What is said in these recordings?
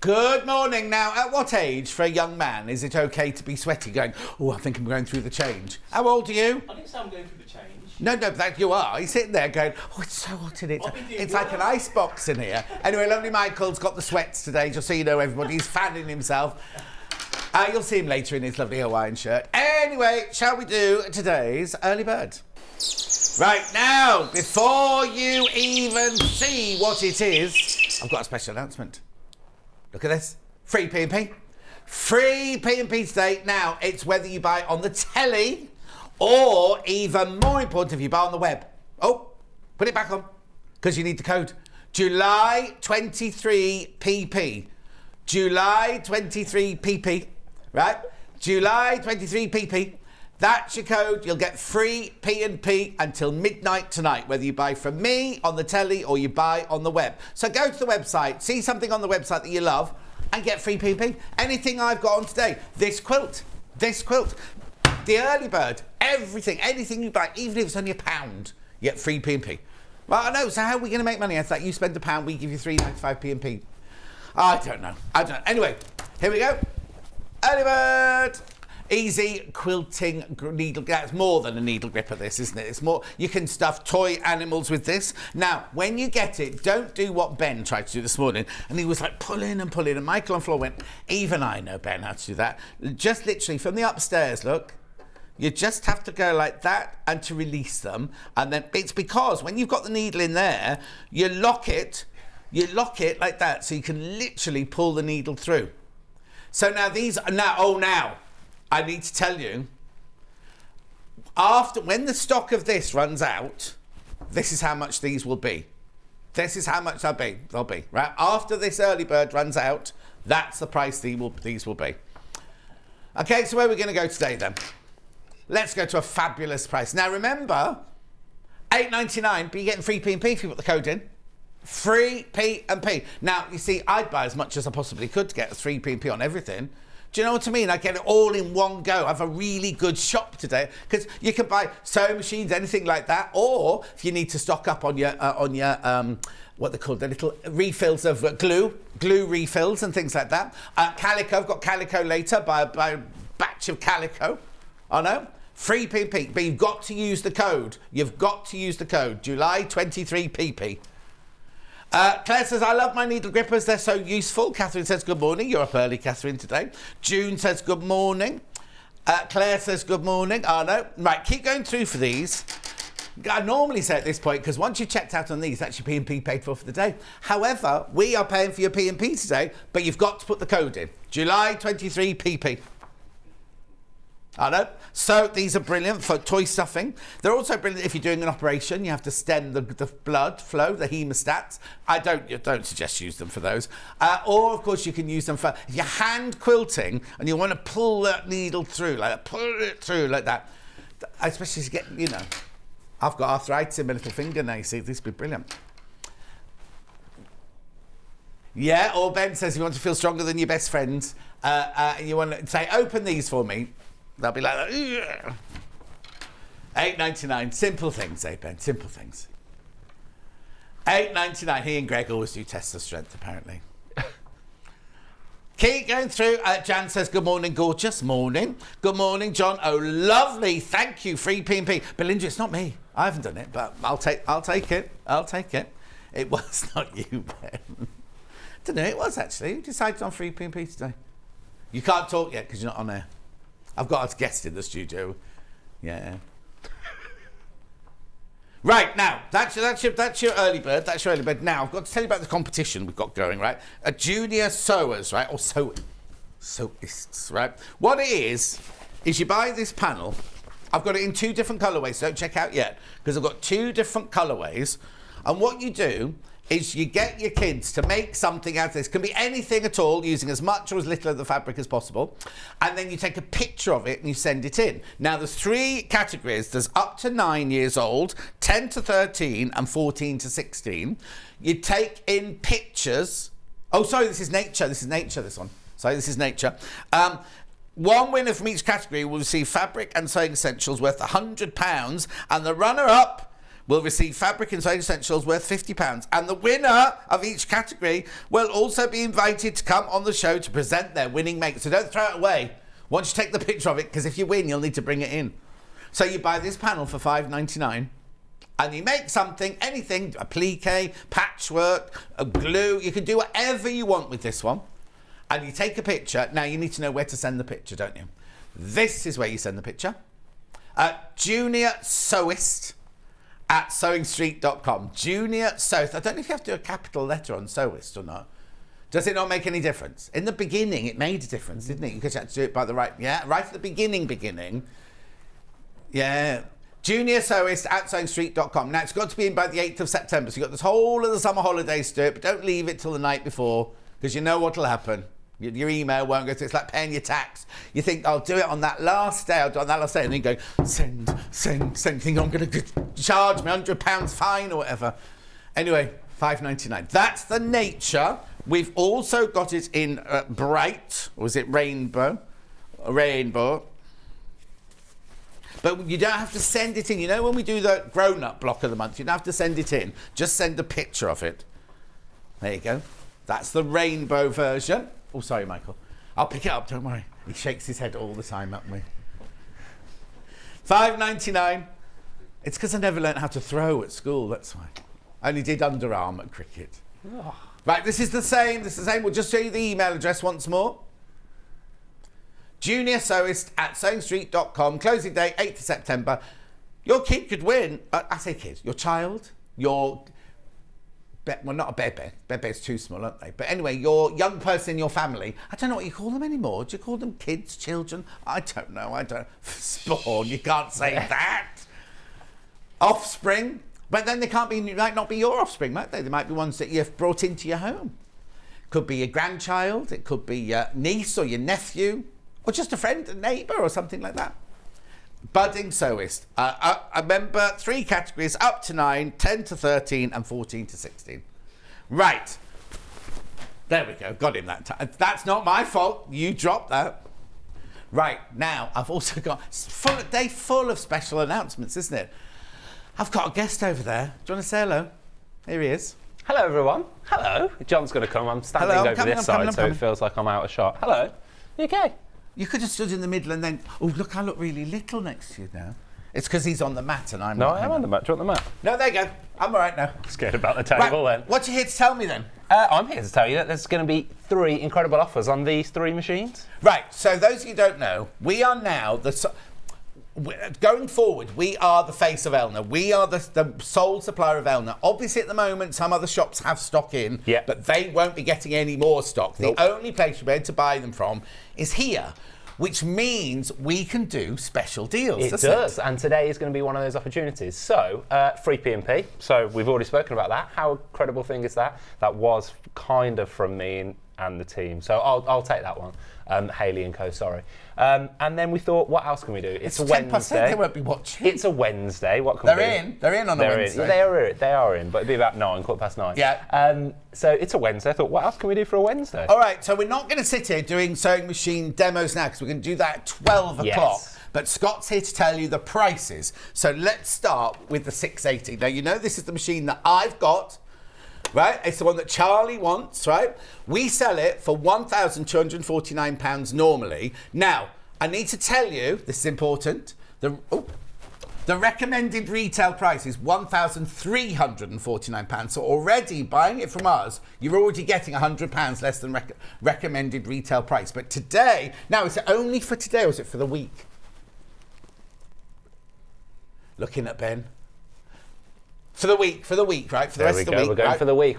Good morning. Now, at what age for a young man is it okay to be sweaty, going, oh, I think I'm going through the change? How old are you? I didn't say I'm going through the change. No, but that you are. You're sitting there going, oh, it's so hot in it. It's like an ice box in here. Anyway, lovely Michael's got the sweats today, just so you know, everybody. He's fanning himself. You'll see him later in his lovely Hawaiian shirt. Anyway, shall we do today's early bird? Right, now, before you even see what it is, I've got a special announcement. Look at this. Free P&P. Free P&P today. Now, it's whether you buy on the telly or, even more important, if you buy on the web. Oh, put it back on, because you need the code. July 23 PP. July 23 PP. Right? July 23 PP. That's your code. You'll get free P&P until midnight tonight, whether you buy from me on the telly or you buy on the web. So go to the website, see something on the website that you love, and get free P&P. Anything I've got on today, this quilt, the early bird, everything, anything you buy, even if it's only £1, you get free P&P. Well, I know, so how are we going to make money? It's like you spend £1, we give you £3.95 P&P. I don't know. Anyway, here we go. Early bird. Easy quilting needle. That's more than a needle gripper, this, isn't it? It's more, you can stuff toy animals with this. Now, when you get it, don't do what Ben tried to do this morning. And he was like pulling and pulling. And Michael on the floor went, even I know, Ben, how to do that. Just literally from the upstairs, look. You just have to go like that and to release them. And then it's because when you've got the needle in there, you lock it like that. So you can literally pull the needle through. So now these are now, I need to tell you, when the stock of this runs out, this is how much these will be. This is how much they'll be, right? After this early bird runs out, that's the price these will be. Okay, so where are we going to go today then? Let's go to a fabulous price. Now remember, $8.99, but you're getting free P&P if you put the code in. Free P&P. Now, you see, I'd buy as much as I possibly could to get a free P&P on everything. Do you know what I mean? I get it all in one go. I have a really good shop today because you can buy sewing machines, anything like that, or if you need to stock up on your what they're called, the little refills of glue refills and things like that. Calico, I've got calico later. Buy a batch of calico. I know. Free PP, but you've got to use the code. July 23 PP. Claire says, I love my needle grippers. They're so useful. Catherine says, good morning. You're up early, Catherine, today. June says, good morning. Claire says, good morning. Oh, no. Right, keep going through for these. I normally say at this point, because once you've checked out on these, that's your P&P paid for the day. However, we are paying for your P&P today, but you've got to put the code in. July 23 PP. I know. So these are brilliant for toy stuffing. They're also brilliant if you're doing an operation. You have to stem the blood flow, the hemostats. I don't suggest use them for those. Or, of course, you can use them for if you're hand quilting and you want to pull that needle through, like that, pull it through like that. Especially to get, you know, I've got arthritis in my little finger now, you see. This would be brilliant. Yeah, or Ben says you want to feel stronger than your best friends. And you want to say, open these for me. They'll be like that. $8.99. Simple things, eh, Ben? Simple things. $8.99. He and Greg always do test of strength, apparently. Keep going through. Jan says, good morning, gorgeous. Morning. Good morning, John. Oh, lovely. Thank you. Free P&P. Belinda, it's not me. I haven't done it, but I'll take it. It was not you, Ben. Don't know. It was, actually. Who decided on free P&P today? You can't talk yet because you're not on air. I've got a guest in the studio. Yeah. Right, now, that's your early bird. That's your early bird. Now, I've got to tell you about the competition we've got going, right? A junior sewers, right? Or sewists, right? What it is you buy this panel. I've got it in 2 different colourways, so don't check out yet, because I've got 2 different colourways. And what you do is you get your kids to make something out of this. It can be anything at all, using as much or as little of the fabric as possible. And then you take a picture of it and you send it in. Now, there's 3 categories. There's up to 9 years old, 10 to 13, and 14 to 16. You take in pictures. Oh, sorry, this is nature, this one. Sorry, this is nature. One winner from each category will receive fabric and sewing essentials worth £100, and the runner-up will receive fabric and sewing essentials worth £50. And the winner of each category will also be invited to come on the show to present their winning make. So don't throw it away. Once you take the picture of it, because if you win, you'll need to bring it in. So you buy this panel for $5.99 and you make something, anything, a plique, patchwork, a glue. You can do whatever you want with this one. And you take a picture. Now you need to know where to send the picture, don't you? This is where you send the picture. Junior Sewist at sewingstreet.com. Junior Sewist. I don't know if you have to do a capital letter on Sewist or not. Does it not make any difference? In the beginning, it made a difference, didn't it? Because you had to do it by the right, right at the beginning. Yeah. Junior Sewist at sewingstreet.com. Now, it's got to be in by the 8th of September, so you've got this whole of the summer holidays to do it, but don't leave it till the night before, because you know what'll happen. Your email won't go through. It's like paying your tax. You think, I'll do it on that last day, and then you go, send. Think I'm going to charge me £100 fine or whatever. Anyway, $5.99. That's the Nature. We've also got it in bright, or is it rainbow? Rainbow. But you don't have to send it in. You know when we do the grown-up block of the month, you don't have to send it in. Just send a picture of it. There you go. That's the rainbow version. Oh, sorry, Michael. I'll pick it up, don't worry. He shakes his head all the time at me. $5.99. It's because I never learnt how to throw at school, that's why. I only did underarm at cricket. Oh. Right, this is the same. We'll just show you the email address once more. Junior Sewist at sewingstreet.com. Closing date, 8th of September. Your kid could win. I say kid. Your child. Well, not a bebe. Bebe's too small, aren't they? But anyway, your young person in your family. I don't know what you call them anymore. Do you call them kids, children? I don't know. Spawn. You can't say that. Offspring. But then they might not be your offspring, might they? They might be ones that you've brought into your home. Could be your grandchild, it could be your niece or your nephew, or just a friend, a neighbour or something like that. Budding Sewist. Remember, 3 categories, up to 9, 10 to 13 and 14 to 16. Right. There we go, got him that time. That's not my fault, you dropped that. Right, now, I've also got a day full of special announcements, isn't it? I've got a guest over there. Do you want to say hello? Here he is. Hello, everyone. Hello. John's going to come. I'm standing over this side, so it feels like I'm out of shot. Hello. You okay? You could have stood in the middle and then... Oh, look, I look really little next to you now. It's because he's on the mat and I'm not. No, I am on the mat. Do you want the mat? No, there you go. I'm all right now. Scared about the table then. What are you here to tell me then? I'm here to tell you that there's going to be 3 incredible offers on these 3 machines. Right. So those of you who don't know, we are now going forward, we are the face of Elna. We are the sole supplier of Elna. Obviously, at the moment, some other shops have stock in, but they won't be getting any more stock. Nope. The only place you'll be able to buy them from is here, which means we can do special deals. It does, and today is going to be one of those opportunities. So, free P&P. So we've already spoken about that. How incredible thing is that? That was kind of from me and the team. So I'll take that one. Hayley and co, sorry. And then we thought, what else can we do? It's a Wednesday. They won't be watching. It's a Wednesday. What can we do? They're in on a Wednesday. They are in, but it'd be about 9, 9:15. Yeah. So it's a Wednesday. I thought, what else can we do for a Wednesday? All right, so we're not going to sit here doing sewing machine demos now, because we're going to do that at 12 o'clock. But Scott's here to tell you the prices. So let's start with the 680. Now, you know this is the machine that I've got. Right, it's the one that Charlie wants, right? We sell it for £1,249 normally. Now, I need to tell you, this is important, the recommended retail price is £1,349. So already buying it from us, you're already getting £100 less than recommended retail price. But today, now is it only for today or is it for the week? Looking at Ben. For the week, right? For the rest of the week. We're going for the week.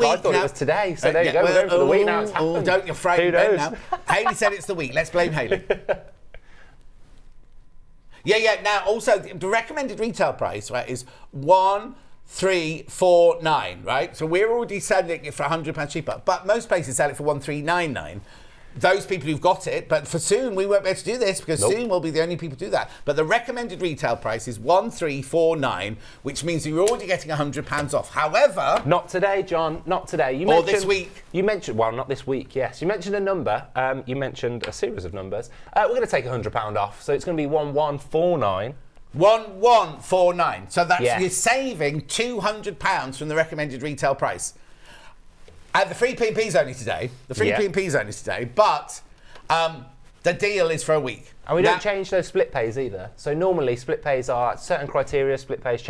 I thought it was today. So there you go. We're going for the week now. It's happened. Don't you frighten Ben now. Hayley said it's the week. Let's blame Hayley. Yeah. Now, also, the recommended retail price, right, is 1,349, right? So we're already selling it for £100 cheaper. But most places sell it for 1,399. Those people who've got it, but for soon we won't be able to do this because soon we'll be the only people to do that. But the recommended retail price is 1,349, which means you're already getting £100 off. However, not today, John. Not today. Or this week. You mentioned, well, not this week. Yes, you mentioned a number. You mentioned a series of numbers. We're going to take £100 off, so it's going to be 1,149. 1149. So that's Yeah. you're saving £200 from the recommended retail price. And the free P&P is only today. The free Yeah. P&P is only today, but the deal is for a week. And we don't change those split pays either. So normally split pays are certain criteria, split pays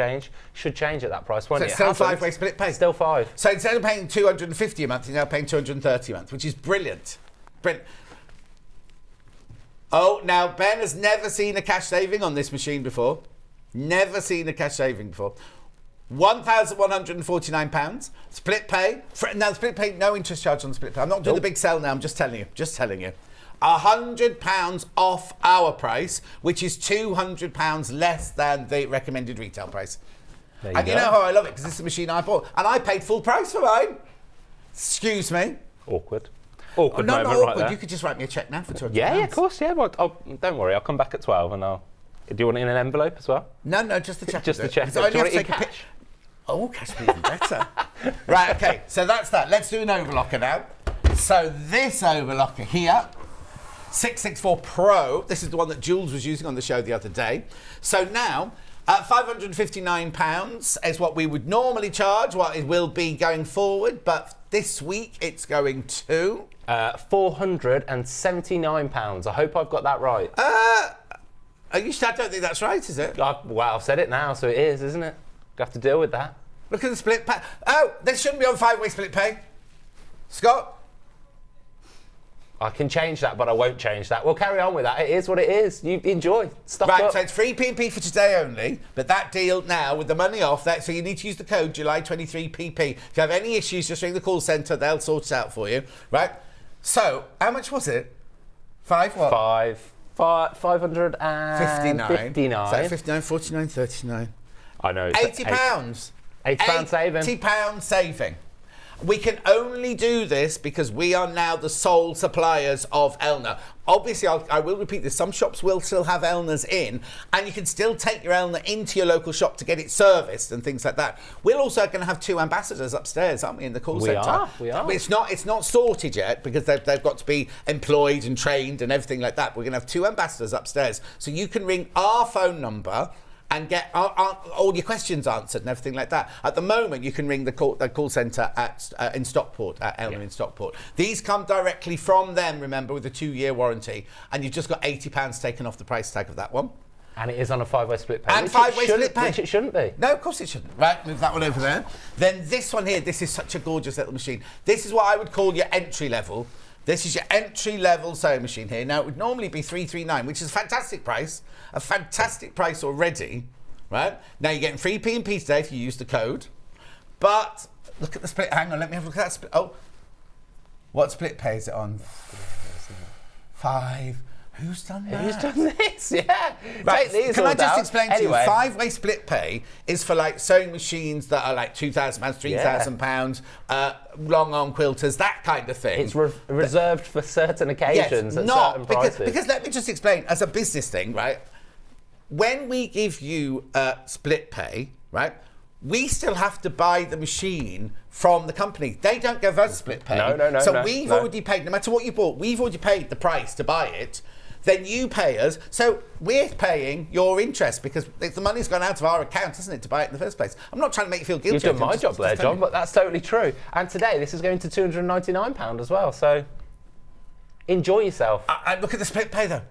should change at that price, won't So it? it's still Happens. 5-way split pay. Still 5. So instead of paying £250 a month, you're now paying £230 a month, which is brilliant. Brilliant. Oh, now Ben has never seen a cash saving on this machine before. Never seen a cash saving before. £1,149. Split pay. Now, split pay, no interest charge on the split pay. I'm not doing the big sell now, I'm just telling you. Just telling you. £100 off our price, which is £200 less than the recommended retail price. And you know how I love it, because this is the machine I bought. And I paid full price for mine. Excuse me. Awkward. Awkward No, moment not right awkward. there. You could just write me a cheque now for £200. Yeah, of course, yeah. Well, don't worry, I'll come back at 12 and I'll... Do you want it in an envelope as well? No, just the cheque. Just the cheque. Because I Do you only have want to it in take a cash? Oh, cash would be even better. Right, okay, so that's that. Let's do an overlocker now. So this overlocker here, 664 Pro, this is the one that Jules was using on the show the other day. So now, £559 is what we would normally charge, what it will be going forward, but this week it's going to... £479. I hope I've got that right. Are you sure? I don't think that's right, is it? Well, I've said it now, so it is, isn't it? You have to deal with that. Look at the split pay. Oh, this shouldn't be on 5-way split pay. Scott? I can change that, but I won't change that. We'll carry on with that. It is what it is. You enjoy. Stock Right, up. so it's free P&P for today only, but that deal now with the money off, that, so you need to use the code July23PP. If you have any issues, just ring the call centre, they'll sort it out for you, right? So, how much was it? 5 what? 559. 59. Is that 59, 49, 39? I know. It's £80. £80 saving. £80 saving. We can only do this because we are now the sole suppliers of Elna. Obviously, I will repeat this, some shops will still have Elnas in, and you can still take your Elna into your local shop to get it serviced and things like that. We're also going to have 2 ambassadors upstairs, aren't we, in the call centre? We are. It's not sorted yet because they've got to be employed and trained and everything like that. We're going to have 2 ambassadors upstairs. So you can ring our phone number and get all your questions answered and everything like that. At the moment, you can ring the call centre in Stockport, at Elna in Stockport. These come directly from them, remember, with a 2-year warranty, and you've just got £80 taken off the price tag of that one. And it is on a 5-way split pay. And 5-way split pay. Which it shouldn't be. No, of course it shouldn't. Right, move that one over there. Then this one here, this is such a gorgeous little machine. This is what I would call your entry level. This is your entry-level sewing machine here. Now, it would normally be $339, which is a fantastic price already, right? Now, you're getting free P&P today if you use the code. But look at the split. Hang on, let me have a look at that split. Oh, what split pay is it on? 5. Who's done that? Who's done this? Yeah. Right, Take these can all I just down. explain to you, 5-way split pay is for like sewing machines that are like £2,000, £3,000, long arm quilters, that kind of thing. It's reserved for certain occasions at certain prices. Because let me just explain, as a business thing, right? When we give you split pay, right, we still have to buy the machine from the company. They don't give us split pay. No. So we've already paid, no matter what you bought, we've already paid the price to buy it. Then you pay us, so we're paying your interest because the money's gone out of our account, isn't it, to buy it in the first place? I'm not trying to make you feel guilty. You've done my job there, John, but that's totally true. And today, this is going to £299 as well, so enjoy yourself. Look at the split pay, though.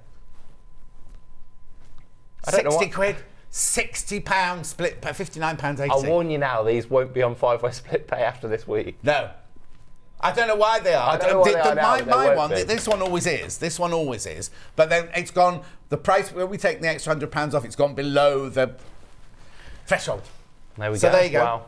I don't know 60 quid, £60 split pay, £59.80. I'll warn you now, these won't be on 5-way split pay after this week. No. I don't know why they are. I don't know why they are now, my one, this one always is. This one always is. But then it's gone, the price, when we take the extra £100 off, it's gone below the threshold. There we go. So there you go. Wow.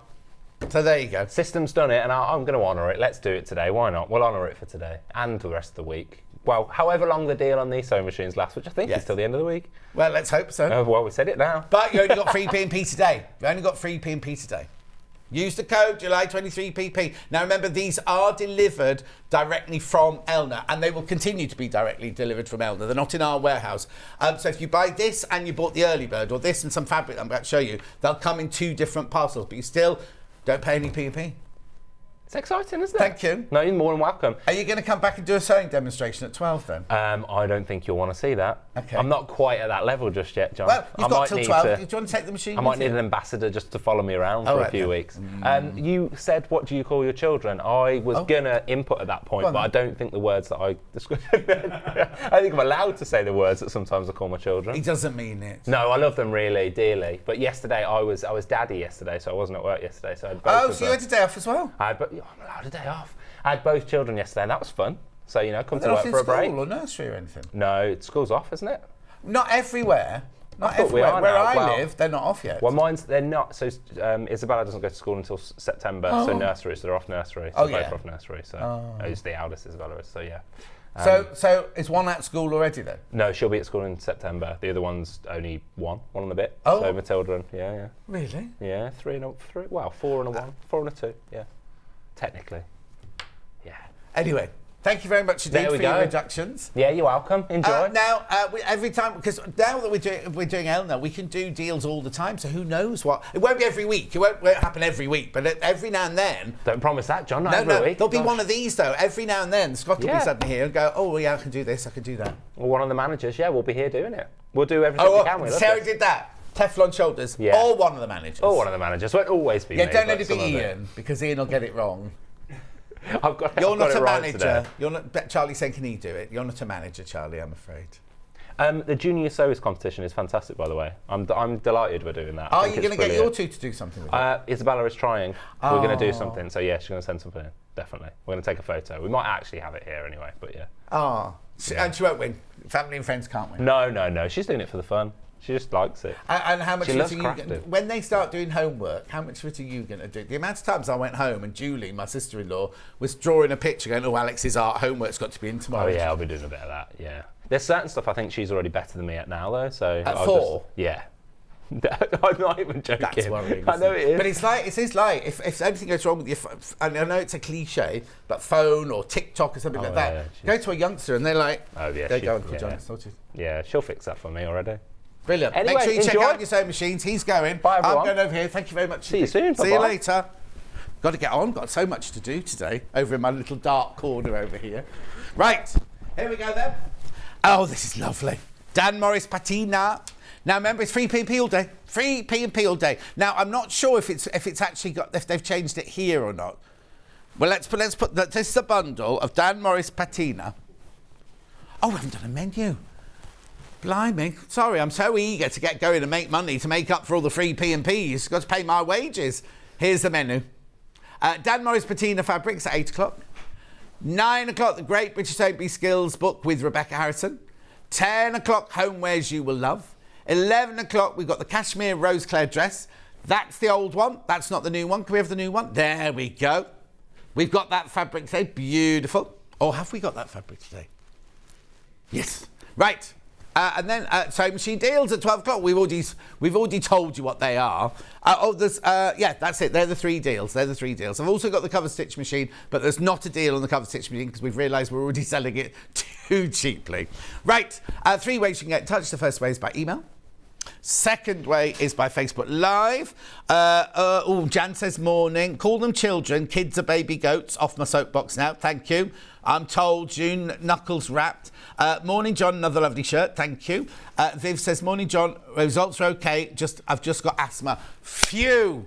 So there you go. System's done it, and I'm going to honour it. Let's do it today. Why not? We'll honour it for today and the rest of the week. Well, however long the deal on these sewing machines lasts, which I think is till the end of the week. Well, let's hope so. Well, we said it now. But you only got free P&P today. You only got free P&P today. Use the code July23PP. Now remember, these are delivered directly from Elna, and they will continue to be directly delivered from Elna. They're not in our warehouse. So if you buy this and you bought the early bird, or this and some fabric I'm about to show you, they'll come in 2 different parcels, but you still don't pay any P&P. It's exciting, isn't it? Thank you. No, you're more than welcome. Are you going to come back and do a sewing demonstration at 12 then? I don't think you'll want to see that. Okay. I'm not quite at that level just yet, John. Well, you've I got might till need 12. to- Do you want to take the machine I might with need you? an ambassador just to follow me around for a right few then. weeks. You said, what do you call your children? I was going to input at that point, on but I then. don't think the words that I described... I think I'm allowed to say the words that sometimes I call my children. He doesn't mean it. No, I love them really dearly. But yesterday, I was daddy yesterday, so I wasn't at work yesterday. So I had both of So you them. had a day off as well? I'm allowed a day off. I had both children yesterday, and that was fun. So, come to They're work off in for a school break. or nursery or anything? No, school's off, isn't it? Not everywhere. Not thought we everywhere. are Where now. I Well- live, they're not off yet. Well, they're not. So Isabella doesn't go to school until September. So nursery, so they're off nursery. So both are off nursery. So it's the eldest Isabella is. So yeah. So is one at school already then? No, she'll be at school in September. The other one's only one and a bit. Oh. So Matilda and yeah. Really? Yeah, 4 and a 1, 4 and a 2. Yeah, technically. Yeah. Anyway, thank you very much indeed There we for your go. introductions. Yeah, you're welcome. Enjoy. Now, every time, because now that we're doing Elna, we can do deals all the time. So who knows what? It won't be every week. It won't happen every week, but every now and then. Don't promise that, John. Not every week. There'll be Gosh. one of these though. Every now and then, Scott will be Yeah. suddenly here and go, "Oh yeah, I can do this. I can do that." Well, one of the managers. Yeah, we'll be here doing it. We'll do everything we can. We love Sarah this. did that. Teflon shoulders. Yeah. Or one of the managers. Or one of the managers. Won't always be Yeah, me, don't but let it be some of Ian because Ian will get it wrong. I've got. You're I've not got a it right manager. today. You're not. Charlie saying, "Can he do it?" You're not a manager, Charlie. I'm afraid. The junior sewers competition is fantastic, by the way. I'm delighted we're doing that. Are you going to get your two to do something with it? Isabella is trying. We're going to do something. So yeah, she's going to send something in. Definitely. We're going to take a photo. We might actually have it here anyway, but yeah. And she won't win. Family and friends can't win. No. She's doing it for the fun. She just likes it. And how much She of it loves are you crafting. when they start doing homework, how much of it are you going to do? The amount of times I went home and Julie, my sister-in-law, was drawing a picture going, "Oh, Alex's art homework's got to be in tomorrow." Oh yeah, I'll be doing a bit of that. Yeah. There's certain stuff I think she's already better than me at now, though. So At I'll 4? Yeah. I'm not even joking. That's worrying. I know it is. But it is like if anything goes wrong with your phone, and I know it's a cliche, but phone or TikTok or something like that, yeah, go to a youngster and they're like, Oh yeah. "There you go, she- Uncle John, it's sorted." Yeah, she'll fix that for me already. Brilliant. Anyway, Make sure you check enjoy. out your sewing machines. He's going. Bye, everyone. I'm going over here. Thank you very much. See you soon. See you Bye-bye. later. Got to get on. Got so much to do today over in my little dark corner over here. Right. Here we go then. Oh, this is lovely. Dan Morris Patina. Now remember, it's free P&P all day. Free P&P all day. Now I'm not sure if it's actually got if they've changed it here or not. Well, let's put this is a bundle of Dan Morris Patina. Oh, we haven't done a menu. Blimey. Sorry, I'm so eager to get going and make money to make up for all the free P&Ps. Got to pay my wages. Here's the menu. Dan Morris Patina fabrics at 8 o'clock. 9 o'clock, the Great British Soapy Skills book with Rebecca Harrison. 10 o'clock, Homewares You Will Love. 11 o'clock, we've got the Cashmerette Roseclair dress. That's the old one. That's not the new one. Can we have the new one? There we go. We've got that fabric today. Beautiful. Or have we got that fabric today? Yes. Right. And then sewing machine deals at 12 o'clock. We've already told you what they are. Yeah, that's it. They're the 3 deals. I've also got the cover stitch machine, but there's not a deal on the cover stitch machine because we've realised we're already selling it too cheaply. Right. 3 ways you can get in touch. The first way is by email. Second way is by Facebook Live. Jan says morning. Call them children. Kids are baby goats. Off my soapbox now. Thank you. I'm told June knuckles wrapped. Morning, John. Another lovely shirt. Thank you. Viv says morning, John. Results are okay. I've just got asthma. Phew.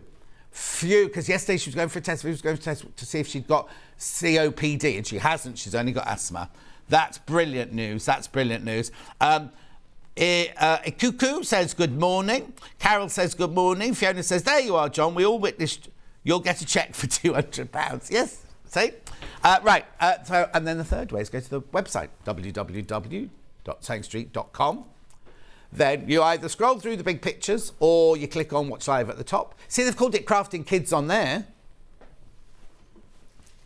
Because yesterday she was going for a test. Viv was going for a test to see if she'd got COPD, and she hasn't. She's only got asthma. That's brilliant news. Cuckoo says good morning. Carol says good morning. Fiona says, there you are, John. We all witnessed you'll get a cheque for £200. Yes, see? Right, and then the third way is go to the website, www.sewingstreet.com. Then you either scroll through the big pictures or you click on Watch Live at the top. See, they've called it Crafting Kids on there.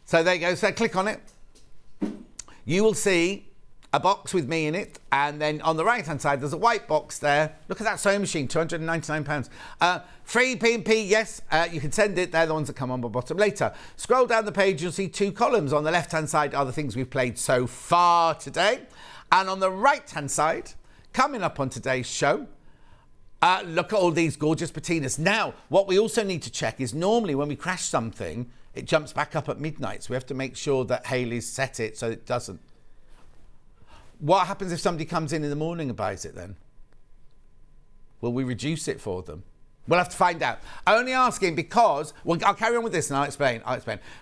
So there you go. So click on it. You will see a box with me in it, and then on the right-hand side, there's a white box there. Look at that sewing machine, £299. Free P&P, yes, you can send it. They're the ones that come on the bottom later. Scroll down the page, you'll see 2 columns. On the left-hand side are the things we've played so far today. And on the right-hand side, coming up on today's show, look at all these gorgeous patinas. Now, what we also need to check is normally when we crash something, it jumps back up at midnight. So we have to make sure that Hayley's set it so it doesn't. What happens if somebody comes in the morning and buys it then? Will we reduce it for them? We'll have to find out. Only asking because, well, I'll carry on with this and I'll explain.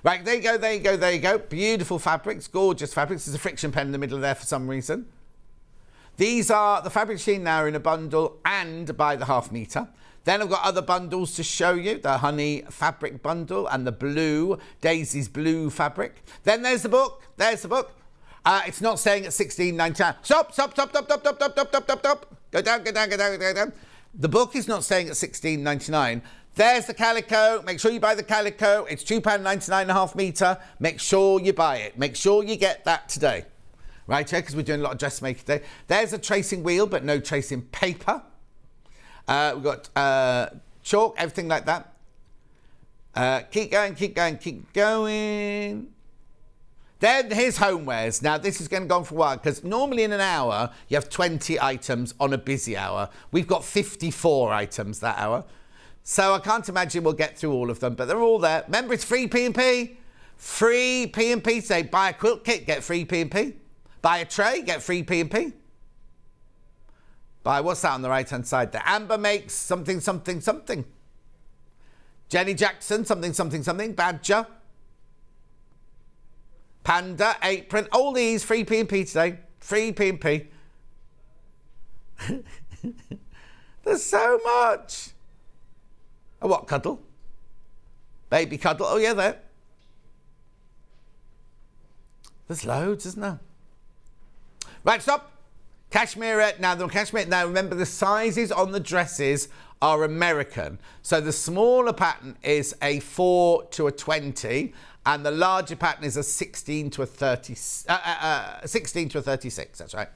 Right, there you go. Beautiful fabrics, gorgeous fabrics. There's a friction pen in the middle there for some reason. These are the fabric sheet now in a bundle and by the half metre. Then I've got other bundles to show you. The honey fabric bundle and the blue, Daisy's blue fabric. Then there's the book. It's not staying at $16.99. Stop. Go down. The book is not staying at $16.99. There's the calico. Make sure you buy the calico. It's £2.99 and a half metre. Make sure you buy it. Make sure you get that today. Right, yeah, because we're doing a lot of dressmaking today. There's a tracing wheel, but no tracing paper. We've got chalk, everything like that. Keep going. Then here's Homewares. Now, this is going to go on for a while because normally in an hour, you have 20 items on a busy hour. We've got 54 items that hour. So I can't imagine we'll get through all of them, but they're all there. Remember, it's free P&P. Free P&P. Say, buy a quilt kit, get free P&P. Buy a tray, get free P&P. Buy, what's that on the right-hand side there? Amber makes something. Jenny Jackson, something. Badger. Panda, apron, all these free P&P today. Free P&P. There's so much. Oh, what, cuddle? Baby cuddle. Oh, yeah, there. There's loads, isn't there? Right, stop. Cashmerette. Now, remember, the sizes on the dresses are American. So the smaller pattern is a 4 to a 20, and the larger pattern is a 16 to a 36. That's right.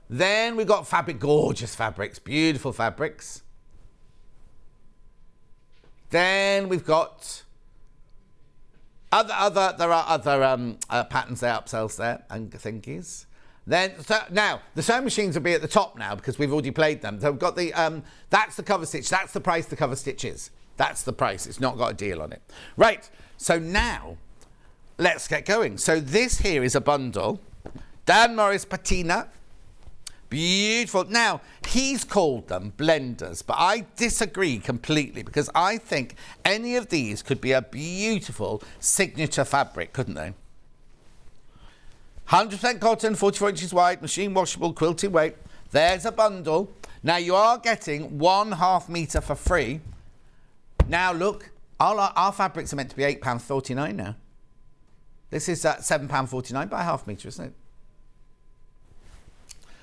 Then we've got fabric, gorgeous fabrics, beautiful fabrics. Then we've got there are other patterns there, upsells there, and thingies. Then, now, the sewing machines will be at the top now because we've already played them. So we've got the, that's the cover stitch. That's the price the cover stitch is. That's the price. It's not got a deal on it. Right, so now, let's get going. So this here is a bundle. Dan Morris Patina. Beautiful. Now, he's called them blenders, but I disagree completely because I think any of these could be a beautiful signature fabric, couldn't they? 100% cotton, 44 inches wide, machine washable, quilting weight. There's a bundle. Now, you are getting 1/2 metre for free. Now, look, our fabrics are meant to be £8.49 now. This is £7.49 by ½ metre, isn't it?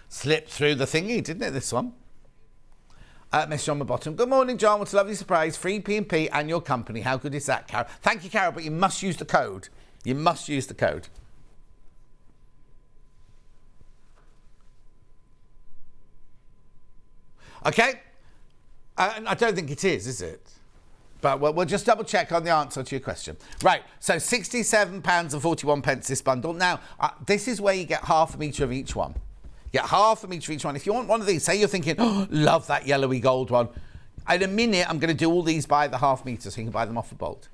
Slipped through the thingy, didn't it, this one? Miss John Bottom. Good morning, John. What a lovely surprise. Free P&P and your company. How good is that, Carol? Thank you, Carol, but you must use the code. You must use the code. Okay? I don't think it is it? But we'll just double check on the answer to your question. Right, so £67.41 this bundle. Now, this is where you get ½ metre of each one. You get ½ metre of each one. If you want one of these, say you're thinking, oh, love that yellowy gold one. In a minute, I'm going to do all these by the ½ metre so you can buy them off a bolt.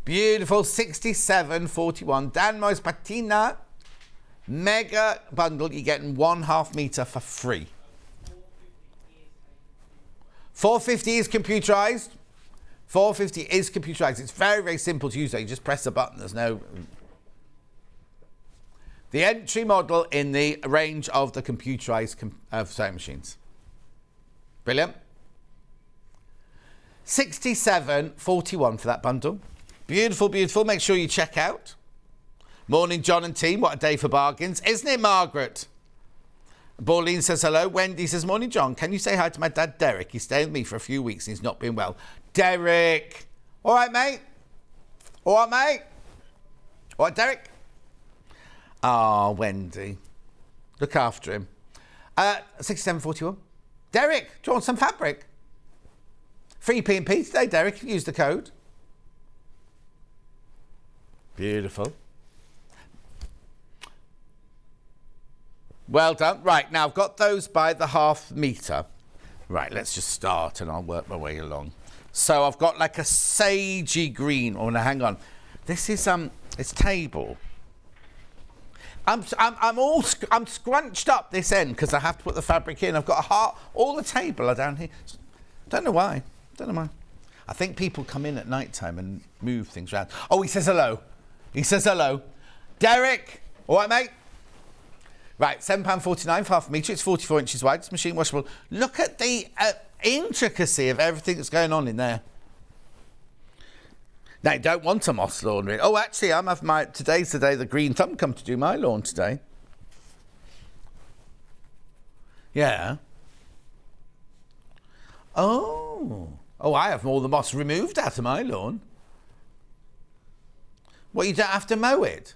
Beautiful, £67.41. Dan Morris Patina. Mega bundle. You're getting 1/2 metre for free. $4.50 is computerised. $4.50 is computerised. It's very, very simple to use. You just press a button. There's no... The entry model in the range of the computerised sewing machines. Brilliant. £67.41 for that bundle. Beautiful, beautiful. Make sure you check out. Morning, John and team. What a day for bargains. Isn't it, Margaret? Pauline says hello. Wendy says, morning, John. Can you say hi to my dad, Derek? He's staying with me for a few weeks and he's not been well. Derek. All right, mate? All right, mate? All right, Derek? Ah, Wendy. Look after him. £67.41. Derek, do you want some fabric? Free P&P today, Derek. Use the code. Beautiful. Well done. Right, now I've got those by the ½ metre. Right, let's just start and I'll work my way along. So I've got like a sagey green. Oh, no, hang on. This is, it's table. I'm scrunched up this end because I have to put the fabric in. I've got a heart. All the table are down here. Don't know why. I think people come in at night time and move things around. Oh, he says hello. Derek. All right, mate. Right, £7.49 for half a metre. It's 44 inches wide. It's machine washable. Look at the intricacy of everything that's going on in there. Now, you don't want a moss laundry. Oh, actually, today's the day the green thumb come to do my lawn today. Yeah. Oh, I have all the moss removed out of my lawn. Well, you don't have to mow it.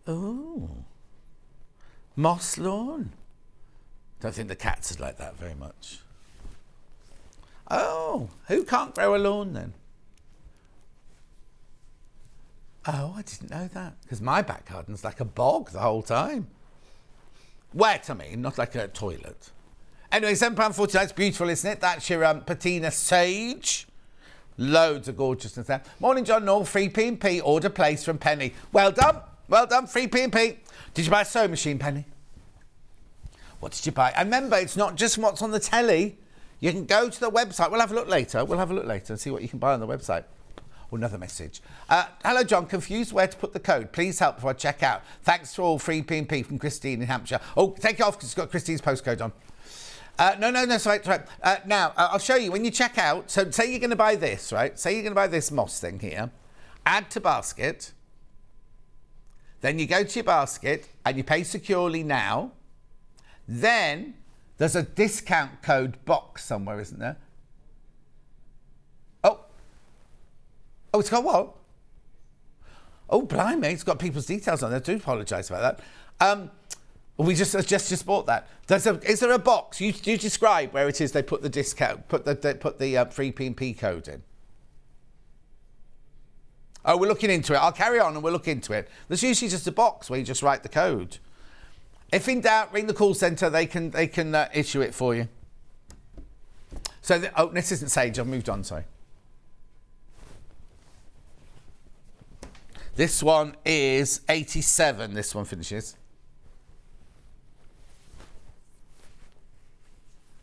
Oh. Moss lawn. Don't think the cats are like that very much. Oh, who can't grow a lawn then? Oh, I didn't know that. Because my back garden's like a bog the whole time. Wet, I mean, not like a toilet. Anyway, £7.49, it's beautiful, isn't it? That's your Patina Sage. Loads of gorgeousness there. Morning, John North, free P&P, order placed from Penny. Well done, free P&P. Did you buy a sewing machine, Penny? What did you buy? And remember, it's not just what's on the telly. You can go to the website. We'll have a look later and see what you can buy on the website. Oh, another message. Hello, John. Confused where to put the code. Please help before I check out. Thanks to all, free P&P from Christine in Hampshire. Oh, take it off because it's got Christine's postcode on. No, sorry. Now, I'll show you. When you check out, so say you're going to buy this, right? Say you're going to buy this moss thing here. Add to basket. Then you go to your basket and you pay securely now. Then there's a discount code box somewhere, isn't there? Oh, it's got what? Oh, blimey, it's got people's details on there. I do apologise about that. We just bought that. Is there a box? You describe where it is they put the discount, put the free P&P code in. Oh, we're looking into it. I'll carry on and we'll look into it. There's usually just a box where you just write the code. If in doubt, ring the call centre. They can issue it for you. So, this isn't Sage. I've moved on, sorry. This one is 87. This one finishes.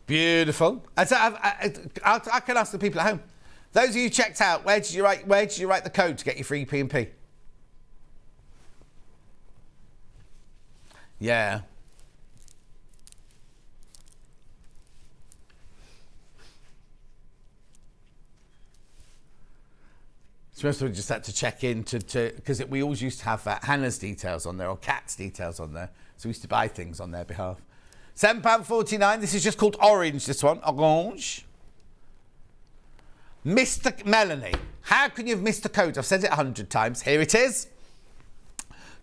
Beautiful. I can ask the people at home. Those of you who checked out, where did you write the code to get your free P&P? Yeah. Supposed to just had to check in because we always used to have Hannah's details on there or Kat's details on there, so we used to buy things on their behalf. £7.49. This is just called Orange. This one, Orange. Mr. Melanie, how can you have missed the code? I've said it 100 times. Here it is.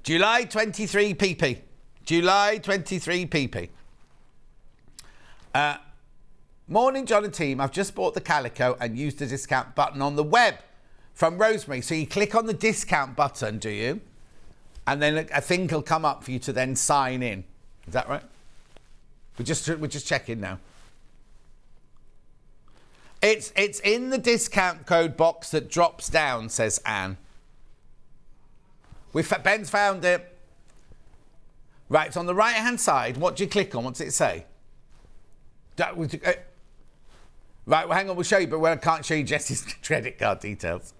July 23 PP. July 23 PP. Morning, John and team. I've just bought the calico and used the discount button on the web. From Rosemary. So you click on the discount button, do you? And then a thing will come up for you to then sign in. Is that right? We're just checking now. It's in the discount code box that drops down, says Anne. Ben's found it. Right, it's on the right-hand side. What do you click on? What's it say? Right, well, hang on, we'll show you, but I can't show you Jess's credit card details.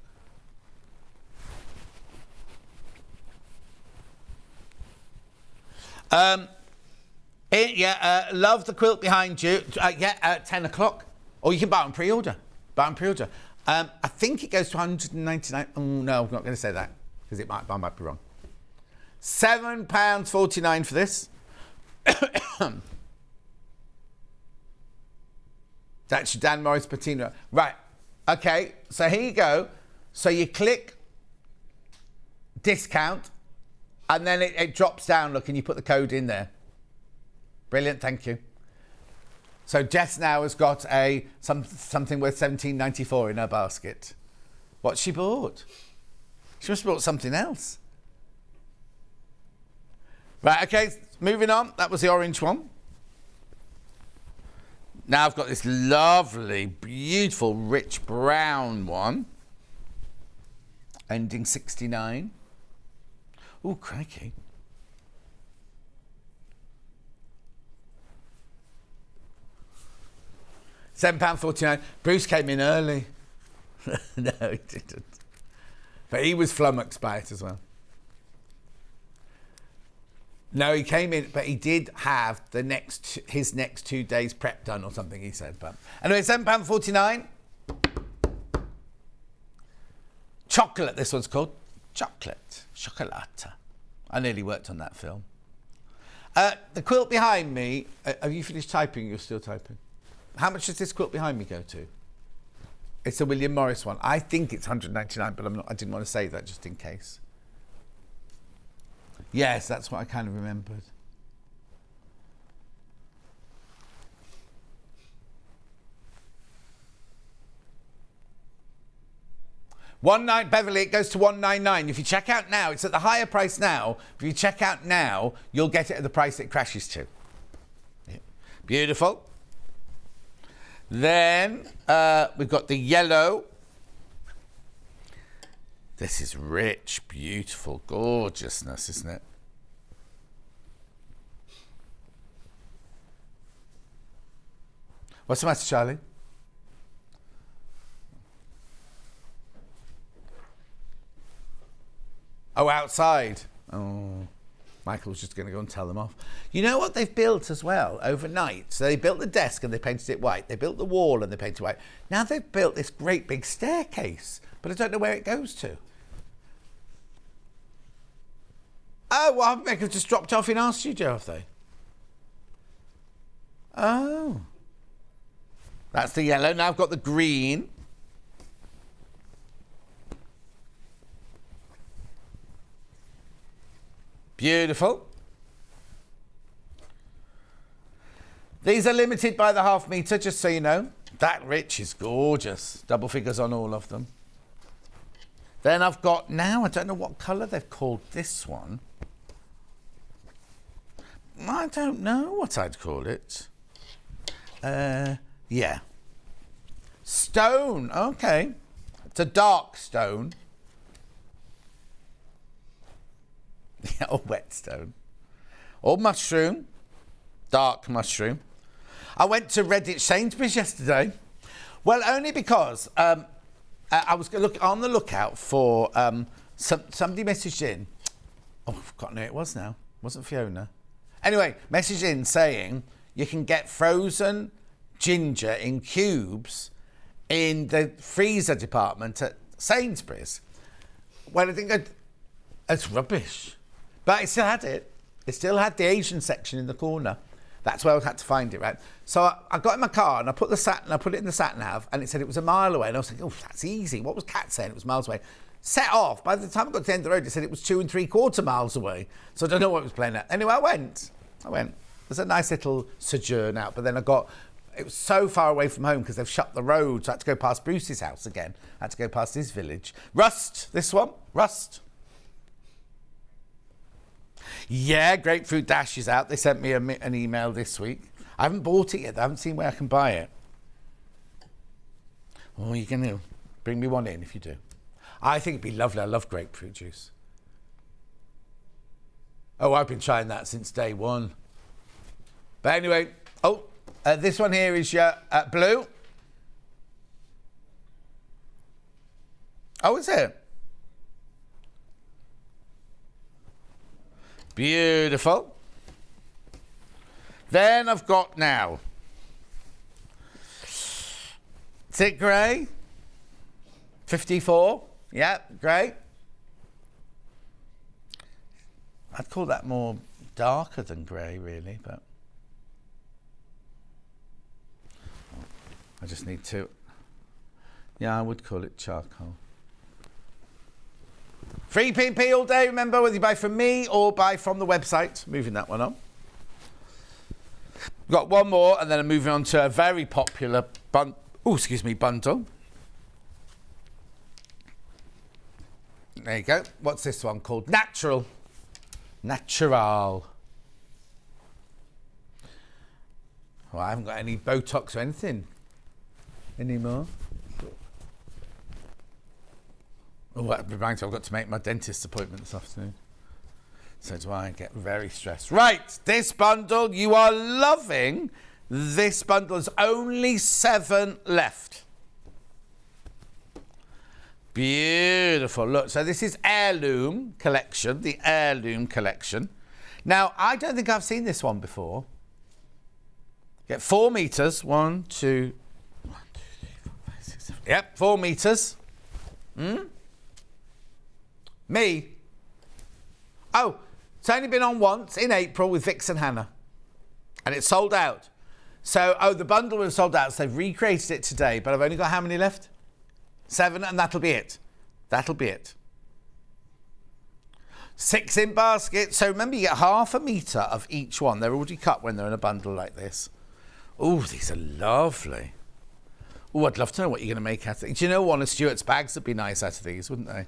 Love the quilt behind you. 10 o'clock. Or you can buy it on pre-order. I think it goes to 199. Oh, no, I'm not going to say that because I might be wrong. £7.49 for this. That's your Dan Morris Patina. Right. Okay. So here you go. So you click discount and then it drops down. Look, and you put the code in there. Brilliant. Thank you. So Jess now has got something worth $17.94 in her basket. What's she bought? She must have bought something else. Right, okay, moving on. That was the orange one. Now I've got this lovely, beautiful, rich brown one. Ending 69. Ooh, crikey. £7.49. Bruce came in early. No, he didn't. But he was flummoxed by it as well. No, he came in, but he did have his next 2 days prep done or something, he said. But anyway, £7.49. Chocolate, this one's called. Chocolate. I nearly worked on that film. The quilt behind me, have you finished typing? You're still typing. How much does this quilt behind me go to? It's a William Morris one. I think it's £199, but I didn't want to say that just in case. Yes, that's what I kind of remembered. Beverly, it goes to $199. If you check out now, it's at the higher price now. If you check out now, you'll get it at the price it crashes to. Yeah. Beautiful. Then we've got the yellow. This is rich, beautiful, gorgeousness, isn't it? What's the matter, Charlie? Oh, outside. Oh, Michael's just going to go and tell them off. You know what they've built as well overnight? So they built the desk and they painted it white. They built the wall and they painted it white. Now they've built this great big staircase, but I don't know where it goes to. Oh, well, they have just dropped off in our studio, have they? Oh. That's the yellow. Now I've got the green. Beautiful. These are limited by the half metre, just so you know. That rich is gorgeous. Double figures on all of them. Then I've got now, I don't know what colour they've called this one. I don't know what I'd call it. Yeah. Stone, okay. It's a dark stone. Yeah, or wet stone. Or mushroom. Dark mushroom. I went to Redditch Sainsbury's yesterday. Well, only because I was on the lookout for somebody messaged in. Oh, I've forgotten who it was now. It wasn't Fiona. Anyway, messaged in saying you can get frozen ginger in cubes in the freezer department at Sainsbury's. Well, I think it's rubbish. But it still had it. It still had the Asian section in the corner. That's where I had to find it, right? So I got in my car and I put it in the sat nav, and it said it was a mile away. And I was like, oh, that's easy. What was Kat saying? It was miles away. Set off. By the time I got to the end of the road, it said it was 2 3/4 miles away. So I don't know what it was playing at. Anyway, I went. It was a nice little sojourn out, but then it was so far away from home because they've shut the road. So I had to go past Bruce's house again. I had to go past his village. Rust, this one. Rust. Yeah, Grapefruit Dash is out. They sent me an email this week. I haven't bought it yet. I haven't seen where I can buy it. Oh, you can bring me one in if you do. I think it'd be lovely. I love grapefruit juice. Oh, I've been trying that since day one. But anyway, this one here is your blue. Oh, is it? Beautiful. Then I've got now. Is it grey? 54. Yeah, grey. I'd call that more darker than grey, really, but I just need to. Yeah, I would call it charcoal. Free P&P all day, remember, whether you buy from me or buy from the website. Moving that one on. Got one more, and then I'm moving on to a very popular bundle. There you go. What's this one called? Natural. Well, I haven't got any Botox or anything anymore. Oh, that reminds me, I've got to make my dentist appointment this afternoon. So do I. Get very stressed. Right, this bundle, you are loving this bundle. There's only 7 left. Beautiful. Look, so this is Heirloom Collection, the Heirloom Collection. Now, I don't think I've seen this one before. Get 4 meters. 1, 2, 3, 4, 5, 6, 7. Yep, 4 meters. Me. Oh, it's only been on once in April with Vix and Hannah. And it's sold out. So, the bundle was sold out, so they've recreated it today, but I've only got how many left? 7, and that'll be it. That'll be it. 6 in basket. So remember, you get half a metre of each one. They're already cut when they're in a bundle like this. Oh, these are lovely. Oh, I'd love to know what you're going to make out of it. Do you know one of Stuart's bags would be nice out of these, wouldn't they?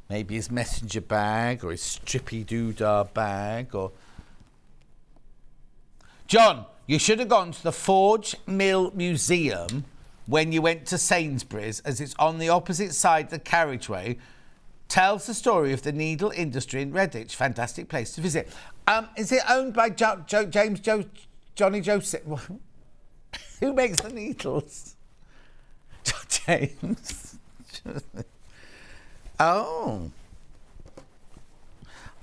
Maybe his messenger bag or his strippy doodah bag or... John, you should have gone to the Forge Mill Museum when you went to Sainsbury's, as it's on the opposite side of the carriageway. Tells the story of the needle industry in Redditch. Fantastic place to visit. Is it owned by Johnny Joseph? Who makes the needles? James. Oh,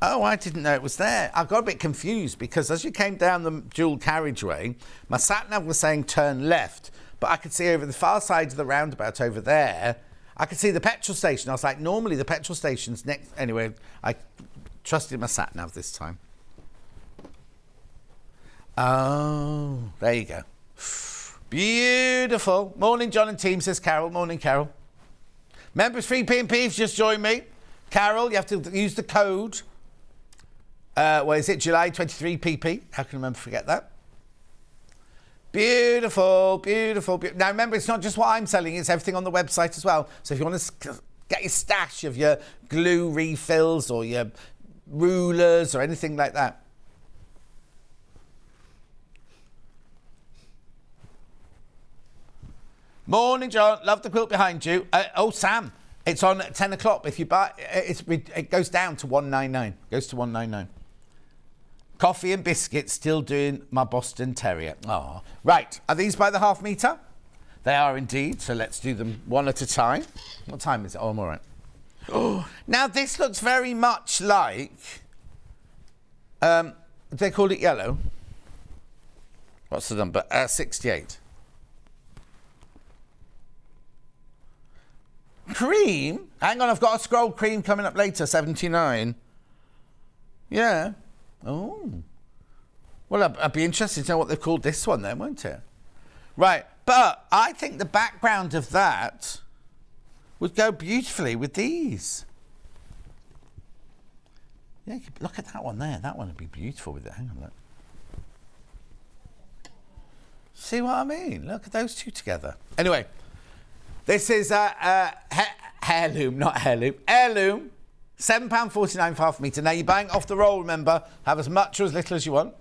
I didn't know it was there. I got a bit confused because as you came down the dual carriageway, my sat-nav was saying turn left, but I could see over the far side of the roundabout over there, I could see the petrol station. I was like, normally the petrol station's next. Anyway, I trusted my sat-nav this time. Oh, there you go. Beautiful. Morning, John and team, says Carol. Morning, Carol. Members free P&P, if you just joined me. Carol, you have to use the code. What is it? July 23 PP. How can I remember forget that? Beautiful, beautiful, beautiful. Now remember, it's not just what I'm selling, it's everything on the website as well. So if you want to get your stash of your glue refills or your rulers or anything like that. Morning, John. Love the quilt behind you. Sam, it's on at 10 o'clock. If you buy it goes down to 199. Goes to 199. Coffee and biscuits, still doing my Boston Terrier. Oh, right. Are these by the half metre? They are indeed. So let's do them one at a time. What time is it? Oh, I'm all right. Oh, now this looks very much like. They called it yellow. What's the number? 68. Cream? Hang on, I've got a scroll cream coming up later, 79. Yeah. Oh. Well, I'd be interested to know what they've called this one then, won't it? Right, but I think the background of that would go beautifully with these. Yeah, look at that one there. That one would be beautiful with it. Hang on, look. See what I mean? Look at those two together. Anyway, this is heirloom, not heirloom. Heirloom, £7.49 for half a metre. Now, you're buying off the roll, remember. Have as much or as little as you want.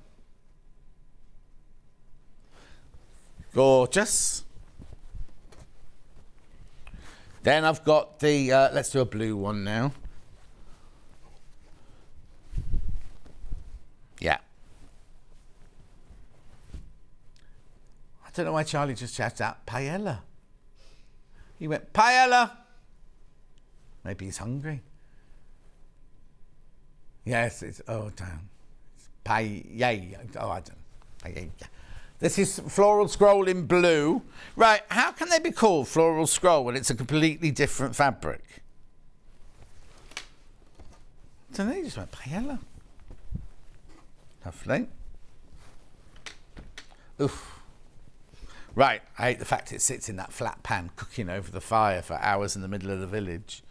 Gorgeous. Then I've got the, let's do a blue one now. Yeah. I don't know why Charlie just shouted out paella. He went, paella. Maybe he's hungry. Yes, it's, oh, damn. It's paella. Oh, I don't know. Paella. This is floral scroll in blue. Right, how can they be called floral scroll when it's a completely different fabric? So they just went paella. Lovely. Oof. Right, I hate the fact it sits in that flat pan cooking over the fire for hours in the middle of the village.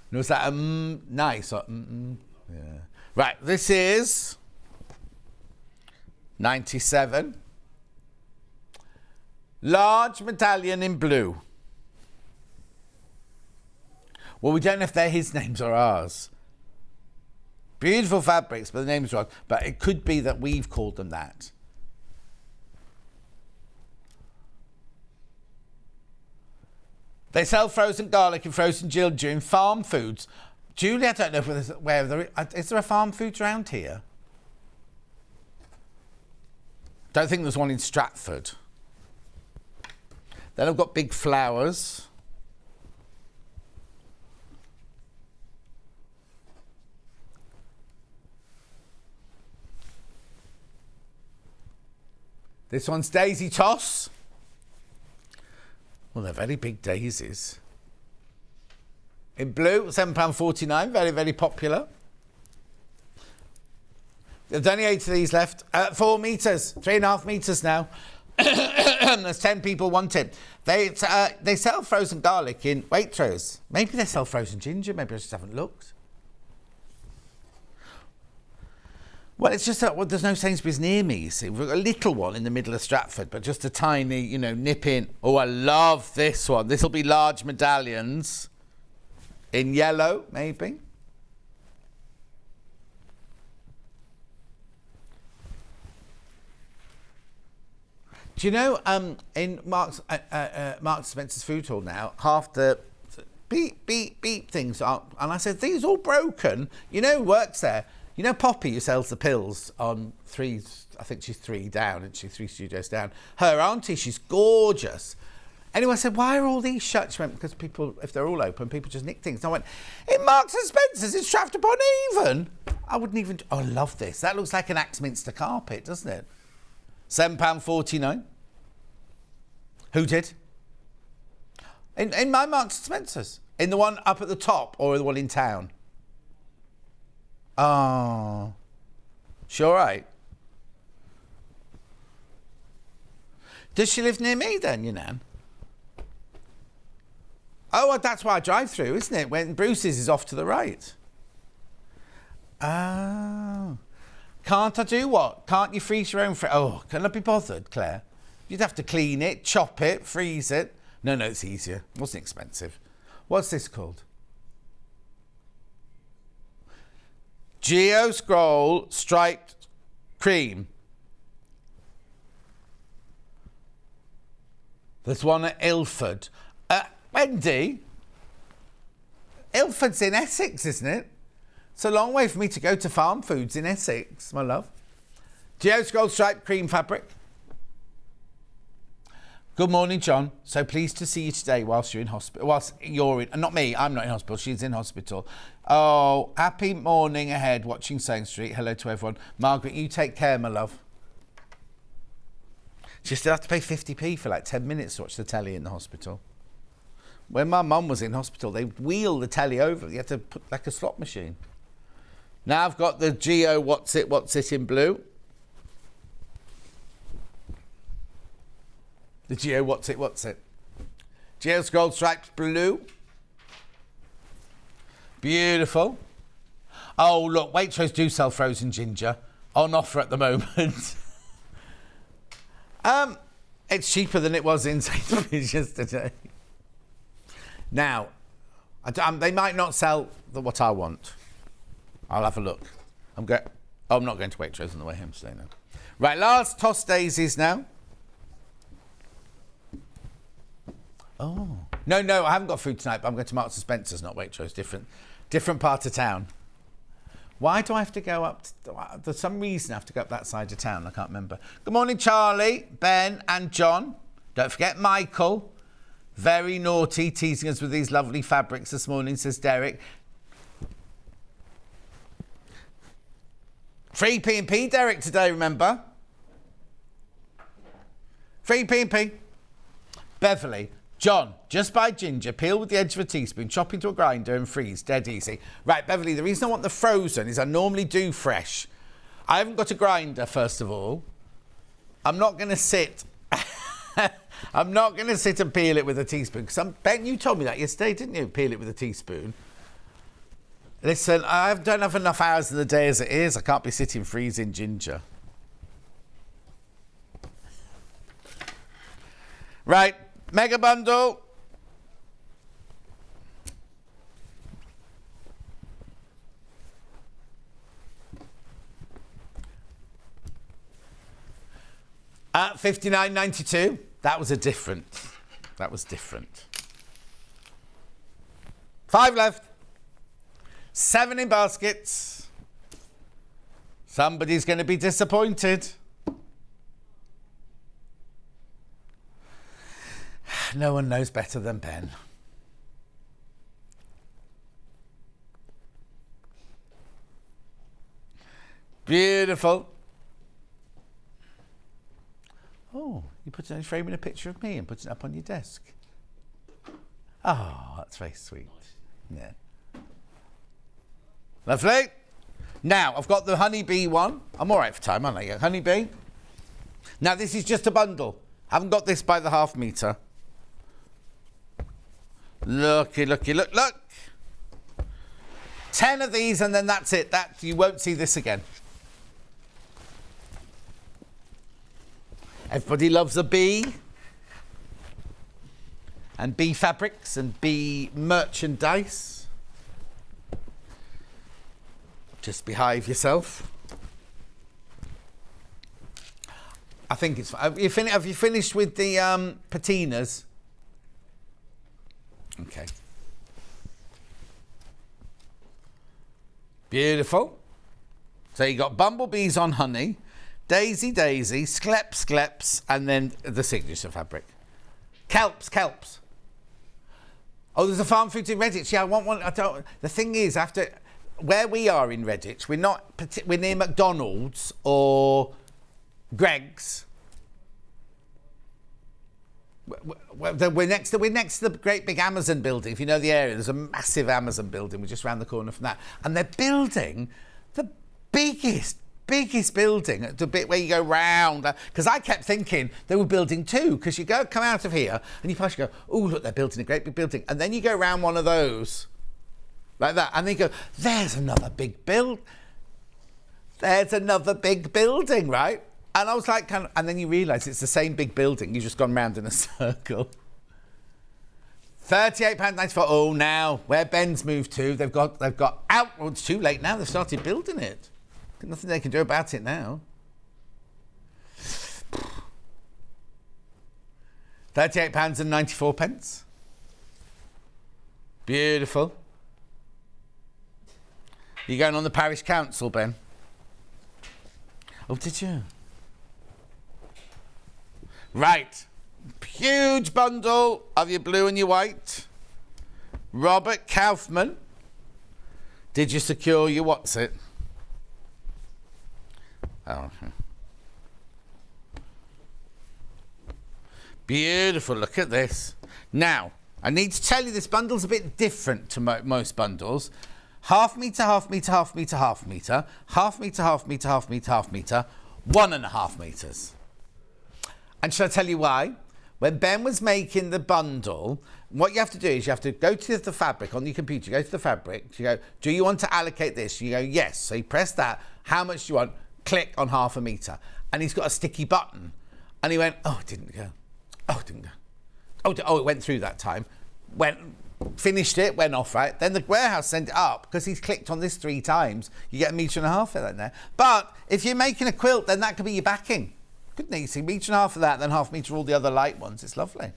And was that nice? Or, yeah. Right, this is 97. Large medallion in blue. Well, we don't know if they're his names or ours. Beautiful fabrics, but the name's wrong. But it could be that we've called them that. They sell frozen garlic and frozen ginger in farm foods. Julie, I don't know where there is there a farm foods around here? Don't think there's one in Stratford. Then I've got Big Flowers. This one's Daisy Toss. Well, they're very big daisies. In blue, £7.49, very, very popular. There's only 8 of these left. 4 metres, 3.5 metres now. There's 10 people want it. They sell frozen garlic in Waitrose. Maybe they sell frozen ginger. Maybe I just haven't looked. Well, it's just that there's no Sainsbury's near me, you see. We've got a little one in the middle of Stratford, but just a tiny, you know, nip in. Oh, I love this one. This will be large medallions. In yellow, maybe. Do you know, in Marks Spencer's food hall now, half the beep, beep, beep things are, and I said, these all broken. You know who works there? You know Poppy, who sells the pills on 3, I think she's 3 down, isn't she? 3 studios down. Her auntie, she's gorgeous. Anyway, I said, why are all these shut? She went, because people, if they're all open, people just nick things. And I went, in Marks and Spencer's in Stratford-upon-Avon? I wouldn't even, oh, I love this. That looks like an Axminster carpet, doesn't it? £7.49. Who did? In my Marks and Spencer's. In the one up at the top or the one in town? Oh. She all right? Does she live near me then, you Nan? Oh, well, that's why I drive through, isn't it? When Bruce's is off to the right. Oh. Can't I do what? Can't you freeze your own... Oh, can I be bothered, Claire? You'd have to clean it, chop it, freeze it. No, it's easier. It wasn't expensive. What's this called? Geo Scroll Striped Cream. There's one at Ilford. Wendy, Ilford's in Essex, isn't it? It's a long way for me to go to Farm Foods in Essex, my love. Geo Scroll Striped Cream fabric. Good morning, John. So pleased to see you today whilst you're in hospital. Whilst you're in... Not me, I'm not in hospital. She's in hospital. Oh, happy morning ahead watching Sane Street. Hello to everyone. Margaret, you take care, my love. She still have to pay 50p for like 10 minutes to watch the telly in the hospital. When my mum was in hospital, they wheeled the telly over. You had to put like a slot machine. Now I've got the Geo What's It in blue. The Geo What's It. Geo Scroll Striped blue. Beautiful. Oh, look, Waitrose do sell frozen ginger. On offer at the moment. It's cheaper than it was in Sainsbury's yesterday. Now, they might not sell what I want. I'll have a look. I'm not going to Waitrose on the way home today now. Right, last tossed daisies now. Oh. No, I haven't got food tonight, but I'm going to Marks and Spencer's, not Waitrose. Different part of town. Why do I have to go up? There's some reason I have to go up that side of town. I can't remember. Good morning, Charlie, Ben and John. Don't forget Michael. Very naughty, teasing us with these lovely fabrics this morning, says Derek. Free P&P, Derek, today, remember? Free P&P. Beverly. John, just buy ginger, peel with the edge of a teaspoon, chop into a grinder and freeze. Dead easy. Right, Beverly, the reason I want the frozen is I normally do fresh. I haven't got a grinder, first of all. I'm not going to sit... I'm not going to sit and peel it with a teaspoon. Because Ben, you told me that yesterday, didn't you? Peel it with a teaspoon. Listen, I don't have enough hours in the day as it is. I can't be sitting freezing ginger. Right, mega bundle. At $59.92. That was different. 5 left. 7 in baskets. Somebody's going to be disappointed. No one knows better than Ben. Beautiful. Oh, you put it in framing a picture of me and put it up on your desk. Oh, that's very sweet. Yeah. Lovely. Now, I've got the honeybee one. I'm all right for time, aren't I? Honeybee. Now, this is just a bundle. I haven't got this by the half metre. Looky, looky, look, look. 10 of these and then that's it. You won't see this again. Everybody loves a bee. And bee fabrics and bee merchandise. Just behave yourself. I think it's... Have you finished with the patinas? Okay. Beautiful. So you got bumblebees on honey, daisy, daisy, skleps, skleps, and then the signature fabric. Kelps, kelps. Oh, there's a farm food in Redditch. Yeah, I want one. I don't. The thing is, after where we are in Redditch, we're near McDonald's or Greg's. We're next to the great big Amazon building. If you know the area, there's a massive Amazon building. We're just around the corner from that, and they're building the biggest building, the bit where you go round. Because I kept thinking they were building 2. Because you come out of here and you pass, you go, oh look, they're building a great big building, and then you go round one of those like that, and then you go, there's another big There's another big building, right? And I was like, and then you realise it's the same big building. You've just gone round in a circle. £38.94. Oh, now where Ben's moved to, they've got out. Well, it's too late now. They've started building it. Nothing they can do about it now. £38.94. Beautiful. You going on the parish council, Ben? Oh, did you? Right. Huge bundle of your blue and your white. Robert Kaufman. Did you secure your what's it? Oh. Beautiful. Look at this. Now, I need to tell you this bundle's a bit different to most bundles. Half metre, half metre, half metre, half metre. Half metre, half metre, half metre, half metre. 1.5 metres. And shall I tell you why? When Ben was making the bundle, what you have to do is you have to go to the fabric on your computer. You go to the fabric. You go, do you want to allocate this? You go, yes. So you press that. How much do you want? Click on 1/2 metre. And he's got a sticky button. And he went, oh, it didn't go. Oh, it didn't go. Oh, it went through that time. Finished it, went off, right? Then the warehouse sent it up because he's clicked on this 3 times. You get 1.5 metres in there. But if you're making a quilt, then that could be your backing. Couldn't you see 1.5 metres of that, then 1/2 metre all the other light ones? It's lovely.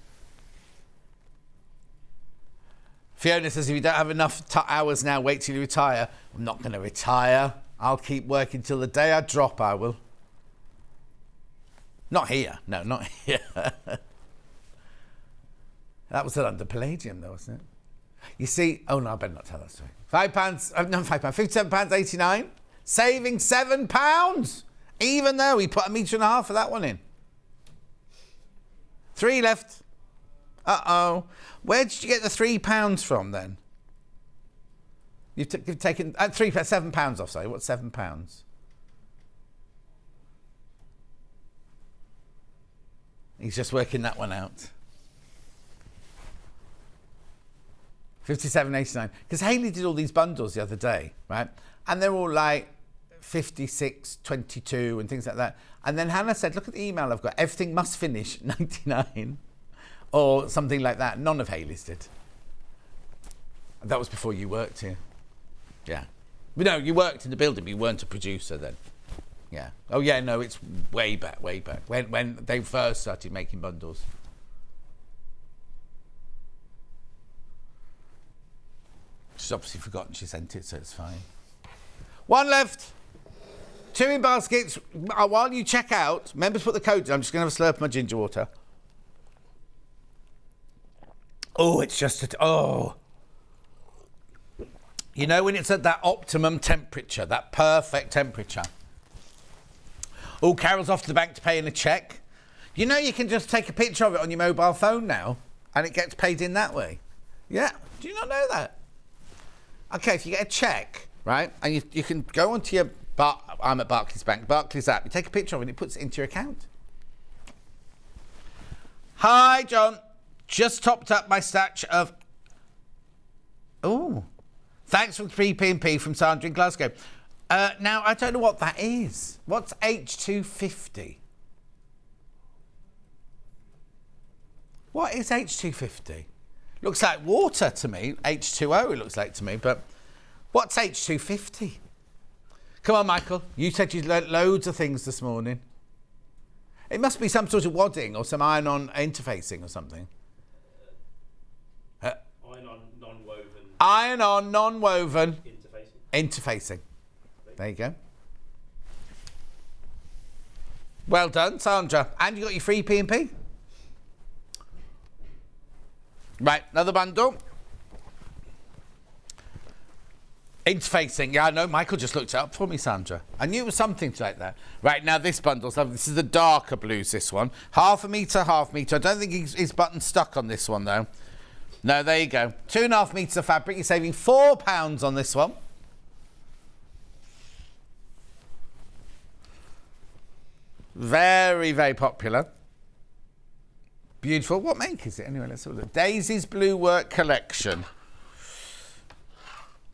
Fiona says, if you don't have enough hours now, wait till you retire. I'm not going to retire. I'll keep working till the day I drop, I will. Not here. No, not here. That was under Palladium, though, wasn't it? You see... Oh, no, I better not tell that story. £5... No, £5. £57.89. Saving £7. Even though we put 1.5 metres for that one in. 3 left. Uh-oh. Where did you get the £3 from, then? You've taken... £7 off, sorry. What's £7? He's just working that one out. 57.89. Because Hayley did all these bundles the other day, right? And they're all like 56.22 and things like that. And then Hannah said, look at the email I've got. Everything must finish 99 or something like that. None of Hayley's did. That was before you worked here. Yeah. But no, you worked in the building, but you weren't a producer then. Yeah. Oh, yeah, no, it's way back. When they first started making bundles. She's obviously forgotten she sent it, so it's fine. One left. 2 in baskets. While you check out, remember to put the code in. I'm just going to have a slurp of my ginger water. Oh, it's just You know when it's at that optimum temperature, that perfect temperature. Oh, Carol's off to the bank to pay in a cheque. You know you can just take a picture of it on your mobile phone now and it gets paid in that way. Yeah, do you not know that? Okay, if you get a cheque, right, and you can go onto your... I'm at Barclays Bank, Barclays app. You take a picture of it and it puts it into your account. Hi, John. Just topped up my stash of... Oh, thanks for the 3p&p from Sandra in Glasgow. Now, I don't know what that is. What's H250? What is H250? Looks like water to me. H2O it looks like to me, but what's H250? Come on, Michael. You said you learnt loads of things this morning. It must be some sort of wadding or some iron-on interfacing or something. Iron-on, non-woven. Iron-on, non-woven. Interfacing. There you go. Well done, Sandra. And you got your free P&P. Right, another bundle. Interfacing. Yeah, I know. Michael just looked it up for me, Sandra. I knew it was something like that. Right, now this bundle's lovely. This is the darker blues, this one. Half a metre. I don't think his button's stuck on this one, though. No, there you go. 2.5 metres of fabric. You're saving £4 on this one. Very, very popular. Beautiful. What make is it? Anyway, let's have a look. Daisy's Blue Work Collection.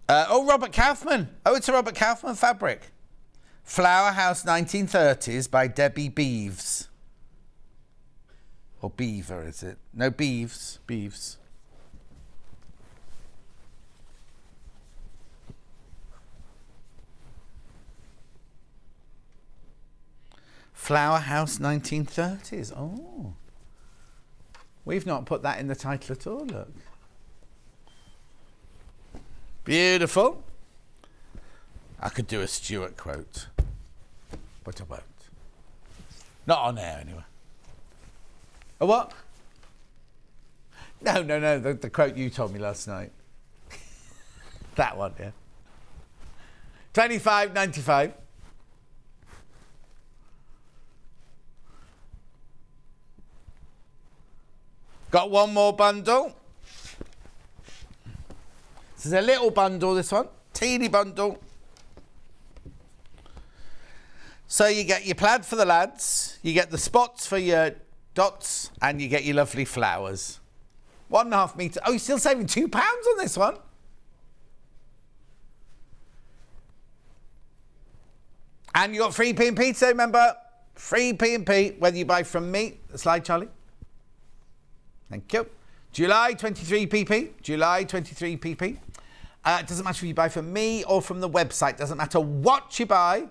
Robert Kaufman. Oh, it's a Robert Kaufman fabric. Flower House 1930s by Debbie Beeves. Or Beaver, is it? No, Beeves. Beeves. Flower House 1930s. Oh. We've not put that in the title at all, look. Beautiful. I could do a Stuart quote, but I won't. Not on air, anyway. A what? No, the quote you told me last night. That one, yeah. 25.95. Got one more bundle. This is a little bundle, this one. Teeny bundle. So you get your plaid for the lads, you get the spots for your dots, and you get your lovely flowers. 1.5 metre. Oh, you're still saving £2 on this one. And you got free P&P today, remember? Free P&P, whether you buy from me. Slide, Charlie. Thank you. July 23 PP. July 23 PP. It doesn't matter if you buy from me or from the website. Doesn't matter what you buy.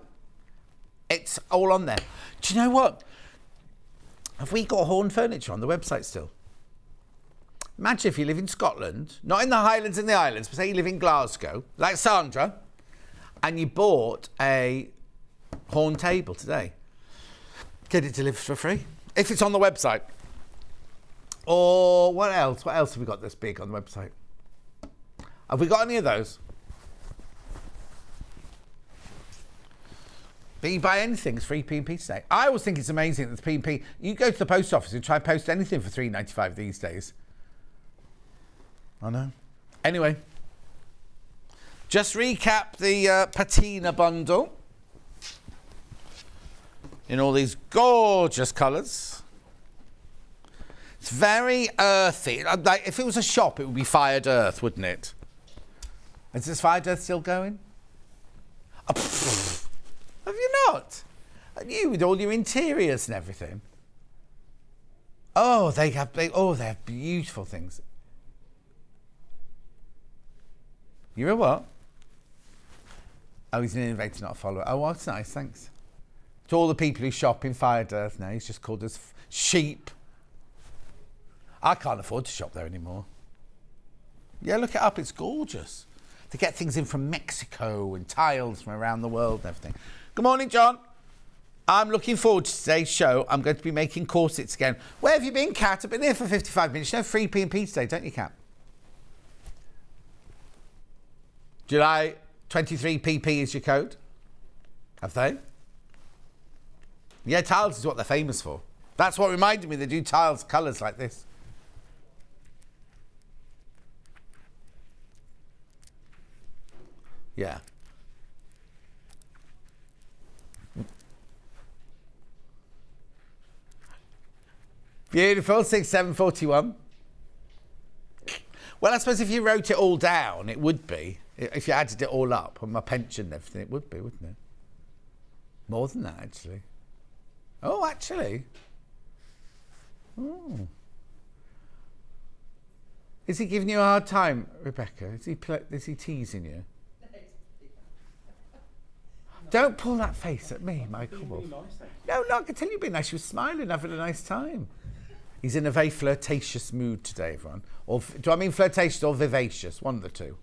It's all on there. Do you know what? Have we got Horn Furniture on the website still? Imagine if you live in Scotland, not in the Highlands and the Islands, but say you live in Glasgow, like Sandra, and you bought a Horn table today. Get it delivered for free. If it's on the website. Or what else? What else have we got that's big on the website? Have we got any of those? But you buy anything, it's free P&P today. I always think it's amazing that the P&P... You go to the post office and try and post anything for $3.95 these days. I know. Anyway. Just recap the Patina bundle. In all these gorgeous colours. It's very earthy. Like, if it was a shop, it would be Fired Earth, wouldn't it? Is this Fired Earth still going? Oh, have you not? You with all your interiors and everything. Oh, they have beautiful things. You're a what? Oh, he's an innovator, not a follower. Oh, well, that's nice, thanks. To all the people who shop in Fired Earth now, he's just called us sheep. I can't afford to shop there anymore. Yeah, look it up, it's gorgeous. They get things in from Mexico and tiles from around the world and everything. Good morning, John. I'm looking forward to today's show. I'm going to be making corsets again. Where have you been, Kat? I've been here for 55 minutes. You know free P&P today, don't you, Kat? July 23 PP is your code. Have they? Yeah, tiles is what they're famous for. That's what reminded me they do tiles colours like this. Yeah. Beautiful, 6741. Well, I suppose if you wrote it all down, it would be. If you added it all up on my pension and everything, it would be, wouldn't it? More than that, actually. Oh, actually. Oh. Is he giving you a hard time, Rebecca? Is he teasing you? Don't pull that face at me, Michael. Really nice, no, I can tell you've been nice. She was smiling, having a nice time. He's in a very flirtatious mood today, everyone. Or do I mean flirtatious or vivacious? One of the two.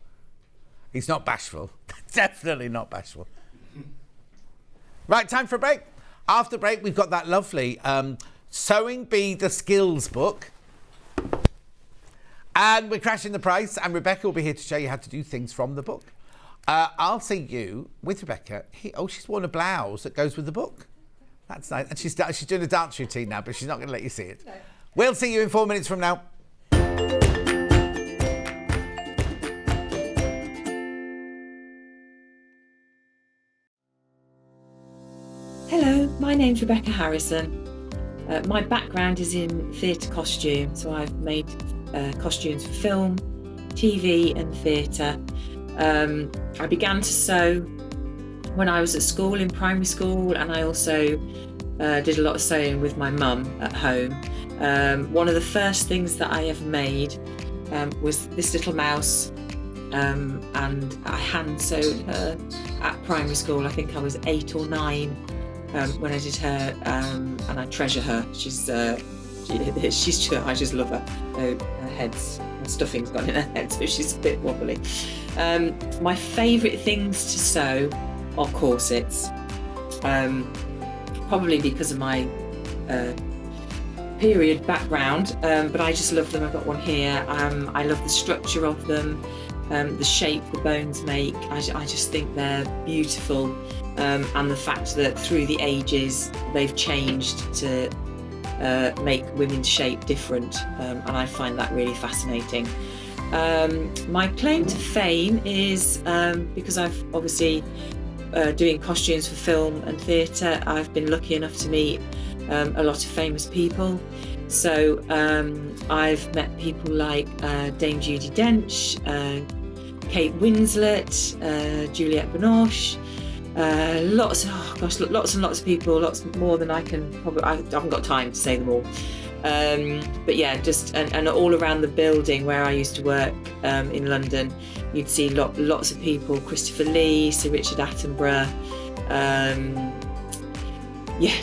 He's not bashful. Definitely not bashful. Right, time for a break. After break, we've got that lovely Sewing Bee the Skills book. And we're crashing the price, and Rebecca will be here to show you how to do things from the book. I'll see you with Rebecca. She's worn a blouse that goes with the book. That's nice. And she's doing a dance routine now, but she's not going to let you see it. No. We'll see you in 4 minutes from now. Hello, my name's Rebecca Harrison. My background is in theatre costume, so I've made costumes for film, TV and theatre. I began to sew when I was at school, in primary school, and I also did a lot of sewing with my mum at home. One of the first things that I ever made was this little mouse, and I hand sewed her at primary school. I think I was 8 or 9 when I did her, and I treasure her. I just love her. Her stuffing's gone in her head, so she's a bit wobbly. My favourite things to sew are corsets, probably because of my period background, but I just love them. I've got one here. I love the structure of them, the shape the bones make. I just think they're beautiful, and the fact that through the ages they've changed to make women's shape different, and I find that really fascinating. My claim to fame is because I've obviously doing costumes for film and theatre, I've been lucky enough to meet a lot of famous people. So I've met people like Dame Judi Dench, Kate Winslet, Juliette Binoche, lots and lots of people, lots more than I haven't got time to say them all. But yeah, just and all around the building where I used to work in London, you'd see lots of people: Christopher Lee, Sir Richard Attenborough,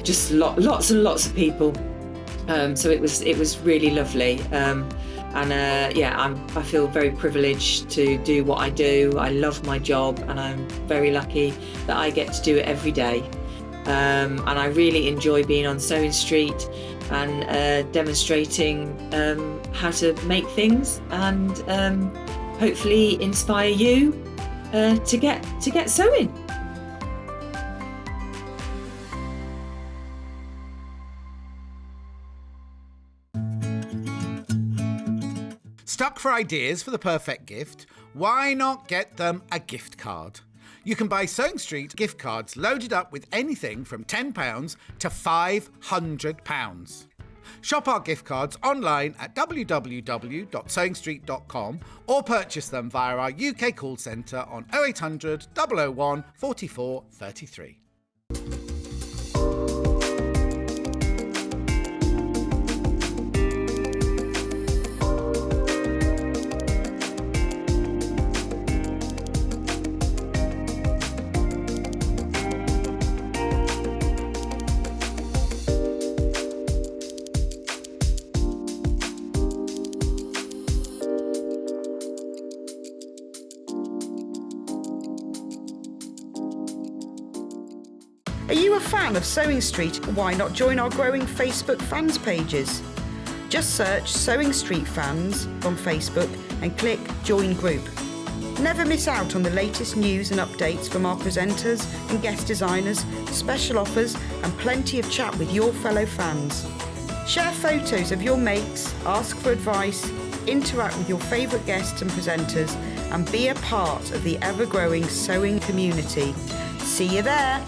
just lots and lots of people. So it was really lovely, I feel very privileged to do what I do. I love my job, and I'm very lucky that I get to do it every day. And I really enjoy being on Sewing Street and demonstrating how to make things, and hopefully inspire you to get sewing. Stuck for ideas for the perfect gift? Why not get them a gift card? You can buy Sewing Street gift cards loaded up with anything from £10 to £500. Shop our gift cards online at www.sewingstreet.com or purchase them via our UK call centre on 0800 001 44 33. Are you a fan of Sewing Street? Why not join our growing Facebook fans pages? Just search Sewing Street Fans on Facebook and click Join Group. Never miss out on the latest news and updates from our presenters and guest designers, special offers and plenty of chat with your fellow fans. Share photos of your makes, ask for advice, interact with your favourite guests and presenters and be a part of the ever-growing sewing community. See you there!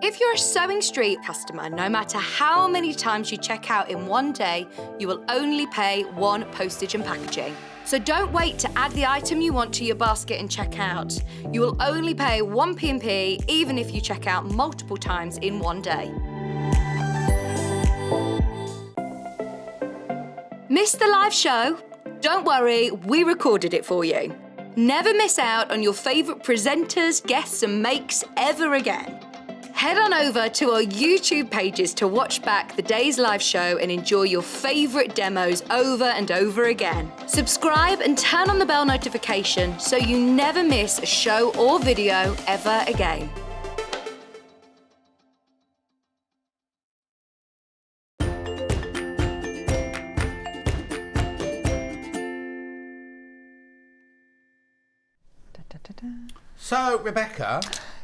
If you're a Sewing Street customer, no matter how many times you check out in one day, you will only pay one postage and packaging. So don't wait to add the item you want to your basket and check out. You will only pay one P&P even if you check out multiple times in one day. Missed the live show? Don't worry, we recorded it for you. Never miss out on your favourite presenters, guests and makes ever again. Head on over to our YouTube pages to watch back the day's live show and enjoy your favourite demos over and over again. Subscribe and turn on the bell notification so you never miss a show or video ever again. So, Rebecca,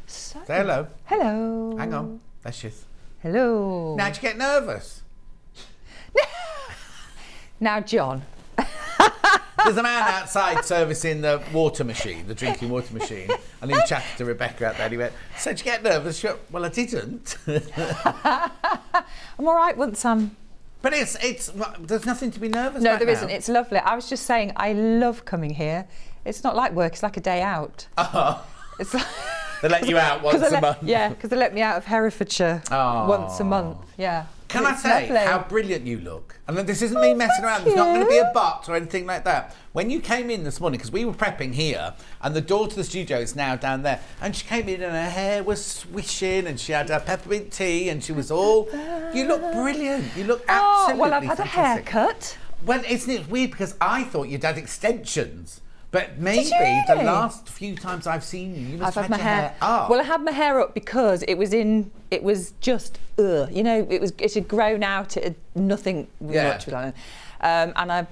say hello. Hello. Hang on. That's just. Hello. Now, do you get nervous? Now, John. There's a man outside servicing the water machine, the drinking water machine, and he chatted to Rebecca out there. And he went, "So, did you get nervous?" She went, "Well, I didn't." I'm all right once I'm... But there's nothing to be nervous No, about there now. isn't. It's lovely. I was just saying, I love coming here. It's not like work. It's like a day out. It's like... They let you out once a month. Yeah, because they let me out of Herefordshire once a month. Yeah. Can I say how brilliant you look? And this isn't me messing around. There's not going to be a but or anything like that. When you came in this morning, because we were prepping here, and the door to the studio is now down there, and she came in and her hair was swishing, and she had her peppermint tea, and she was all... You look brilliant. You look absolutely well, I've had fantastic. a haircut. Well, isn't it weird? Because I thought you'd had extensions. But maybe you the really? last few times I've seen you, you must I've have had my your hair up. Well, I had my hair up because it was just, you know, it had grown out, it had nothing much on it. And I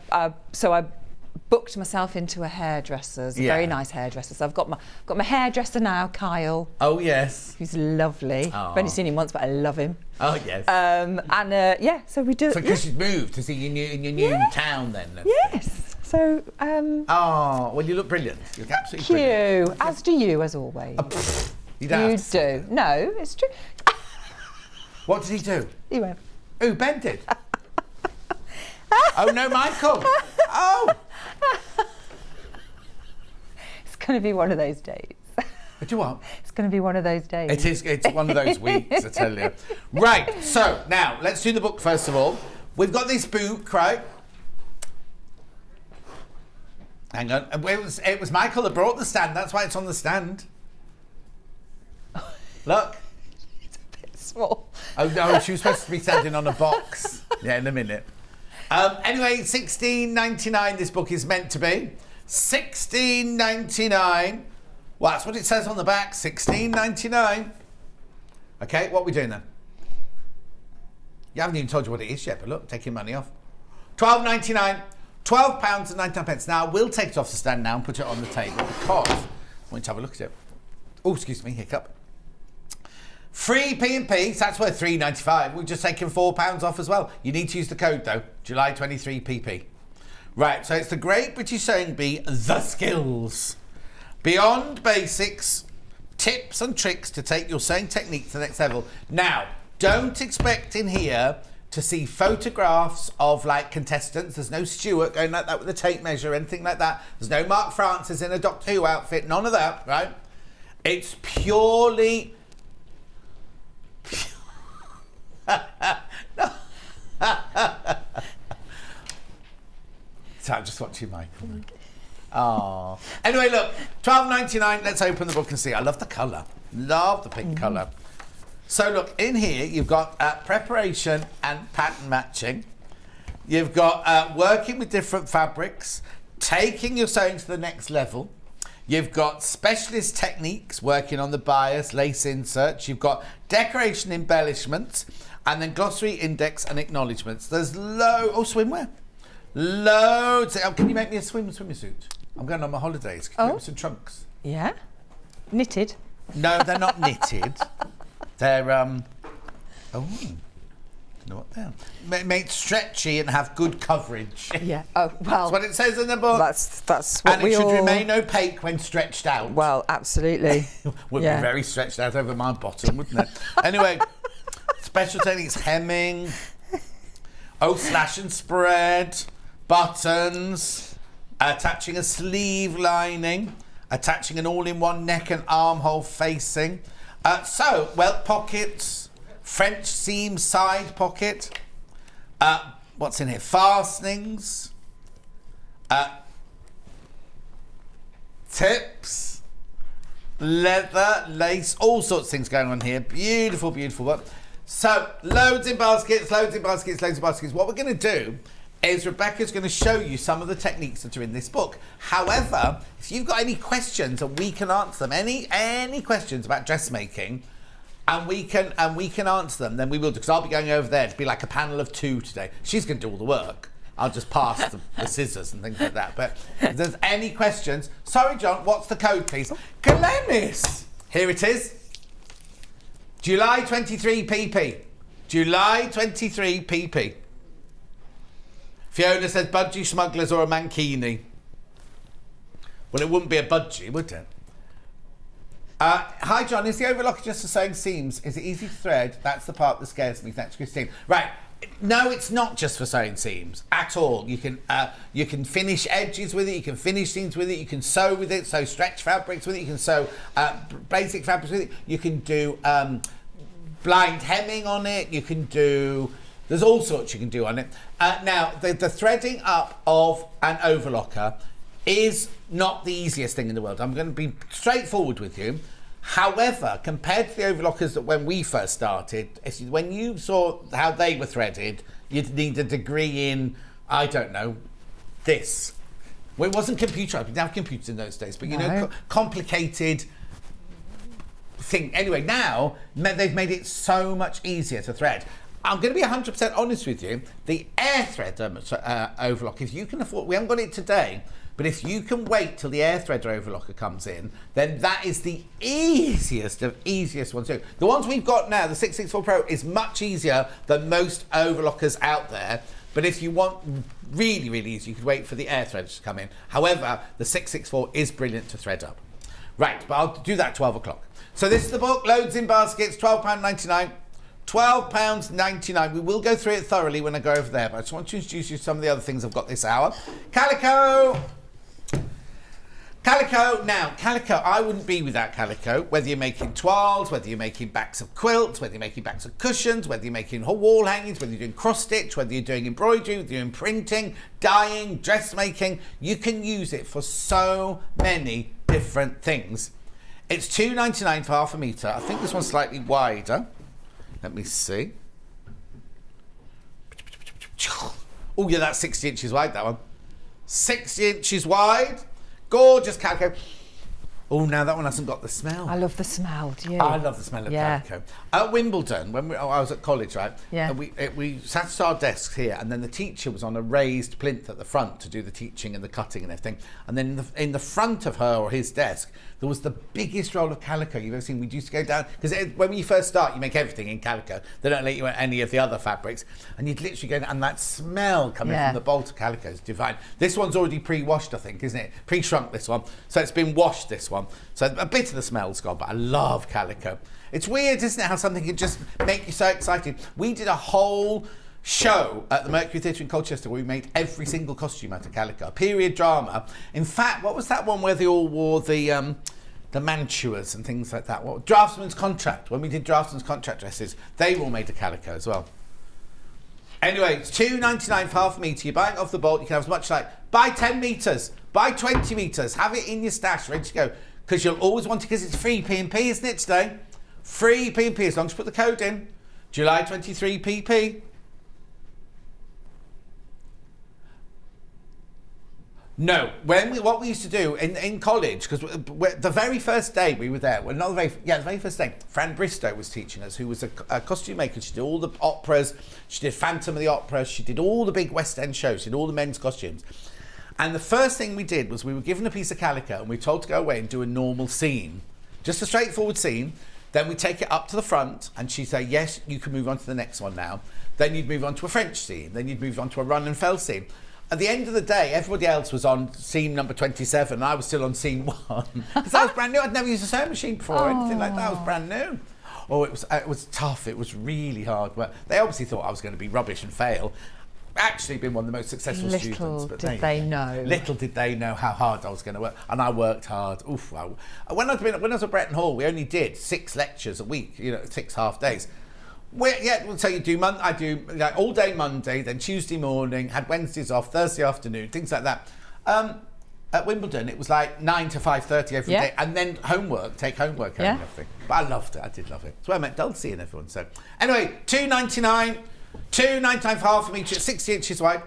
booked myself into a hairdresser's, a very nice hairdresser. So I've got my hairdresser now, Kyle. Oh, yes. He's lovely. I've only seen him once, but I love him. Oh, yes. Yeah, so we do. So because you've moved to see in your new town then? Yes. So, oh, well, you look brilliant. You look absolutely brilliant. you, as do you, as always. You don't You have to. do. No, it's true. What did he do? He went. Who, Ben did? Oh, no, Michael. Oh. It's going to be one of those days. Do what? It's going to be one of those days. It is. It's one of those weeks, I tell you. Right, so now, let's do the book first of all. We've got this book, right? Hang on. It was Michael that brought the stand. That's why it's on the stand. Look. It's a bit small. Oh, no, she was supposed to be standing on a box. Yeah, in a minute. Anyway, $16.99 this book is meant to be. $16.99. Well, that's what it says on the back. $16.99. Okay, what are we doing then? You haven't even told you what it is yet, but look, take your money off. £12.99. £12.99. Now, we'll take it off the stand now and put it on the table because I want to have a look at it. Oh, excuse me, hiccup. Free P&P, so that's worth $3.95. We've just taken £4 off as well. You need to use the code though, July 23 PP. Right, so it's the Great British Sewing Bee, The Skills. Beyond basics, tips and tricks to take your sewing technique to the next level. Now, don't expect in here to see photographs of like contestants. There's no Stuart going like that with a tape measure or anything like that. There's no Mark Francis in a Doctor Who outfit, none of that, right? It's purely... So I'm just watching Michael. Oh. Anyway, look, $12.99. Let's open the book and see. I love the colour. Love the pink colour. So look, in here you've got preparation and pattern matching. You've got working with different fabrics. taking your sewing to the next level. You've got specialist techniques working on the bias, lace inserts. You've got decoration embellishments, and then glossary, index, and acknowledgements. There's swimwear. Loads. Can you make me a swimsuit? I'm going on my holidays. Can you make me some trunks? Yeah. Knitted. No, they're not knitted. They're I don't know what they are. Made stretchy and have good coverage. Yeah. Oh well. That's what it says in the book. That's what and it should remain opaque when stretched out. Well, absolutely. Would be very stretched out over my bottom, wouldn't it? Anyway, special techniques: hemming, slash and spread, buttons, attaching a sleeve lining, attaching an all-in-one neck and armhole facing. Welt pockets, French seam side pocket. What's in here? Fastenings. Tips. Leather, lace, all sorts of things going on here. Beautiful, beautiful work. So, loads in baskets, loads in baskets, loads in baskets. What we're going to do is Rebecca's going to show you some of the techniques that are in this book. However, if you've got any questions and we can answer them, any questions about dressmaking, and we can answer them, then we will do, because I'll be going over there to be like a panel of 2 today. She's going to do all the work. I'll just pass the scissors and things like that. But if there's any questions, sorry, John, what's the code, please? Glennis! Here it is. July 23 PP. July 23 PP. Fiona says budgie smugglers or a mankini. Well, it wouldn't be a budgie, would it? Hi, John. Is the overlocker just for sewing seams? Is it easy to thread? That's the part that scares me. Thanks, Christine. Right. No, it's not just for sewing seams at all. You can finish edges with it. You can finish seams with it. You can sew with it. Sew stretch fabrics with it. You can sew basic fabrics with it. You can do blind hemming on it. You can do... There's all sorts you can do on it. Now, the threading up of an overlocker is not the easiest thing in the world. I'm going to be straightforward with you. However, compared to the overlockers that when we first started, when you saw how they were threaded, you'd need a degree in, I don't know, this. Well, it wasn't computerized. We didn't have computers in those days, but, you know, complicated thing. Anyway, now they've made it so much easier to thread. I'm going to be 100% honest with you. The air thread overlock, if you can afford, we haven't got it today, but if you can wait till the air thread overlocker comes in, then that is the easiest of easiest ones to do. The ones we've got now, the 664 Pro, is much easier than most overlockers out there. But if you want really, really easy, you could wait for the air thread to come in. However, the 664 is brilliant to thread up. Right, but I'll do that at 12 o'clock. So this is the book, loads in baskets, £12.99. £12.99. We will go through it thoroughly when I go over there, but I just want to introduce you to some of the other things I've got this hour. Calico! Calico. Now, calico, I wouldn't be without calico. Whether you're making toiles, whether you're making backs of quilts, whether you're making backs of cushions, whether you're making wall hangings, whether you're doing cross stitch, whether you're doing embroidery, whether you're doing printing, dyeing, dressmaking, you can use it for so many different things. It's £2.99 for half a metre. I think this one's slightly wider. Let me see. Oh, yeah, that's 60 inches wide, that one. 60 inches wide. Gorgeous calico. Oh, now that one hasn't got the smell. I love the smell, do you? I love the smell of calico. At Wimbledon, when I was at college, right? Yeah. We sat at our desks here, and then the teacher was on a raised plinth at the front to do the teaching and the cutting and everything. And then in the front of her or his desk, there was the biggest roll of calico you've ever seen. We used to go down, because when you first start, you make everything in calico. They don't let you at any of the other fabrics. And you'd literally go down, and that smell coming from the bolt of calico is divine. This one's already pre-washed, I think, isn't it? Pre-shrunk, this one. So it's been washed, this one. So a bit of the smell's gone, but I love calico. It's weird, isn't it, how something can just make you so excited. We did a whole show at the Mercury Theatre in Colchester where we made every single costume out of calico. A period drama. In fact, what was that one where they all wore the mantuas and things like that? What, Draftsman's Contract. When we did Draftsman's Contract dresses, they were all made of calico as well. Anyway, it's £2.99 for half a metre. You're buying off the bolt. You can have as much like, buy 10 metres, buy 20 metres, have it in your stash, ready to go. Because you'll always want it, because it's free P&P, isn't it, today? Free P&P, as long as you put the code in. July 23 PP. No, what we used to do in college, because the very first day we were there, the very first day, Fran Bristow was teaching us, who was a costume maker. She did all the operas, she did Phantom of the Opera, she did all the big West End shows, she did all the men's costumes. And the first thing we did was we were given a piece of calico and we were told to go away and do a normal scene, just a straightforward scene. Then we take it up to the front and she'd say, yes, you can move on to the next one now. Then you'd move on to a French scene, then you'd move on to a run and fell scene. At the end of the day, everybody else was on scene number 27 and I was still on scene 1. Because I was brand new. I'd never used a sewing machine before or anything like that. I was brand new. Oh, it was tough. It was really hard work. They obviously thought I was going to be rubbish and fail. Actually been one of the most successful students. Little did they know. Little did they know how hard I was going to work. And I worked hard. Oof. When I was at Bretton Hall, we only did 6 lectures a week, 6 half days. So you do I do like all day Monday, then Tuesday morning, had Wednesdays off, Thursday afternoon, things like that. At Wimbledon, it was like 9 to 5:30 every day, and then take homework home and everything. But I loved it. I did love it. That's where I met Dulcie and everyone. So anyway, £2.99 for half a metre, 60 inches wide.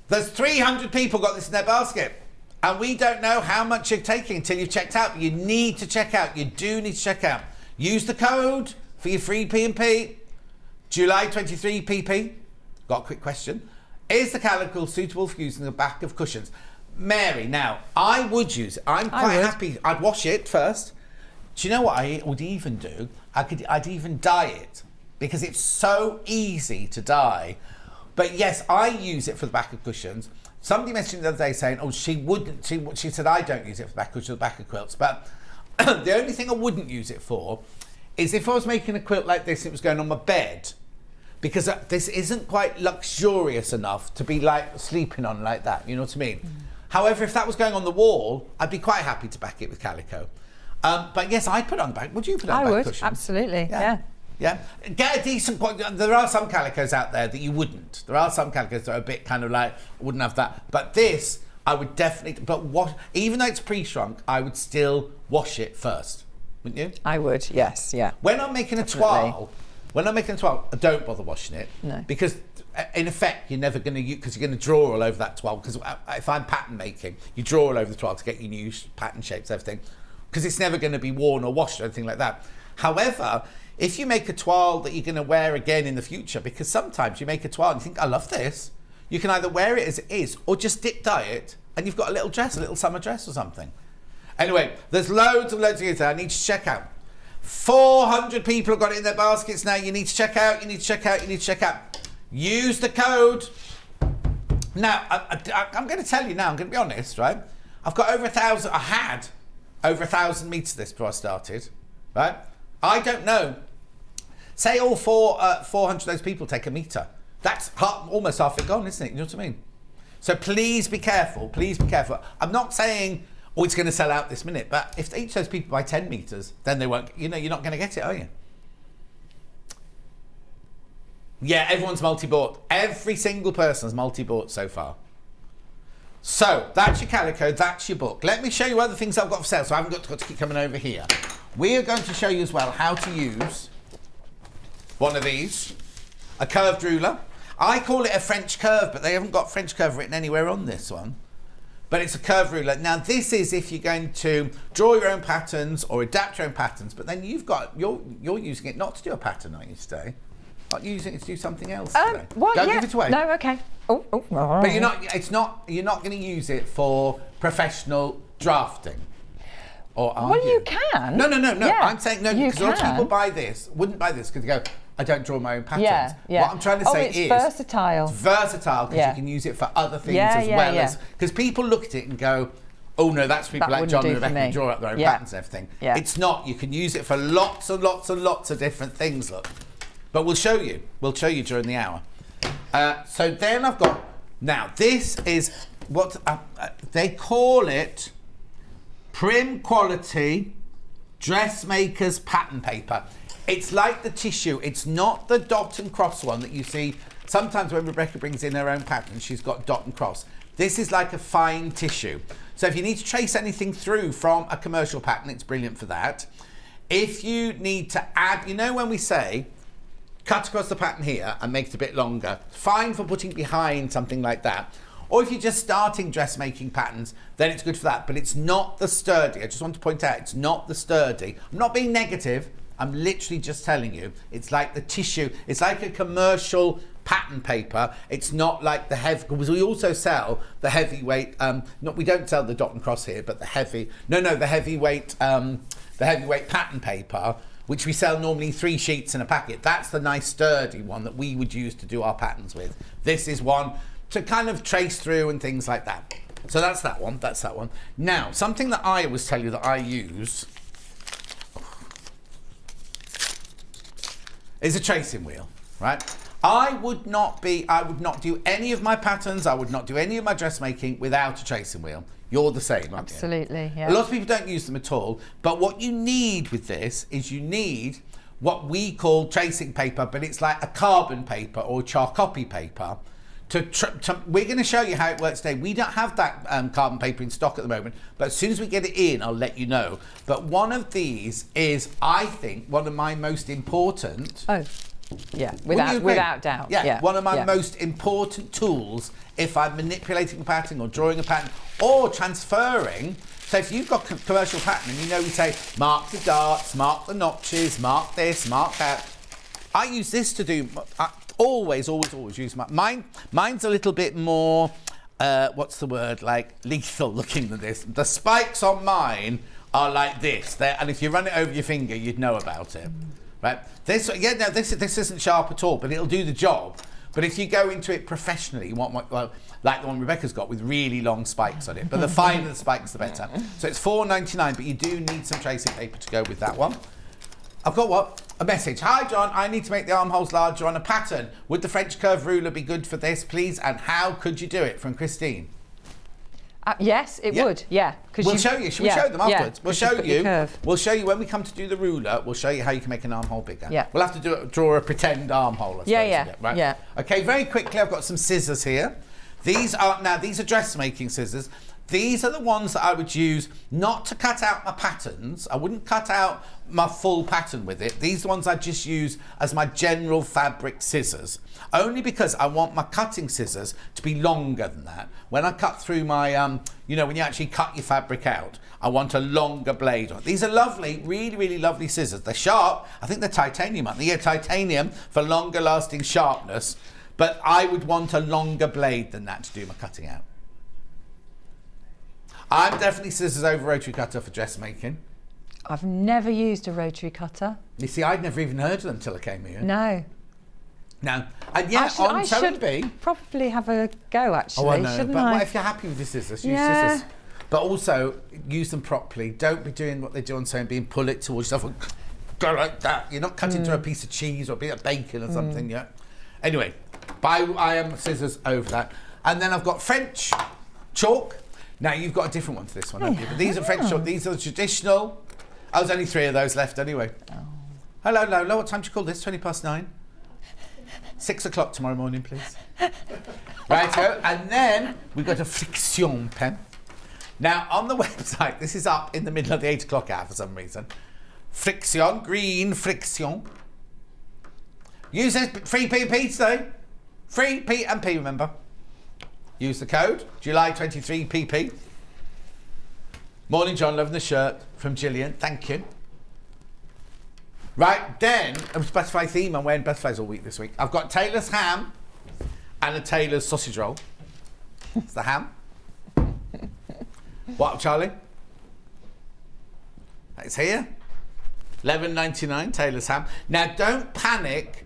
There's 300 people got this in their basket, and we don't know how much you're taking until you've checked out. You need to check out. You do need to check out. Use the code for your free P&P, July 23 PP. Got a quick question. Is the calico suitable for using the back of cushions? Mary, now, I would use it. I'm quite happy. I'd wash it first. Do you know what I would even do? I'd even dye it because it's so easy to dye. But yes, I use it for the back of cushions. Somebody mentioned the other day saying, oh, she wouldn't. She said, I don't use it for the back of cushions, the back of quilts. But the only thing I wouldn't use it for is if I was making a quilt like this, it was going on my bed, because this isn't quite luxurious enough to be like sleeping on like that, you know what I mean? However, if that was going on the wall, I'd be quite happy to back it with calico. But yes, I'd put it on the back. Would you put it on the back cushion? Absolutely, yeah. Get a decent quality. There are some calicos out there that you wouldn't. There are some calicos that are a bit kind of like, wouldn't have that. But this, I would definitely, even though it's pre-shrunk, I would still wash it first. Wouldn't you? I would, yes, yeah. When I'm making a toile, I don't bother washing it. No. Because in effect, you're never going to use, because you're going to draw all over that toile. Because if I'm pattern making, you draw all over the toile to get your new pattern shapes, everything. Because it's never going to be worn or washed or anything like that. However, if you make a toile that you're going to wear again in the future, because sometimes you make a toile and you think, I love this, you can either wear it as it is or just dip dye it and you've got a little dress, a little summer dress or something. Anyway, there's loads of things I need to check out. 400 people have got it in their baskets now. You need to check out, you need to check out, you need to check out. Use the code. Now, I'm going to tell you now, I'm going to be honest, right? I've got over 1,000, I had over 1,000 metres of this before I started, right? I don't know. Say all 400 of those people take a metre. That's almost half it gone, isn't it? You know what I mean? So please be careful, please be careful. I'm not saying, oh, it's going to sell out this minute, but if each of those people buy 10 metres, then they won't, you're not going to get it, are you? Yeah, everyone's multi-bought. Every single person's multi-bought so far. So, that's your calico, that's your book. Let me show you other things I've got for sale, so I haven't got to keep coming over here. We are going to show you as well how to use one of these, a curved ruler. I call it a French curve, but they haven't got French curve written anywhere on this one. But it's a curved ruler. Now, this is if you're going to draw your own patterns or adapt your own patterns, but then you're using it not to do a pattern, aren't you, today? Not using it to do something else today. What? Don't give it away. No, okay. Oh. But you're not going to use it for professional drafting. Or are you can. No. Yeah, I'm saying no, because a lot of people wouldn't buy this because they go, I don't draw my own patterns. Yeah. What I'm trying to say is versatile. It's versatile because you can use it for other things as well as, because people look at it and go, oh no, that's people like John and Rebecca who draw up their own patterns and everything. Yeah. It's not. You can use it for lots and lots and lots of different things, look. But we'll show you. We'll show you during the hour. So then I've got, now this is what they call it, Prim Quality Dressmaker's Pattern Paper. It's like the tissue. It's not the dot and cross one that you see sometimes when Rebecca brings in her own pattern, she's got dot and cross. This is like a fine tissue. So if you need to trace anything through from a commercial pattern, it's brilliant for that. If you need to add, when we say, cut across the pattern here and make it a bit longer, fine for putting behind something like that. Or if you're just starting dressmaking patterns, then it's good for that. But it's not the sturdy. I just want to point out, it's not the sturdy. I'm not being negative. I'm literally just telling you, it's like the tissue. It's like a commercial pattern paper. It's not like the heavy, because we also sell the heavyweight, we don't sell the dot and cross here, but the heavyweight pattern paper, which we sell normally 3 sheets in a packet. That's the nice sturdy one that we would use to do our patterns with. This is one to kind of trace through and things like that. So that's that one, Now, something that I always tell you that I use is a tracing wheel, right? I would not do any of my patterns, I would not do any of my dressmaking without a tracing wheel. You're the same, aren't you? Absolutely, yeah. A lot of people don't use them at all, but what you need with this is you need what we call tracing paper, but it's like a carbon paper or charcopy paper. We're going to show you how it works today. We don't have that carbon paper in stock at the moment, but as soon as we get it in, I'll let you know. But one of these is, I think, one of my most important... Oh, yeah, without doubt. Yeah, one of my most important tools if I'm manipulating a pattern or drawing a pattern or transferring. So if you've got commercial pattern and you know we say, mark the darts, mark the notches, mark this, mark that. I use this to do... Always use mine's a little bit more what's the word, like lethal looking than this. The spikes on mine are like this, and if you run it over your finger you'd know about it, right? This isn't sharp at all, but it'll do the job. But if you go into it professionally, you want like the one Rebecca's got with really long spikes on it, but the finer the spikes the better. So it's $4.99, but you do need some tracing paper to go with that one. I've got a message. Hi John, I need to make the armholes larger on a pattern. Would the French curve ruler be good for this, please? And how could you do it? From Christine. Yes, it would. Yeah. We'll show you. Should we show them afterwards? We'll show you. We'll show you when we come to do the ruler. We'll show you how you can make an armhole bigger. Yeah. We'll have to draw a pretend armhole. I suppose, right? Yeah. Okay. Very quickly, I've got some scissors here. These are dressmaking scissors. These are the ones that I would use not to cut out my patterns. I wouldn't cut out my full pattern with it. These ones I just use as my general fabric scissors. Only because I want my cutting scissors to be longer than that. When I cut through my, when you actually cut your fabric out, I want a longer blade on it. These are lovely, really, really lovely scissors. They're sharp. I think they're titanium, aren't they? Yeah, titanium for longer lasting sharpness. But I would want a longer blade than that to do my cutting out. I'm definitely scissors over rotary cutter for dressmaking. I've never used a rotary cutter. You see, I'd never even heard of them until I came here. No. And I should probably have a go, actually. Oh, I know, shouldn't but I? if you're happy with your scissors, use scissors. But also, use them properly. Don't be doing what they do on saying, being pull it towards yourself and go like that. You're not cutting through a piece of cheese or a bit of bacon or something, yeah? Anyway, I am scissors over that. And then I've got French chalk. Now, you've got a different one to this one, haven't you? But these are French chalk. These are the traditional. Oh, there's only 3 of those left anyway. Oh. Hello, Lola. What time do you call this? 9:20? 6 o'clock tomorrow morning, please. Righto. And then we've got a friction pen. Now, on the website, this is up in the middle of the 8 o'clock hour for some reason. Friction, green friction. Use this free P&P today. Free P&P, remember. Use the code, July 23 PP. Morning, John, loving the shirt from Gillian. Thank you. Right, then, Butterfly theme. I'm wearing butterflies all week this week. I've got Taylor's ham and a Taylor's sausage roll. It's the ham. What, Charlie? It's here. $11.99, Taylor's ham. Now, don't panic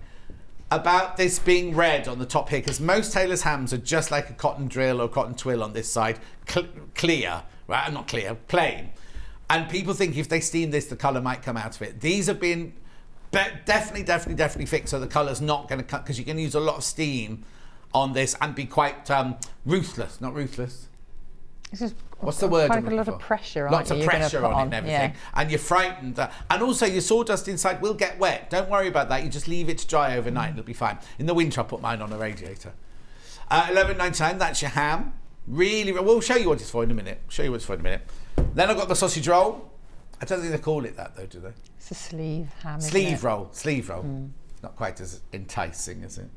about this being red on the top here, because most Taylor's hams are just like a cotton drill or cotton twill on this side, clear, right? Not clear, plain. And people think if they steam this, the colour might come out of it. These have been definitely fixed, so the colour's not going to cut, because you can use a lot of steam on this and be quite ruthless, not ruthless. This is What's the word? Quite a lot of pressure on it. Lots of pressure on it and everything. Yeah. And you're frightened. And also your sawdust inside will get wet. Don't worry about that. You just leave it to dry overnight. It'll be fine. In the winter, I put mine on a radiator. $11.99, that's your ham. Really, we'll show you what it's for in a minute. Then I've got the sausage roll. I don't think they call it that though, do they? It's a sleeve ham, Sleeve roll. Not quite as enticing, is it?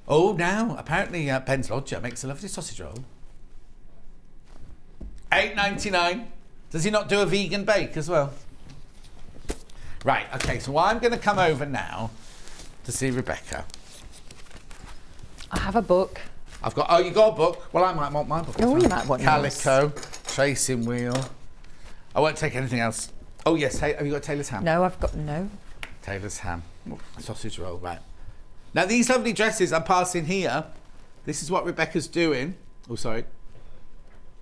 Oh, now, apparently Ben's Lodger makes a lovely sausage roll. $8.99. Does he not do a vegan bake as well? Right, okay, so I'm going to come over now to see Rebecca. I have a book. Oh, you got a book? Well, I might want my book. Oh, you might want yours. Calico, tracing wheel. I won't take anything else. Oh, yes, have you got Taylor's ham? No, I've got no. Taylor's ham. Sausage roll, right. Now, these lovely dresses I'm passing here, this is what Rebecca's doing. Oh, sorry.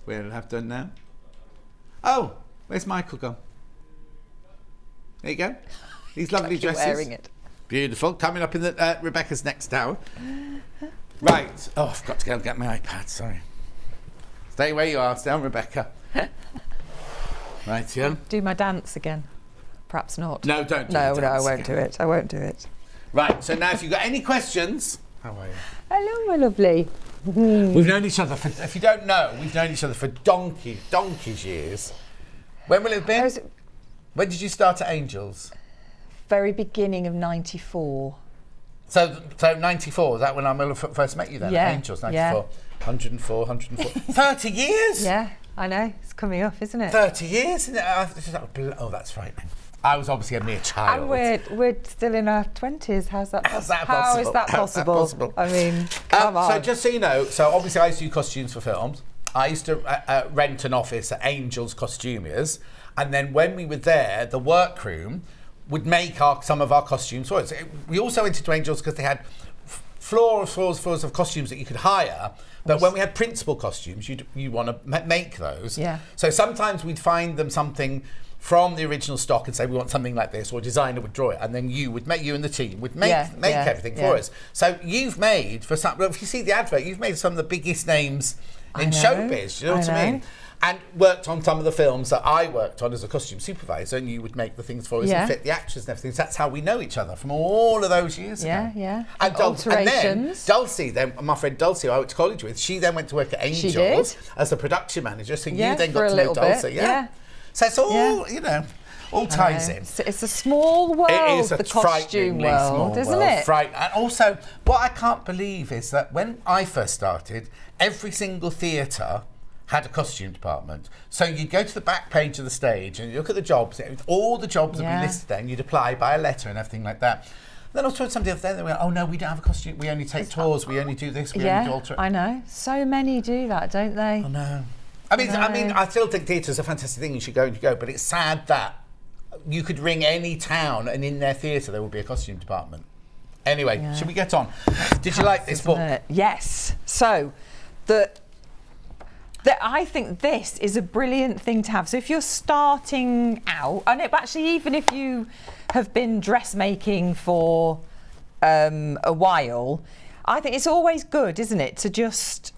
Where have done now? Oh, where's Michael gone? There you go. These lovely dresses. Wearing it. Beautiful. Coming up in the Rebecca's next hour. Right. Oh, I've got to go and get my iPad. Sorry. Stay where you are. Stay on, Rebecca. Right, yeah. Do my dance again. Perhaps not. No, don't do No, the no, I dance won't again. do it. I won't do it. Right, so now if you've got any questions... How are you? Hello, my lovely. We've known each other for, if you don't know, we've known each other for donkey's years. When will it have been? When did you start at Angels? Very beginning of '94. So 94, was that when I first met you then? Yeah, At Angels, 94. yeah. 104. 30 years? Yeah, I know. It's coming up, isn't it? 30 years? Isn't it? Oh, that's frightening. I was obviously a mere child. And we're still in our 20s. How's that possible? How's How is that possible? I mean, come on. So just so you know, so obviously I used to do costumes for films. I used to rent an office at Angels Costumiers, and then when we were there, the workroom would make some of our costumes for us. We also went into Angels because they had floors of costumes that you could hire. But when we had principal costumes, you want to make those. Yeah. So sometimes we'd find them something from the original stock and say we want something like this, or a designer would draw it, and then you and the team would make everything for us. So you've made for some. If you see the advert, you've made some of the biggest names in showbiz. You know what I mean? And worked on some of the films that I worked on as a costume supervisor, and you would make the things for us and fit the actors and everything. So that's how we know each other from all of those years ago. Yeah. And alterations. Dulcie, then my friend Dulcie, who I went to college with, she then went to work at Angels as a production manager. So you then got to know Dulcie. Yeah. So it's all, all ties in. It's a small world, it is a the costume world, isn't it? And also, what I can't believe is that when I first started, every single theatre had a costume department. So you'd go to the back page of the stage and you look at the jobs, all the jobs would be listed there, and you'd apply by a letter and everything like that. Then I was talking to somebody the other day, and they went, oh no, we don't have a costume, we only take tours, we only do this, we only do alter. I know. So many do that, don't they? I know. I mean, I still think theatre's a fantastic thing, you should go, but it's sad that you could ring any town and in their theatre there would be a costume department. Anyway, should we get on? Did you like this book? Yes. So, I think this is a brilliant thing to have. So if you're starting out, and actually even if you have been dressmaking for a while, I think it's always good, isn't it, to just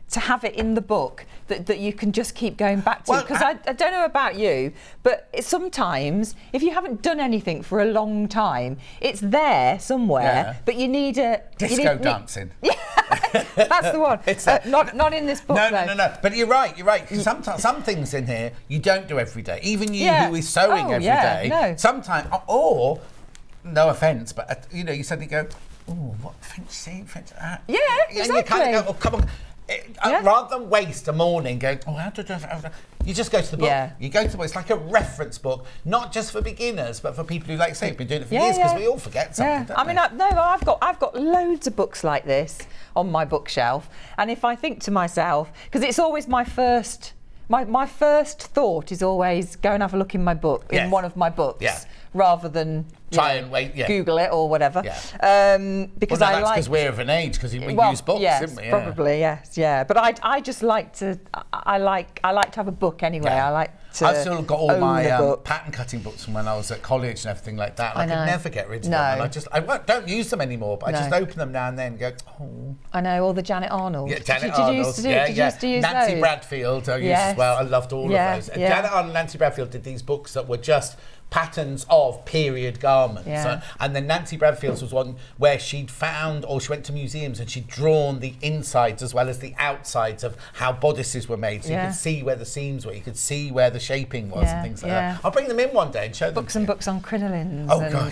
to have it in the book that you can just keep going back to. Because I don't know about you, but sometimes if you haven't done anything for a long time, it's there somewhere, but you need a... Disco dancing. That's the one. It's not in this book. No. But you're right. Sometimes some things in here you don't do every day. Even you who is sewing every day. No. Sometimes, or no offence, but you suddenly go, oh, what French? Yeah, exactly. And you kind of go, oh, come on. Rather than waste a morning going, oh, how to do it? You just go to the book. Yeah. You go to the book. It's like a reference book, not just for beginners, but for people who, like say, have been doing it for years, because we all forget something. Don't we? I've got loads of books like this on my bookshelf, and if I think to myself, because it's always my first thought is always go and have a look in my book, in one of my books, rather than Google it or whatever. Because that's because we're of an age, because we use books, didn't we? Probably, yes. But I just like to. I like to have a book anyway. I like to. I've still got all own my a book. pattern cutting books from when I was at college and everything like that. I could never get rid of them. And I don't use them anymore, but I just open them now and then and go, oh. I know, all the Janet Arnold. Yeah, Janet Arnold. Did you used to use Nancy those? Bradfield I used as well. I loved all of those. And Janet Arnold and Nancy Bradfield did these books that were just patterns of period garments. Yeah. And then Nancy Bradfield's was one where she'd found, or she went to museums and she'd drawn the insides as well as the outsides of how bodices were made. So you could see where the seams were, you could see where the shaping was and things like that. I'll bring them in one day and show them. Books and books on crinolines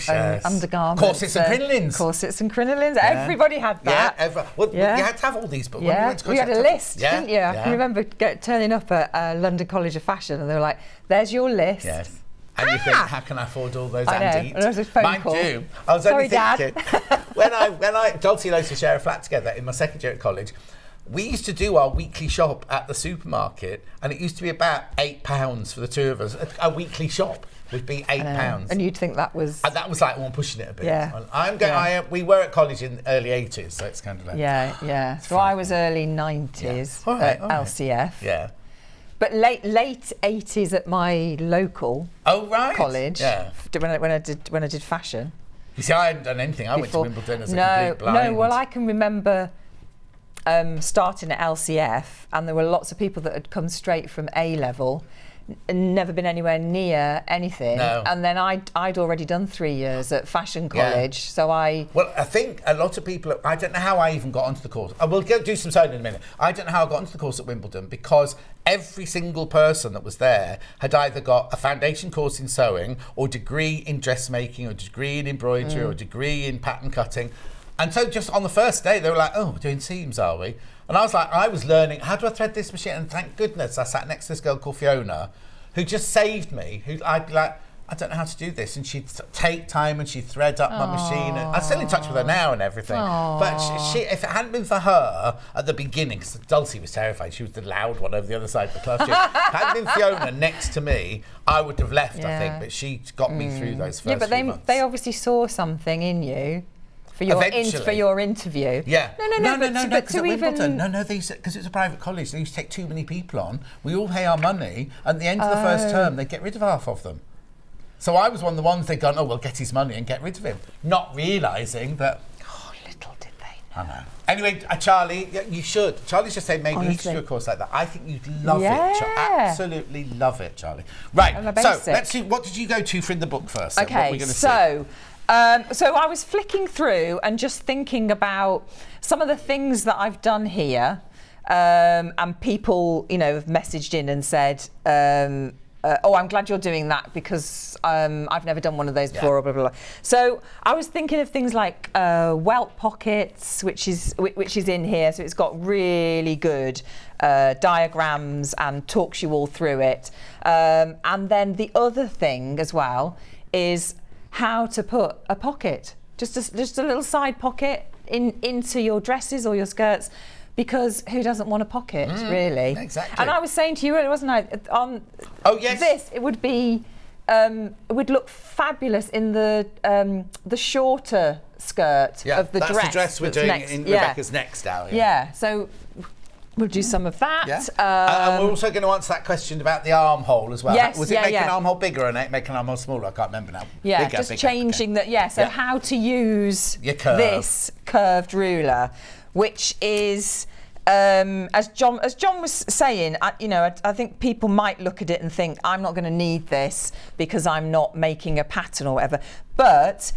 and undergarments. Corsets and crinolines. Corsets and crinolines. Everybody had that. You had to have all these books. You had a list, didn't you? I can remember turning up at London College of Fashion and they were like, there's your list. Yes. And you think, how can I afford all those I know. antiques? And there was a phone Mind call. you, I was only Sorry, thinking, Dad. when Dulcie and I used to share a flat together in my second year at college, we used to do our weekly shop at the supermarket, and it used to be about £8 for the two of us. A weekly shop would be £8. And you'd think that was... And that was like, I'm pushing it a bit. Yeah. We were at college in the early 80s, so it's kind of like... Yeah. So I was early 90s at LCF. Yeah. But late 80s at my local college. Yeah. When I did fashion. You see, I hadn't done anything. I went to Wimbledon as a complete blind. No, well, I can remember starting at LCF, and there were lots of people that had come straight from A level, and never been anywhere near anything. No. And then I'd already done 3 years at fashion college, so I... Well, I think a lot of people, I don't know how I even got onto the course. I will do some sewing in a minute. I don't know how I got onto the course at Wimbledon, because every single person that was there had either got a foundation course in sewing, or degree in dressmaking, or degree in embroidery, or degree in pattern cutting. And so just on the first day, they were like, oh, we're doing seams, are we? And I was like, I was learning, how do I thread this machine? And thank goodness I sat next to this girl called Fiona, who just saved me, who I'd be like, I don't know how to do this. And she'd take time and she'd thread up my machine. And I'm still in touch with her now and everything. But she, if it hadn't been for her at the beginning, because Dulcie was terrified, she was the loud one over the other side of the class. If it hadn't been Fiona next to me, I would have left, I think. But she got me through those first few months. They obviously saw something in you. For your interview. Yeah. No. Because at Wimbledon, because it's a private college, they used to take too many people on. We all pay our money, and at the end of the first term, they get rid of half of them. So I was one of the ones they'd gone, oh, we'll get his money and get rid of him, not realising that. Oh, little did they know. I know. Anyway, Charlie, you should. Charlie's just saying maybe you should do a course like that. I think you'd love it. Absolutely love it, Charlie. Right. So let's see. What did you go to for in the book first? Okay. What are we going to see? So I was flicking through and just thinking about some of the things that I've done here, and people, have messaged in and said, oh, I'm glad you're doing that because I've never done one of those before, blah, blah, blah. So I was thinking of things like welt pockets, which is in here. So it's got really good diagrams and talks you all through it. And then the other thing as well is how to put a pocket, just a little side pocket into your dresses or your skirts, because who doesn't want a pocket, really? Exactly. And I was saying to you earlier, wasn't I? It would be, it would look fabulous in the shorter skirt of the dress. That's the dress we're doing in Rebecca's next hour. Yeah. So we'll do some of that. Yeah. And we're also going to answer that question about the armhole as well. Yes, Was it make an armhole bigger or make an armhole smaller? I can't remember now. Yeah, bigger, changing that. Yeah. So how to use this curved ruler, which is, as John was saying, I think people might look at it and think, I'm not going to need this because I'm not making a pattern or whatever. But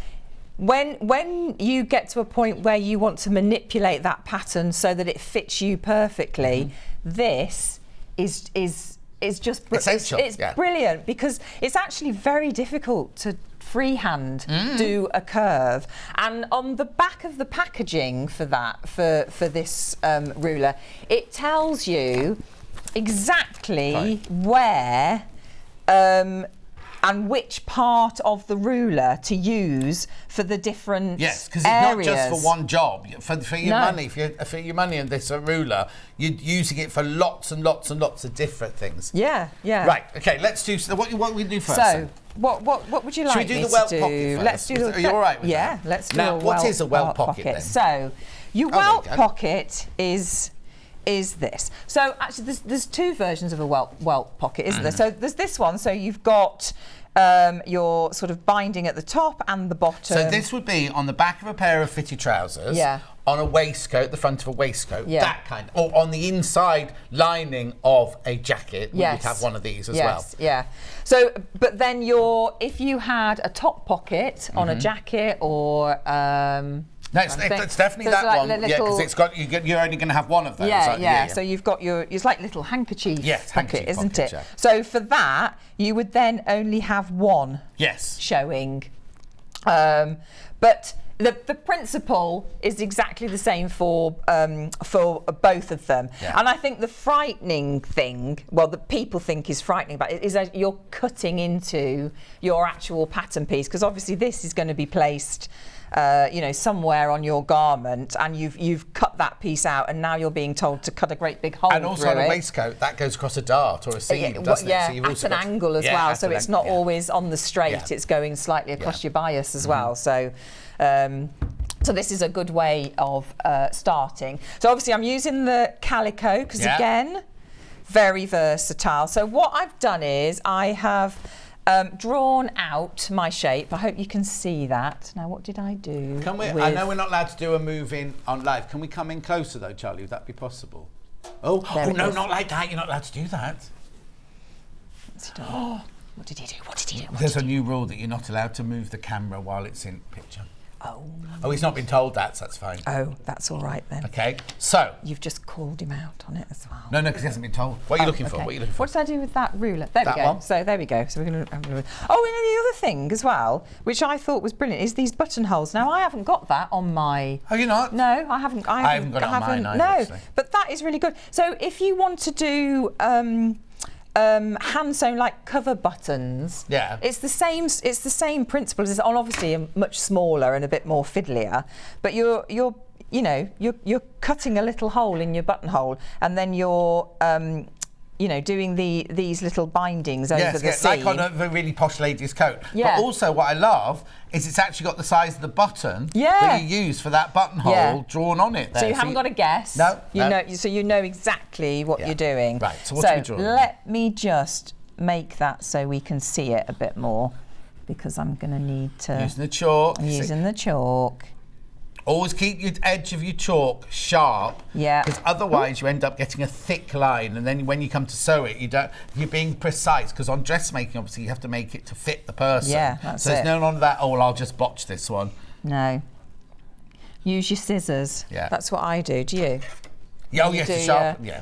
when you get to a point where you want to manipulate that pattern so that it fits you perfectly, this is just essential. It's brilliant, because it's actually very difficult to freehand do a curve. And on the back of the packaging for this ruler, it tells you exactly where and which part of the ruler to use for the different Yes, because it's not just for one job. For your money, for your money and this ruler, you're using it for lots and lots and lots of different things. Yeah. Right. Okay. Let's do. So what we do first? So what would you like? Should we do the welt pocket first? Let's do the. Are you all right with that? Yeah. Let's do now, a what is a welt pocket then? So your welt pocket is this. So actually, there's two versions of a welt pocket, isn't there? So there's this one. So you've got your sort of binding at the top and the bottom. So this would be on the back of a pair of fitted trousers. Yeah. On a waistcoat, the front of a waistcoat, Yeah. that kind, or on the inside lining of a jacket, we would have one of these as well. Yeah. So, but then if you had a top pocket on a jacket or No, it's definitely that like one. little, Yeah, because it's got you're only going to have one of those. Yeah. So you've got it's like little handkerchief pocket, handkerchief isn't pocket, it? yeah. So for that, you would then only have one. Yes. Showing, but. The principle is exactly the same for both of them. Yeah. And I think the frightening thing, that people think is frightening about it, is that you're cutting into your actual pattern piece, because obviously this is going to be placed somewhere on your garment, and you've cut that piece out, and now you're being told to cut a great big hole and also through on a it. waistcoat, that goes across a dart or a seam, doesn't it? So you've at also an got angle as well, so it's not yeah. always on the straight, it's going slightly across your bias as well. So this is a good way of starting. So obviously I'm using the calico because again, very versatile. So what I've done is I have drawn out my shape. I hope you can see that. Now what did I do? Can we? I know we're not allowed to do a move in on live. Can we come in closer though, Charlie? Would that be possible? Oh no, not like that. You're not allowed to do that. What did he do? What did he do? There's a new rule that you're not allowed to move the camera while it's in picture. Oh, he's not been told that, so that's fine. Oh, that's all right then. Okay, so. You've just called him out on it as well. No, because he hasn't been told. What are you looking for? Okay. What are you looking for? What did I do with that ruler? There we go. One? So there we go. So we're going to. Oh, and the other thing as well, which I thought was brilliant, is these buttonholes. Now I haven't got that on my. Oh, you're not? No, I haven't. I haven't got it on mine either, No, actually. but that is really good. So if you want to do hand sewn like cover buttons. Yeah. It's the same principle. It's obviously much smaller and a bit more fiddlier, but you're cutting a little hole in your buttonhole, and then you're doing these little bindings over the seam. Like on a really posh lady's coat. Yeah. But also what I love is it's actually got the size of the button Yeah. that you use for that buttonhole drawn on it there. So you haven't got to guess. No. So you know exactly what you're doing. Right, so what are we drawing? Let me just make that so we can see it a bit more, because I'm going to need to... Using the chalk. I'm using the chalk. Always keep your edge of your chalk sharp. Yeah. Because otherwise you end up getting a thick line, and then when you come to sew it, you're being precise, because on dressmaking, obviously, you have to make it to fit the person. Yeah, that's so there's it. none of that, I'll just botch this one. No. Use your scissors. Yeah. That's what I do. Do you? Yeah, You yes, do the sharp, your yeah.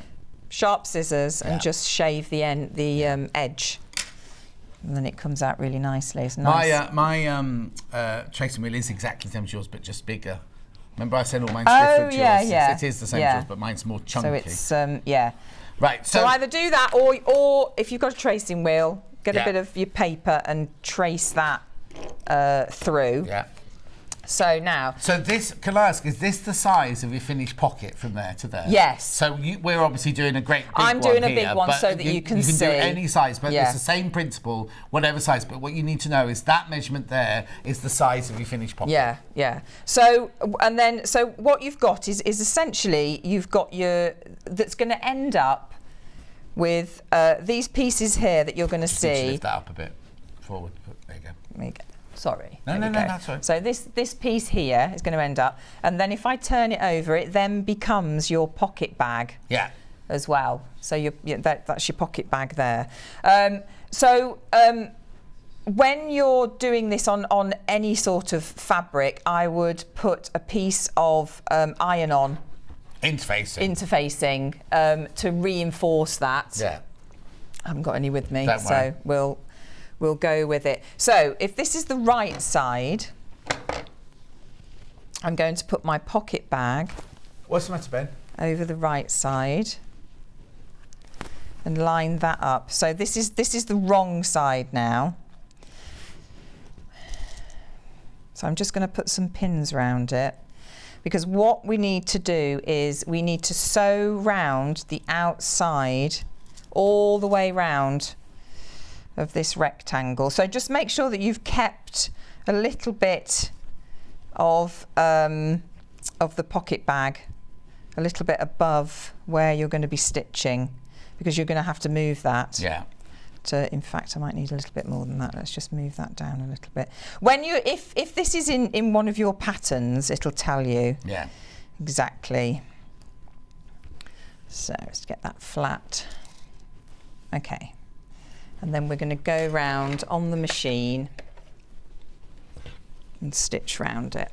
Sharp scissors and just shave the edge. And then it comes out really nicely. It's nice. My tracing wheel is exactly the same as yours, but just bigger. Remember I said all mine's Oh, different to yeah, yours? yeah. It is the same Yeah. as yours, but mine's more chunky. So it's, yeah. Right, So either do that, or if you've got a tracing wheel, get a Yeah. bit of your paper and trace that through. Yeah. So now... So this, can I ask, is this the size of your finished pocket from there to there? Yes. So we're obviously doing a great big I'm one doing a here, big one but so that you can see. do any size, but Yeah. it's the same principle, whatever size. But what you need to know is that measurement there is the size of your finished pocket. Yeah, yeah. So, and then, so what you've got is essentially, you've got that's going to end up with these pieces here that you're going to see. Lift that up a bit forward. There you go. There you go. Sorry. No, There we no, go. that's right. So this piece here is going to end up, and then if I turn it over, it then becomes your pocket bag. Yeah. As well. So that's your pocket bag there. When you're doing this on any sort of fabric, I would put a piece of iron-on interfacing to reinforce that. Yeah. I haven't got any with me, Don't worry. so we'll go with it. So if this is the right side, I'm going to put my pocket bag What's the matter, Ben? over the right side and line that up. So this is the wrong side now. So I'm just going to put some pins around it, because what we need to do is we need to sew round the outside all the way round of this rectangle. So just make sure that you've kept a little bit of the pocket bag a little bit above where you're going to be stitching, because you're going to have to move that. Yeah. in fact, I might need a little bit more than that. Let's just move that down a little bit. When you, if this is in one of your patterns, it'll tell you exactly. So let's get that flat. Okay. And then we're going to go round on the machine and stitch round it.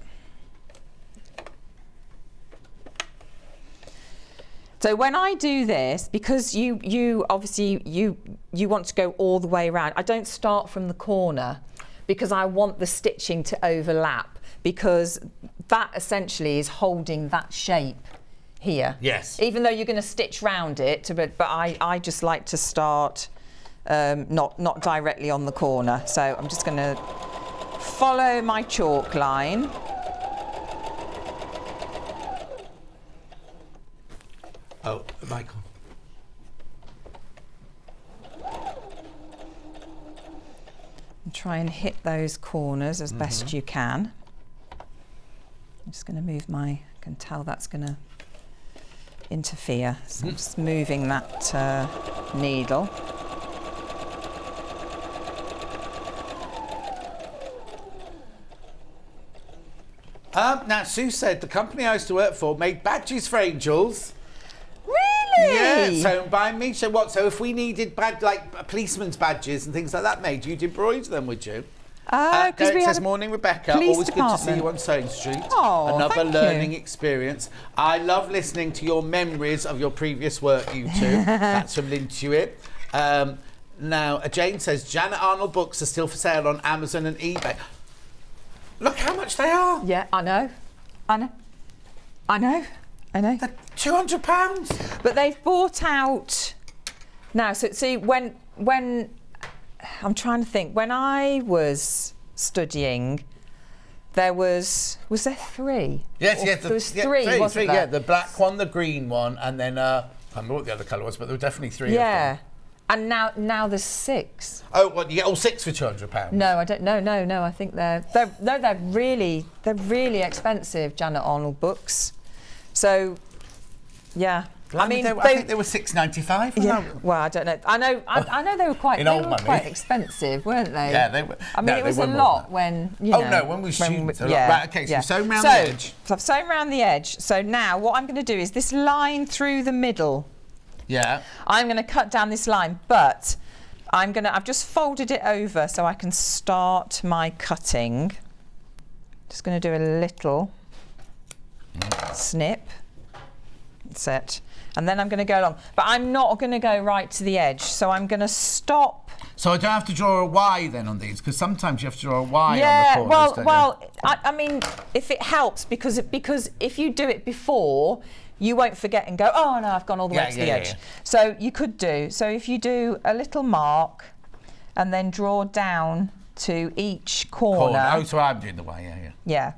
So when I do this, because you obviously you want to go all the way around, I don't start from the corner because I want the stitching to overlap, because that essentially is holding that shape here. Yes. Even though you're going to stitch round it, but I just like to start not directly on the corner. So I'm just going to follow my chalk line. Oh, Michael. And try and hit those corners as best you can. I'm just going to move my, I can tell that's going to interfere. So I'm just moving that needle. Now, Sue said the company I used to work for made badges for angels. Really? Yeah, so by me. So what? So if we needed like policeman's badges and things like that made, you'd embroider them, would you? Because Derek we says, had morning, Rebecca. police Always good to see department. you on Sewing Street. Oh, Another thank learning you. experience. I love listening to your memories of your previous work, you two. That's from Lintuit. Now, Jane says, Janet Arnold books are still for sale on Amazon and eBay. Look how much they are. Yeah, I know. They're £200. But they've bought out now. So see, when I'm trying to think, when I was studying, there was there three? Yes, Or there was three, wasn't there? Yeah, the black one, the green one, and then I can't remember what the other colour was, but there were definitely three. Yeah. Of them. And now there's 6. Oh, what, you get all 6 for £200? No, I don't. No. I think they're really expensive, Janet Arnold books. So, yeah. I mean, I think they were £6.95. Yeah. Well, I don't know. I know they were quite. They were quite expensive, weren't they? Yeah, they were. I mean, it was a lot when you know. Oh no, when we were students. Yeah. Right. Okay. So you've sewn round the edge. So I've sewn round the edge. So now what I'm going to do is this line through the middle. Yeah. I'm going to cut down this line, but I've just folded it over so I can start my cutting. Just going to do a little snip. That's it. And then I'm going to go along. But I'm not going to go right to the edge, so I'm going to stop. So I don't have to draw a Y then on these, because sometimes you have to draw a Y on the corners, well, I mean, if it helps, because if you do it before, you won't forget and go, oh no, I've gone all the way to the edge. Yeah. So you could do, so if you do a little mark and then draw down to each corner. Oh, so I'm doing the Y, Yeah.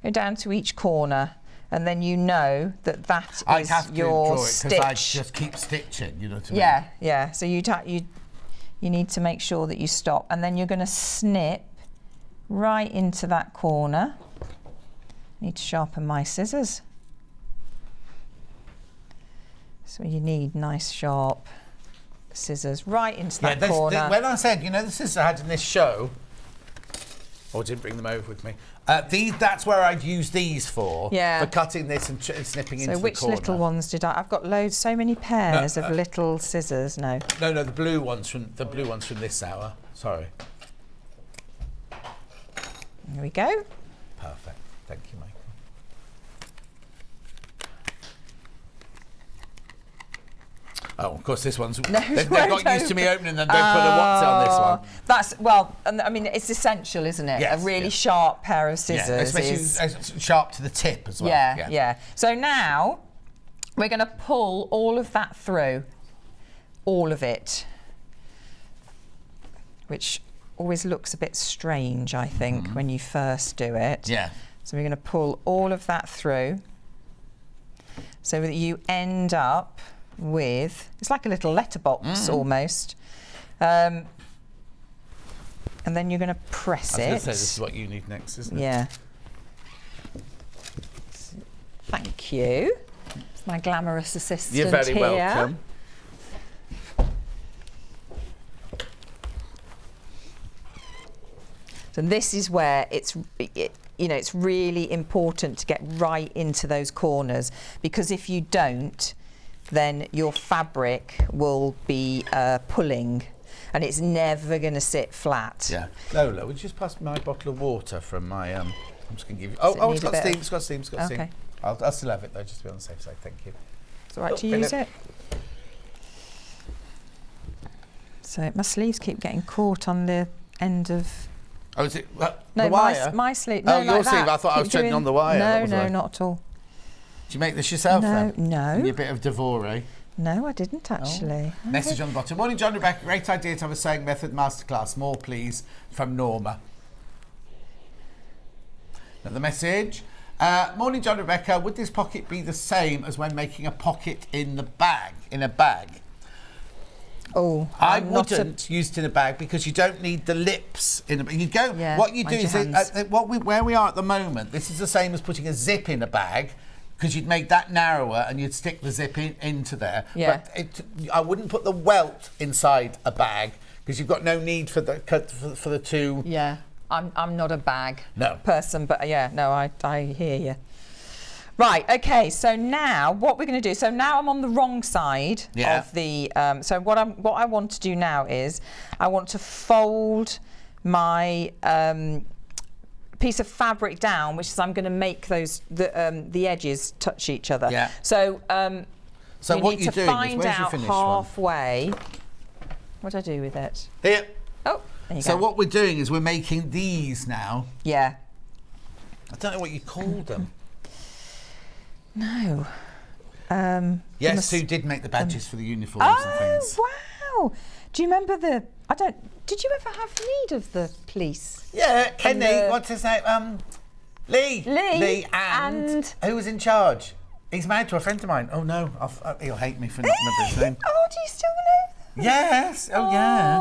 Go down to each corner, and then you know that is I'd have to your draw it, stitch. because I just keep stitching, you know what I mean? Yeah. So you need to make sure that you stop, and then you're going to snip right into that corner. Need to sharpen my scissors. So you need nice sharp scissors right into that corner. When I said, you know, the scissors I had in this show, I didn't bring them over with me. That's where I'd use these for cutting this and snipping into the corner. So which little ones did I've got so many pairs of little scissors. No, the blue ones from this hour. Sorry. There we go. Perfect. Thank you, Michael. Oh, of course, this one's. They've got used to me opening them. Don't put a what's on this one. That's I mean, it's essential, isn't it? Yes, a really sharp pair of scissors. Yeah, especially sharp to the tip as well. Yeah. So now we're going to pull all of that through, all of it, which always looks a bit strange, I think, when you first do it. Yeah. So we're going to pull all of that through, so that you end up with, it's like a little letterbox almost, and then you're going to press it. I was going to say, this is what you need next, isn't it? Yeah. Thank you. It's my glamorous assistant. You're very here. welcome. So this is where it's really important to get right into those corners, because if you don't, then your fabric will be pulling, and it's never going to sit flat. Yeah. Lola, would you just pass me my bottle of water from my? I'm just going to give you. Oh, it's got steam. It's got steam. It's got steam. I'll still have it though, just to be on the safe side. Thank you. It's all right to use it. So my sleeves keep getting caught on the end of. Oh, is it No, the wire? my sleeve. No, your like sleeve. that. I thought I was treading on the wire. No, not at all. Did you make this yourself then? No. You're a bit of Devore. No, I didn't actually. Oh. Message on the bottom. Morning, John, Rebecca. Great idea to have a sewing method masterclass. More, please, from Norma. Another message. Morning, John, Rebecca. Would this pocket be the same as when making a pocket in a bag? Oh, I wouldn't use it in a bag because you don't need the lips in a. You go. Yeah, what you do is hands. where we are at the moment. This is the same as putting a zip in a bag, because you'd make that narrower and you'd stick the zip into there. Yeah. But I wouldn't put the welt inside a bag because you've got no need for the two. Yeah, I'm not a bag person, but I hear you. Right, okay, so now what we're going to do, so now I'm on the wrong side of the, so what I want to do now is I want to fold my piece of fabric down, which is I'm going to make the edges touch each other. Yeah. So so what you need to find out halfway. What do I do with it? Here. Oh, there you go. So what we're doing is we're making these now. Yeah. I don't know what you call them. No. Yes, Sue did make the badges for the uniforms and things. Oh, wow. Do you remember did you ever have need of the police? Yeah, Kenny, what's his name? Lee and who was in charge? He's married to a friend of mine. Oh no, he'll hate me for not remembering his name. Oh, do you still know them? Yes, yeah.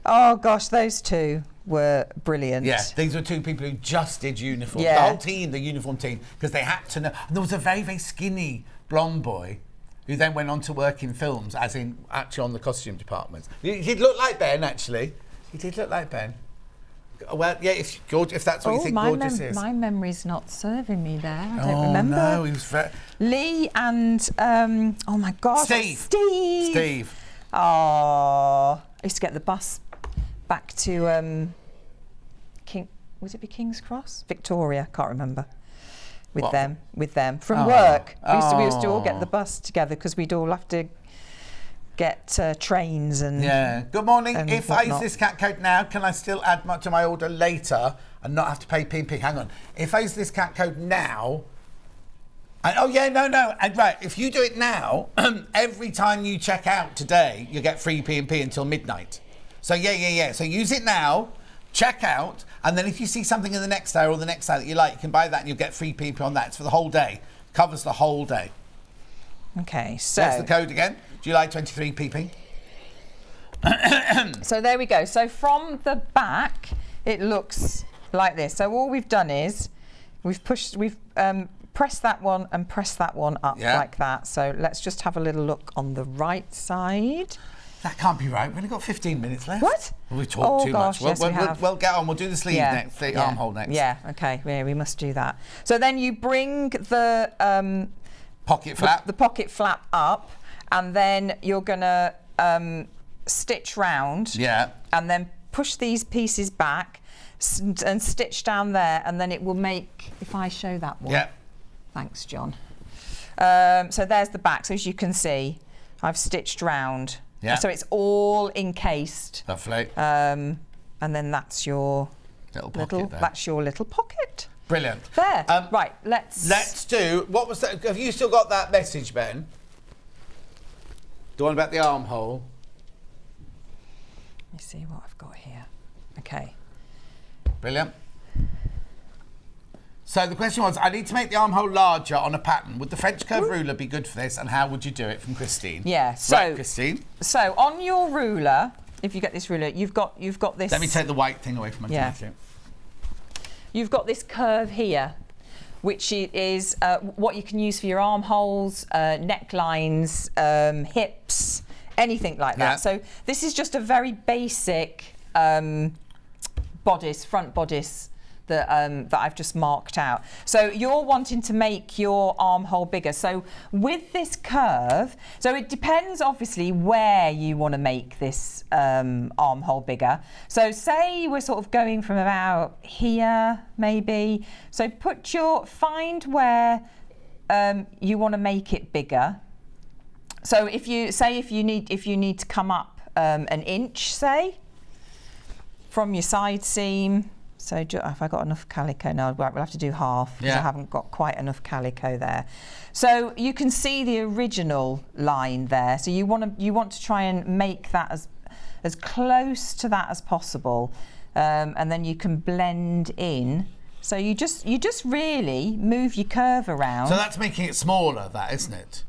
Oh gosh, those two were brilliant. Yeah, these were two people who just did uniforms. Yeah. The whole team, the uniform team, because they had to know. And there was a very, very skinny blonde boy who then went on to work in films, as in actually on the costume department. He did look like Ben, actually. He did look like Ben. Well, yeah, if that's what you think gorgeous is. My memory's not serving me there. I don't remember. No, he was very... Lee and, oh my gosh. Steve. Oh, I used to get the bus back to would it be King's Cross? Victoria, can't remember. With them from work. We used to all get the bus together because we'd all have to get trains and. Yeah. Good morning. If I use this cat code now, can I still add to my order later and not have to pay P&P? Hang on. If I use this cat code now. No. And right, if you do it now, every time you check out today, you get free P&P until midnight. So yeah. So use it now, check out, and then if you see something in the next day or the next day that you like, you can buy that and you'll get free P&P on that. It's for the whole day. Covers the whole day. Okay, so... That's the code again. July 23 PP. So there we go. So from the back, it looks like this. So all we've done is we've pressed that one and pressed that one up like that. So let's just have a little look on the right side. That can't be right. We've only got 15 minutes left. What? We talked too much. Yes, we'll get on. We'll do the sleeve next, the armhole next. Yeah, okay. Yeah, we must do that. So then you bring the pocket flap. The pocket flap up, and then you're going to stitch round. Yeah. And then push these pieces back and stitch down there, and then it will make, if I show that one. Yeah. Thanks, John. So there's the back. So as you can see, I've stitched round. Yeah. So it's all encased. Lovely. And then that's your little pocket there. That's your little pocket. Brilliant. There. Right, let's do, what was that? Have you still got that message, Ben? The one about the armhole? Let me see what I've got here. Okay. Brilliant. So the question was, I need to make the armhole larger on a pattern. Would the French curve ruler be good for this, and how would you do it? From Christine. Yeah. So, right, Christine. So on your ruler, if you get this ruler, you've got this. Let me take the white thing away from my tomato. You've got this curve here, which is what you can use for your armholes, necklines, hips, anything like that. So this is just a very basic front bodice that I've just marked out. So you're wanting to make your armhole bigger. So with this curve, so it depends obviously where you want to make this armhole bigger. So say we're sort of going from about here, maybe. So find where you want to make it bigger. So if you need to come up an inch, say, from your side seam. So have I got enough calico? No, we'll have to do half because I haven't got quite enough calico there. So you can see the original line there. So you want to try and make that as close to that as possible, and then you can blend in. So you just really move your curve around. So that's making it smaller, that, isn't it?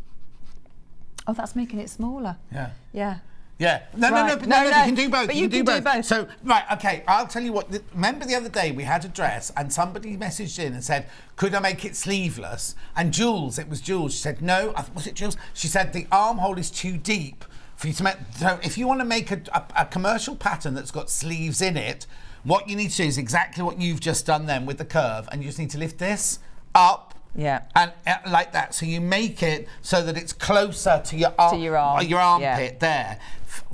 Oh, that's making it smaller. Yeah. Yeah. Yeah. No, you can do both. But you can do both. So, right, okay, I'll tell you what. Remember the other day we had a dress and somebody messaged in and said, could I make it sleeveless? And Jules, it was Jules, she said, no, was it Jules? She said the armhole is too deep for you to make. So if you want to make a commercial pattern that's got sleeves in it, what you need to do is exactly what you've just done then with the curve, and you just need to lift this up. Yeah. And like that, so you make it so that it's closer to your armpit there.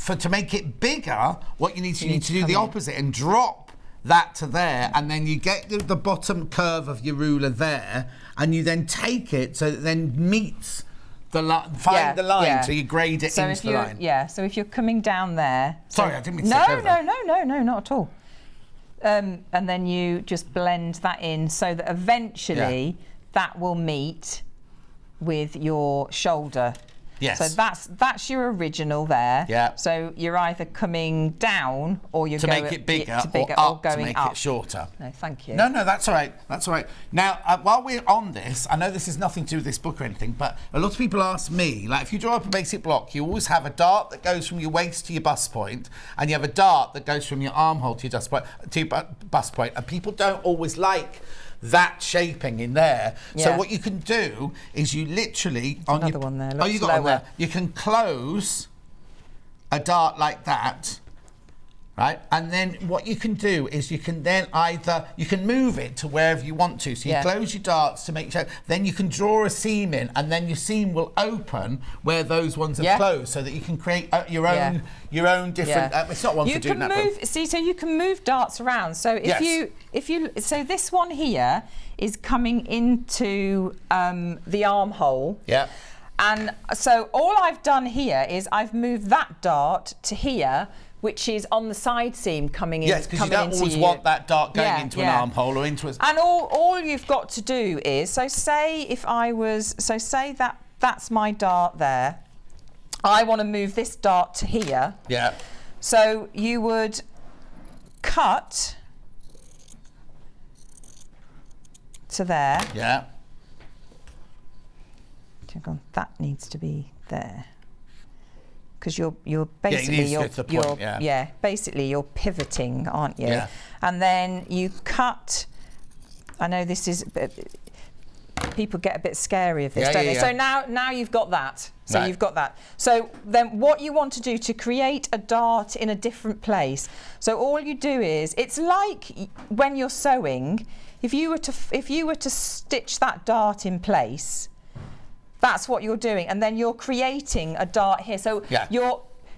To make it bigger, what you need to do the opposite and drop that to there, and then you get the bottom curve of your ruler there, and you then take it so it then meets the line. Find the line, so you grade it into the line. Yeah. So if you're coming down there. Sorry, I didn't mean to take over. No, not at all. And then you just blend that in so that eventually that will meet with your shoulder. Yes. So that's your original there. Yeah. So you're either coming down or you're going to make it bigger, or up going to make up. it shorter. No, thank you. No, that's all right. That's all right. Now, while we're on this, I know this is nothing to do with this book or anything, but a lot of people ask me, like, if you draw up a basic block, you always have a dart that goes from your waist to your bust point, and you have a dart that goes from your armhole to your bust point, and people don't always like that shaping in there. So what you can do is you literally one there. You got one there. You can close a dart like that, right? And then what you can do is you can then you can move it to wherever you want to. So you close your darts to make sure. Then you can draw a seam in, and then your seam will open where those ones are closed, so that you can create your own different. It's not one for doing that. So you can move darts around. So so this one here is coming into the armhole. Yeah. And so all I've done here is I've moved that dart to here, which is on the side seam coming in. Yes, because you don't always want that dart going into an armhole or into a. And all you've got to do is, say that's my dart there. I want to move this dart to here. Yeah. So you would cut to there. Yeah. That needs to be there. Because you're basically basically you're pivoting, aren't you? Yeah. And then you cut. I know this is. People get a bit scary of this, don't they? So now you've got that. So you've got that. So then what you want to do to create a dart in a different place. So all you do is, it's like when you're sewing. If you were to stitch that dart in place, that's what you're doing, and then you're creating a dart here. So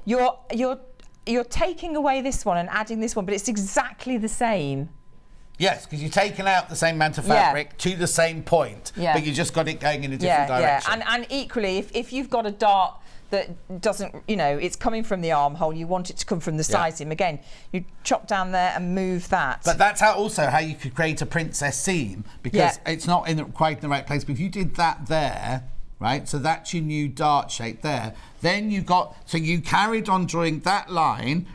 you're taking away this one and adding this one, but it's exactly the same. Yes, because you're taking out the same amount of fabric to the same point, but you just got it going in a different direction. And equally, if you've got a dart that doesn't, it's coming from the armhole, you want it to come from the side seam. Again, you chop down there and move that. But that's how you could create a princess seam, because it's not quite in the right place. But if you did that there, right, so that's your new dart shape there. Then you carried on drawing that line,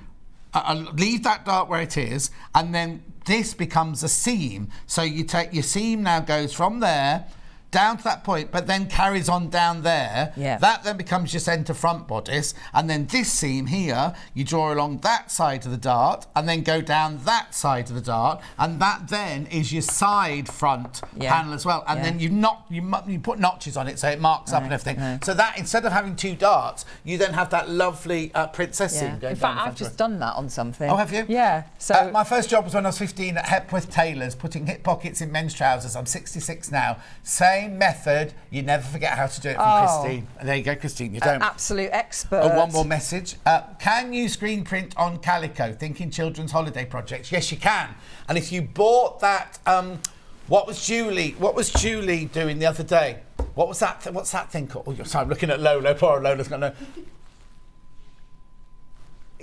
leave that dart where it is, and then this becomes a seam. So you take your seam now goes from there down to that point, but then carries on down there. Yeah. That then becomes your centre front bodice, and then this seam here, you draw along that side of the dart, and then go down that side of the dart, and that then is your side front panel as well. And then you put notches on it so it marks up and everything. So that instead of having 2 darts, you then have that lovely princess seam going In down. fact, I've just done that on something. Oh, have you? Yeah. So my first job was when I was 15 at Hepworth Tailors, putting hip pockets in men's trousers. I'm 66 now. Same method. You never forget how to do it from Christine. And there you go, Christine. You don't. Absolute expert. Oh, one more message. Can you screen print on calico? Thinking children's holiday projects. Yes, you can. And if you bought that, what was Julie doing the other day? What was that? What's that thing called? Oh, sorry, I'm looking at Lola. Poor Lola's got no.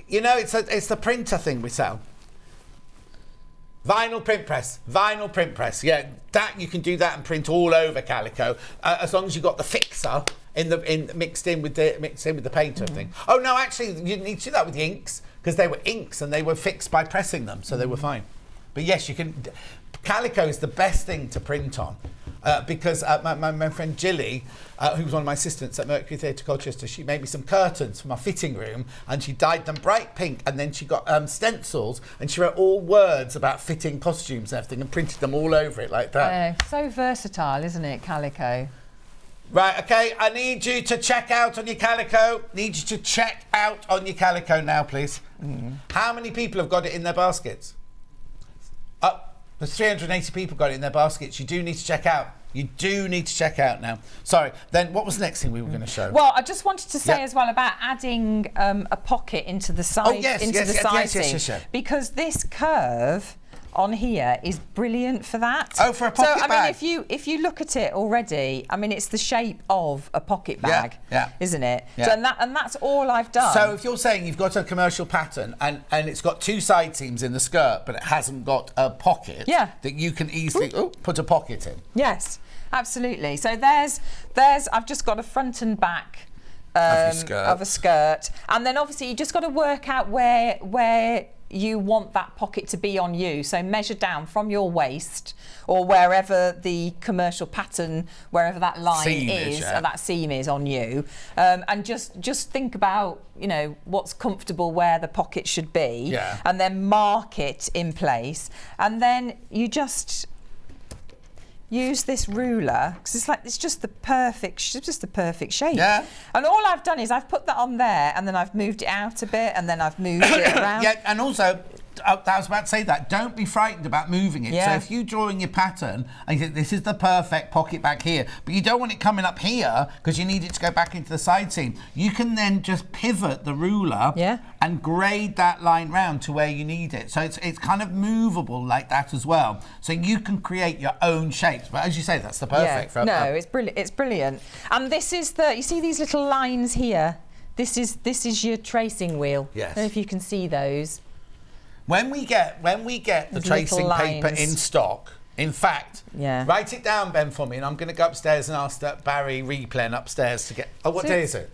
You know, it's the printer thing we sell. Vinyl print press. Yeah, that you can do that and print all over calico, as long as you've got the fixer mixed in with the painter thing. Oh no, actually, you need to do that with the inks because they were inks and they were fixed by pressing them, so they were fine. But yes, you can. Calico is the best thing to print on. Because my friend Jilly, who was one of my assistants at Mercury Theatre Colchester, she made me some curtains for my fitting room and she dyed them bright pink, and then she got stencils and she wrote all words about fitting costumes and everything and printed them all over it like that. so versatile, isn't it, calico? Right, okay, I need you to check out on your calico. Now, please. How many people have got it in their baskets? There's 380 people got it in their baskets. You do need to check out. Now. Sorry, then what was the next thing we were going to show? Well, I just wanted to say as well about adding a pocket into the side, seam. Because this curve on here is brilliant for that. Oh, for a pocket bag. I mean, if you look at it already, I mean, it's the shape of a pocket bag, isn't it? Yeah. So, and that's all I've done. So if you're saying you've got a commercial pattern and it's got 2 side seams in the skirt, but it hasn't got a pocket that you can easily put a pocket in. Yes, absolutely. So there's I've just got a front and back of a skirt, and then obviously you just got to work out where you want that pocket to be on you. So measure down from your waist or wherever the commercial pattern, wherever that line is, or that seam is on you, and just think about, you know, what's comfortable where the pocket should be, and then mark it in place, and then you just use this ruler because it's just the perfect shape. Yeah. And all I've done is I've put that on there, and then I've moved it out a bit, and then I've moved it around. Yeah, and also, I was about to say that, don't be frightened about moving it. Yeah. So if you're drawing your pattern and you think this is the perfect pocket back here, but you don't want it coming up here because you need it to go back into the side seam, you can then just pivot the ruler and grade that line round to where you need it. So it's kind of movable like that as well. So you can create your own shapes. But as you say, that's the perfect for it's brilliant. It's brilliant. And this is you see these little lines here? This is your tracing wheel. Yes. I don't know if you can see those. When we get the tracing paper in stock, in fact, write it down, Ben, for me, and I'm going to go upstairs and ask that Barry Replen upstairs to get. Oh, what day is it?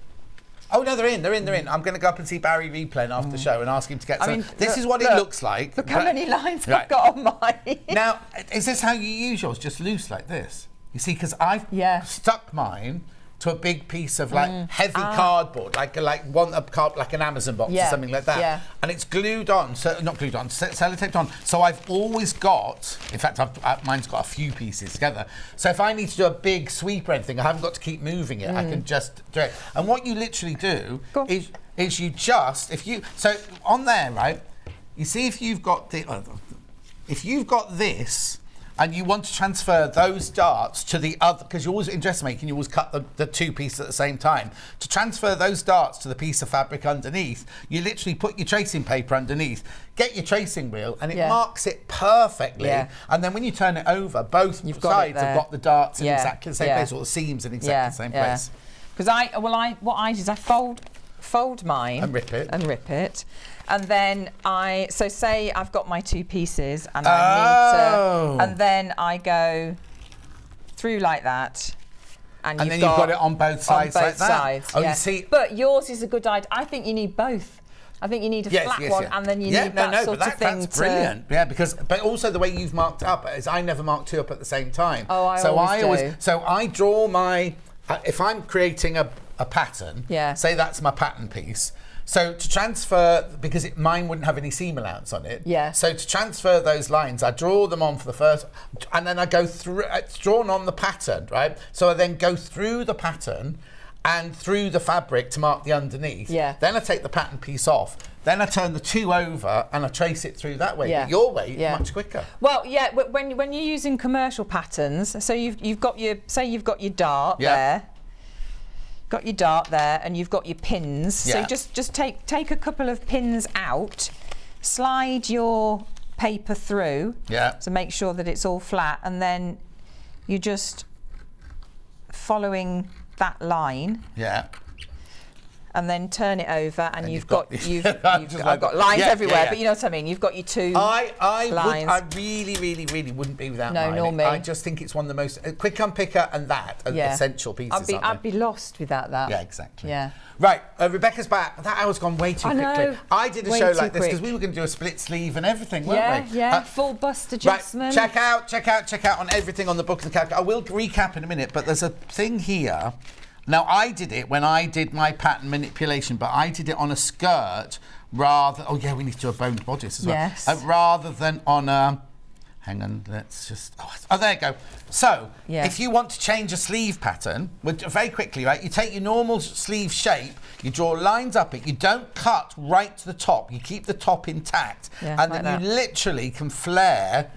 Oh no, they're in. I'm going to go up and see Barry Replen after the show and ask him to get some. This is what it looks like. Look how many lines I've got on mine. Now, is this how you use yours? Just loose like this? You see, because I've stuck mine to a big piece of heavy cardboard, like an Amazon box or something like that, and it's glued on. So not glued on, sellotaped on. So I've always got. In fact, mine's got a few pieces together. So if I need to do a big sweep or anything, I haven't got to keep moving it. I can just do it. And what you literally do is you just so on there, right? You see if you've got this. And you want to transfer those darts to the other, because you're always in dressmaking, you always cut the 2 pieces at the same time. To transfer those darts to the piece of fabric underneath, you literally put your tracing paper underneath, get your tracing wheel, and it marks it perfectly. And then when you turn it over, both sides have got the darts in exactly the same place, or the seams in exactly the same place. Because what I do is I fold mine and rip it. And then say I've got my 2 pieces and I need to, and then I go through like that. And then you've got it on both sides like that. You see. But yours is a good idea. I think you need both. I think you need a flat one, and then you need that sort of thing. That's brilliant. Yeah, but also the way you've marked up is I never mark two up at the same time. Oh, I always do. So I draw my. If I'm creating a pattern, say that's my pattern piece. So to transfer, because mine wouldn't have any seam allowance on it. Yeah. So to transfer those lines, I draw them on for the first, and then I go through. It's drawn on the pattern, right? So I then go through the pattern and through the fabric to mark the underneath. Yeah. Then I take the pattern piece off. Then I turn the two over and I trace it through that way. Yeah. But your way, much quicker. Well, yeah. When you're using commercial patterns, so you've got your dart there. Got your dart there, and you've got your pins. Yeah. So just take a couple of pins out, slide your paper through. Yeah. To make sure that it's all flat, and then you're just following that line. Yeah. And then turn it over, and I've got lines Yeah, everywhere, yeah. but you know what I mean. You've got your two lines. I really wouldn't be without mine. nor me. I just think it's one of the most quick unpicker and that are essential pieces. I'd be lost without that. Yeah, exactly. Yeah. Right, Rebecca's back. That hour's gone way too quickly. I did a way show too like this because quick. we were going to do a split sleeve and everything, weren't we? Yeah, full bust adjustment. Right, check out on everything on the book and the calculator. I will recap in a minute, but there's a thing here. Now, I did it when I did my pattern manipulation, but I did it on a skirt rather... Oh, yeah, we need to do a boned bodice as well. Yes. Rather than on a... Hang on, let's just... Oh, there you go. So, if you want to change a sleeve pattern, very quickly, right, you take your normal sleeve shape, you draw lines up it, you don't cut right to the top, you keep the top intact, and like then you literally can flare...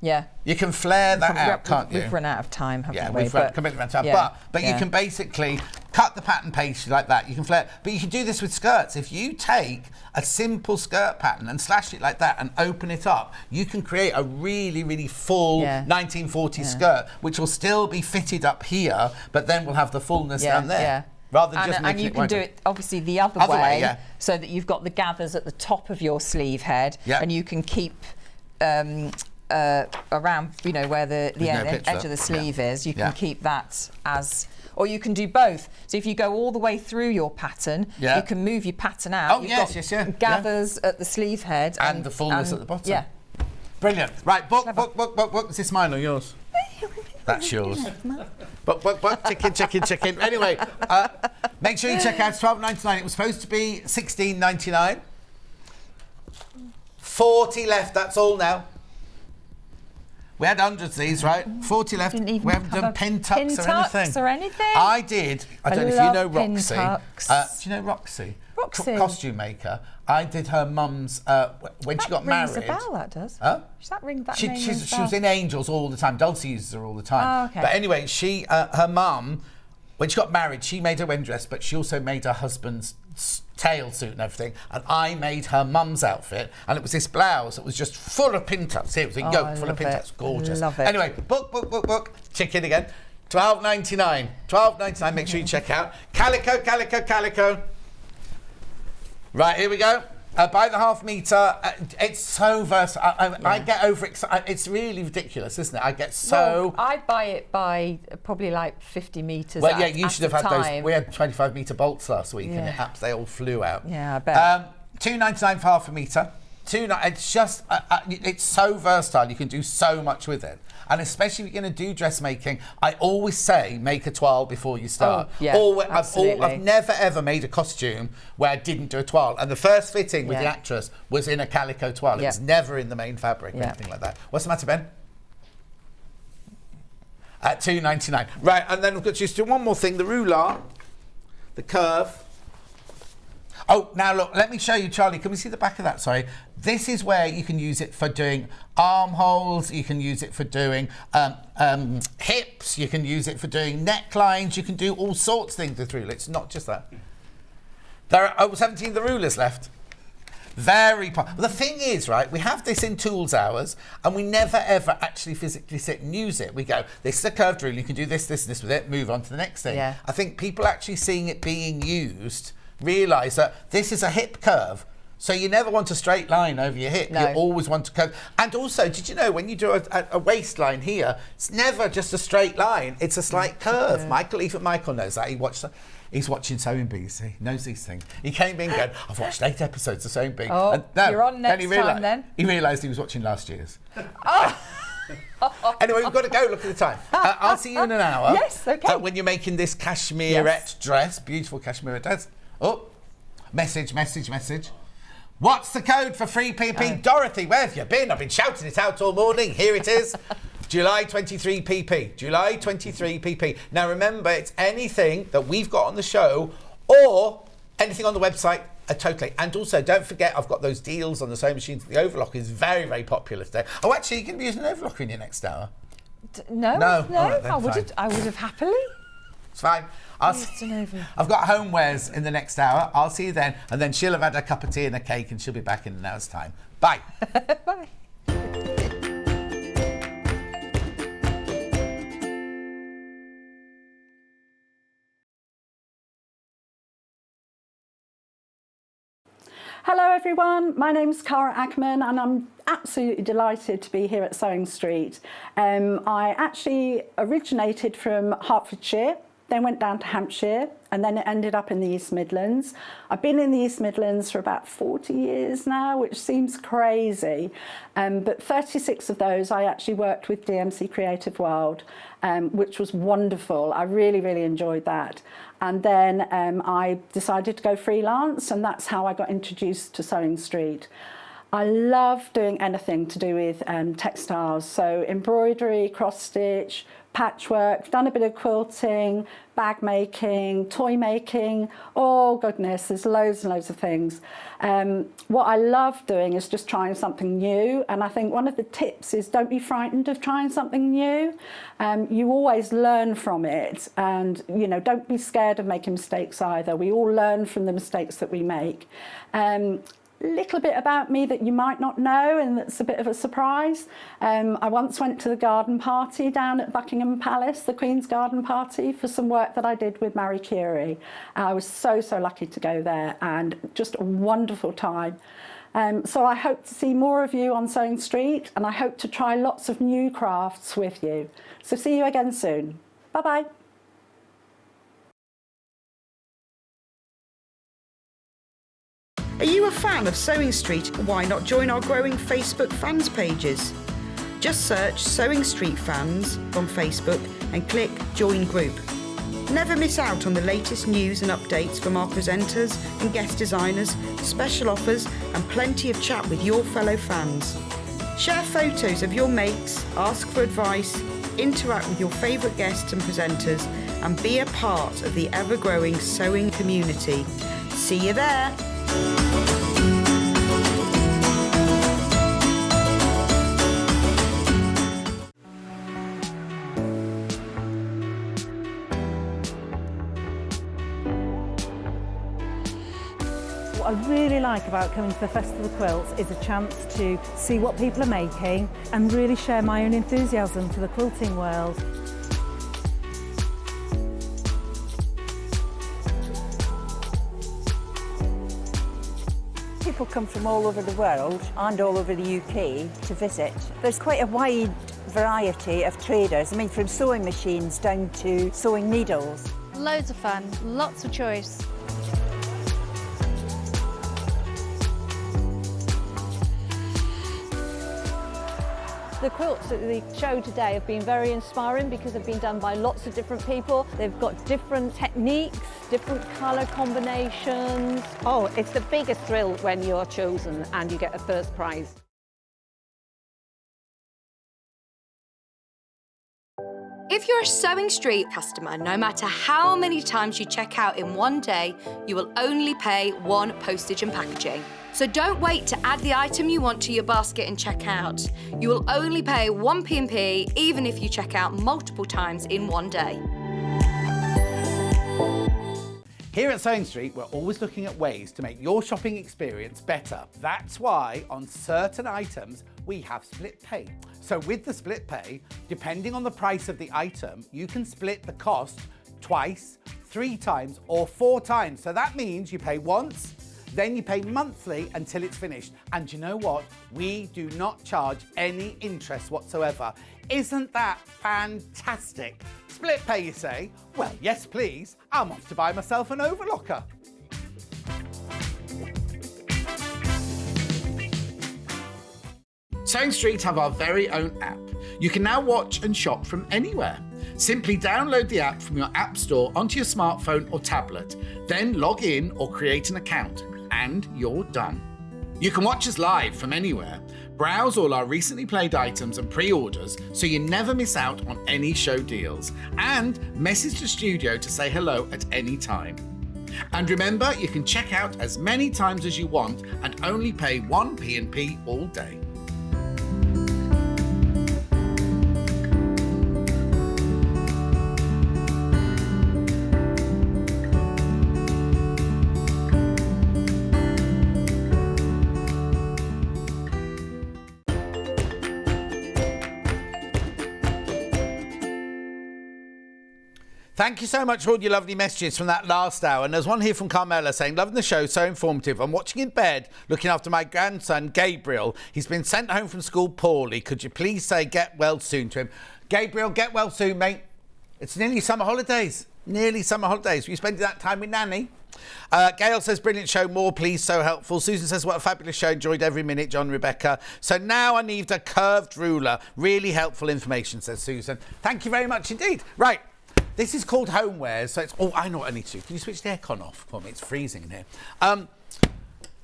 Yeah. You can flare that out, can't you? We've run out of time, haven't we? Yeah, we've run completely out of time. But you can basically cut the pattern paste like that. You can flare, but you can do this with skirts. If you take a simple skirt pattern and slash it like that and open it up, you can create a really, really full 1940s skirt, which will still be fitted up here, but then we'll have the fullness down there. Yeah. Rather than just making and you can do it obviously the other way, so that you've got the gathers at the top of your sleeve head, and you can keep around, you know, where the edge of the sleeve is, you can keep that as, or you can do both. So if you go all the way through your pattern, you can move your pattern out. Oh, You've got gathers at the sleeve head. And the fullness at the bottom. Yeah. Brilliant. Right, book. Is this mine or yours? That's yours. Book. Chicken. Anyway, make sure you check out. It's $12.99. It was supposed to be $16.99. 40 left. That's all now. We had hundreds of these, right? 40 left. We haven't done pin tucks or anything. I did. I don't know if you know Roxy. Do you know Roxy? Roxy. Costume maker. I did her mum's when she got married. That rings a bell, that does. Huh? Does that ring that She was in Angels all the time. Dulcie uses her all the time. Oh, okay. But anyway, her mum, when she got married, she made her wedding dress, but she also made her husband's tail suit and everything, and I made her mum's outfit, and it was this blouse that was just full of pin tucks. It was a yoke full of pin tucks. Gorgeous. Love it. Anyway, book. Chicken again. $12.99. $12.99. Make sure you check out calico. Right, here we go. By the half metre, it's so versatile. I get overexcited. It's really ridiculous, isn't it? I get so... Well, I buy it by probably like 50 metres. Well, yeah, you should have had those. We had 25 metre bolts last week, and they all flew out. Yeah, I bet. $2.99 for half a metre. It's just, it's so versatile. You can do so much with it. And especially if you're going to do dressmaking, I always say make a toile before you start. I've never ever made a costume where I didn't do a toile. And the first fitting with the actress was in a calico toile. It was never in the main fabric or anything like that. What's the matter, Ben? At $2.99. Right, and then we've got to just do one more thing. The ruler, the curve. Oh, now look, let me show you, Charlie. Can we see the back of that? Sorry. This is where you can use it for doing armholes. You can use it for doing hips. You can use it for doing necklines. You can do all sorts of things with ruler. It's not just that. There are over 17 of the rulers left. The thing is, right, we have this in tools hours and we never ever actually physically sit and use it. We go, this is a curved ruler, you can do this with it, move on to the next thing. Yeah. I think people actually seeing it being used realise that this is a hip curve. So you never want a straight line over your hip. No. You always want to curve. And also, did you know when you do a waistline here, it's never just a straight line. It's a slight curve. Yeah. Even Michael knows that. He watched He's watching Sewing Bee, you see. Knows these things. He came in going, I've watched 8 episodes of Sewing Bee. Oh, And you're on next time then. He realised he was watching last year's. Anyway, we've got to go. Look at the time. I'll see you in an hour. Yes, okay. When you're making this Cashmerette dress, beautiful Cashmerette dress. Oh, message. What's the code for free PP? Dorothy, where have you been? I've been shouting it out all morning. Here it is. July 23 PP. July 23 PP. Now remember, it's anything that we've got on the show or anything on the website. Totally. And also, don't forget, I've got those deals on the sewing machines. The overlock is very, very popular today. Oh, actually, you're going to be using an overlocker in your next hour. No. All right, then, I would have happily. It's fine. I've got Homewares in the next hour. I'll see you then. And then she'll have had a cup of tea and a cake and she'll be back in an hour's time. Bye. Bye. Hello everyone, my name's Cara Ackerman and I'm absolutely delighted to be here at Sewing Street. I actually originated from Hertfordshire, then went down to Hampshire and then it ended up in the East Midlands. I've been in the East Midlands for about 40 years now, which seems crazy, but 36 of those I actually worked with DMC Creative World, which was wonderful. I really, really enjoyed that. And then I decided to go freelance and that's how I got introduced to Sewing Street. I love doing anything to do with textiles, so embroidery, cross stitch, patchwork, done a bit of quilting, bag making, toy making, oh goodness, there's loads and loads of things. What I love doing is just trying something new, and I think one of the tips is don't be frightened of trying something new. You always learn from it, and you know, don't be scared of making mistakes either. We all learn from the mistakes that we make. Little bit about me that you might not know and that's a bit of a surprise. I once went to the garden party down at Buckingham Palace, the Queen's garden party, for some work that I did with Marie Curie. I was so lucky to go there and just a wonderful time. So I hope to see more of you on Sewing Street and I hope to try lots of new crafts with you. So see you again soon. Bye-bye. Are you a fan of Sewing Street? Why not join our growing Facebook fans pages? Just search Sewing Street Fans on Facebook and click Join Group. Never miss out on the latest news and updates from our presenters and guest designers, special offers and plenty of chat with your fellow fans. Share photos of your makes, ask for advice, interact with your favourite guests and presenters and be a part of the ever-growing sewing community. See you there! What I really like about coming to the Festival of Quilts is a chance to see what people are making and really share my own enthusiasm for the quilting world. People come from all over the world and all over the UK to visit. There's quite a wide variety of traders, I mean from sewing machines down to sewing needles. Loads of fun, lots of choice. The quilts at the show today have been very inspiring because they've been done by lots of different people. They've got different techniques, different colour combinations. Oh, it's the biggest thrill when you're chosen and you get a first prize. If you're a Sewing Street customer, no matter how many times you check out in one day, you will only pay one postage and packaging. So don't wait to add the item you want to your basket and check out. You will only pay one P&P even if you check out multiple times in one day. Here at Sewing Street, we're always looking at ways to make your shopping experience better. That's why on certain items, we have split pay. So with the split pay, depending on the price of the item, you can split the cost twice, 3 times, or 4 times. So that means you pay once, Then you pay monthly until it's finished. And you know what? We do not charge any interest whatsoever. Isn't that fantastic? Split pay, you say? Well, yes, please. I'm off to buy myself an overlocker. Sewing Street have our very own app. You can now watch and shop from anywhere. Simply download the app from your app store onto your smartphone or tablet, then log in or create an account, and you're done. You can watch us live from anywhere, browse all our recently played items and pre-orders so you never miss out on any show deals, and message the studio to say hello at any time. And remember, you can check out as many times as you want and only pay 1 P&P all day. Thank you so much for all your lovely messages from that last hour. And there's one here from Carmela saying, loving the show, so informative. I'm watching in bed, looking after my grandson, Gabriel. He's been sent home from school poorly. Could you please say get well soon to him? Gabriel, get well soon, mate. It's nearly summer holidays. Nearly summer holidays. Were you spending that time with Nanny? Gail says, brilliant show, more please, so helpful. Susan says, what a fabulous show, enjoyed every minute. John, Rebecca. So now I need a curved ruler. Really helpful information, says Susan. Thank you very much indeed. Right. This is called Homewares, so it's... Oh, I know what I need to do. Can you switch the aircon off for me? It's freezing in here.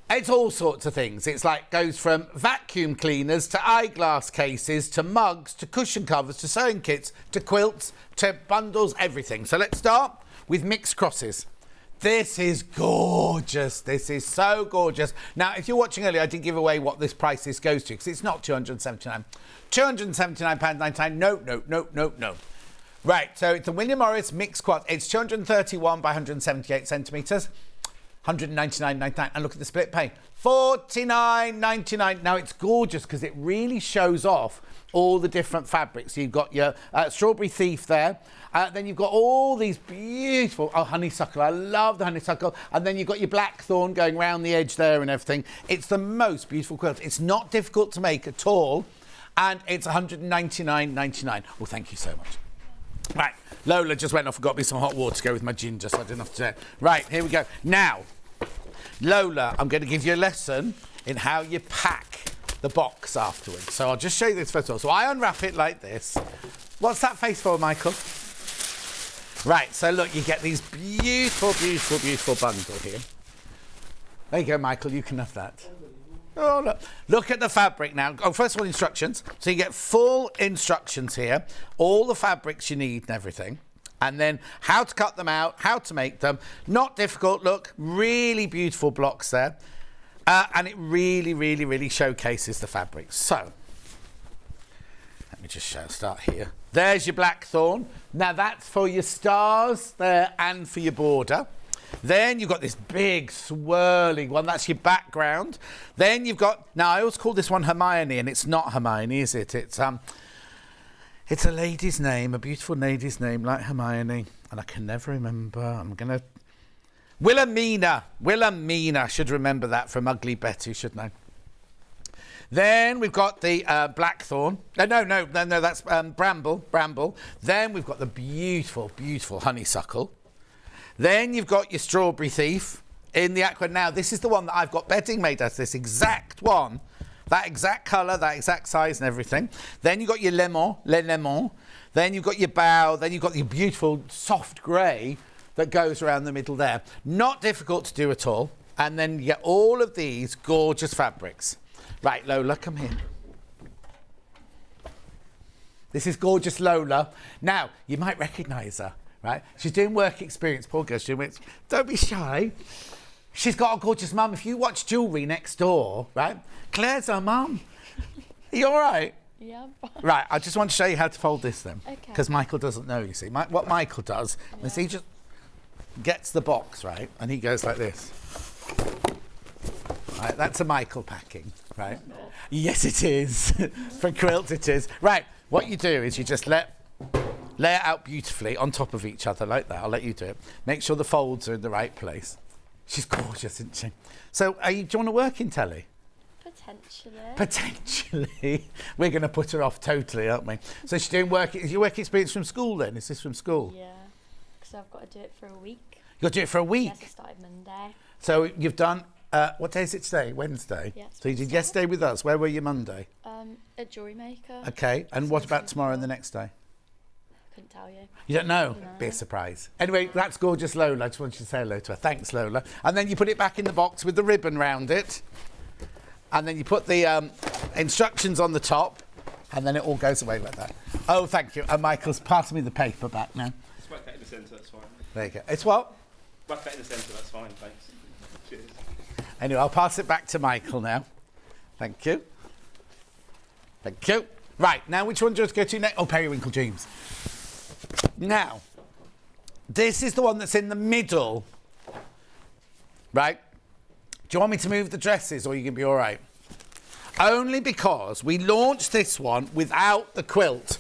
It's all sorts of things. It's like goes from vacuum cleaners to eyeglass cases to mugs to cushion covers to sewing kits to quilts to bundles, everything. So let's start with mixed crosses. This is gorgeous. This is so gorgeous. Now, if you're watching earlier, I did give away what this price this goes to because it's not £279. £279.99. No. Right, so it's a William Morris mixed quad. It's 231 by 178 centimetres, 199.99. And look at the split pay, 49.99. Now it's gorgeous because it really shows off all the different fabrics. You've got your Strawberry Thief there. Then you've got all these beautiful, honeysuckle. I love the honeysuckle. And then you've got your blackthorn going around the edge there and everything. It's the most beautiful quilt. It's not difficult to make at all. And it's 199.99. Well, thank you so much. Right, Lola just went off and got me some hot water to go with my ginger, so I didn't have to do it. Right, here we go. Now, Lola, I'm going to give you a lesson in how you pack the box afterwards. So I'll just show you this first of all. So I unwrap it like this. What's that face for, Michael? Right, so look, you get these beautiful bundle here. There you go, Michael, you can have that. Oh, look at the fabric now. Oh, first of all, instructions. So you get full instructions here, all the fabrics you need and everything, and then how to cut them out, how to make them. Not difficult. Look, really beautiful blocks there, and it really showcases the fabrics. So let me just start here. There's your blackthorn. Now that's for your stars there and for your border. Then you've got this big swirling one, that's your background. Then you've got, now I always call this one Hermione, and it's not Hermione, is it? It's a lady's name, a beautiful lady's name like Hermione, and I can never remember. Wilhelmina, should remember that from Ugly Betty, shouldn't I? Then we've got the blackthorn. No, that's bramble. Then we've got the beautiful honeysuckle. Then you've got your Strawberry Thief in the aqua. Now, this is the one that I've got bedding made as this exact one. That exact colour, that exact size and everything. Then you've got your lemon. Then you've got your bow. Then you've got your beautiful soft grey that goes around the middle there. Not difficult to do at all. And then you get all of these gorgeous fabrics. Right, Lola, come here. This is gorgeous Lola. Now, you might recognise her. Right? She's doing work experience, poor girl. Don't be shy. She's got a gorgeous mum. If you watch Jewellery Next Door, right? Claire's her mum. Are you all right? Yeah. Right, I just want to show you how to fold this then. Okay. Because Michael doesn't know, you see. What Michael does is he just gets the box, right? And he goes like this. Right, that's a Michael packing, right? Yes, it is. For quilts, it is. Right, what you do is you just lay it out beautifully on top of each other like that. I'll let you do it. Make sure the folds are in the right place. She's gorgeous, isn't she? So, do you want to work in telly? Potentially. Potentially. We're going to put her off totally, aren't we? So she's doing work. Is your work experience from school then? Is this from school? Yeah, because I've got to do it for a week. You've got to do it for a week? Yes, I started Monday. So you've done, what day is it today? Wednesday? Yeah, so you did yesterday with us. Where were you Monday? A jewellery maker. Okay, and what about tomorrow and the next day? Couldn't tell you. You don't know? No. Be a surprise. Anyway, that's gorgeous Lola. I just wanted you to say hello to her. Thanks, Lola. And then you put it back in the box with the ribbon round it. And then you put the instructions on the top. And then it all goes away like that. Oh, thank you. And Michael's passing me the paper back now. It's right back in the centre, that's fine. There you go. It's what? Right back in the centre, that's fine, thanks. Cheers. Anyway, I'll pass it back to Michael now. Thank you. Thank you. Right, now which one do you want to go to next? Oh, Periwinkle Dreams. Now, this is the one that's in the middle. Right? Do you want me to move the dresses or are you going to be all right? Only because we launched this one without the quilt.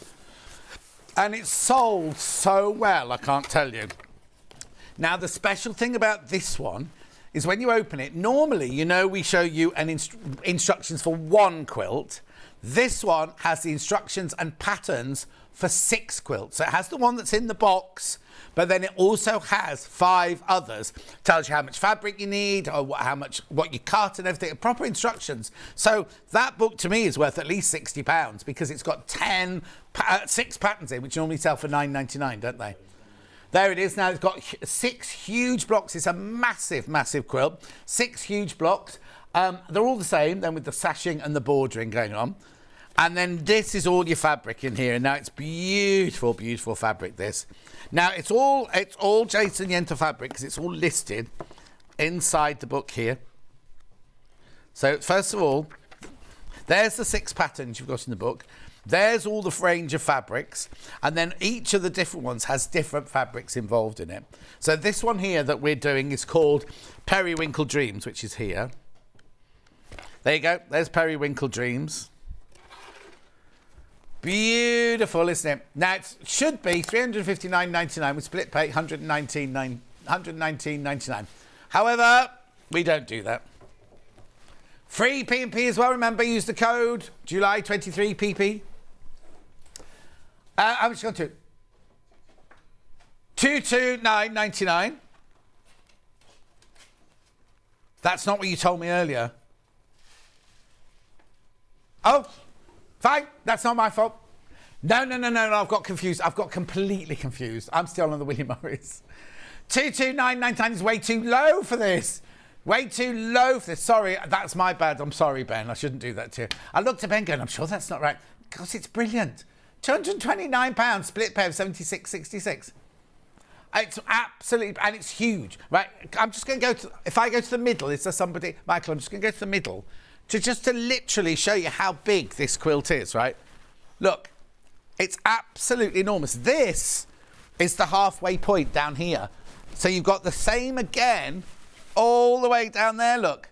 And it sold so well, I can't tell you. Now, the special thing about this one is when you open it, normally, you know, we show you an instructions for one quilt. This one has the instructions and patterns for 6 quilts. So it has the one that's in the box, but then it also has 5 others. Tells you how much fabric you need, or what you cut and everything. Proper instructions. So that book to me is worth at least £60 because it's got 6 patterns in, which normally sell for £9.99, don't they? There it is now. It's got 6 huge blocks. It's a massive, massive quilt. 6 huge blocks. They're all the same, then with the sashing and the bordering going on. And then this is all your fabric in here. And now it's beautiful, beautiful fabric, this. Now, it's all Jason Yenter fabric because it's all listed inside the book here. So, first of all, there's the 6 patterns you've got in the book. There's all the range of fabrics. And then each of the different ones has different fabrics involved in it. So this one here that we're doing is called Periwinkle Dreams, which is here. There you go. There's Periwinkle Dreams. Beautiful, isn't it? Now, it should be $359.99 with split pay, $119.99. However, we don't do that. Free P&P as well, remember, use the code July 23 PP. How much you got to? $229.99. That's not what you told me earlier. Oh, fine. That's not my fault. No. I've got confused. I've got completely confused. I'm still on the William Morris. $229.99 is way too low for this. Way too low for this. Sorry, that's my bad. I'm sorry, Ben. I shouldn't do that to you. I looked at Ben going, I'm sure that's not right. Because it's brilliant. £229, split pay of $76.66. It's absolutely, and it's huge. Right, I'm just going to go to, if I go to the middle, is there somebody, Michael, I'm just going to go to the middle to literally show you how big this quilt is, right? Look, it's absolutely enormous. This is the halfway point down here. So you've got the same again all the way down there, look.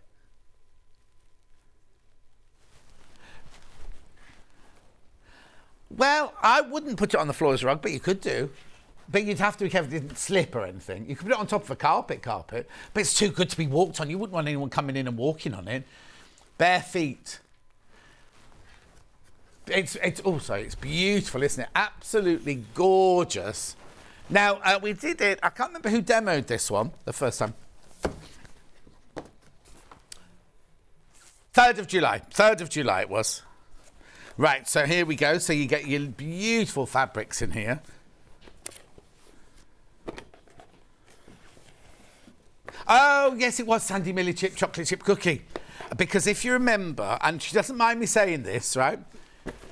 Well, I wouldn't put it on the floor as a rug, but you could do. But you'd have to be careful it didn't slip or anything. You could put it on top of a carpet, but it's too good to be walked on. You wouldn't want anyone coming in and walking on it. Bare feet. It's beautiful, isn't it? Absolutely gorgeous. Now, we did it, I can't remember who demoed this one the first time. 3rd of July it was. Right, so here we go. So you get your beautiful fabrics in here. Oh, yes, it was Sandy Miller chocolate chip cookie. Because if you remember, and she doesn't mind me saying this, right?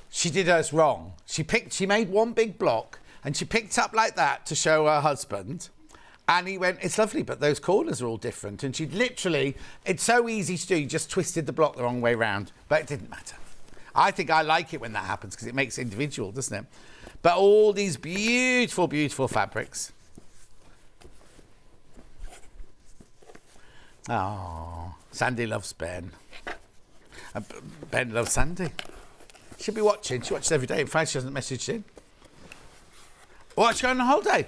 She did hers wrong. She made one big block and she picked up like that to show her husband. And he went, it's lovely, but those corners are all different. And she literally, it's so easy to do, you just twisted the block the wrong way round. But it didn't matter. I think I like it when that happens because it makes it individual, doesn't it? But all these beautiful, beautiful fabrics. Oh, Sandy loves Ben. Ben loves Sandy. She'll be watching. She watches every day. In fact, she hasn't messaged in. What's going on holiday?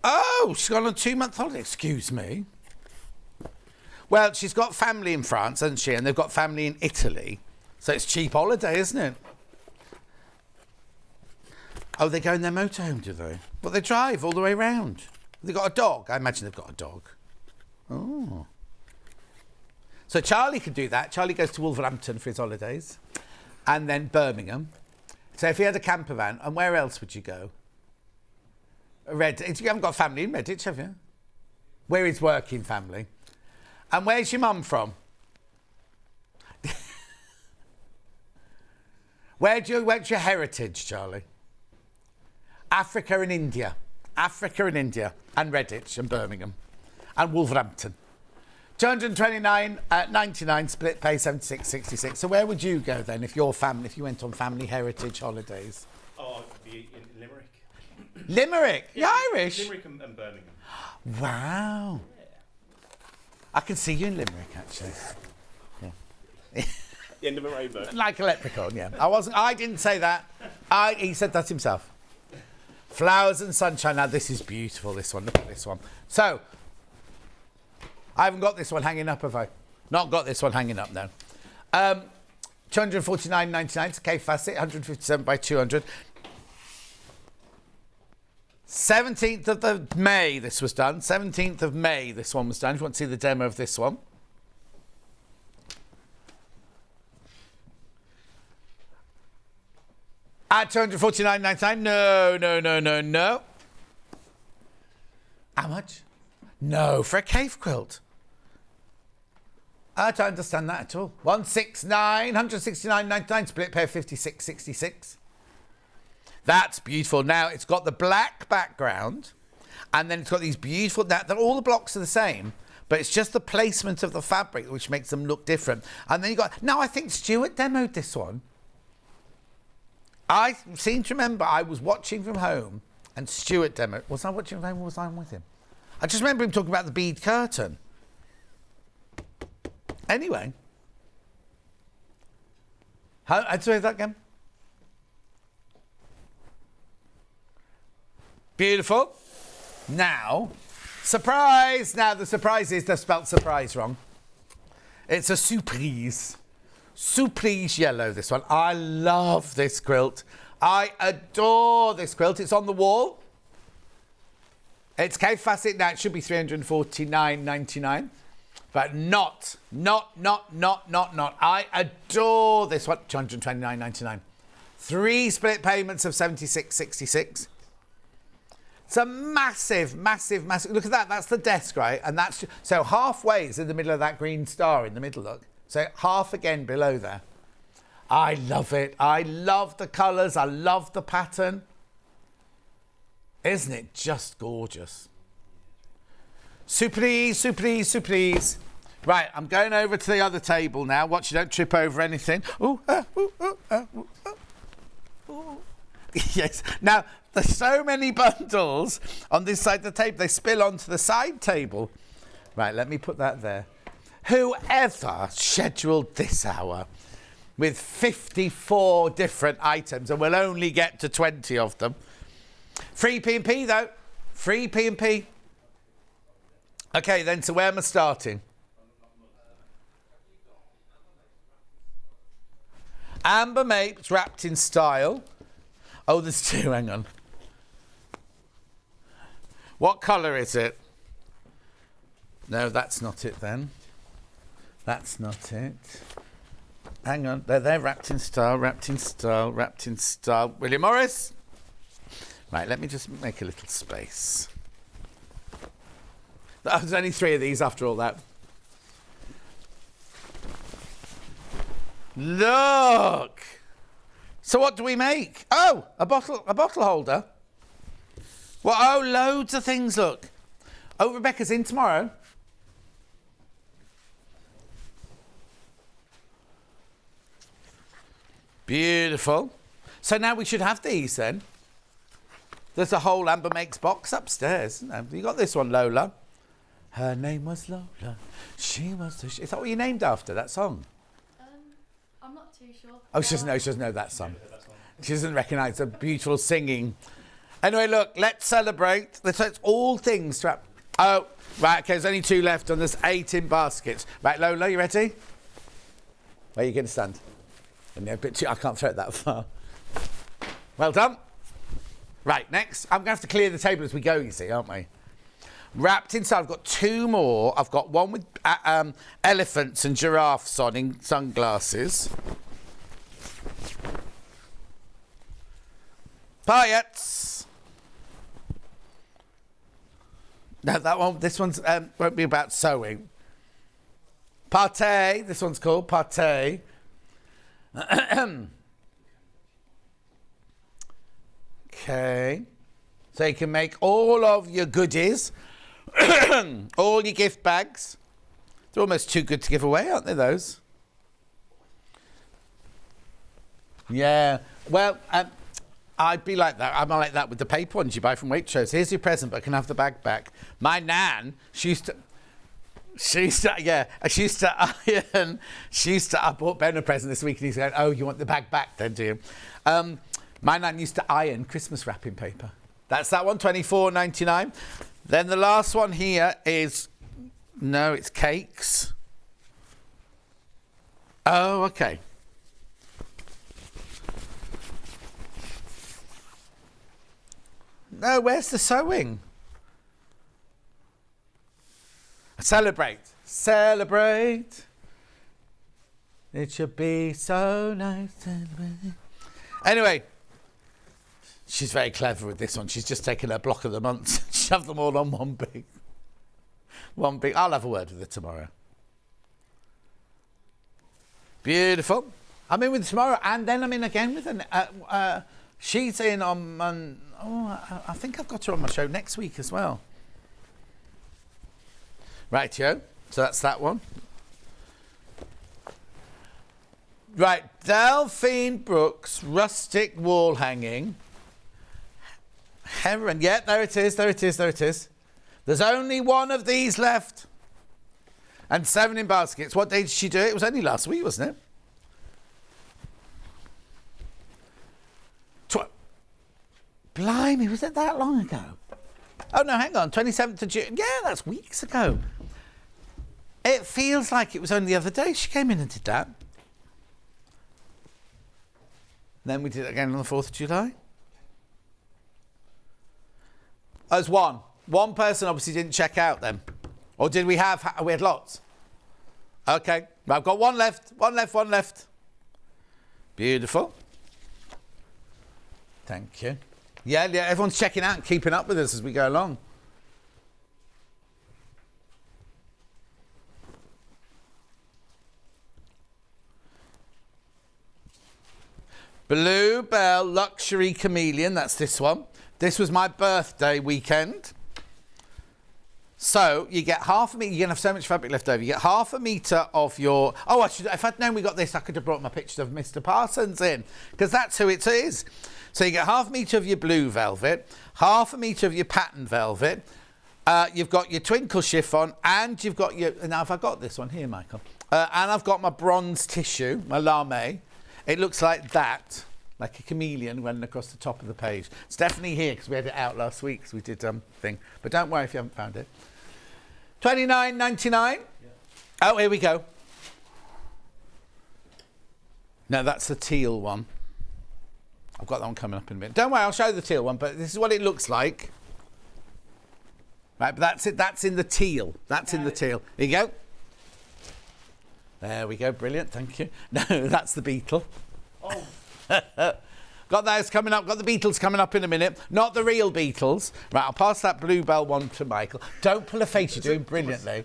Oh, she's gone on a 2-month holiday. Excuse me. Well, she's got family in France, hasn't she? And they've got family in Italy. So it's cheap holiday, isn't it? Oh, they go in their motorhome, do they? Well, they drive all the way around. They've got a dog. I imagine they've got a dog. Oh. So Charlie could do that. Charlie goes to Wolverhampton for his holidays. And then Birmingham. So if he had a camper van, and where else would you go? Redditch. You haven't got family in Redditch, have you? Where is working family? And where's your mum from? Where's your heritage, Charlie? Africa and India. Africa and India. And Redditch and Birmingham. And Wolverhampton. 229.99, split pay 76.66. So where would you go then if you went on family heritage holidays? Oh, I'd be in Limerick. Limerick? Yeah, You're Irish? Limerick and Birmingham. Wow. Yeah. I can see you in Limerick, actually. Yeah. The end of a rainbow. Like a leprechaun, yeah. I didn't say that. He said that himself. Flowers and sunshine. Now, this is beautiful, this one. Look at this one. So, I haven't got this one hanging up, have I? Not got this one hanging up, no. 249.99. It's a K facet, 157 by 200. 17th of May, this was done. 17th of May, this one was done. If you want to see the demo of this one. At 249.99. No. How much? No, for a cave quilt. I don't understand that at all. 169.99, split pair 56.66. That's beautiful. Now, it's got the black background, and then it's got these beautiful... Now, all the blocks are the same, but it's just the placement of the fabric which makes them look different. And then you got... Now, I think Stuart demoed this one. I seem to remember I was watching from home, and Stuart demoed... Was I watching from home or was I with him? I just remember him talking about the bead curtain. Anyway. I'd say that again. Beautiful. Now, surprise! Now, the surprise is they've spelt surprise wrong. It's a surprise. Surprise yellow, this one. I love this quilt. I adore this quilt. It's on the wall. It's cave facet now. It should be $349.99. But not. I adore this one. $229.99. 3 split payments of $76.66. It's a massive. Look at that. That's the desk, right? And that's so halfway is in the middle of that green star in the middle. Look. So half again below there. I love it. I love the colours. I love the pattern. Isn't it just gorgeous? Surprise. Right, I'm going over to the other table now. Watch you don't trip over anything. Yes. Now, there's so many bundles on this side of the table. They spill onto the side table. Right, let me put that there. Whoever scheduled this hour with 54 different items, and we'll only get to 20 of them. Free P&P, though. Free P&P. OK, then, so where am I starting? Amber Mapes wrapped in style. Oh, there's 2, hang on. What colour is it? No, that's not it then. That's not it. Hang on, they're wrapped in style. William Morris? Right, let me just make a little space. There's only 3 of these after all that. Look! So what do we make? Oh, a bottle holder. Well, oh, loads of things, look. Oh, Rebecca's in tomorrow. Beautiful. So now we should have these then. There's a whole Amber Makes box upstairs, isn't there? You got this one, Lola. Her name was Lola. She was the... Is that what you named after, that song? I'm not too sure. Oh, she doesn't know that song. She doesn't recognise the beautiful singing. Anyway, look, let's celebrate. It's all things to... Oh, right, okay, there's only 2 left and there's 8 in baskets. Right, Lola, you ready? Where are you going to stand? I can't throw it that far. Well done. Right, next. I'm going to have to clear the table as we go, you see, aren't we? Wrapped inside, I've got 2 more. I've got one with elephants and giraffes on in sunglasses. Paillettes. No, this one's won't be about sewing. Pâté, this one's called pâté. Okay. So you can make all of your goodies, all your gift bags. They're almost too good to give away, aren't they, those? Yeah. Well, I'd be like that. I'm like that with the paper ones you buy from Waitrose. Here's your present, but can I have the bag back? My nan, I bought Ben a present this week and he's going, oh, you want the bag back then, do you? My nan used to iron Christmas wrapping paper. That's that one, $24.99. Then the last one here is, no, it's cakes. Oh, okay. No, where's the sewing? Celebrate. Celebrate. It should be so nice. Celebrate. Anyway, she's very clever with this one. She's just taken her block of the months and shoved them all on one big. I'll have a word with her tomorrow. Beautiful. I'm in with tomorrow, and then I'm in again with her. She's in on I think I've got her on my show next week as well. Rightio. So that's that one. Right, Delphine Brooks, rustic wall hanging. Heron. Yeah, there it is. There's only one of these left. And 7 in baskets. What day did she do it? It was only last week, wasn't it? Blimey, was it that long ago? Oh, no, hang on. 27th of June. Yeah, that's weeks ago. It feels like it was only the other day she came in and did that. Then we did it again on the 4th of July. As one. One person obviously didn't check out then. Or did we have... We had lots. Okay. I've got one left. One left. Beautiful. Thank you. Yeah, everyone's checking out and keeping up with us as we go along. Bluebell Luxury Chameleon, that's this one. This was my birthday weekend. So you get half a metre, you're going to have so much fabric left over. You get half a metre of your... Oh, if I'd known we got this, I could have brought my picture of Mr. Parsons in, because that's who it is. So you get half a metre of your blue velvet, half a metre of your pattern velvet. You've got your twinkle chiffon, and you've got your... Now, have I got this one here, Michael? And I've got my bronze tissue, my lame. It looks like that, like a chameleon running across the top of the page. It's definitely here, because we had it out last week, because we did thing. But don't worry if you haven't found it. $29.99. Yeah. Oh, here we go. No, that's the teal one. I've got that one coming up in a minute. Don't worry, I'll show you the teal one, but this is what it looks like. Right, but that's it. That's in the teal. That's in the teal. Here you go. There we go. Brilliant. Thank you. No, that's the beetle. Oh. Got those coming up. Got the Beatles coming up in a minute. Not the real Beatles. Right, I'll pass that Bluebell one to Michael. Don't pull a face. You're doing brilliantly.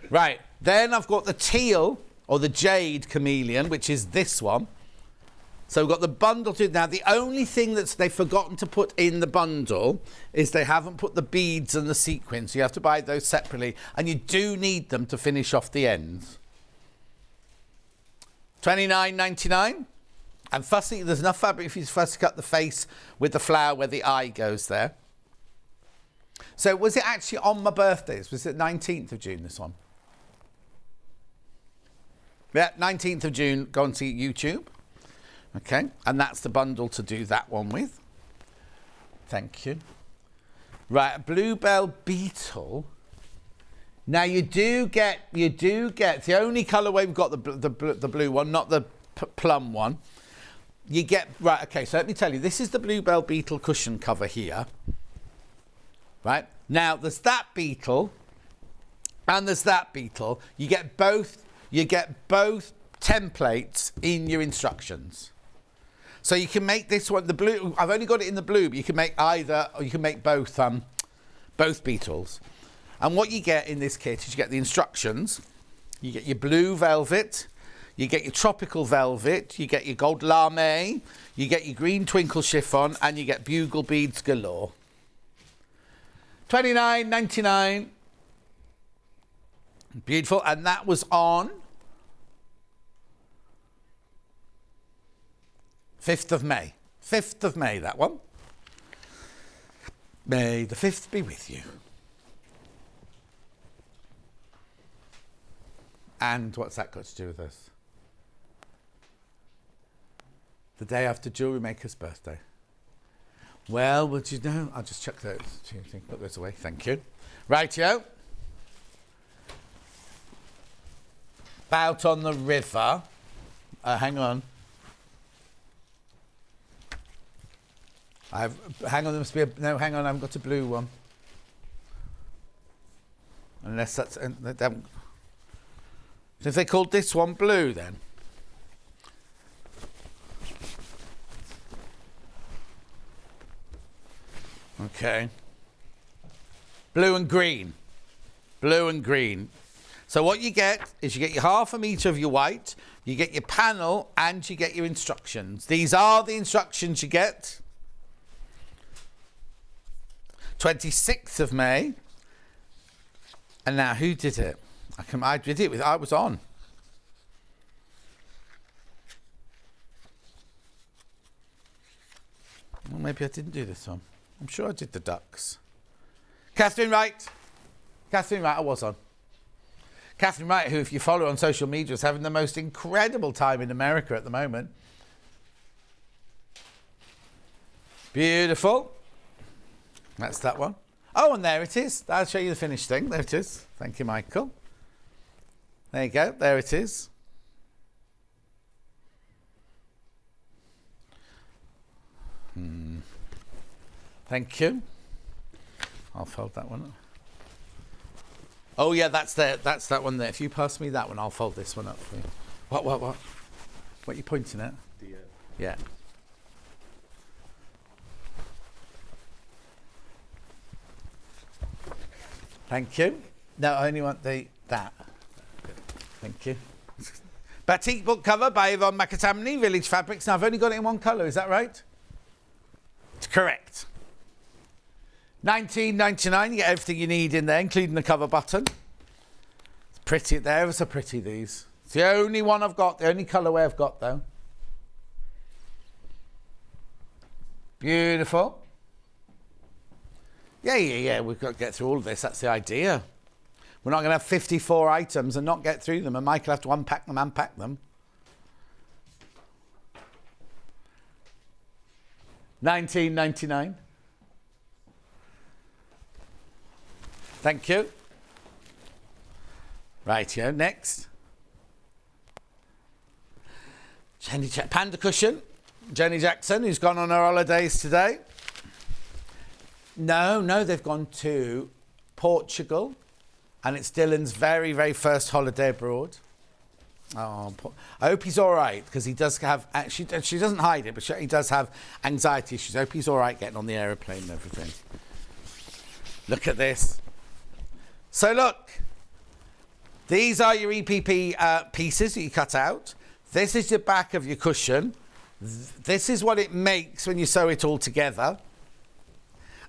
Right, then I've got the teal, or the jade chameleon, which is this one. So we've got the bundle too. Now, the only thing that they've forgotten to put in the bundle is they haven't put the beads and the sequins. You have to buy those separately, and you do need them to finish off the ends. $29.99. And fussy, there's enough fabric if you fussy cut the face with the flower where the eye goes there. So was it actually on my birthdays? Was it 19th of June, this one? Yeah, 19th of June, go on to YouTube. Okay, and that's the bundle to do that one with. Thank you. Right, a bluebell beetle. Now you do get the only colourway we've got the blue one, not the plum one. You get, right, okay, so let me tell you, this is the bluebell beetle cushion cover here. Right, now there's that beetle and there's that beetle. You get both templates in your instructions. So you can make this one, the blue, I've only got it in the blue, but you can make either, or you can make both beetles. And what you get in this kit is you get the instructions, you get your blue velvet, you get your tropical velvet, you get your gold lame, you get your green twinkle chiffon, and you get bugle beads galore. $29.99. Beautiful, and that was on 5th of May. 5th of May, that one. May the 5th be with you. And what's that got to do with us? The day after Jewellery Maker's birthday. Well, would you know? I'll just chuck those. Put those away. Thank you. Rightio. Out on the river. Hang on. Hang on, there must be a... No, hang on, I haven't got a blue one. Unless that's... They haven't... So if they called this one blue, then? Okay. Blue and green. Blue and green. So what you get is you get your half a metre of your white, you get your panel, and you get your instructions. These are the instructions you get. 26th of May. And now, who did it? I did it with, I was on. Well, maybe I didn't do this one. I'm sure I did the ducks. Catherine Wright. Catherine Wright, I was on. Catherine Wright, who, if you follow on social media, is having the most incredible time in America at the moment. Beautiful. That's that one. Oh, and there it is. I'll show you the finished thing. There it is. Thank you, Michael. There you go. There it is. Thank you. I'll fold that one up. Oh, yeah, that's that one there. If you pass me that one, I'll fold this one up for you. What? What are you pointing at? Yeah. Thank you. No, I only want that. Thank you. Batik book cover by Yvonne McAtamney, Village Fabrics. Now, I've only got it in one colour, is that right? It's correct. $19.99, you get everything you need in there, including the cover button. It's pretty, they're ever so pretty, these. It's the only one I've got, the only colourway I've got, though. Beautiful. Yeah, we've got to get through all of this, that's the idea. We're not going to have 54 items and not get through them, and Mike will have to unpack them. $19.99. Thank you. Right, here, next. Panda cushion. Jenny Jackson, who's gone on her holidays today. No, they've gone to Portugal, and it's Dylan's very, very first holiday abroad. Oh, I hope he's all right, because he does have, she doesn't hide it, but he does have anxiety issues. I hope he's all right getting on the aeroplane and everything. Look at this. So look, these are your EPP pieces that you cut out. This is the back of your cushion. This is what it makes when you sew it all together.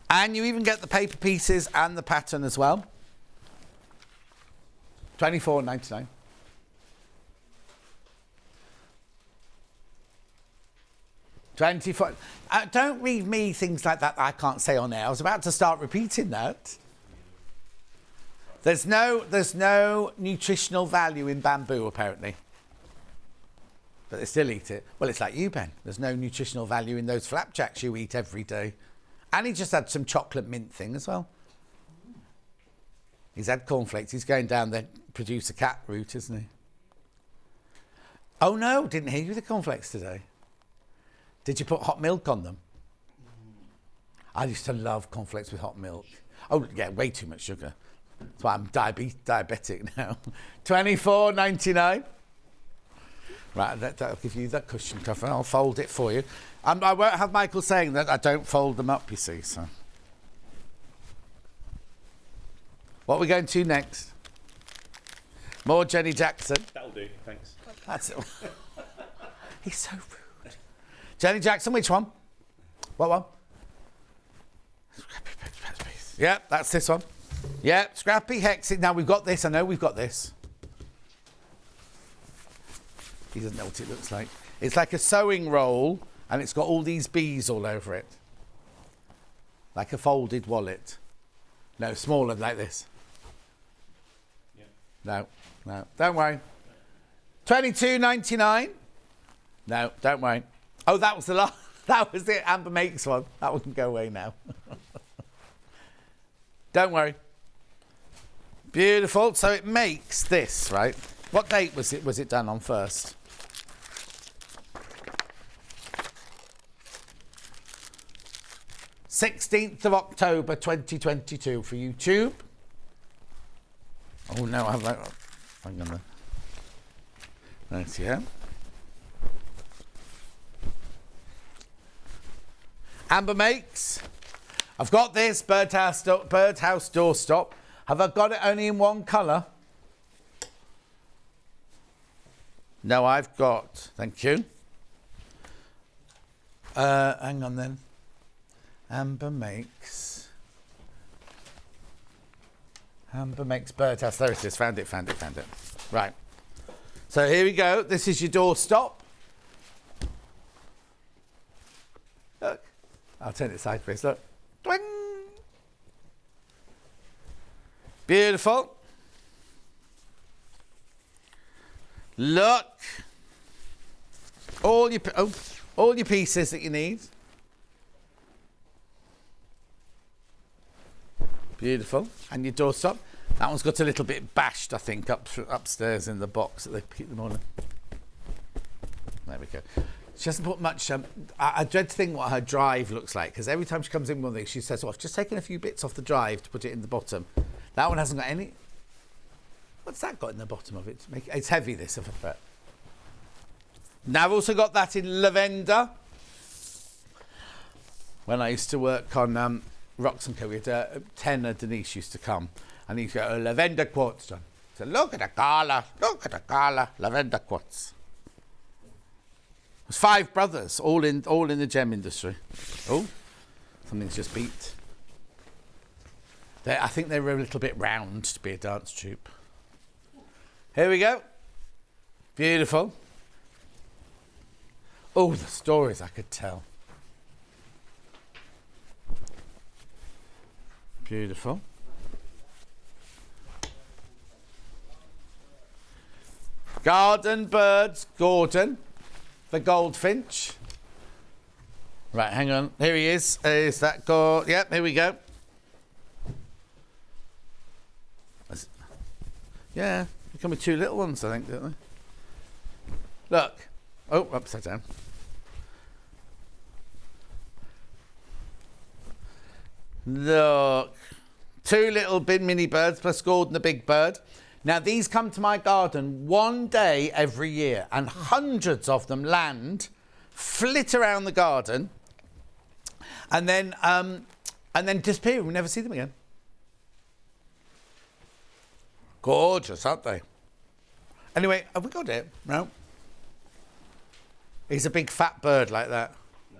And you even get the paper pieces and the pattern as well. $24.99. $24. Don't read me things like that I can't say on air. I was about to start repeating that. There's no nutritional value in bamboo, apparently. But they still eat it. Well, it's like you, Ben. There's no nutritional value in those flapjacks you eat every day. And he just had some chocolate mint thing as well. He's had cornflakes. He's going down the producer cat route, isn't he? Oh, no, didn't hear you with the cornflakes today. Did you put hot milk on them? I used to love cornflakes with hot milk. Oh, yeah, way too much sugar. That's why I'm diabetic now. $24.99. Right, that'll give you that cushion cover. I'll fold it for you. I won't have Michael saying that I don't fold them up, you see. So, what are we going to next? More Jenny Jackson. That'll do, thanks. That's it. He's so rude. Jenny Jackson, which one? What one? Yeah, that's this one. Yeah, Scrappy Hexit. Now we've got this. I know we've got this. He doesn't know what it looks like. It's like a sewing roll, and it's got all these bees all over it. Like a folded wallet. No, smaller, like this. Yeah. No, don't worry. $22.99. No, don't worry. Oh, that was the last. That was it. Amber makes one. That one can go away now. Don't worry. Beautiful. So it makes this, right? What date was it? Was it done on first? "16th of October 2022 for YouTube." Oh no, I have that. Hang on there. Right, yeah. Amber makes. I've got this birdhouse doorstop. Have I got it only in one colour? No, I've got. Thank you. Hang on then. Amber makes birdhouse. There it is. Found it. Right. So here we go. This is your doorstop. Look. I'll turn it sideways. Look. Twing. Beautiful. Look. All your pieces that you need. Beautiful. And your doorstop. That one's got a little bit bashed, I think, upstairs in the box that they keep them on. There we go. She hasn't put much. I dread to think what her drive looks like, because every time she comes in with one thing, she says, "Oh, I've just taken a few bits off the drive to put it in the bottom." That one hasn't got any. What's that got in the bottom of it? It's heavy, this, I bet. Now I've also got that in lavender. When I used to work on Rocks and Co, we had Tenor Denise used to come, and he'd go, "Lavender quartz, John." So look at the colour, lavender quartz. There's 5 brothers, all in the gem industry. Oh, something's just beat. I think they were a little bit round to be a dance troupe. Here we go. Beautiful. Oh, the stories I could tell. Beautiful. Garden birds, Gordon. The goldfinch. Right, hang on. Here he is. Is that Yep, here we go. Yeah, they come with 2 little ones, I think, don't they? Look. Oh, upside down. Look. 2 little mini birds plus Gordon the big bird. Now, these come to my garden one day every year, and hundreds of them land, flit around the garden, and then disappear. We never see them again. Gorgeous, aren't they? Anyway, have we got it? No. He's a big fat bird like that.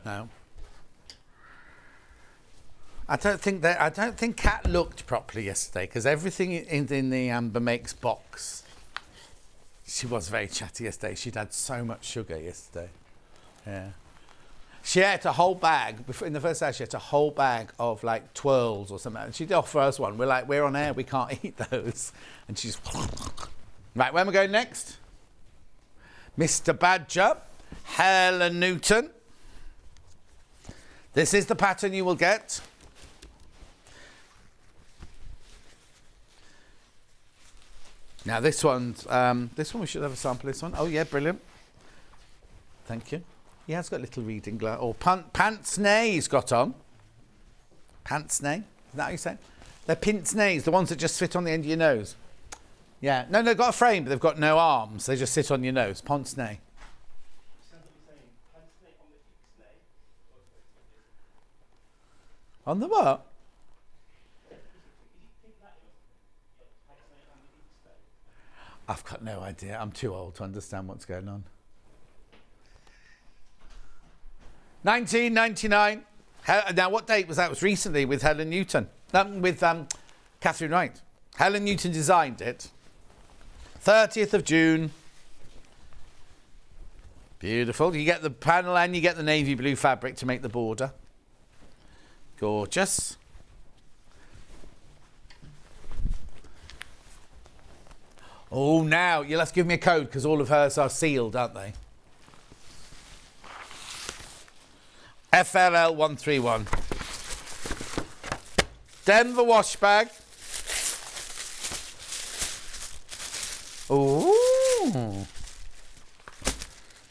No. I don't think Kat looked properly yesterday, because everything in the Amber Makes box. She was very chatty yesterday. She'd had so much sugar yesterday. Yeah. She ate a whole bag. In the first hour, she ate a whole bag of like twirls or something. And she'd offer us one. We're like, we're on air, we can't eat those. And she's... Right, where am I going next? Mr. Badger, Helen Newton. This is the pattern you will get. Now this one we should have a sample of this one. Oh yeah, brilliant. Thank you. He has got a little reading glass. Or pince-nez he's got on. Pince-nez, is that how you say it? They're pince-nez, the ones that just fit on the end of your nose. Yeah, no, they've got a frame, but they've got no arms. They just sit on your nose. Pince-nez. On the what? I've got no idea. I'm too old to understand what's going on. 1999. Now, what date was that? It was recently with Helen Newton. With Catherine Wright. Helen Newton designed it. 30th of June. Beautiful. You get the panel and you get the navy blue fabric to make the border. Gorgeous. Oh, now you'll have to give me a code because all of hers are sealed, aren't they? FLL 131. Denver wash bag. Ooh.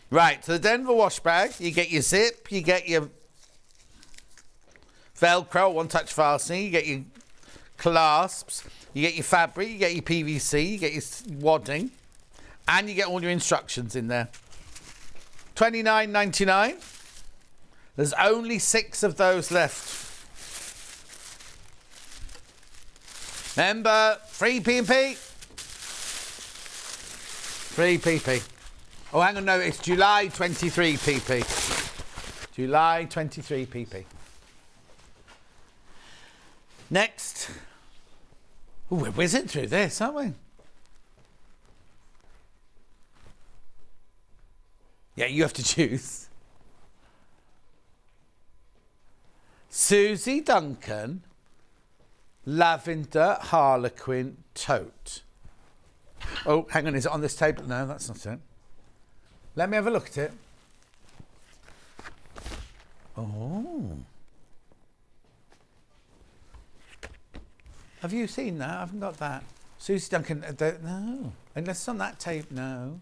Right, so the Denver wash bag, you get your zip, you get your Velcro, one-touch fastening, you get your clasps, you get your fabric, you get your PVC, you get your wadding, and you get all your instructions in there. $29.99. There's only 6 of those left. Remember, free P&P. Free PP. Oh, hang on, no, it's July 23 PP. July 23 PP. Next. Ooh, we're whizzing through this, aren't we? Yeah, you have to choose. Susie Duncan, Lavender Harlequin Tote. Oh, hang on, is it on this table? No, that's not it. Let me have a look at it. Oh. Have you seen that? I haven't got that. Susie Duncan, no. Unless it's on that tape, no.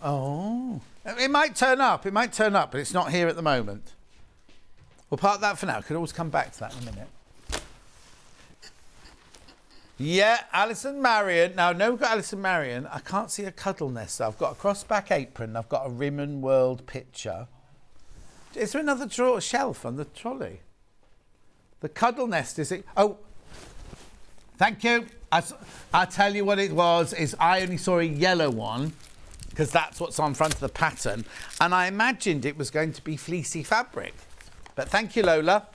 Oh. It might turn up, but it's not here at the moment. We'll park that for now. Could always come back to that in a minute. Yeah, Alison Marion. Now, no, we've got Alison Marion. I can't see a cuddle nest. So I've got a cross-back apron. I've got a Rimmon World picture. Is there another shelf on the trolley? The cuddle nest, is it? Oh, thank you. I'll tell you what it was, is I only saw a yellow one, because that's what's on front of the pattern, and I imagined it was going to be fleecy fabric. But thank you, Lola.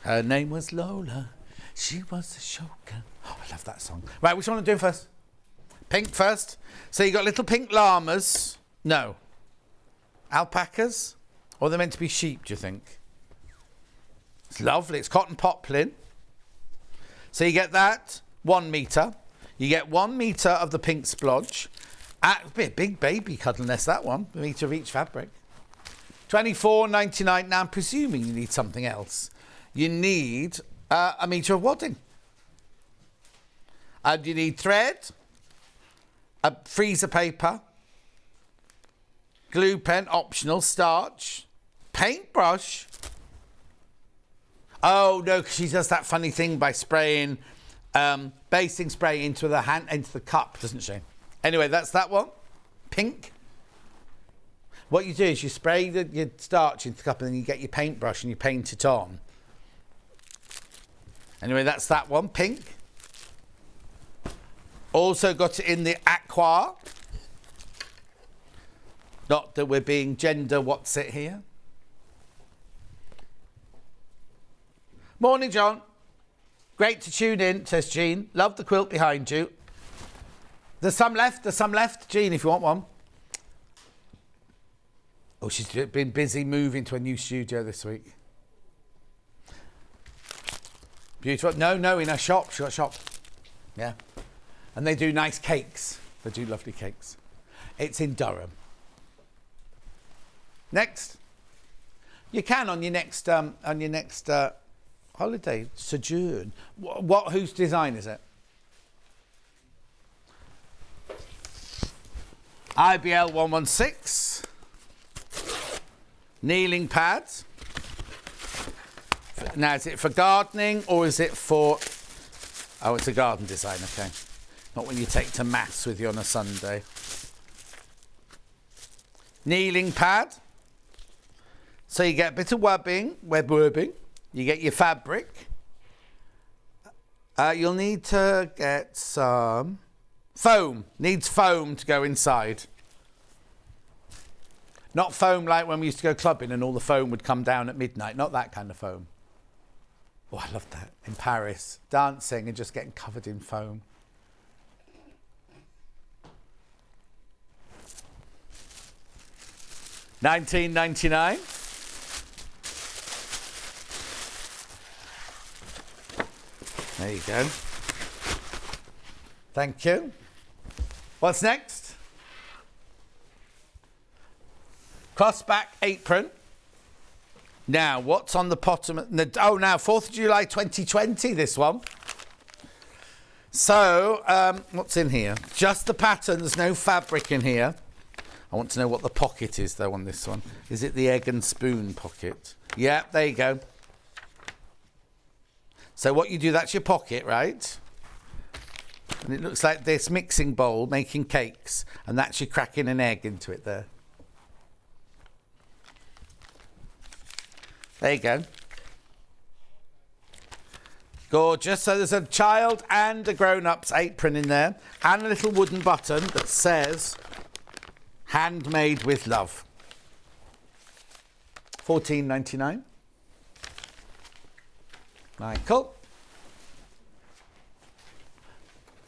Her name was Lola. She was a shoker. Oh, I love that song. Right, which one am I doing first? Pink first. So you got little pink llamas. No. Alpacas? Or they're meant to be sheep, do you think? It's lovely. It's cotton poplin. So you get that, 1 metre. You get 1 metre of the pink splodge. A big baby cuddle nest, that one. A metre of each fabric. $24.99. Now, I'm presuming you need something else. You need a metre of wadding. And you need thread, a freezer paper, glue pen, optional, starch, paintbrush. Oh, no, because she does that funny thing by spraying basting spray into the cup, doesn't she? Anyway, that's that one. Pink. What you do is you spray your starch into the cup and then you get your paintbrush and you paint it on. Anyway, that's that one. Pink. Also got it in the aqua. Not that we're being gender what's it here. Morning, John. Great to tune in, says Jean. Love the quilt behind you. There's some left, Jean, if you want one. Oh, she's been busy moving to a new studio this week. Beautiful. No, in her shop. She's got a shop. Yeah. And they do nice cakes. They do lovely cakes. It's in Durham. Next. You can on your next holiday sojourn. Whose design is it? IBL 116. Kneeling pads. Now, is it for gardening or is it for... Oh, it's a garden design, okay. Not when you take to maths with you on a Sunday. Kneeling pad. So you get a bit of web webbing. You get your fabric. You'll need to get some foam. Needs foam to go inside. Not foam like when we used to go clubbing and all the foam would come down at midnight. Not that kind of foam. Oh, I loved that. In Paris, dancing and just getting covered in foam. $19.99. There you go. Thank you. What's next? Crossback apron. Now, what's on the bottom? Oh, now, 4th of July 2020, this one. So, what's in here? Just the pattern. There's no fabric in here. I want to know what the pocket is, though, on this one. Is it the egg and spoon pocket? Yeah, there you go. So what you do, that's your pocket, right? And it looks like this mixing bowl making cakes, and that's you cracking an egg into it there. There you go. Gorgeous. So there's a child and a grown-up's apron in there, and a little wooden button that says, handmade with love. $14.99. Michael.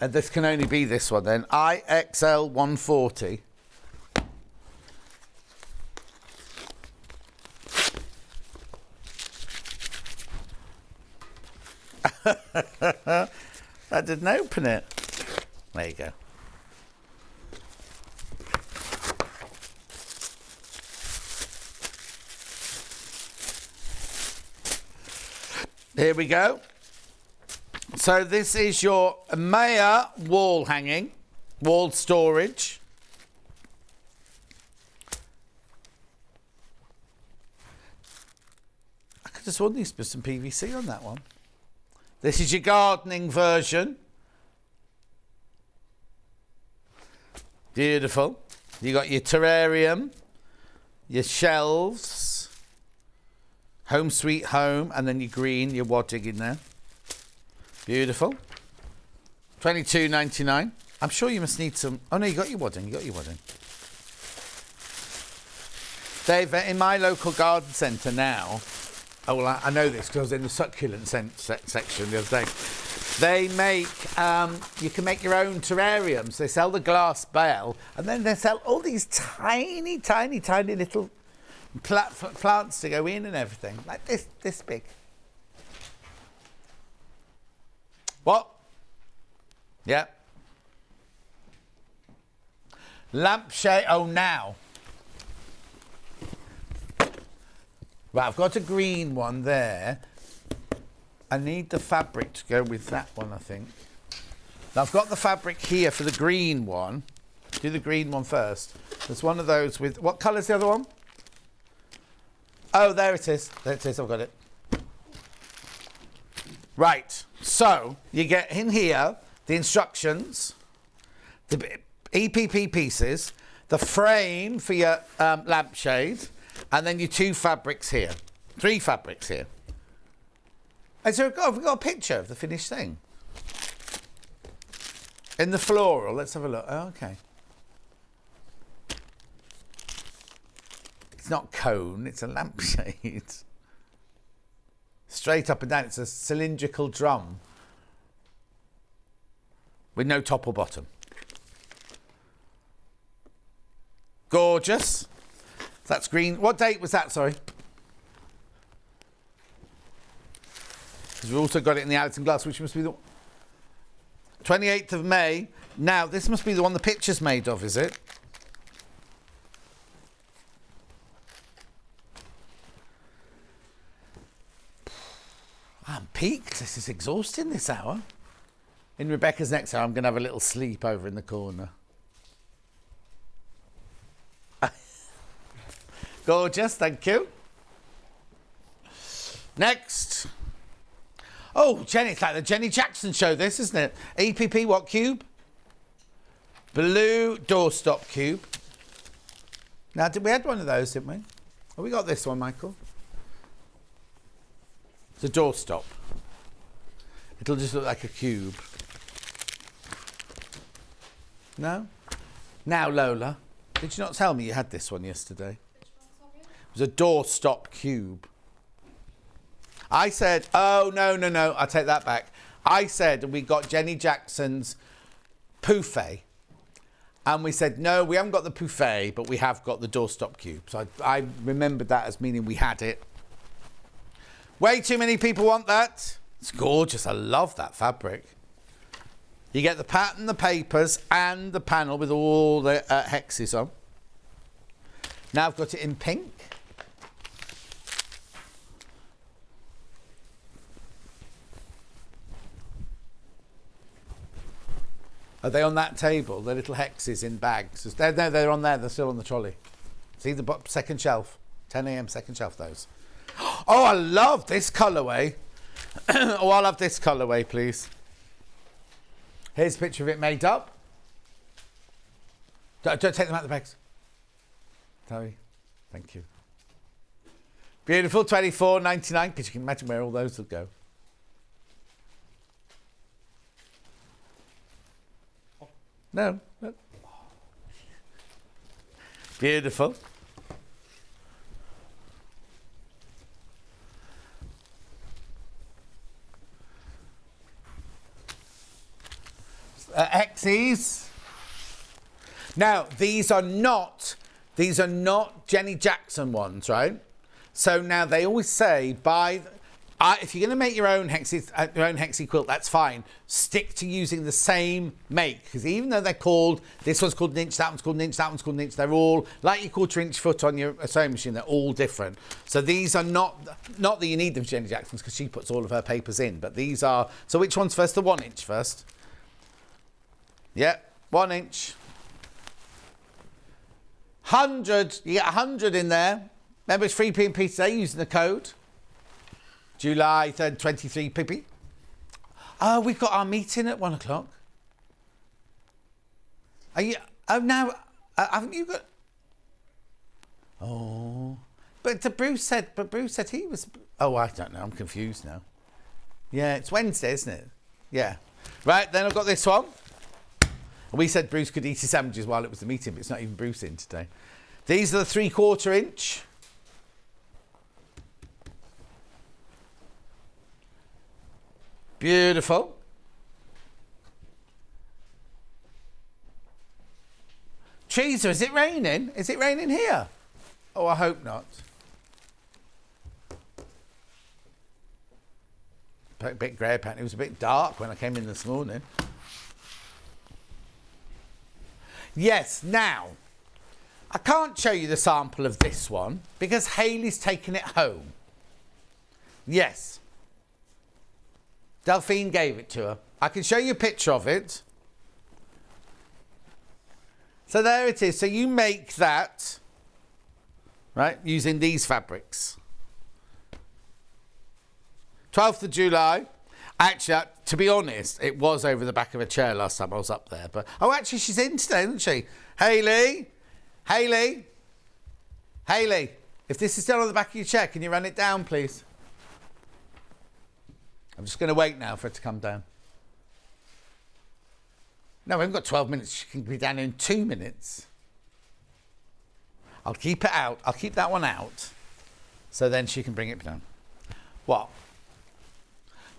And this can only be this one then. IXL 140. I didn't open it. There you go. Here we go. So this is your Maya wall hanging, wall storage. I could have sworn there used to be some PVC on that one. This is your gardening version. Beautiful. You got your terrarium, your shelves, home sweet home, and then your green, your wadding in there. Beautiful. $22.99. I'm sure you must need some... Oh, no, you got your wadding. You got your wadding. They've, in my local garden centre now... Oh, well, I know this because I was in the succulent section the other day. They make... you can make your own terrariums. They sell the glass bell, and then they sell all these tiny, tiny, tiny little plants to go in and everything. Like this big. What? Yeah. Lampshade. Oh, now. Right, I've got a green one there. I need the fabric to go with that one, I think. Now, I've got the fabric here for the green one. Do the green one first. There's one of those with... What colour's the other one? Oh, there it is. There it is. I've got it. Right. So, you get in here the instructions, the EPP pieces, the frame for your lampshade, and then your 2 fabrics here. 3 fabrics here. And so have we got a picture of the finished thing? In the floral. Let's have a look. Oh, okay. It's not cone, it's a lampshade. Straight up and down. It's a cylindrical drum with no top or bottom. Gorgeous. That's green. What date was that, sorry? Because we've also got it in the Alton glass, which must be the 28th of May. Now, this must be the one the picture's made of, is it? peaked. This is exhausting this hour. In Rebecca's next hour, I'm going to have a little sleep over in the corner. Gorgeous, thank you. Next. Oh, Jenny, it's like the Jenny Jackson show, this, isn't it? EPP, what cube? Blue doorstop cube. Now, we had one of those, didn't we? Oh, we got this one, Michael. It's a doorstop. It'll just look like a cube. No? Now, Lola, did you not tell me you had this one yesterday? It was a doorstop cube. I said, oh, no, I take that back. I said we got Jenny Jackson's Poufet. And we said, no, we haven't got the Poufet, but we have got the doorstop cube. So I remembered that as meaning we had it. Way too many people want that. It's gorgeous. I love that fabric. You get the pattern, the papers, and the panel with all the hexes on. Now I've got it in pink. Are they on that table? The little hexes in bags. They're on there. They're still on the trolley. See the second shelf. 10 a.m. second shelf, those. Oh, I love this colourway. Oh, I'll have this colourway, please. Here's a picture of it made up. Don't take them out of the bags. Sorry. Thank you. Beautiful, $24.99, because you can imagine where all those would go. No. Beautiful. X's. Now, these are not Jenny Jackson ones, right? So now they always say if you're going to make your own hexi quilt, that's fine. Stick to using the same make, because even though they're called, this one's called an inch, that one's called an inch, that one's called an inch, they're all like your 1/4 inch foot on your sewing machine. They're all different. So these are not that you need them for Jenny Jackson's, because she puts all of her papers in. But these are. So which one's first? The 1 inch first. Yeah, 1 inch. 100. You get 100 in there. Remember, it's free P&P today using the code. July 3rd, 23 Pippi. Oh, we've got our meeting at 1 o'clock. Are you? Oh, now, haven't you got? Oh, but Bruce said he was. Oh, I don't know. I'm confused now. Yeah, it's Wednesday, isn't it? Yeah. Right. Then I've got this one. We said Bruce could eat his sandwiches while it was the meeting, but it's not even Bruce in today. These are the 3/4 inch. Beautiful. Teresa, is it raining? Is it raining here? Oh, I hope not. A bit grey apparently. It was a bit dark when I came in this morning. Yes, now, I can't show you the sample of this one because Hayley's taken it home. Yes. Delphine gave it to her. I can show you a picture of it. So there it is. So you make that, right, using these fabrics. 12th of July. Actually, to be honest, it was over the back of a chair last time I was up there. But oh, actually, she's in today, isn't she? Hayley, if this is still on the back of your chair, can you run it down, please? I'm just going to wait now for it to come down. No, we haven't got 12 minutes. She can be down in 2 minutes. I'll keep it out. I'll keep that one out. So then she can bring it down. What?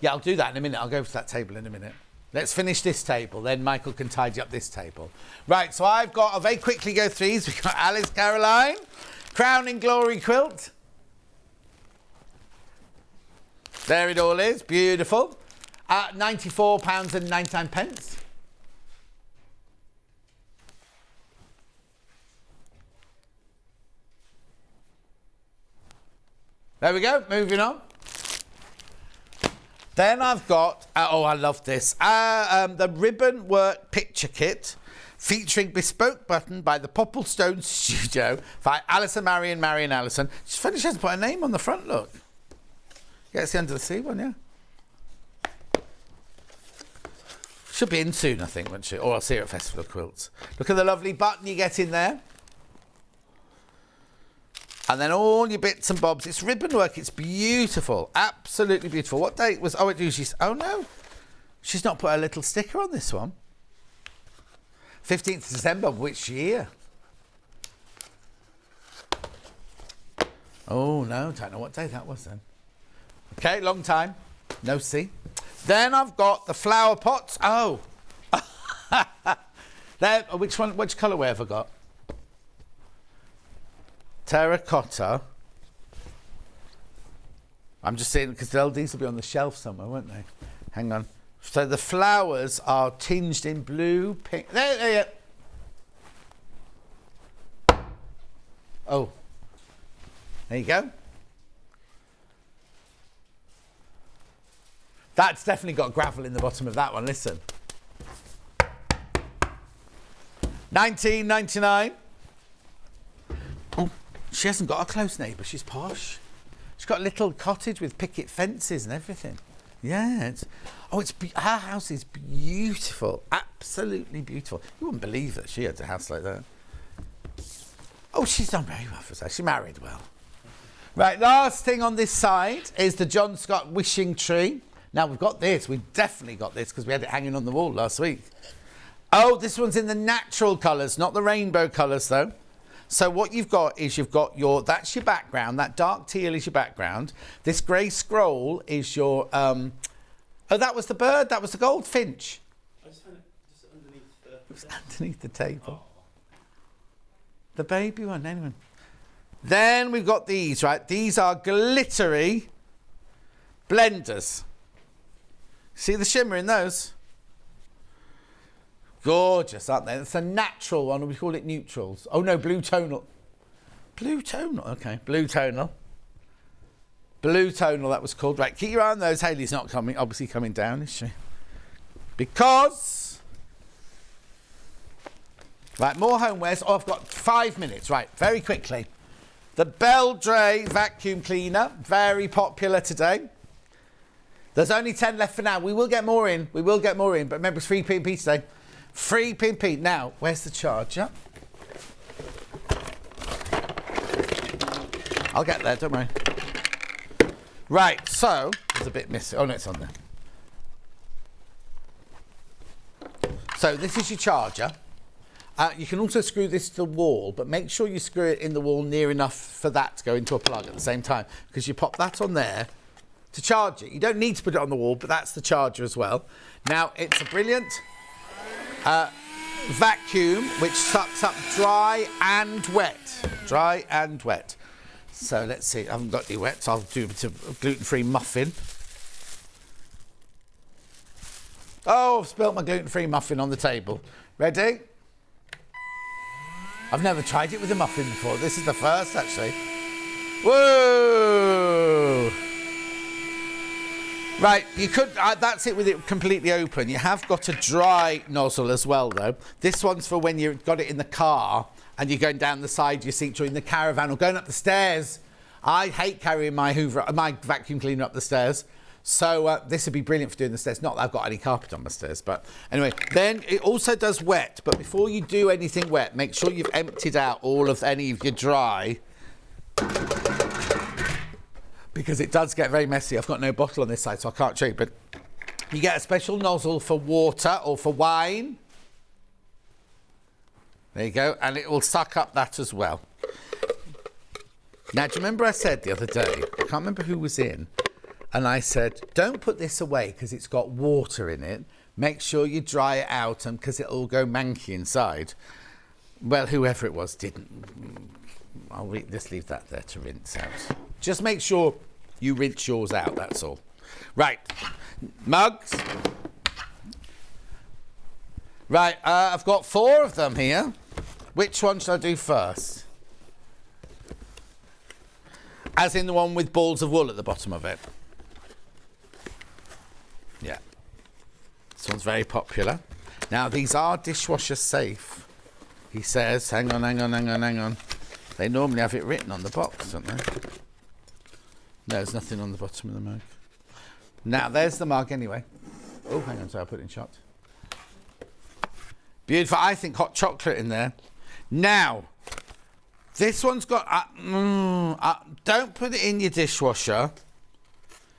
Yeah, I'll do that in a minute. I'll go to that table in a minute. Let's finish this table. Then Michael can tidy up this table. Right, so I'll very quickly go through these. We've got Alice Caroline, Crowning Glory quilt. There it all is. Beautiful. £94.99. There we go. Moving on. Then I've got, oh, I love this, the ribbon work picture kit featuring bespoke button by the Popplestone Studio by Alison Marion Allison. She's funny, she hasn't put her name on the front, look. Yeah, it's the Under the Sea one, yeah. She'll be in soon, I think, won't she? Or I'll see her at Festival of Quilts. Look at the lovely button you get in there. And then all your bits and bobs. It's ribbon work. It's beautiful. Absolutely beautiful. What date was... Oh, it usually... Oh, no. She's not put a little sticker on this one. 15th December. Which year? Oh, no. Don't know what day that was then. OK, long time. No C. Then I've got the flower pots. Oh. There. Which one? Which colourway have I got? Terracotta. I'm just saying because these will be on the shelf somewhere, won't they? Hang on. So the flowers are tinged in blue, pink. There. Oh. There you go. That's definitely got gravel in the bottom of that one. Listen. £19.99. Oh, she hasn't got a close neighbour. She's posh. She's got a little cottage with picket fences and everything. Yeah. Her house is beautiful. Absolutely beautiful. You wouldn't believe that she had a house like that. Oh, she's done very well for herself. She married well. Right, last thing on this side is the John Scott wishing tree. Now, we've got this. We've definitely got this because we had it hanging on the wall last week. Oh, this one's in the natural colours, not the rainbow colours, though. So what you've got is that's your background. That dark teal is your background. This grey scroll is your... oh, that was the bird. That was the goldfinch. I just found it just underneath the... It was underneath the table. Oh. The baby one, anyway. Then we've got these, right? These are glittery blenders. See the shimmer in those? Gorgeous, aren't they? It's a natural one. We call it neutrals. Oh, no, blue tonal. Blue tonal, OK. Blue tonal. Blue tonal, that was called. Right, keep your eye on those. Hayley's not obviously coming down, is she? Because... Right, more homewares. Oh, I've got 5 minutes. Right, very quickly. The Beldray vacuum cleaner. Very popular today. There's only 10 left for now. We will get more in. But remember, it's free P&P today. Free P&P. Now, where's the charger? I'll get there, don't worry. Right, so... There's a bit missing. Oh, no, it's on there. So, this is your charger. You can also screw this to the wall, but make sure you screw it in the wall near enough for that to go into a plug at the same time, because you pop that on there to charge it. You don't need to put it on the wall, but that's the charger as well. Now, it's a brilliant vacuum which sucks up dry and wet. Dry and wet. So let's see. I haven't got any wet, so I'll do a bit of gluten-free muffin. Oh, I've spilt my gluten-free muffin on the table. Ready? I've never tried it with a muffin before. This is the first, actually. Whoa! Right, you could... that's it with it completely open. You have got a dry nozzle as well, though. This one's for when you've got it in the car and you're going down the side of your seat or in the caravan or going up the stairs. I hate carrying my vacuum cleaner up the stairs. So this would be brilliant for doing the stairs. Not that I've got any carpet on my stairs, but anyway. Then it also does wet. But before you do anything wet, make sure you've emptied out all of any of your dry. Because it does get very messy. I've got no bottle on this side, so I can't show you. But you get a special nozzle for water or for wine. There you go. And it will suck up that as well. Now, do you remember I said the other day, I can't remember who was in, and I said, don't put this away because it's got water in it. Make sure you dry it out because it'll go manky inside. Well, whoever it was didn't. I'll just leave that there to rinse out. Just make sure you rinse yours out, that's all. Right, mugs. Right, I've got 4 of them here. Which one should I do first? As in the one with balls of wool at the bottom of it. This one's very popular. Now, these are dishwasher safe. He says, hang on. They normally have it written on the box, don't they? No, there's nothing on the bottom of the mug. Now, there's the mug anyway. Oh, hang on, sorry, I put it in shot. Beautiful. I think hot chocolate in there. Now, this one's got... don't put it in your dishwasher,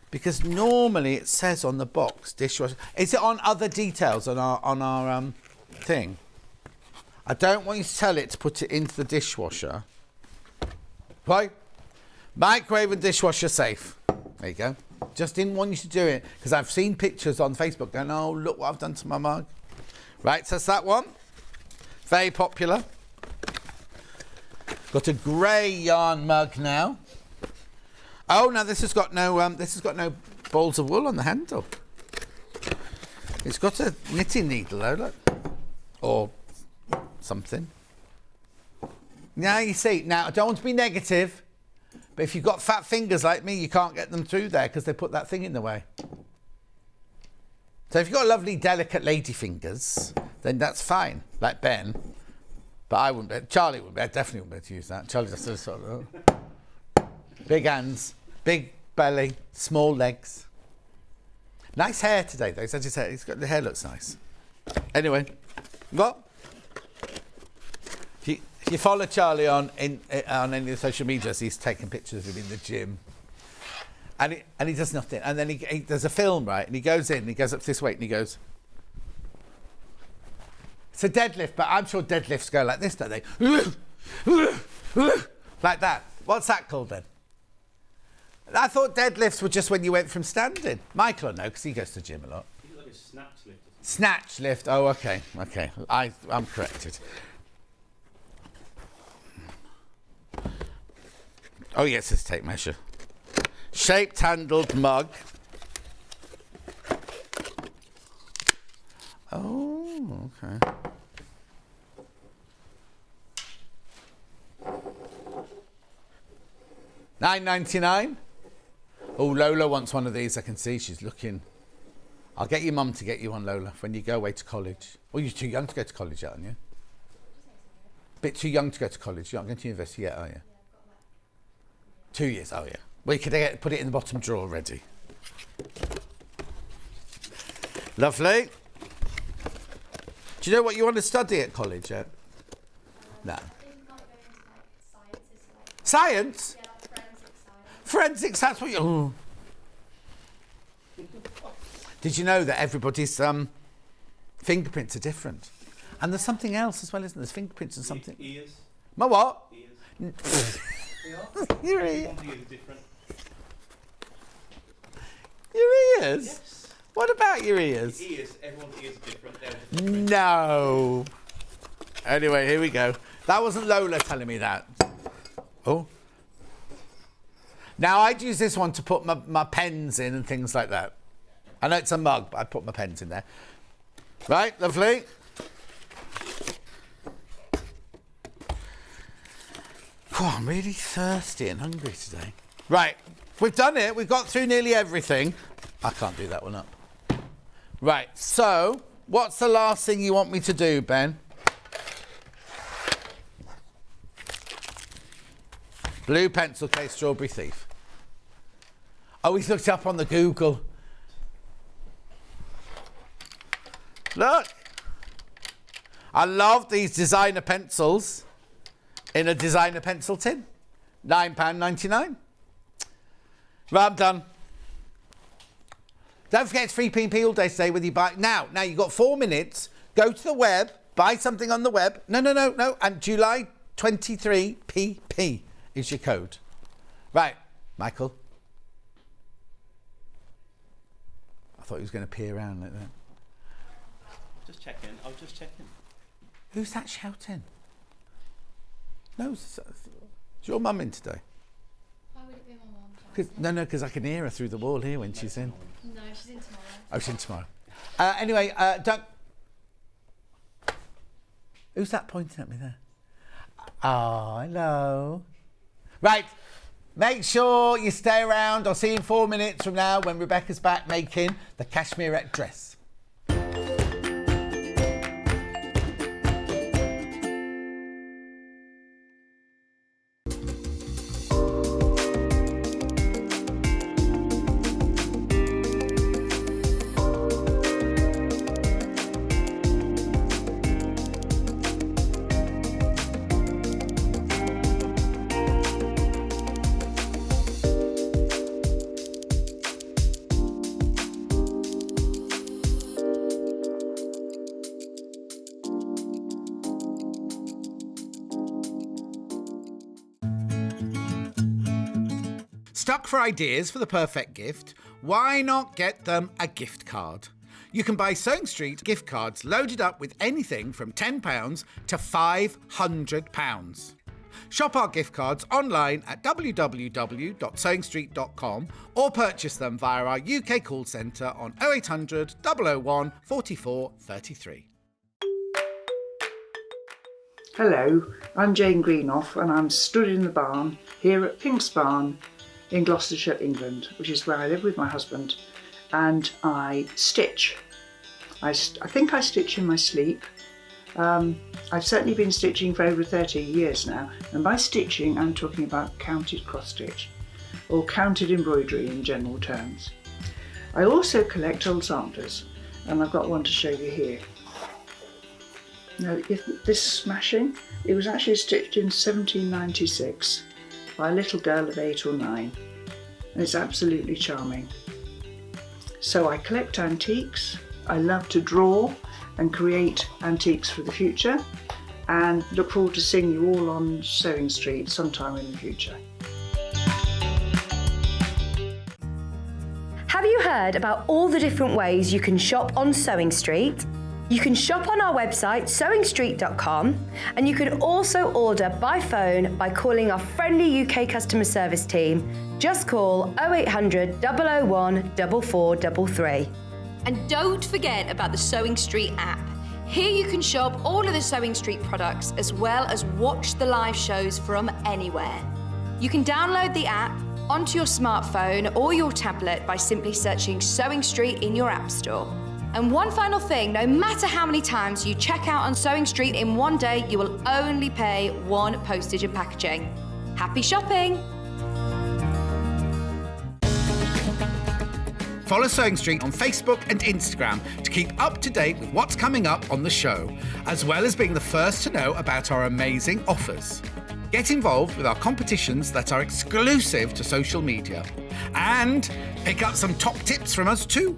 because normally it says on the box, dishwasher. Is it on other details on our thing? I don't want you to tell it to put it into the dishwasher. Right? Microwave and dishwasher safe. There you go. Just didn't want you to do it, because I've seen pictures on Facebook going, oh, look what I've done to my mug. Right, so that's that one. Very popular. Got a grey yarn mug now. Oh, no, this has got no balls of wool on the handle. It's got a knitting needle though, look. Or something. Now you see, now I don't want to be negative, but if you've got fat fingers like me, you can't get them through there because they put that thing in the way. So if you've got lovely, delicate lady fingers, then that's fine, like Ben. But I wouldn't be, Charlie wouldn't be, definitely wouldn't be able to use that. Charlie just sort of, big hands, big belly, small legs. Nice hair today, though. The hair looks nice. Anyway, what? If you follow Charlie on any of the social medias, he's taking pictures of him in the gym. And he does nothing. And then he there's a film, right? And he goes in, and he goes up to this weight, and he goes... It's a deadlift, but I'm sure deadlifts go like this, don't they? Like that. What's that called then? I thought deadlifts were just when you went from standing. Michael will know, because he goes to the gym a lot. It's like a snatch lift. Snatch lift. Oh, okay. I'm corrected. Oh, yes, it's tape measure. Shaped handled mug. Oh, okay. $9.99. Oh, Lola wants one of these. I can see she's looking. I'll get your mum to get you one, Lola, when you go away to college. Oh, you're too young to go to college yet, aren't you? Bit too young to go to college. You're not going to university yet, are you? 2 years. Oh, yeah. Well, you could put it in the bottom drawer ready. Lovely. Do you know what you want to study at college yet? No. Science? Yeah, like forensic science. Forensics, that's what you... Oh. Did you know that everybody's fingerprints are different? And there's something else as well, isn't there? There's fingerprints and something... Ears. My what? Ears. Your ears. Everyone's ears are different. Your ears? Yes. What about your ears? Ears. Everyone's ears are different. They're different. No. Anyway, here we go. That wasn't Lola telling me that. Oh. Now, I'd use this one to put my pens in and things like that. I know it's a mug, but I'd put my pens in there. Right, lovely. Oh, I'm really thirsty and hungry today. Right, we've done it. We've got through nearly everything. I can't do that one up. Right, so what's the last thing you want me to do, Ben? Blue pencil case, strawberry thief. Oh, he's looked up on the Google. Look. I love these designer pencils in a designer pencil tin. £9.99. Right, I'm done. Don't forget it's free P&P all day today with you buy. Now you've got 4 minutes. Go to the web, buy something on the web. No. And July 23 PP is your code. Right, Michael. I thought he was going to pee around like that. Just checking. I was just checking. Who's that shouting? No, is your mum in today? Why would it be my mum? No, because I can hear her through the wall here when she's in. No, she's in tomorrow. Oh, she's in tomorrow. Anyway, don't... Who's that pointing at me there? Oh, hello. Right, make sure you stay around. I'll see you in 4 minutes from now when Rebecca's back making the Cashmerette dress. Stuck for ideas for the perfect gift? Why not get them a gift card? You can buy Sewing Street gift cards loaded up with anything from £10 to £500. Shop our gift cards online at www.sewingstreet.com or purchase them via our UK call centre on 0800 001 44 33. Hello, I'm Jane Greenoff and I'm stood in the barn here at Pink's Barn in Gloucestershire, England, which is where I live with my husband, and I stitch. I think I stitch in my sleep. I've certainly been stitching for over 30 years now, and by stitching I'm talking about counted cross stitch or counted embroidery in general terms. I also collect old samplers, and I've got one to show you here. Now, this smashing, it was actually stitched in 1796 by a little girl of 8 or 9, and it's absolutely charming. So I collect antiques, I love to draw and create antiques for the future, and look forward to seeing you all on Sewing Street sometime in the future. Have you heard about all the different ways you can shop on Sewing Street? You can shop on our website sewingstreet.com, and you can also order by phone by calling our friendly UK customer service team. Just call 0800 001 4433. And don't forget about the Sewing Street app. Here you can shop all of the Sewing Street products as well as watch the live shows from anywhere. You can download the app onto your smartphone or your tablet by simply searching Sewing Street in your app store. And one final thing, no matter how many times you check out on Sewing Street in one day, you will only pay one postage and packaging. Happy shopping! Follow Sewing Street on Facebook and Instagram to keep up to date with what's coming up on the show, as well as being the first to know about our amazing offers. Get involved with our competitions that are exclusive to social media, and pick up some top tips from us too.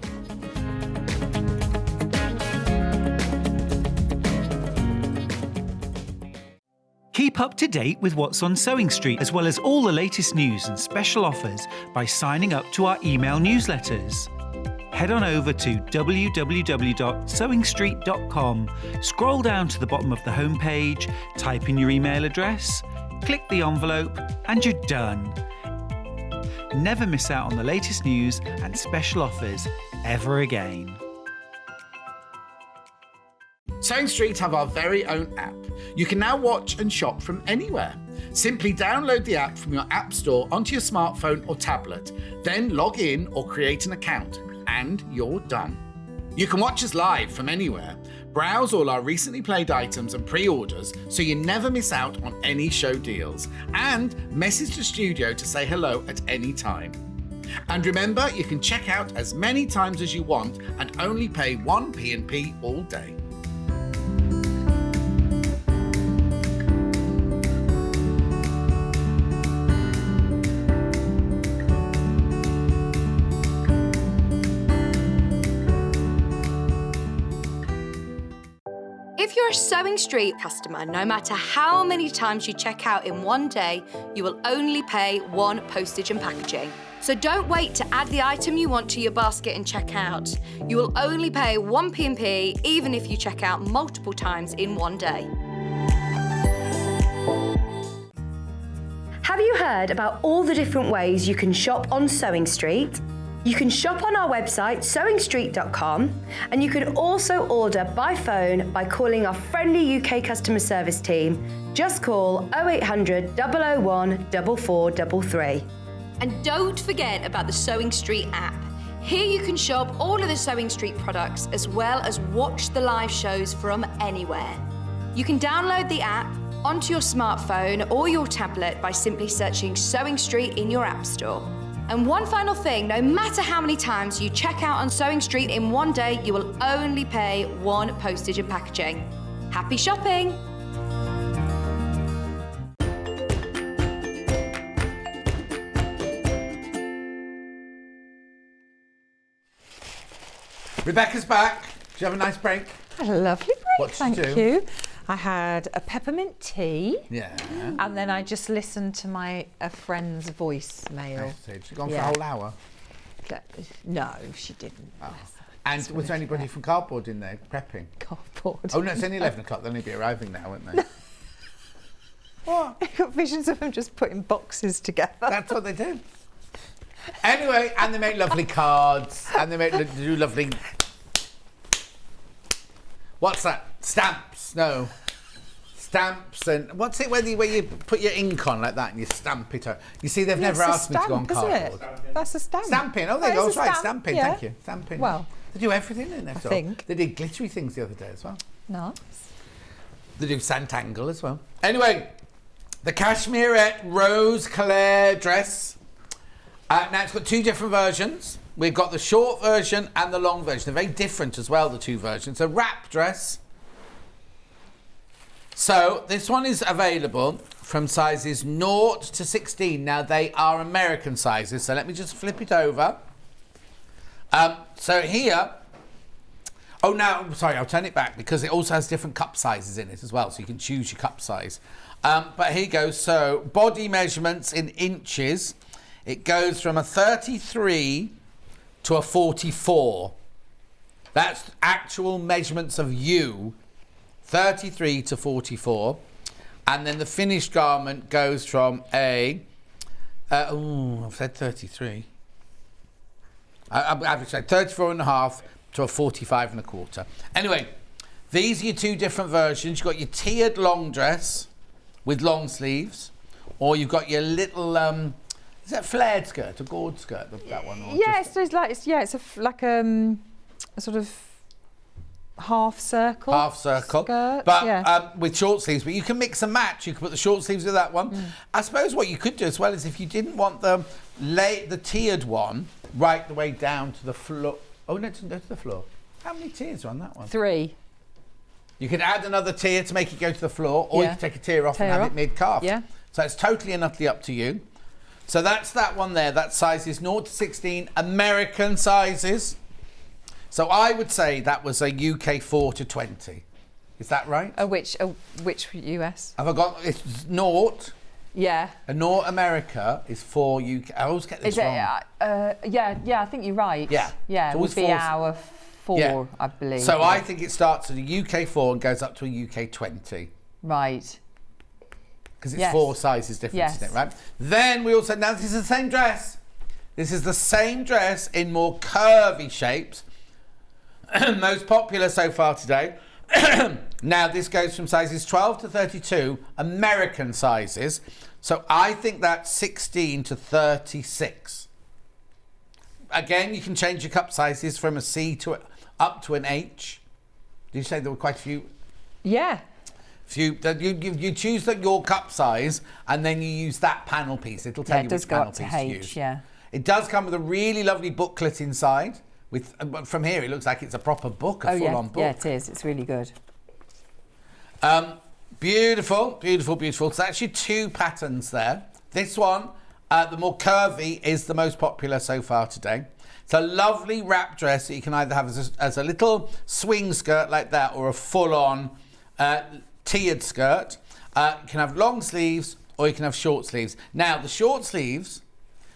Keep up to date with what's on Sewing Street, as well as all the latest news and special offers by signing up to our email newsletters. Head on over to www.sewingstreet.com, scroll down to the bottom of the homepage, type in your email address, click the envelope, and you're done. Never miss out on the latest news and special offers ever again. Sewing Street have our very own app. You can now watch and shop from anywhere. Simply download the app from your app store onto your smartphone or tablet, then log in or create an account, and you're done. You can watch us live from anywhere, browse all our recently played items and pre-orders so you never miss out on any show deals, and message the studio to say hello at any time. And remember, you can check out as many times as you want and only pay one P&P all day. If you're a Sewing Street customer, no matter how many times you check out in one day, you will only pay one postage and packaging. So don't wait to add the item you want to your basket and check out. You will only pay one P&P even if you check out multiple times in one day. Have you heard about all the different ways you can shop on Sewing Street? You can shop on our website sewingstreet.com, and you can also order by phone by calling our friendly UK customer service team. Just call 0800 001 4433. And don't forget about the Sewing Street app. Here you can shop all of the Sewing Street products as well as watch the live shows from anywhere. You can download the app onto your smartphone or your tablet by simply searching Sewing Street in your app store. And one final thing, no matter how many times you check out on Sewing Street in one day, you will only pay one postage and packaging. Happy shopping! Rebecca's back. Did you have a nice break? Had a lovely break, What did thank you do? you. I had a peppermint tea. Yeah. And then I just listened to a friend's voicemail. She's gone for a whole hour. No, she didn't. Oh. And was there anybody from Cardboard in there prepping? Cardboard. Oh no, it's only 11 o'clock. They'll only be arriving now, won't they? What? I got visions of them just putting boxes together. That's what they do. Anyway, and they make lovely cards, and they do lovely. What's that? Stamps? No. Stamps and what's it where you put your ink on like that and you stamp it? You see, they've never asked me to go on cardboard. That's a stamp. Stamping. Oh, there you go. That's right. Stamping. Yeah. Thank you. Stamping. Well, they do everything in there. I think they did glittery things the other day as well. Nice. They do Santangle as well. Anyway, the Cashmerette Roseclair dress. Now it's got two different versions. We've got the short version and the long version. They're very different as well, the two versions. A wrap dress. So this one is available from sizes 0 to 16. Now they are American sizes. So let me just flip it over. So here, oh no, sorry, I'll turn it back because it also has different cup sizes in it as well. So you can choose your cup size. But here you go. So body measurements in inches. It goes from a 33 to a 44. That's actual measurements of you. 33 to 44, and then the finished garment goes from I've said 33. I've said 34 and a half to a 45 and a quarter. Anyway, these are your two different versions. You've got your tiered long dress with long sleeves, or you've got your little, is that flared skirt, a gored skirt, that one? Or yeah, it's like, it's a sort of half circle skirt, but with short sleeves. But you can mix and match. You can put the short sleeves with that one. I suppose what you could do as well is if you didn't want the tiered one right the way down to the floor. Oh no, to the floor. How many tiers are on that one? 3. You could add another tier to make it go to the floor, or you could take a tier off and have it mid-calf. Yeah. So it's totally and utterly up to you. So that's that one there. That size is 0 to 16, American sizes. So I would say that was a UK 4 to 20. Is that right? Which US? Have I got it's 0? Yeah. A North America is 4 UK. I always get this wrong. Yeah, I think you're right. Yeah. Yeah, it would be our 4, yeah. I believe. So I think it starts at a UK 4 and goes up to a UK 20. Right. Because it's 4 sizes difference, isn't it, right? Then we also, now this is the same dress. This is the same dress in more curvy shapes. Most popular so far today. Now this goes from sizes 12 to 32, American sizes. So I think that's 16 to 36. Again, you can change your cup sizes from a C to up to an H. Did you say there were quite a few? Yeah. You choose your cup size and then you use that panel piece. It'll tell you which panel piece to use. Yeah. It does come with a really lovely booklet inside. But from here, it looks like it's a proper book, a full-on book. Yeah, it is. It's really good. Beautiful, beautiful, beautiful. So actually 2 patterns there. This one, the more curvy, is the most popular so far today. It's a lovely wrap dress that you can either have as a little swing skirt like that or a full-on tiered skirt. You can have long sleeves or you can have short sleeves. Now, the short sleeves,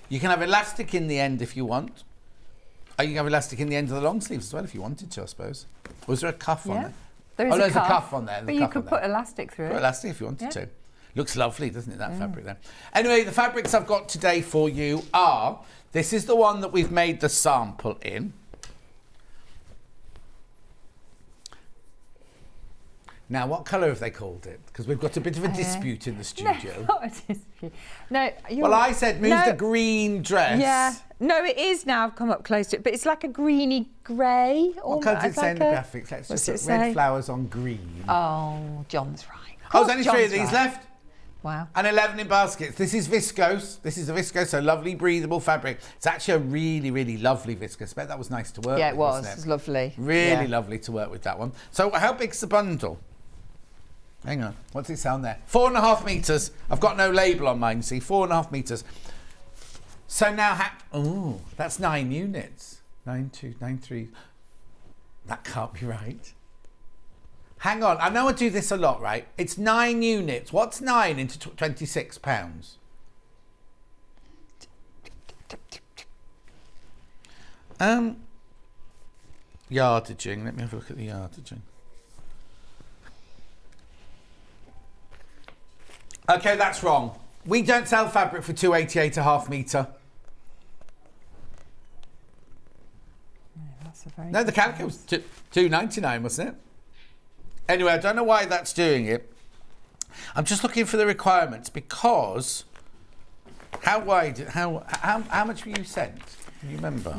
you can have elastic in the end if you want. You can have elastic in the end of the long sleeves as well if you wanted to, I suppose. Or is there a cuff on there? There's a cuff on there. But you could put elastic through it. Put elastic if you wanted to. Looks lovely, doesn't it, that fabric there? Anyway, the fabrics I've got today for you are, this is the one that we've made the sample in. Now, what colour have they called it? Because we've got a bit of a dispute in the studio. No, not a dispute. No, well, I said move the green dress. Yeah. No, it is now. I've come up close to it, but it's like a greeny grey. What colour does it say in the graphics? Let's just put red flowers on green. Oh, John's right. Oh, there's only 3 of these left. Wow. And 11 in baskets. This is viscose. This is a viscose, so lovely, breathable fabric. It's actually a really, really lovely viscose. I bet that was nice to work with. Yeah, it was. Wasn't it? It was lovely. Really lovely to work with that one. So how big's the bundle? Hang on, what's it say on there? 4.5 metres. I've got no label on mine, see, 4.5 metres. So now, oh, that's 9 units. 9, 2, 9, 3. That can't be right. Hang on, I know I do this a lot, right? It's 9 units. What's 9 into £26? Yardaging. Let me have a look at the yardaging. Okay, that's wrong. We don't sell fabric for 288 a half metre. That's a very No, the calico was 2.99, wasn't it? Anyway, I don't know why that's doing it. I'm just looking for the requirements because how much were you sent? Can you remember?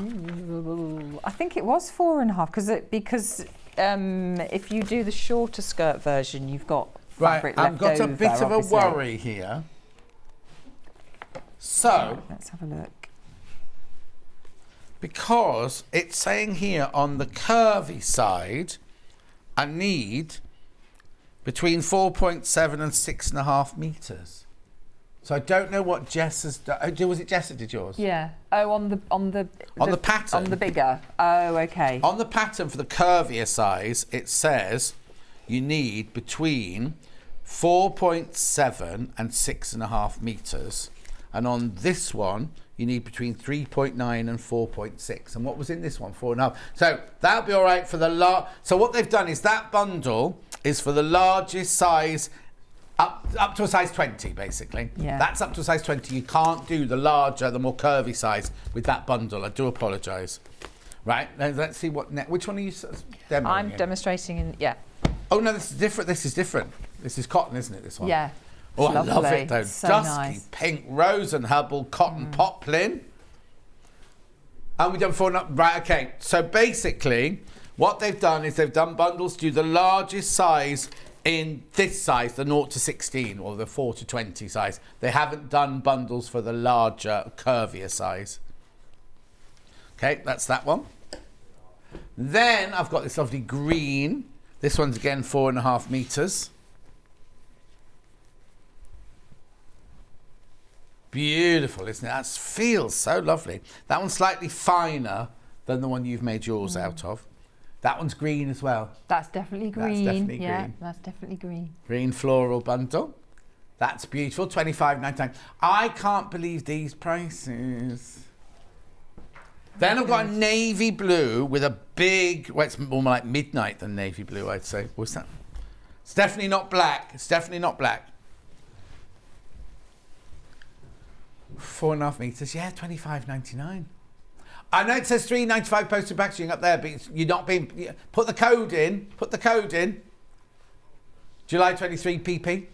I think it was 4.5 because if you do the shorter skirt version, you've got fabric left I've got over, a bit of obviously. a worry here. So, let's have a look. Because it's saying here on the curvy side, I need between 4.7 and 6.5 metres. So I don't know what Jess has done. Oh, was it Jess that did yours? Yeah. Oh, on the pattern. On the bigger. Oh, okay. On the pattern for the curvier size, it says you need between 4.7 and 6.5 metres. And on this one, you need between 3.9 and 4.6. And what was in this one? 4.5. So that'll be all right for the So what they've done is that bundle is for the largest size, up to a size 20, basically. Yeah. That's up to a size 20. You can't do the larger, the more curvy size with that bundle. I do apologise. Right, now let's see what which one are you demoing? I'm demonstrating in, yeah. Oh, no, this is different. This is different. This is cotton, isn't it, this one? Yeah. Oh, I love Lovely. it, though. So Dusky, nice. pink, rose and hubble, cotton poplin. And we've done 4. Right, okay. So basically, what they've done is they've done bundles to the largest size in this size, the 0 to 16 or the 4 to 20 size. They haven't done bundles for the larger, curvier size. Okay, that's that one. Then I've got this lovely green. This one's again 4.5 metres. Beautiful, isn't it? That feels so lovely. That one's slightly finer than the one you've made yours out of. That one's green as well. That's definitely green. That's definitely yeah, green. that's definitely green. Green floral bundle. That's beautiful, $25.99. I can't believe these prices. Then I've got a navy blue with a big, well, it's more like midnight than navy blue, I'd say. What's that? It's definitely not black. It's definitely not black. 4.5 metres, yeah, $25.99. I know it says $3.95 postage packaging up there, but you're not being. Put the code in. Put the code in. July 23 PP.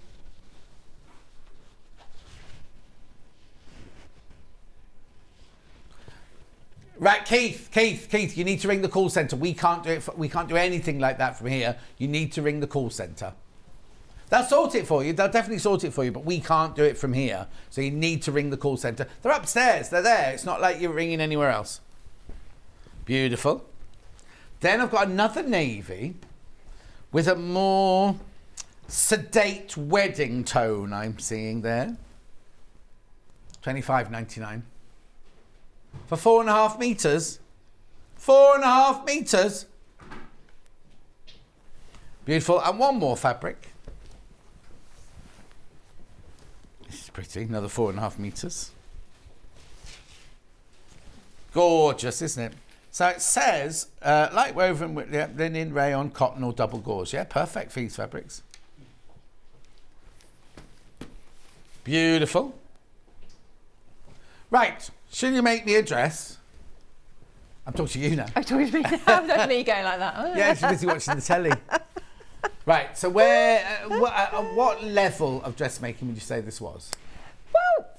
Right, Keith, you need to ring the call centre. We can't do it. We can't do anything like that from here. You need to ring the call centre. They'll sort it for you. They'll definitely sort it for you, but we can't do it from here. So you need to ring the call centre. They're upstairs. They're there. It's not like you're ringing anywhere else. Beautiful. Then I've got another navy with a more sedate wedding tone I'm seeing there. $25.99. For 4.5 metres. 4.5 metres. Beautiful. And one more fabric. This is pretty. Another 4.5 metres. Gorgeous, isn't it? So it says light woven with linen, rayon, cotton or double gauze. Yeah, perfect for these fabrics. Beautiful. Right, should you make me a dress? I'm talking to you now. I'm talking to me now. I'm definitely going like that. Yeah, she's busy watching the telly. Right, so what level of dressmaking would you say this was? Well,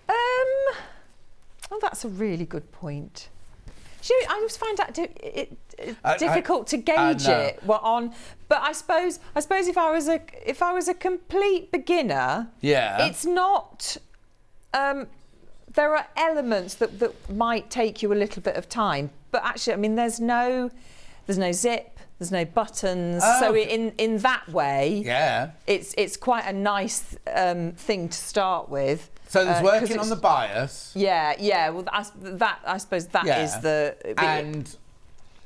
oh, that's a really good point. Do you know, I always find that difficult to gauge it. Well, on, but I suppose if I was a complete beginner, yeah, it's not. There are elements that might take you a little bit of time, but actually, I mean, there's no zip, there's no buttons, so in that way, yeah, it's quite a nice thing to start with. So there's working on the bias. Yeah, yeah. Well, I suppose that is the. And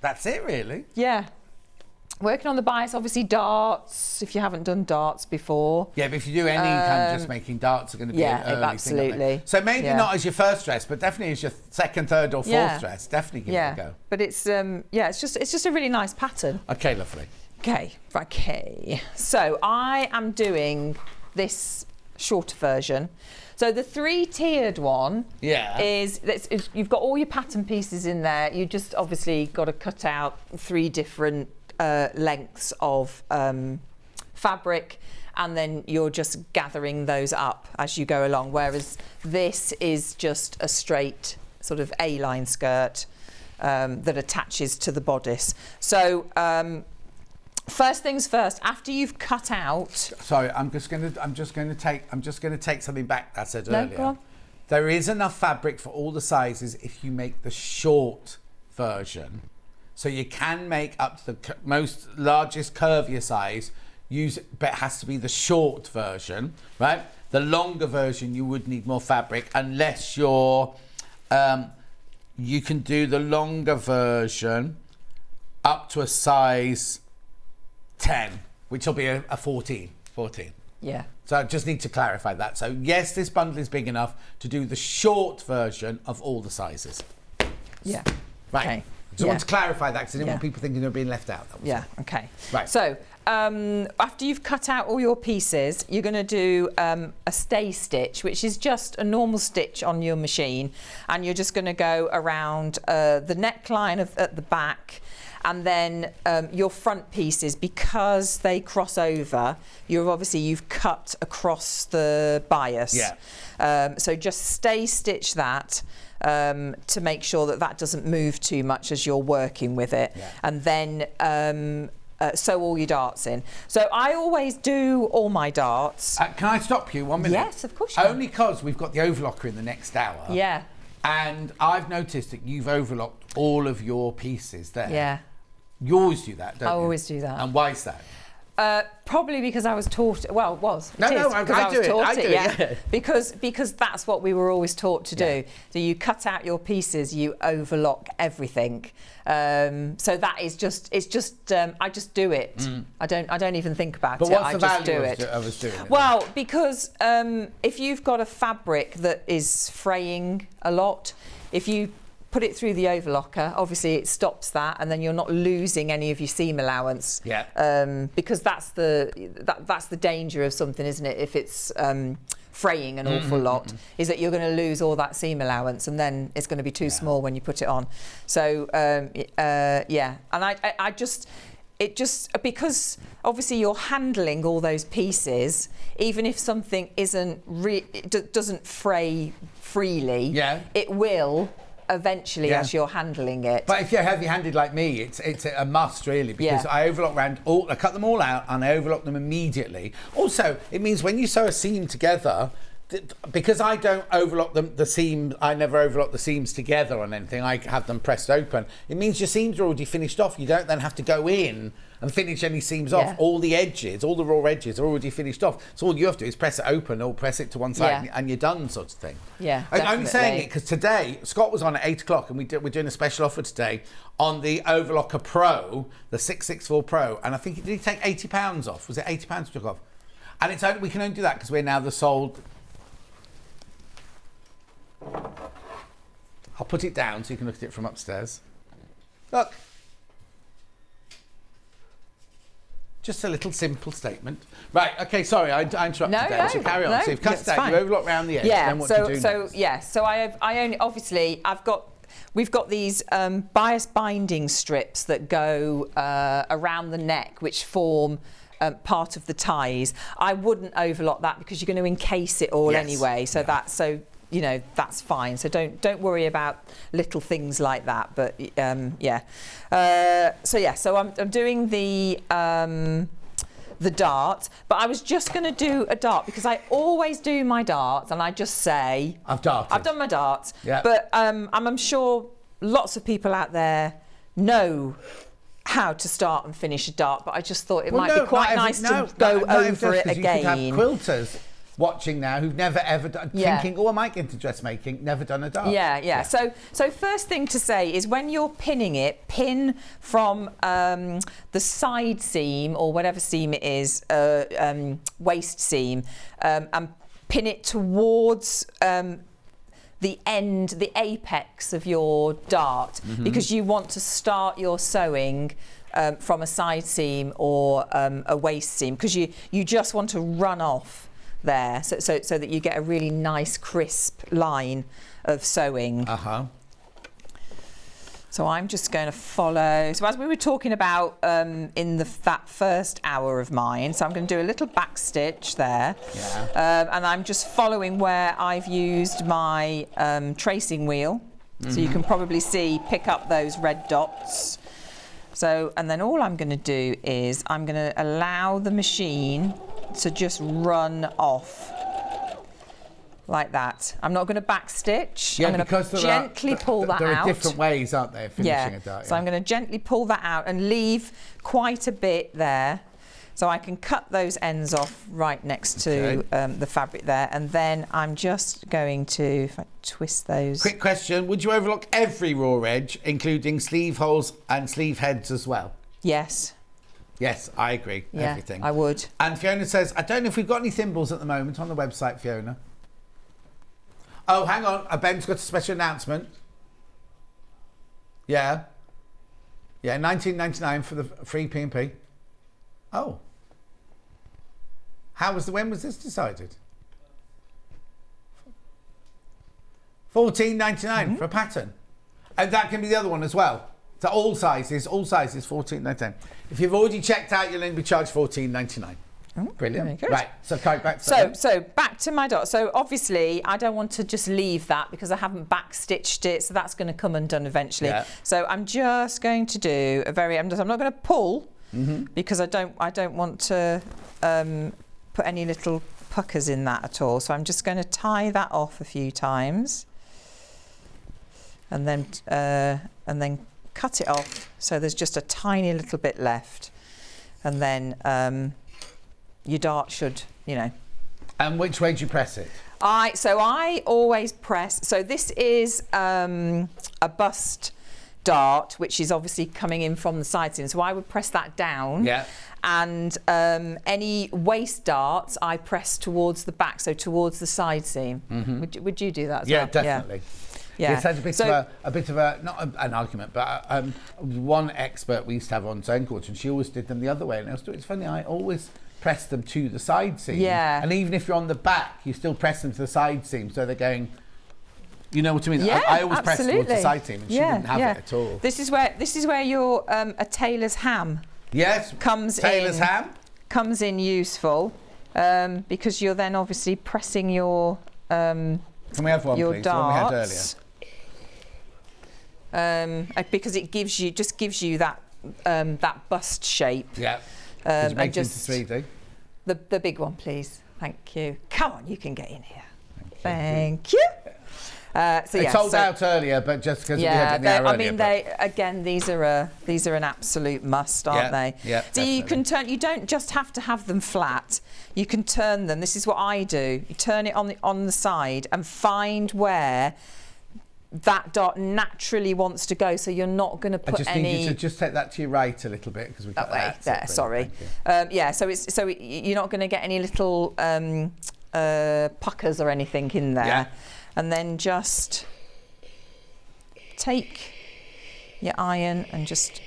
that's it, really. Yeah. Working on the bias, obviously darts, if you haven't done darts before. Yeah, but if you do any kind of just making darts are going to be an early absolutely. thing. Absolutely. So maybe not as your first dress, but definitely as your second, third or fourth dress. Definitely give it a go. But it's it's just a really nice pattern. Okay, lovely. Okay. So I am doing this shorter version. So the 3-tiered one is you've got all your pattern pieces in there. You just obviously got to cut out 3 different lengths of fabric, and then you're just gathering those up as you go along, whereas this is just a straight sort of A-line skirt that attaches to the bodice. So first things first, after you've cut out. Sorry, I'm just going to take something back that I said earlier. Go on. There is enough fabric for all the sizes if you make the short version. So you can make up to the most largest curvier size, but it has to be the short version, right? The longer version you would need more fabric unless you're you can do the longer version up to a size 10, which will be a 14. Yeah. So I just need to clarify that. So yes, this bundle is big enough to do the short version of all the sizes. Yeah. Right. Okay. I just want to clarify that because I didn't want people thinking they're being left out. Okay. Right. So after you've cut out all your pieces, you're going to do a stay stitch, which is just a normal stitch on your machine, and you're just going to go around the neckline at the back, and then your front pieces, because they cross over, you've cut across the bias. Yeah. So just stay stitch that. To make sure that doesn't move too much as you're working with it, and then sew all your darts in. So I always do all my darts. Can I stop you 1 minute? Yes, of course you can. Only because we've got the overlocker in the next hour. Yeah. And I've noticed that you've overlocked all of your pieces there. Yeah. You always do that, don't you? I always do that. And why is that? Probably because I was taught. Well, it was. I do it. Yeah. Because that's what we were always taught to do. So you cut out your pieces, you overlock everything. So that is just. It's just. I just do it. I don't even think about it. But what's I the just value do it. of us doing it? Well, because if you've got a fabric that is fraying a lot, if you put it through the overlocker, obviously it stops that, and then you're not losing any of your seam allowance. Yeah. Because that's the danger of something, isn't it? If it's fraying an awful lot, is that you're going to lose all that seam allowance, and then it's going to be too small when you put it on. So and it just because obviously you're handling all those pieces, even if something doesn't fray freely, it will eventually as you're handling it. But if you're heavy-handed like me, it's a must really, because I overlock I cut them all out and I overlock them immediately. Also, it means when you sew a seam together, because I don't overlock the seams, I never overlock the seams together on anything, I have them pressed open. It means your seams are already finished off. You don't then have to go in and finish any seams off. All the edges, all the raw edges are already finished off. So all you have to do is press it open or press it to one side and you're done, sort of thing. Yeah, I'm only saying it because today, Scott was on at 8 o'clock and we're doing a special offer today on the Overlocker Pro, the 664 Pro, and I think did he take £80 off? Was it £80 we took off? And it's only, we can only do that because we're now the sold. I'll put it down so you can look at it from upstairs. Look. Just a little simple statement. Right, okay, sorry, I interrupted there. So carry on. So you've cut it out, you overlock round the edge, then what do you do next? So I only, obviously, we've got these bias binding strips that go around the neck, which form part of the ties. I wouldn't overlock that because you're going to encase it all anyway. So that's fine. So don't worry about little things like that. But so I'm doing the dart, but I was just going to do a dart because I always do my darts and I just say I've done my darts. Yeah. But I'm sure lots of people out there know how to start and finish a dart, but I just thought it might be quite nice to go over it again. You could have quilters watching now who've never ever done, thinking, oh, I might get into dressmaking, never done a dart. Yeah. So first thing to say is when you're pinning it, pin from the side seam or whatever seam it is, waist seam, and pin it towards the end, the apex of your dart, because you want to start your sewing from a side seam or a waist seam, because you just want to run off there, so that you get a really nice crisp line of sewing. So I'm just going to follow. So as we were talking about in that first hour of mine, so I'm going to do a little back stitch there, and I'm just following where I've used my tracing wheel. So you can probably pick up those red dots. So, and then all I'm going to do is I'm going to allow the machine to just run off like that. I'm not going to back stitch. Yeah, I'm going to gently pull that out. There are different ways, aren't there, of finishing a dart? So I'm going to gently pull that out and leave quite a bit there. So I can cut those ends off right next to the fabric there. And then I'm just going to, if I twist those. Quick question, would you overlock every raw edge, including sleeve holes and sleeve heads as well? Yes. Yes, I agree. Yeah, everything. I would. And Fiona says, I don't know if we've got any thimbles at the moment on the website, Fiona. Oh, hang on. Ben's got a special announcement. Yeah. Yeah, $19.99 for the free P&P. Oh. When was this decided? $14.99 for a pattern. And that can be the other one as well. So all sizes $14.99. If you've already checked out, you'll only be charged $14.99. Brilliant. Right, so back to so back to my dot. So obviously I don't want to just leave that because I haven't back stitched it, so that's going to come undone eventually. So I'm just going to do I'm not going to pull because I don't want to put any little puckers in that at all. So I'm just going to tie that off a few times and then cut it off so there's just a tiny little bit left, and then your dart should, And which way do you press it? I always press. So this is a bust dart, which is obviously coming in from the side seam. So I would press that down. Yeah. And any waist darts, I press towards the back, so towards the side seam. Would you do that as well? Yeah, definitely. Yeah. It's had a bit of a not an argument, but one expert we used to have on Zone Coach, and she always did them the other way. And it's funny, I always press them to the side seam. Yeah. And even if you're on the back, you still press them to the side seam, so they're going. You know what I mean? Yeah, I always press towards the absolutely. side seam, and she didn't have it at all. This is where your a tailor's ham. Yes. Tailor's ham comes in useful because you're then obviously pressing your. Can we have one, please? The one we had earlier. Because it gives you that that bust shape. Yeah. And make just it into 3D. The big one, please. Thank you. Come on, you can get in here. Thank you. It sold out earlier, but just because we had it in the hour earlier. These are an absolute must, aren't they? Yeah. So you can turn. You don't just have to have them flat. You can turn them. This is what I do. You turn it on the side and find where that dot naturally wants to go, so you're not going to put any. I just need you to just take that to your right a little bit because we've got that way. There, sorry. So you're not going to get any little puckers or anything in there. Yeah. And then just take your iron and just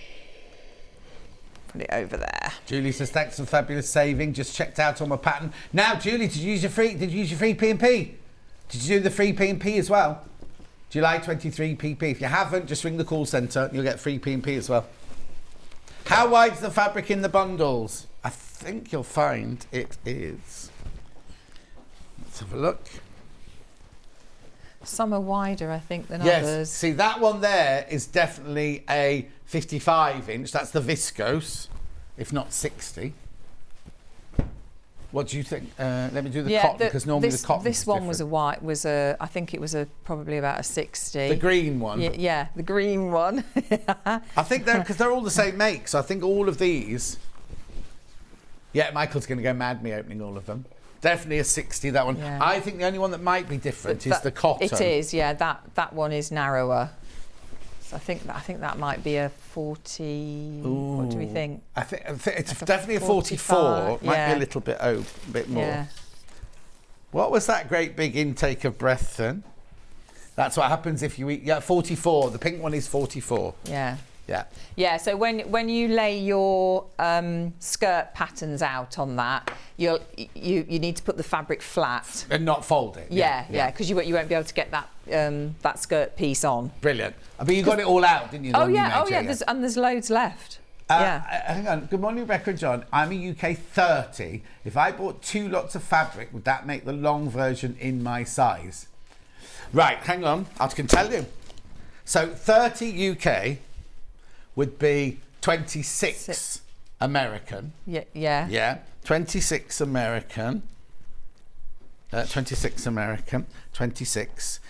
put it over there. Julie says, thanks for fabulous saving. Just checked out on my pattern. Now, Julie, did you use your free P&P? Did you do the free P&P as well? July 23 PP. If you haven't, just ring the call centre and you'll get free P&P as well. How wide's the fabric in the bundles? I think you'll find it is. Let's have a look. Some are wider, I think, than others. See, that one there is definitely a 55 inch. That's the viscose, if not 60. What do you think? Let me do the cotton, because normally the cotton. This one was I think it was probably about a 60. The green one. Yeah, the green one. I think because they're all the same make, so I think all of these. Yeah, Michael's going to go mad me opening all of them. Definitely a 60, that one. Yeah. I think the only one that might be different is the cotton. It is, yeah. That one is narrower. So I think that might be a 40. Ooh. What do we think? I think it's definitely a 44. Might be a little bit more. Yeah. What was that great big intake of breath then? That's what happens if you eat. Yeah, 44. The pink one is 44. Yeah. Yeah. Yeah. So when you lay your skirt patterns out on that, you need to put the fabric flat And not fold it. Yeah, because you won't be able to get that skirt piece on. Brilliant. But you got it all out, didn't you? Oh yeah. There's loads left. Yeah. Hang on. Good morning, Rebecca and John. I'm a UK 30. If I bought 2 lots of fabric, would that make the long version in my size? Right, hang on. I can tell you. So 30 UK would be 26 American. Yeah. Yeah. 26 American. 26 American. 26.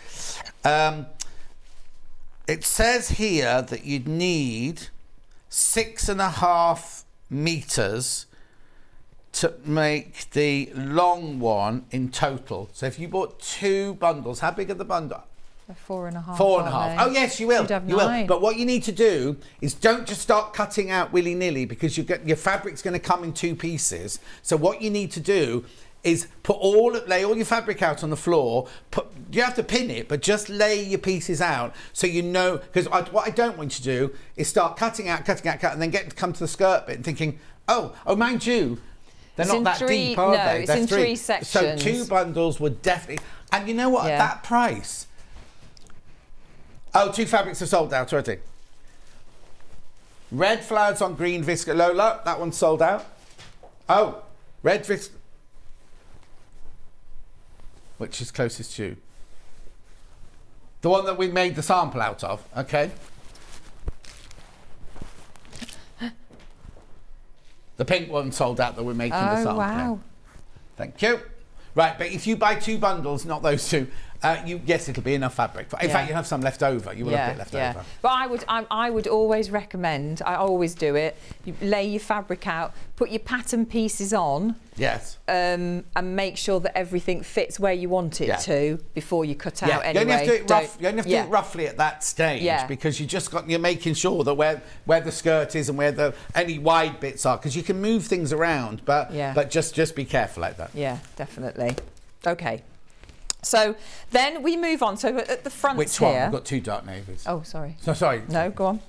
It says here that you'd need 6.5 meters to make the long one in total. So if you bought 2 bundles, how big are the bundle? 4.5. 4.5. Oh yes, you will. You'd have You will. 9. But what you need to do is don't just start cutting out willy-nilly, because your fabric's going to come in 2 pieces. So what you need to do is lay all your fabric out on the floor. You have to pin it, but just lay your pieces out so you know. Because what I don't want you to do is start cutting out, and then come to the skirt bit and thinking, oh, mind you, they're It's not in that 3 deep, are no, they? it's They're in 3 sections. So 2 bundles would definitely. And you know what? Yeah. At that price. Oh, 2 fabrics are sold out already. Red flowers on green viscose. Lola, that one's sold out. Oh, red viscose. Which is closest to you? The one that we made the sample out of, okay? The pink one sold out that we're making the sample. Wow. Thank you. Right, but if you buy 2 bundles, not those 2, yes, it'll be enough fabric. In fact, you have some left over. You will have a bit left over. But I would always recommend. I always do it. You lay your fabric out, put your pattern pieces on. Yes. And make sure that everything fits where you want it to before you cut out. Anyway, you only have to do it rough. You only have to do it roughly at that stage, because you're making sure that where the skirt is and where any wide bits are, because you can move things around, but just be careful like that. Yeah, definitely. Okay. So then we move on. So at the front Which here. one? We've got 2 dark navies. Oh, sorry. So sorry. No, go on.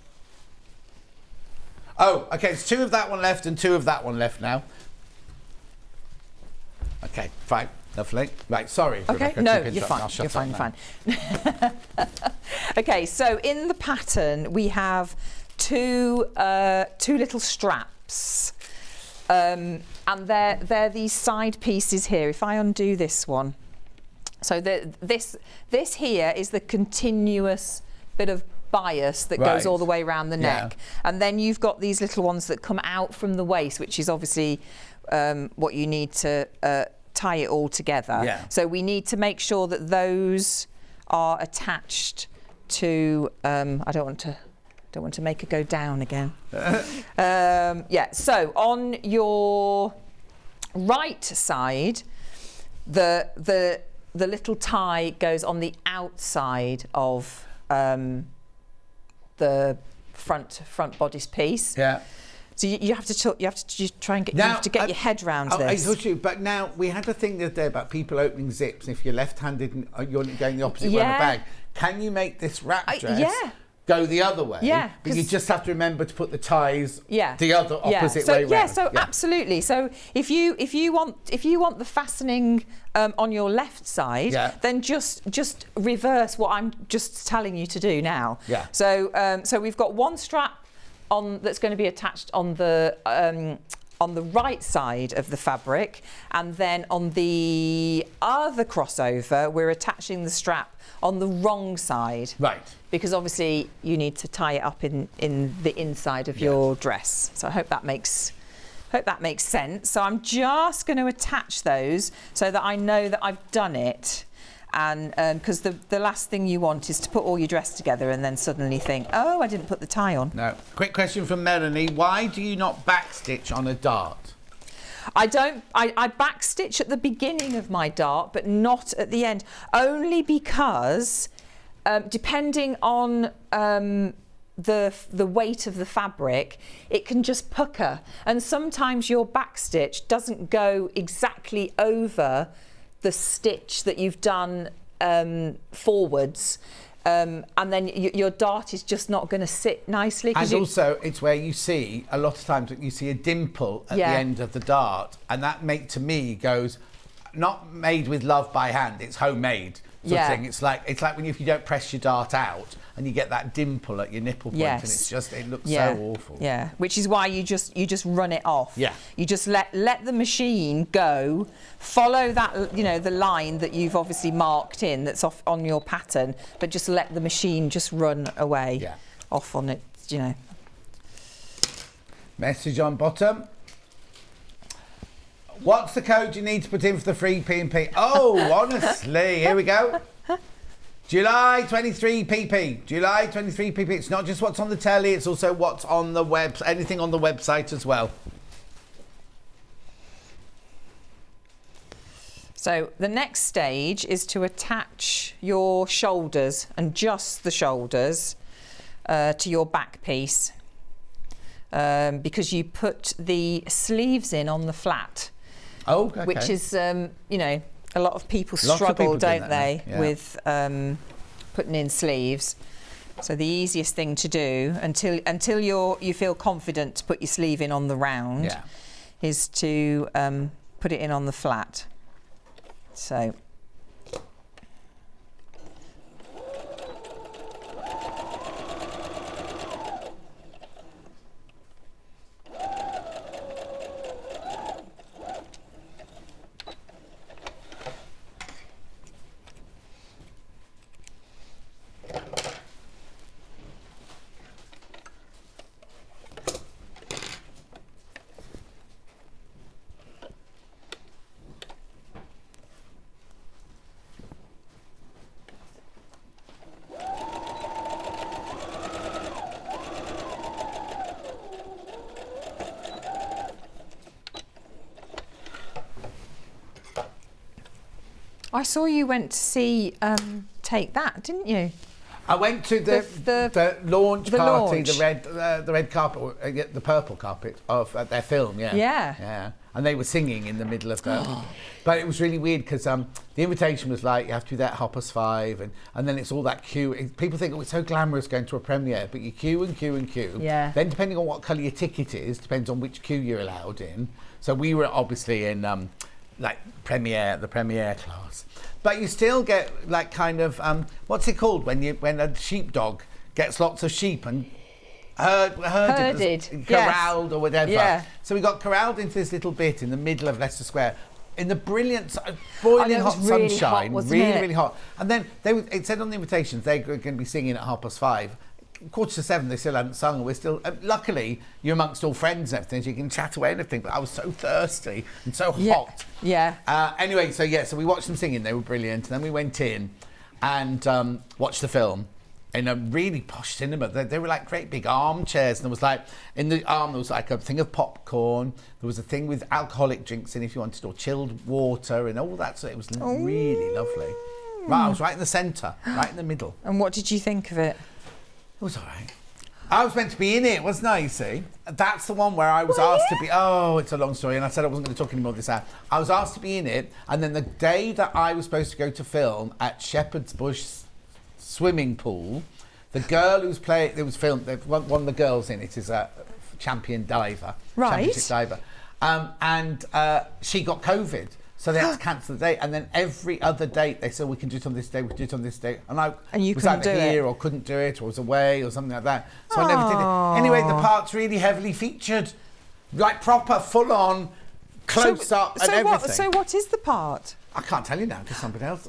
Oh, okay. It's 2 of that one left and 2 of that one left now. Okay, fine. Lovely. Right, sorry. Okay, Rebecca, no, keep you're fine. I'll shut You're up fine. now. You're fine. Okay, so in the pattern we have 2 little straps, and they're these side pieces here. If I undo this one, so this here is the continuous bit of bias that goes all the way around the neck, and then you've got these little ones that come out from the waist, which is obviously what you need to tie it all together. Yeah. So we need to make sure that those are attached to. I don't want to make it go down again. So on your right side, the little tie goes on the outside of the front bodice piece. Yeah. So you have to try and get your head round this. I told you, but now we had a thing the other day about people opening zips. If you're left-handed and you're going the opposite way in a bag, can you make this wrap dress go the other way? Yeah, but you just have to remember to put the ties the other opposite so, way round. Absolutely. So if you want the fastening on your left side, then just reverse what I'm just telling you to do now. Yeah. So we've got one strap that's going to be attached on the right side of the fabric, and then on the other crossover we're attaching the strap on the wrong side. Right. Because obviously you need to tie it up in the inside of your dress. So I hope that makes sense. So I'm just going to attach those so that I know that I've done it. And because the last thing you want is to put all your dress together and then suddenly think, oh, I didn't put the tie on. No. Quick question from Melanie. Why do you not backstitch on a dart? I backstitch at the beginning of my dart, but not at the end, only because depending on the weight of the fabric, it can just pucker, and sometimes your backstitch doesn't go exactly over the stitch that you've done forwards. And then your dart is just not going to sit nicely. And also, it's where you see, a lot of times, you see a dimple at the end of the dart, and that to me goes, not made with love by hand, it's homemade sort of thing. It's like when if you don't press your dart out and you get that dimple at your nipple point, and it's just, it looks so awful. Yeah, which is why you just run it off. Yeah. You just let the machine go, follow that, the line that you've obviously marked in that's off on your pattern, but just let the machine just run away off on it, Message on bottom. What's the code you need to put in for the free P&P? Oh, honestly, here we go. July 23 PP. July 23 PP. It's not just what's on the telly, it's also what's on the web, anything on the website as well. So the next stage is to attach your shoulders, and just the shoulders, to your back piece, because you put the sleeves in on the flat. Oh, okay. Which is, a lot of people struggle, don't they, with putting in sleeves. So the easiest thing to do until you feel confident to put your sleeve in on the round is to put it in on the flat. So. I saw you went to see Take That, didn't you? I went to the launch party, the red carpet, the purple carpet of their film, yeah. And they were singing in the middle of the... But it was really weird because the invitation was like, you have to do that 5:30, and then it's all that queue. People think, it's so glamorous going to a premiere, but you queue and queue and queue. Yeah. Then depending on what colour your ticket is, depends on which queue you're allowed in. So we were obviously in the premiere class. But you still get like kind of what's it called when a sheepdog gets lots of sheep and herded, corralled or whatever. Yeah. So we got corralled into this little bit in the middle of Leicester Square in the boiling hot sunshine, really hot. And then it said on the invitations they were going to be singing at 5:30. 7:15, they still hadn't sung, and we're still... luckily, you're amongst all friends and everything, so you can chat away and everything, but I was so thirsty and so hot. Yeah. Anyway, so we watched them singing, they were brilliant, and then we went in and watched the film in a really posh cinema. They were like great big armchairs, and there was like, in the arm, there was like a thing of popcorn, there was a thing with alcoholic drinks in if you wanted, or chilled water, and all that, so it was really lovely. Right, I was right in the centre, right in the middle. And what did you think of it? It was all right. I was meant to be in it, wasn't I, you see? That's the one where I was asked to be... Oh, it's a long story, and I said I wasn't going to talk anymore this hour. I was asked to be in it, and then the day that I was supposed to go to film at Shepherd's Bush swimming pool, the girl who's playing... It was filmed... One of the girls in it is a champion diver. Right. Championship diver. And she got COVID. So they had to cancel the date, and then every other date they said, we can do it on this day, we can do it on this day. And you was couldn't either do here it. or couldn't do it, or was away or something like that. So I never did it. Anyway, the part's really heavily featured. Like proper, full-on, close-up and everything. So what is the part? I can't tell you now, because somebody else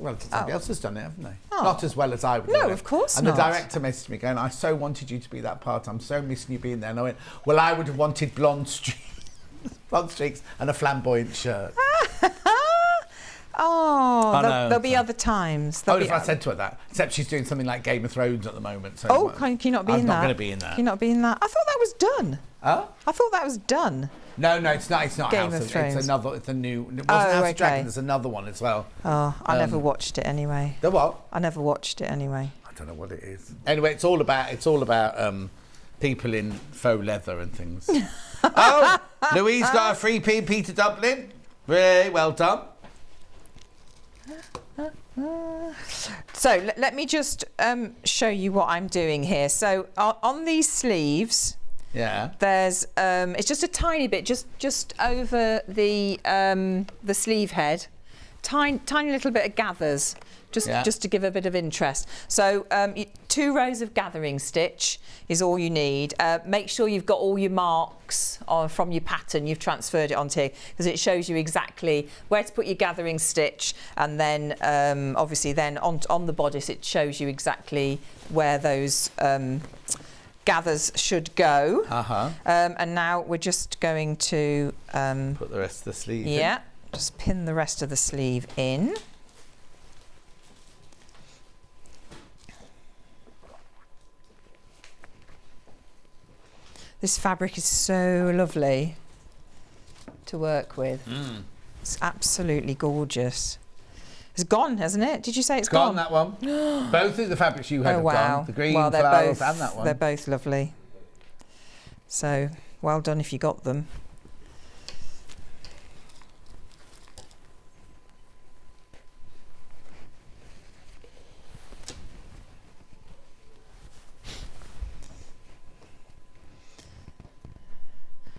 has done it, haven't they? Not as well as I would. No, of course not. not. And the director messaged me going, I so wanted you to be that part. I'm so missing you being there. And I went, well, I would have wanted blonde streaks and a flamboyant shirt. Oh, there'll be other times. If I said to her that, except she's doing something like Game of Thrones at the moment. So can you not be in that? I'm not going to be in that. Can you not be in that? I thought that was done. Huh? I thought that was done. No, it's not. It's not Game House of Thrones. It's another. It's a new. It wasn't Oh, House okay. of Dragon. There's another one as well. Oh, I never watched it anyway. The what? I never watched it anyway. I don't know what it is. Anyway, it's all about people in faux leather and things. Oh, Louise got a free P&P to Dublin. Very well done. So let me just show you what I'm doing here. So on these sleeves, Yeah. there's it's just a tiny bit, just over the sleeve head, tiny little bit of gathers, just to give a bit of interest. So 2 rows of gathering stitch is all you need. Make sure you've got all your marks from your pattern, you've transferred it onto here, because it shows you exactly where to put your gathering stitch, and then obviously then on the bodice it shows you exactly where those gathers should go. And now we're just going to put the rest of the sleeve in. Yeah, just pin the rest of the sleeve in. This fabric is so lovely to work with. It's absolutely gorgeous. It's gone, hasn't it? Did you say it's gone? That one. Both of the fabrics you had have gone. The green they're flowers both, and that one. They're both lovely. So, well done if you got them.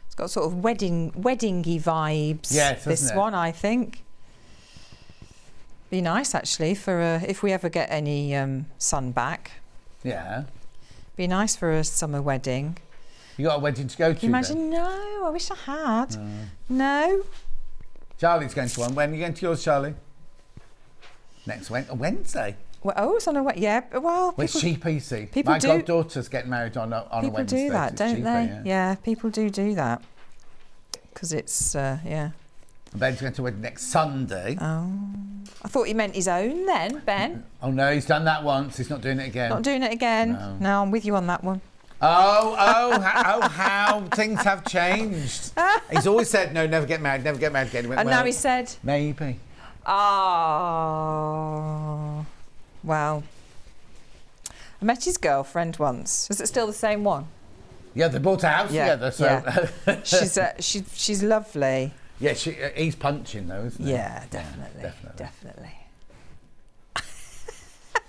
It's got sort of weddingy vibes. Yes, this doesn't it? one, I think. Be nice actually for if we ever get any sun back. Yeah. Be nice for a summer wedding. You got a wedding to go to? Can you imagine? Then? No, I wish I had. No. Charlie's going to one. When are you going to yours, Charlie? Next Wednesday. Well, oh, it's on a yeah. Well, it's cheaper, you see. People My do, goddaughter's getting married on a Wednesday. People do that, don't cheaper, they? Yeah. People do that because it's yeah. Ben's going to wedding next Sunday. Oh, I thought he meant his own then, Ben. Oh no, he's done that once. He's not doing it again. Not doing it again. No, I'm with you on that one. How things have changed. He's always said, no, never get married again. And now he said, maybe. Oh, well. I met his girlfriend once. Is it still the same one? Yeah, they bought a house together. So she's lovely. Yeah, he's punching though, isn't he? Yeah, definitely.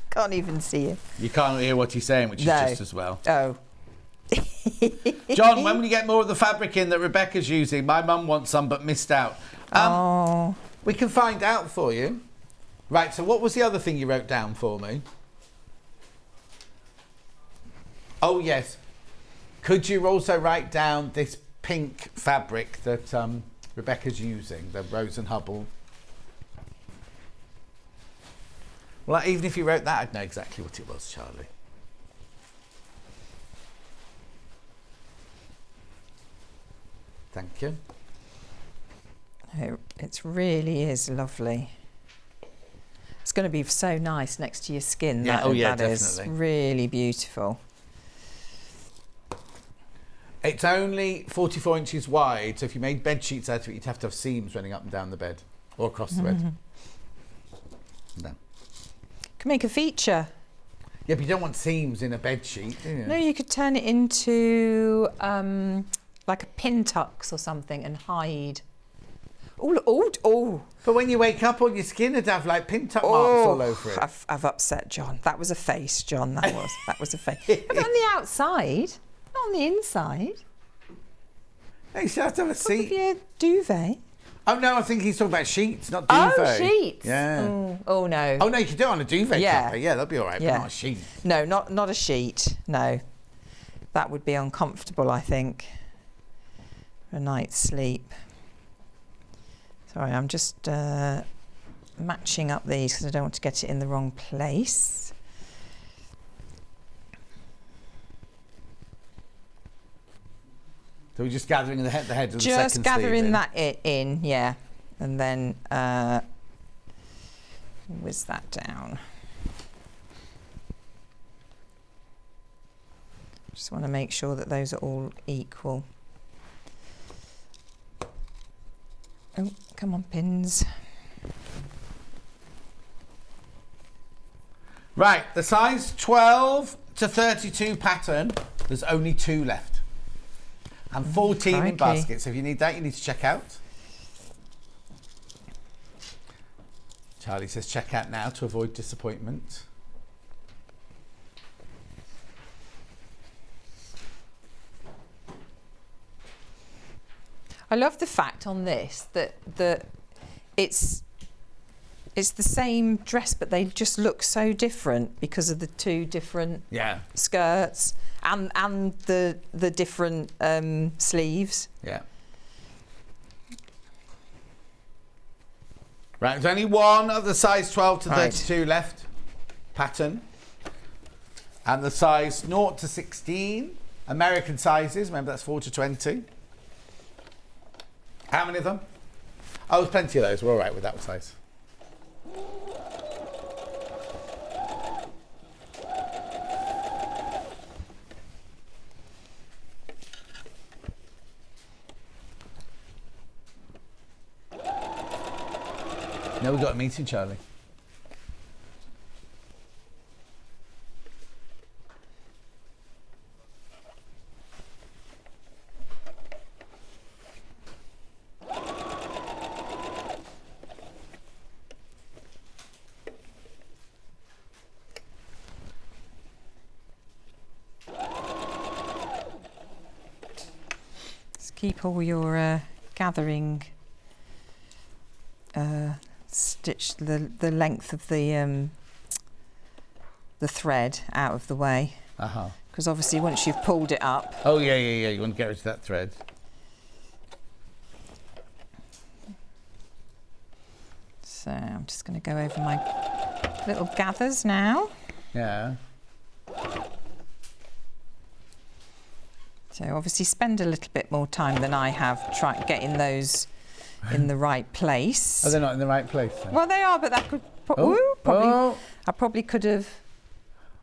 Can't even see him. You can't hear what he's saying, which is just as well. Oh. John, when will you get more of the fabric in that Rebecca's using? My mum wants some but missed out. We can find out for you. Right, so what was the other thing you wrote down for me? Oh, yes. Could you also write down this pink fabric that Rebecca's using, the Rose and Hubble? Well, even if you wrote that, I'd know exactly what it was, Charlie. Thank you. It really is lovely. It's going to be so nice next to your skin. Yeah, that definitely. is really beautiful. It's only 44 inches wide, so if you made bed sheets out of it, you'd have to have seams running up and down the bed or across the bed. No. Can make a feature. Yeah, but you don't want seams in a bed sheet, do you? No, you could turn it into like a pin tucks or something and hide. Oh! But when you wake up on your skin, it'd have like pin tuck marks all over it. I've upset John. That was a face, John. That was a face. But on the outside, not on the inside. No, you still have to have a seat. With your duvet. Oh no, I think he's talking about sheets, not duvet. Oh, sheets. Yeah. Oh no. Oh no, you could do it on a duvet cover. Yeah, that'd be all right, but not a sheet. No, not a sheet. No, that would be uncomfortable, I think. For a night's sleep. Sorry, I'm just matching up these because I don't want to get it in the wrong place. So we're just gathering the head of the second sleeve. Just gathering that in, yeah. And then whiz that down. Just want to make sure that those are all equal. Oh, come on, pins. Right, the size 12 to 32 pattern, there's only 2 left. And 14 in crikey. baskets. So if you need that, you need to check out. Charlie says check out now to avoid disappointment. I love the fact on this that it's the same dress, but they just look so different because of the 2 different skirts and the different sleeves. Yeah. Right, there's only one of the size 12 to 32 left pattern. And the size 0 to 16, American sizes, remember that's 4 to 20. How many of them? Oh, there's plenty of those, we're all right with that size. No, we've got a meeting, Charlie. Just keep all your gathering stitch the length of the thread out of the way. Because obviously once you've pulled it up. Oh yeah, you want to get rid of that thread. So I'm just going to go over my little gathers now. Yeah. So obviously spend a little bit more time than I have trying getting those in the right place. Oh, they're not in the right place then? Well, they are, but that could I probably could have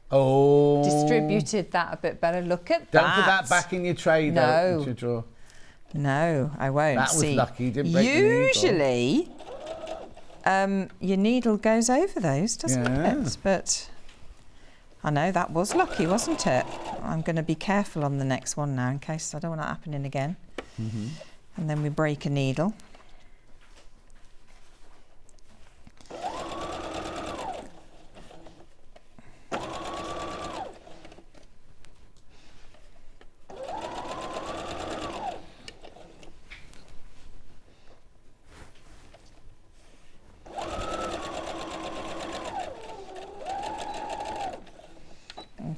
distributed that a bit better. Look at that. Don't put that back in your tray, though, into your drawer. No, I won't. That was lucky. You didn't break Usually, your needle goes over those, doesn't it? But I know that was lucky, wasn't it? I'm going to be careful on the next one now in case I don't want that happening again. And then we break a needle.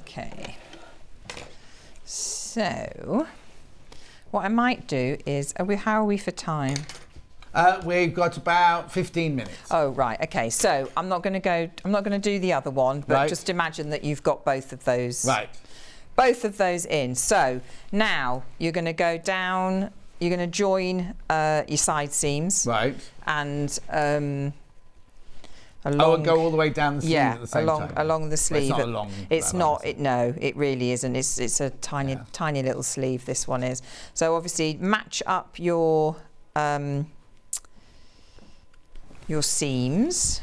Okay, so what I might do is, how are we for time? We've got about 15 minutes. Oh, right, okay, so I'm not going to do the other one, but just imagine that you've got both of those. Right. Both of those in. So now you're going to go down, you're going to join your side seams. Right. And and go all the way down the sleeve at the same time. along the sleeve. Well, it's not a long. It's not. No, it really isn't. It's a tiny little sleeve. This one is. So obviously match up your seams.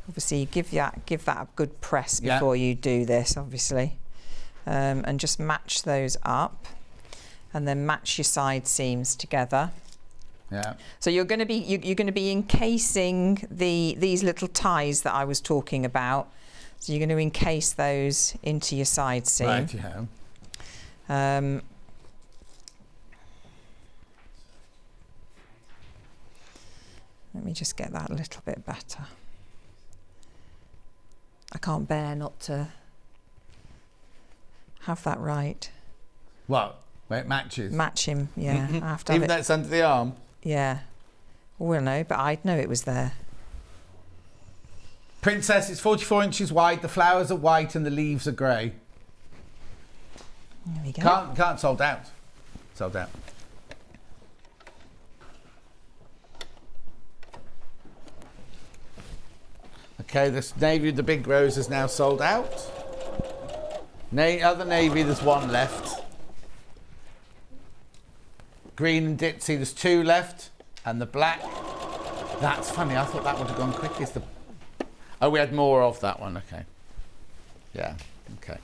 Obviously give that a good press before you do this. Obviously, and just match those up, and then match your side seams together. Yeah. So you're going to be encasing these little ties that I was talking about. So you're going to encase those into your side seam. Right. Yeah. Let me just get that a little bit better. I can't bear not to have that right. What? Where it matches? Match him, yeah. I have to have Even though it's under the arm? Yeah. Well, no, but I'd know it was there. Princess, it's 44 inches wide, the flowers are white and the leaves are grey. There we go. Can't sold out. Sold out. Okay, this navy with the big rose is now sold out. Other navy, there's one left. Green and Ditsy, there's two left. And the black, that's funny, I thought that would have gone quickest. Oh, we had more of that one, okay. Yeah, okay.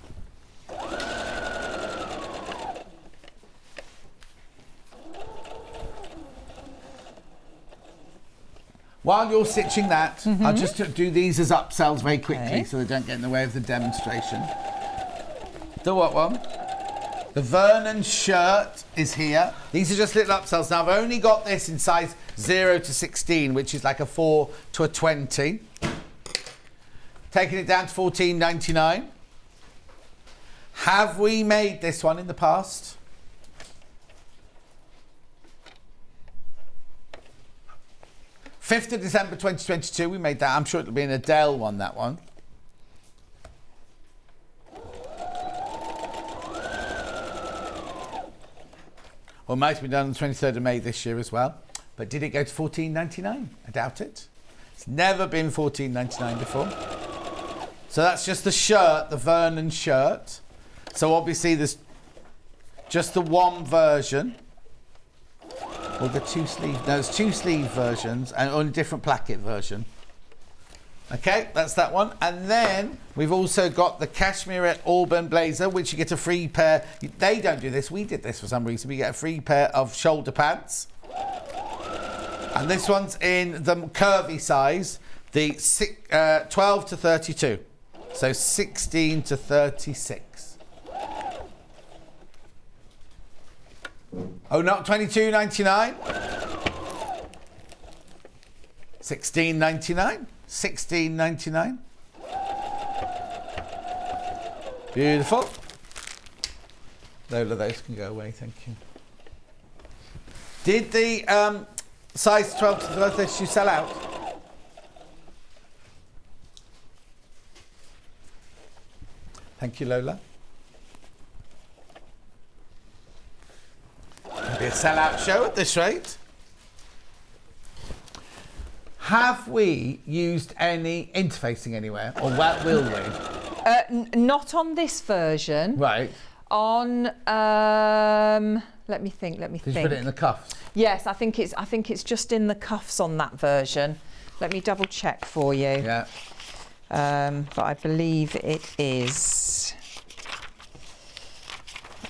While you're stitching that, I'll just do these as upsells very quickly so they don't get in the way of the demonstration. The what one? The Vernon shirt is here. These are just little upsells. Now, I've only got this in size 0 to 16, which is like a 4 to a 20. Taking it down to $14.99. Have we made this one in the past? December 5th, 2022, we made that. I'm sure it'll be an Adele one, that one. Or it might have been done on the 23rd of May this year as well. But did it go to $14.99? I doubt it. It's never been $14.99 before. So that's just the shirt, the Vernon shirt. So obviously there's just the one version. Or the two sleeve, no, there's two sleeve versions and on a different placket version. Okay, that's that one. And then we've also got the Cashmerette Auburn blazer, which you get a free pair. They don't do this, we did this for some reason. We get a free pair of shoulder pads. And this one's in the curvy size, the 12 to 32. So 16 to 36. Oh, not $22.99. $16.99. $16.99. Beautiful. Lola, those can go away, thank you. Did the size 12 to 36 you sell out? Thank you, Lola. It'll be a sellout show at this rate. Have we used any interfacing anywhere, or what will we? Not on this version. Right. On let me think. Did you put it in the cuffs? Yes, I think it's just in the cuffs on that version. Let me double check for you. Yeah. But I believe it is.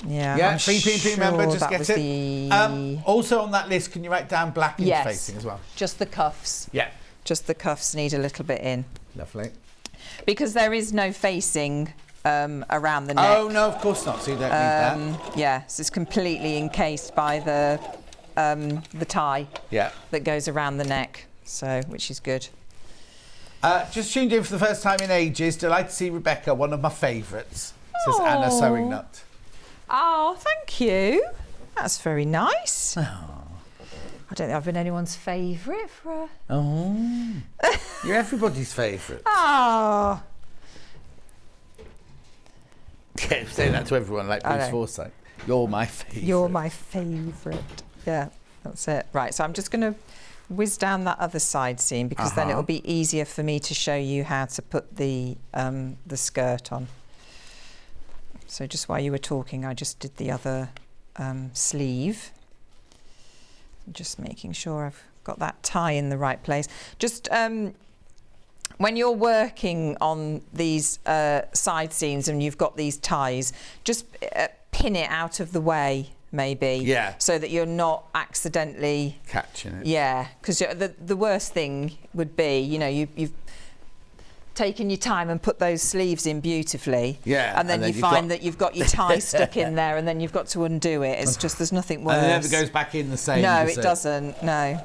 Yeah. Yeah, I'm free sure member, just that get was it. Also on that list, can you write down black interfacing as well? Just the cuffs. Yeah. Just the cuffs need a little bit in. Lovely. Because there is no facing around the neck. Oh no, of course not. So you don't need that. Yeah, so it's completely encased by the tie. Yeah. That goes around the neck. So, which is good. Just tuned in for the first time in ages. Delighted to see Rebecca, one of my favourites. Says Anna Sewing Nut. Oh, thank you. That's very nice. Oh. I don't think I've been anyone's favourite for a... Oh. You're everybody's favourite. Oh. Yeah, say that to everyone like Bruce Forsyth. You're my favourite. You're my favourite. Yeah, that's it. Right, so I'm just going to whiz down that other side seam because then it'll be easier for me to show you how to put the skirt on. So just while you were talking, I just did the other sleeve. Just making sure I've got that tie in the right place. Just when you're working on these side seams and you've got these ties, just pin it out of the way, maybe. Yeah. So that you're not accidentally catching it. Yeah, because the worst thing would be, you know, you've taken your time and put those sleeves in beautifily. Yeah. And then you find that you've got your tie stuck in there, and then you've got to undo it. It's just there's nothing worse. And it never goes back in the same. No, it doesn't. No.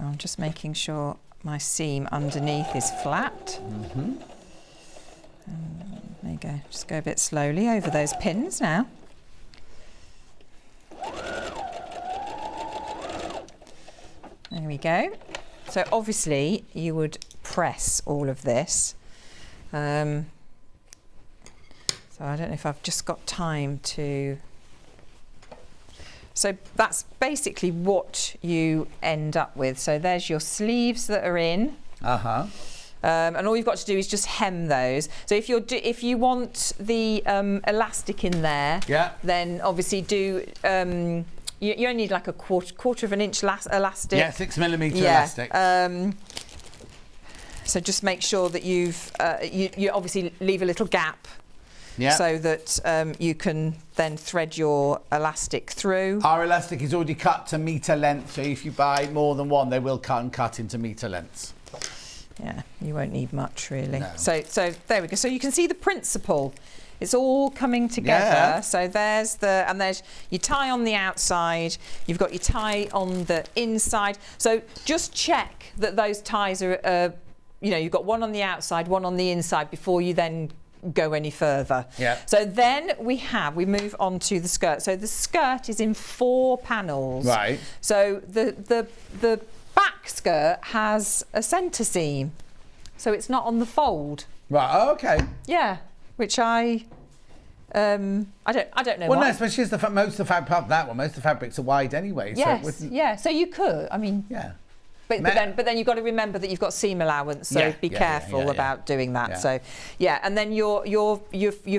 I'm just making sure my seam underneath is flat. There you go. Just go a bit slowly over those pins now. There we go. So obviously you would press all of this. So I don't know if I've just got time to So that's basically what you end up with. So there's your sleeves that are in. And all you've got to do is just hem those. So if you want the elastic in there, then obviously do. You only need like a quarter of an inch elastic. Yeah, 6mm elastic. So just make sure that you obviously leave a little gap. So that you can then thread your elastic through. Our elastic is already cut to metre length, so if you buy more than one, they will cut into metre lengths. Yeah, you won't need much really. No. So there we go. So you can see the principle. It's all coming together. Yeah. So there's your tie on the outside. You've got your tie on the inside. So just check that those ties are, you've got one on the outside, one on the inside before you then go any further. Yeah. So then we move on to the skirt. So the skirt is in 4 panels. Right. So the back skirt has a centre seam, so it's not on the fold. Right. Oh, okay. Yeah, which I don't know. Well, why. no, especially as most of the most of the fabrics are wide anyway. Yes. So yeah. So you could. I mean. Yeah. But then you've got to remember that you've got seam allowance, so be careful about doing that. Yeah. So and then your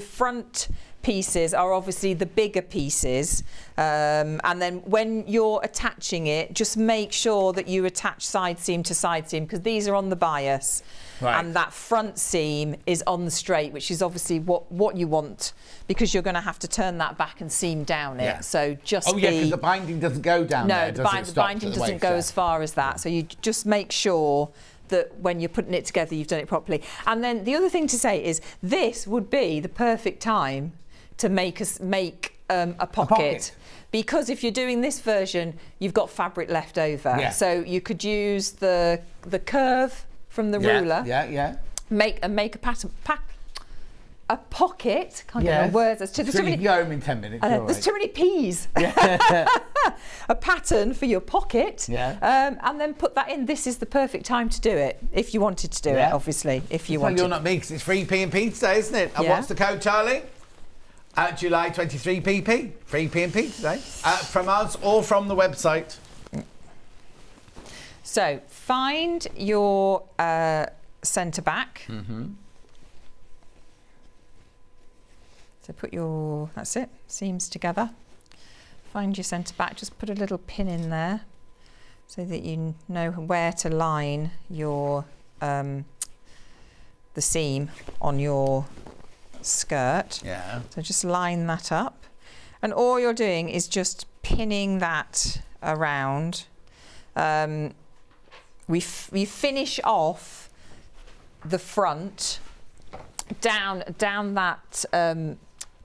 front pieces are obviously the bigger pieces, and then when you're attaching it, just make sure that you attach side seam to side seam, because these are on the bias, and that front seam is on the straight, which is obviously what you want, because you're going to have to turn that back and seam down it. So just because the binding doesn't go down there, does it? The binding doesn't go as far as that. So you just make sure that when you're putting it together, you've done it properly. And then the other thing to say is this would be the perfect time to make a pocket. Because if you're doing this version, you've got fabric left over. So you could use the curve from the ruler. Make a pattern. A pocket. Can't get my words. There's too many. Go home in 10 minutes. There's too many P's. A pattern for your pocket. And then put that in. This is the perfect time to do it. If you wanted to do it, obviously. If you wanted. Well, you're not me, because it's free P&P today, isn't it? And what's the code, Charlie? July 23 PP. Free P&P today. From us or from the website. So find your centre back. So put that's it, seams together. Find your centre back, just put a little pin in there so that you know where to line your the seam on your skirt. So just line that up, and all you're doing is just pinning that around. We finish off the front down that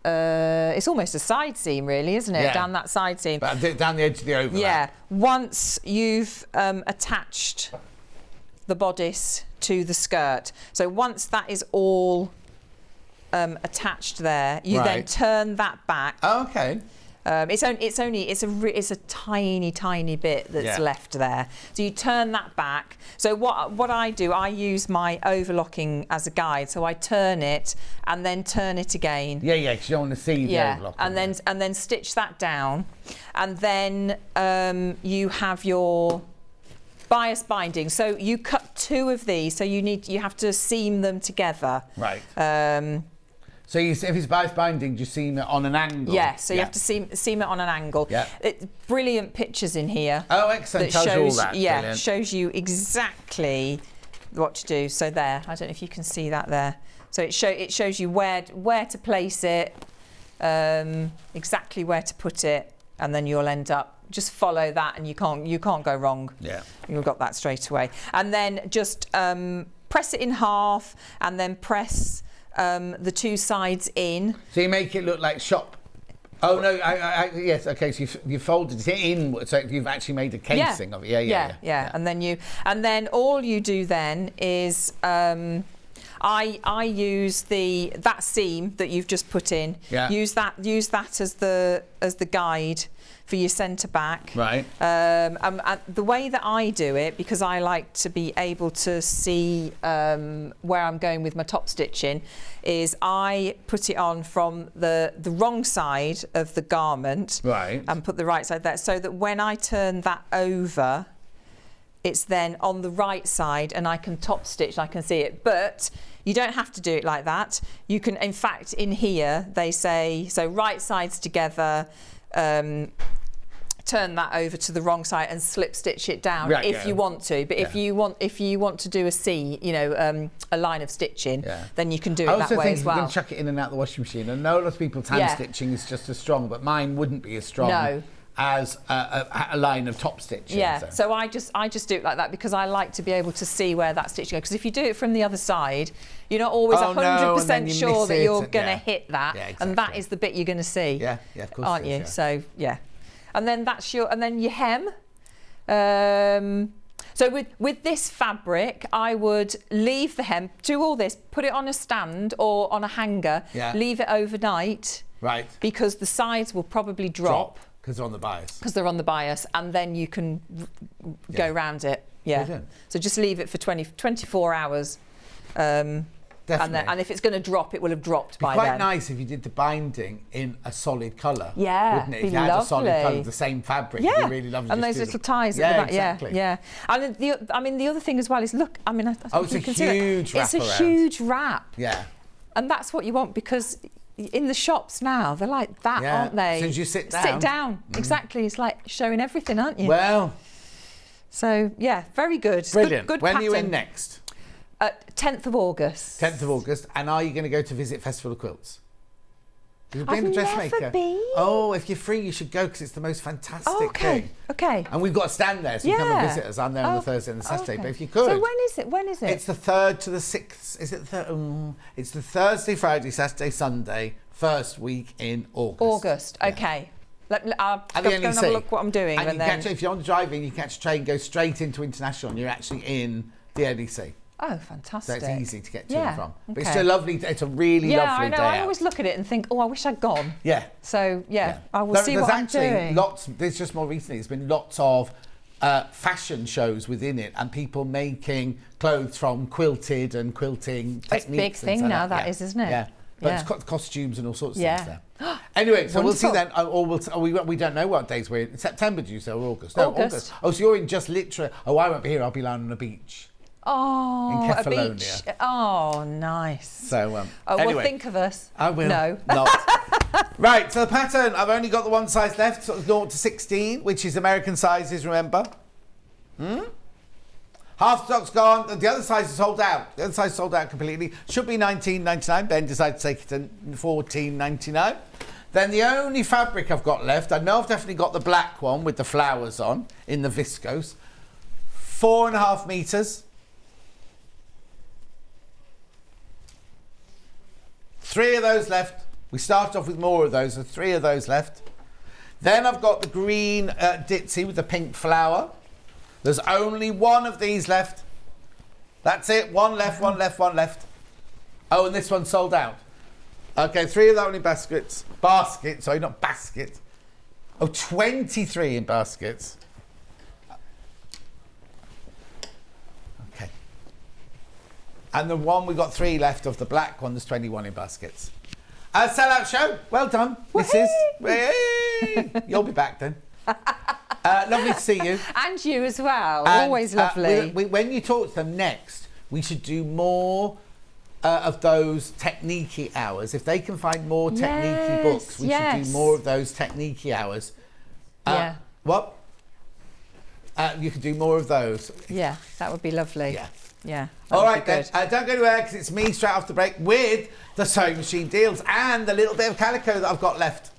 it's almost a side seam really, isn't it? Down that side seam, but down the edge of the overlap. Once you've attached the bodice to the skirt, so once that is all attached there, you then turn that back. It's a tiny bit that's left there. So you turn that back. So what I do, I use my overlocking as a guide. So I turn it and then turn it again. Because you don't want to see the overlocking. And then stitch that down, and then you have your bias binding. So you cut 2 of these. So you have to seam them together. So if it's bias binding, you seam it on an angle? So you have to seam it on an angle. Brilliant pictures in here. Oh, excellent. That tells you all that. Shows you exactly what to do. So there, I don't know if you can see that there. So it shows you where to place it, exactly where to put it, and then you'll end up, just follow that and you can't go wrong. You've got that straight away. And then just press it in half, and then press the 2 sides in. So you make it look like shop. Oh no! Yes. Okay. So you folded it inward, so you've actually made a casing of it. Yeah. And then all you do then is, I I use that seam that you've just put in. Yeah. Use that as the guide for your centre back. Right. And the way that I do it, because I like to be able to see where I'm going with my top stitching, is I put it on from the wrong side of the garment. Right. And put the right side there, so that when I turn that over, it's then on the right side and I can top stitch, I can see it. But you don't have to do it like that. You can, in fact, in here, they say, so right sides together, turn that over to the wrong side and slip stitch it down if you want to. But if you want to do a C, a line of stitching, then you can do it that way as well. I also think you can chuck it in and out the washing machine. I know a lot of people's hand stitching is just as strong, but mine wouldn't be as strong as a line of top stitching. Yeah, so I just do it like that because I like to be able to see where that stitching goes. Because if you do it from the other side, you're not always 100% sure that you're going to hit that, and that is the bit you're going to see. Yeah, of course. Aren't you? So yeah, and then then your hem. So with this fabric, I would leave the hem, do all this, put it on a stand or on a hanger, leave it overnight. Right. Because the sides will probably drop. Because they're on the bias. Because they're on the bias, and then you can go round it. Yeah. Brilliant. So just leave it for 24 hours. Definitely. And if it's going to drop, it will have dropped by quite then. Nice if you did the binding in a solid colour. Yeah, wouldn't it? If you had a solid colour, the same fabric, it'd be really lovely. And those little ties at the back. Exactly. Yeah. And the other thing as well is, look, I think it's a huge wrap. It's a huge wrap. Yeah. And that's what you want, because in the shops now, they're like that, aren't they? As soon as you sit down. Sit down. Exactly. It's like showing everything, aren't you? Well. So, yeah, very good. Brilliant. Good when pattern. are you in next? 10th of August. 10th of August. And are you going to go to visit Festival of Quilts? You've I've been a dressmaker. never been. Oh, if you're free, you should go, because it's the most fantastic thing. Okay. And we've got a stand there, so you come and visit us. I'm there on the Thursday and the Saturday. But if you could. So when is it? It's the 3rd to the 6th. Is it the it's the Thursday, Friday, Saturday, Sunday, first week in August. Okay. I'll At go the and have a look what I'm doing. And then... if you're on the driving, you catch a train, go straight into International, and you're actually in the NEC. Oh, fantastic. So it's easy to get to and from. But Okay. it's a lovely, it's a really lovely day. Yeah, I know. I out. always look at it and think, oh, I wish I'd gone. Yeah. So, I will see what I'm doing. There's just more recently, there's been lots of fashion shows within it, and people making clothes from quilted and quilting techniques. It's a big thing now, that is, isn't it? Yeah. But it's got costumes and all sorts of things there. Yeah. Anyway, so we'll see Wonderful. then, we don't know what days we're in. September, do you say, or August? No, August. Oh, so you're in just literally, I won't be here, I'll be lying on a beach. Oh, in a Kefalonia. beach. Oh, nice. So, well, think of us. I will. No. Not. Right, so the pattern, I've only got the one size left, sort of 0 to 16, which is American sizes, remember? Half stock's gone, the other size is sold out. The other size is sold out completely. Should be $19.99, Ben decided to take it to $14.99. Then the only fabric I've got left, I know I've definitely got the black one with the flowers on, in the viscose. 4.5 metres. 3 of those left. We started off with more of those, so 3 of those left. Then I've got the green ditzy with the pink flower. There's only 1 of these left. That's it. 1 left, 1 left, 1 left. Oh, and this one's sold out. Okay, 3 of the only baskets. Sorry, not basket. Oh, 23 in baskets. Okay. And the one we've got 3 left of the black one, there's 21 in baskets. Sellout show. Well done, Mrs. Hey! You'll be back then. Lovely to see you. And you as well. And, Always lovely. When you talk to them next, we should do more of those technique-y hours. If they can find more technique-y books, we should do more of those technique-y hours. What? You could do more of those. Yeah, that would be lovely. Yeah. All right, then. Don't go anywhere, because it's me straight after the break with the sewing machine deals and the little bit of calico that I've got left.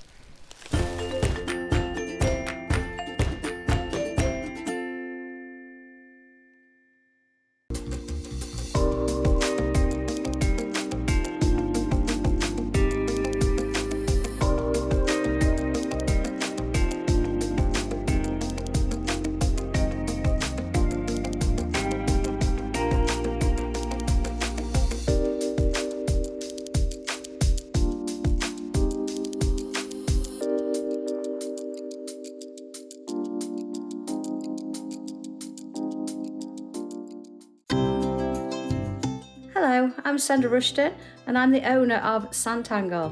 Hello, I'm Sandra Rushton and I'm the owner of Sanntangle.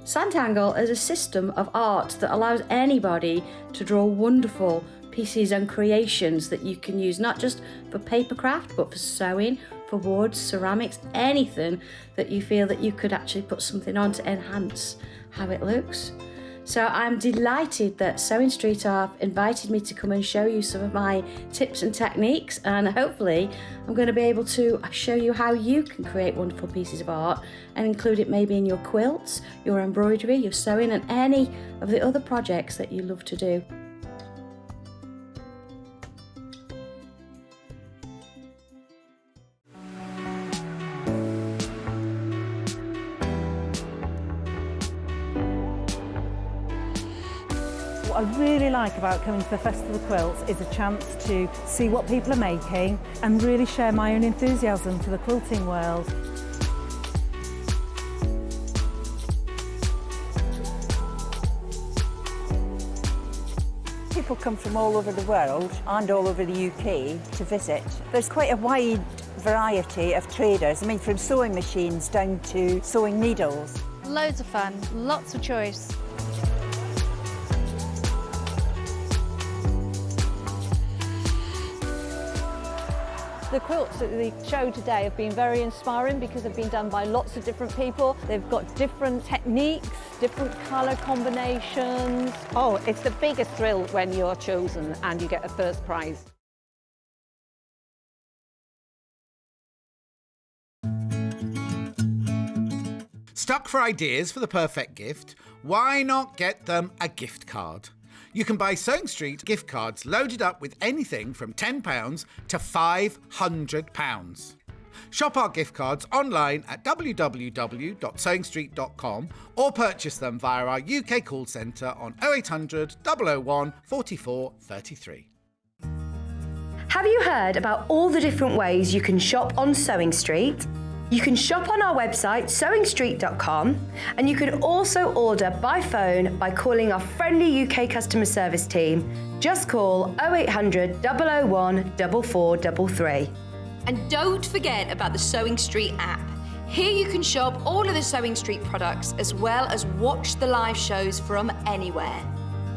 Sanntangle is a system of art that allows anybody to draw wonderful pieces and creations that you can use not just for papercraft but for sewing, for wood, ceramics, anything that you feel that you could actually put something on to enhance how it looks. So I'm delighted that Sewing Street have invited me to come and show you some of my tips and techniques, and hopefully I'm going to be able to show you how you can create wonderful pieces of art and include it maybe in your quilts, your embroidery, your sewing and any of the other projects that you love to do. What I really like about coming to the Festival of Quilts is a chance to see what people are making and really share my own enthusiasm for the quilting world. People come from all over the world and all over the UK to visit. There's quite a wide variety of traders, I mean from sewing machines down to sewing needles. Loads of fun, lots of choice. The quilts at the show today have been very inspiring because they've been done by lots of different people. They've got different techniques, different colour combinations. Oh, it's the biggest thrill when you're chosen and you get a first prize. Stuck for ideas for the perfect gift? Why not get them a gift card? You can buy Sewing Street gift cards loaded up with anything from £10 to £500. Shop our gift cards online at www.sewingstreet.com or purchase them via our UK call centre on 0800 001 44 33. Have you heard about all the different ways you can shop on Sewing Street? You can shop on our website sewingstreet.com and you can also order by phone by calling our friendly UK customer service team. Just call 0800 001 4433. And don't forget about the Sewing Street app. Here you can shop all of the Sewing Street products as well as watch the live shows from anywhere.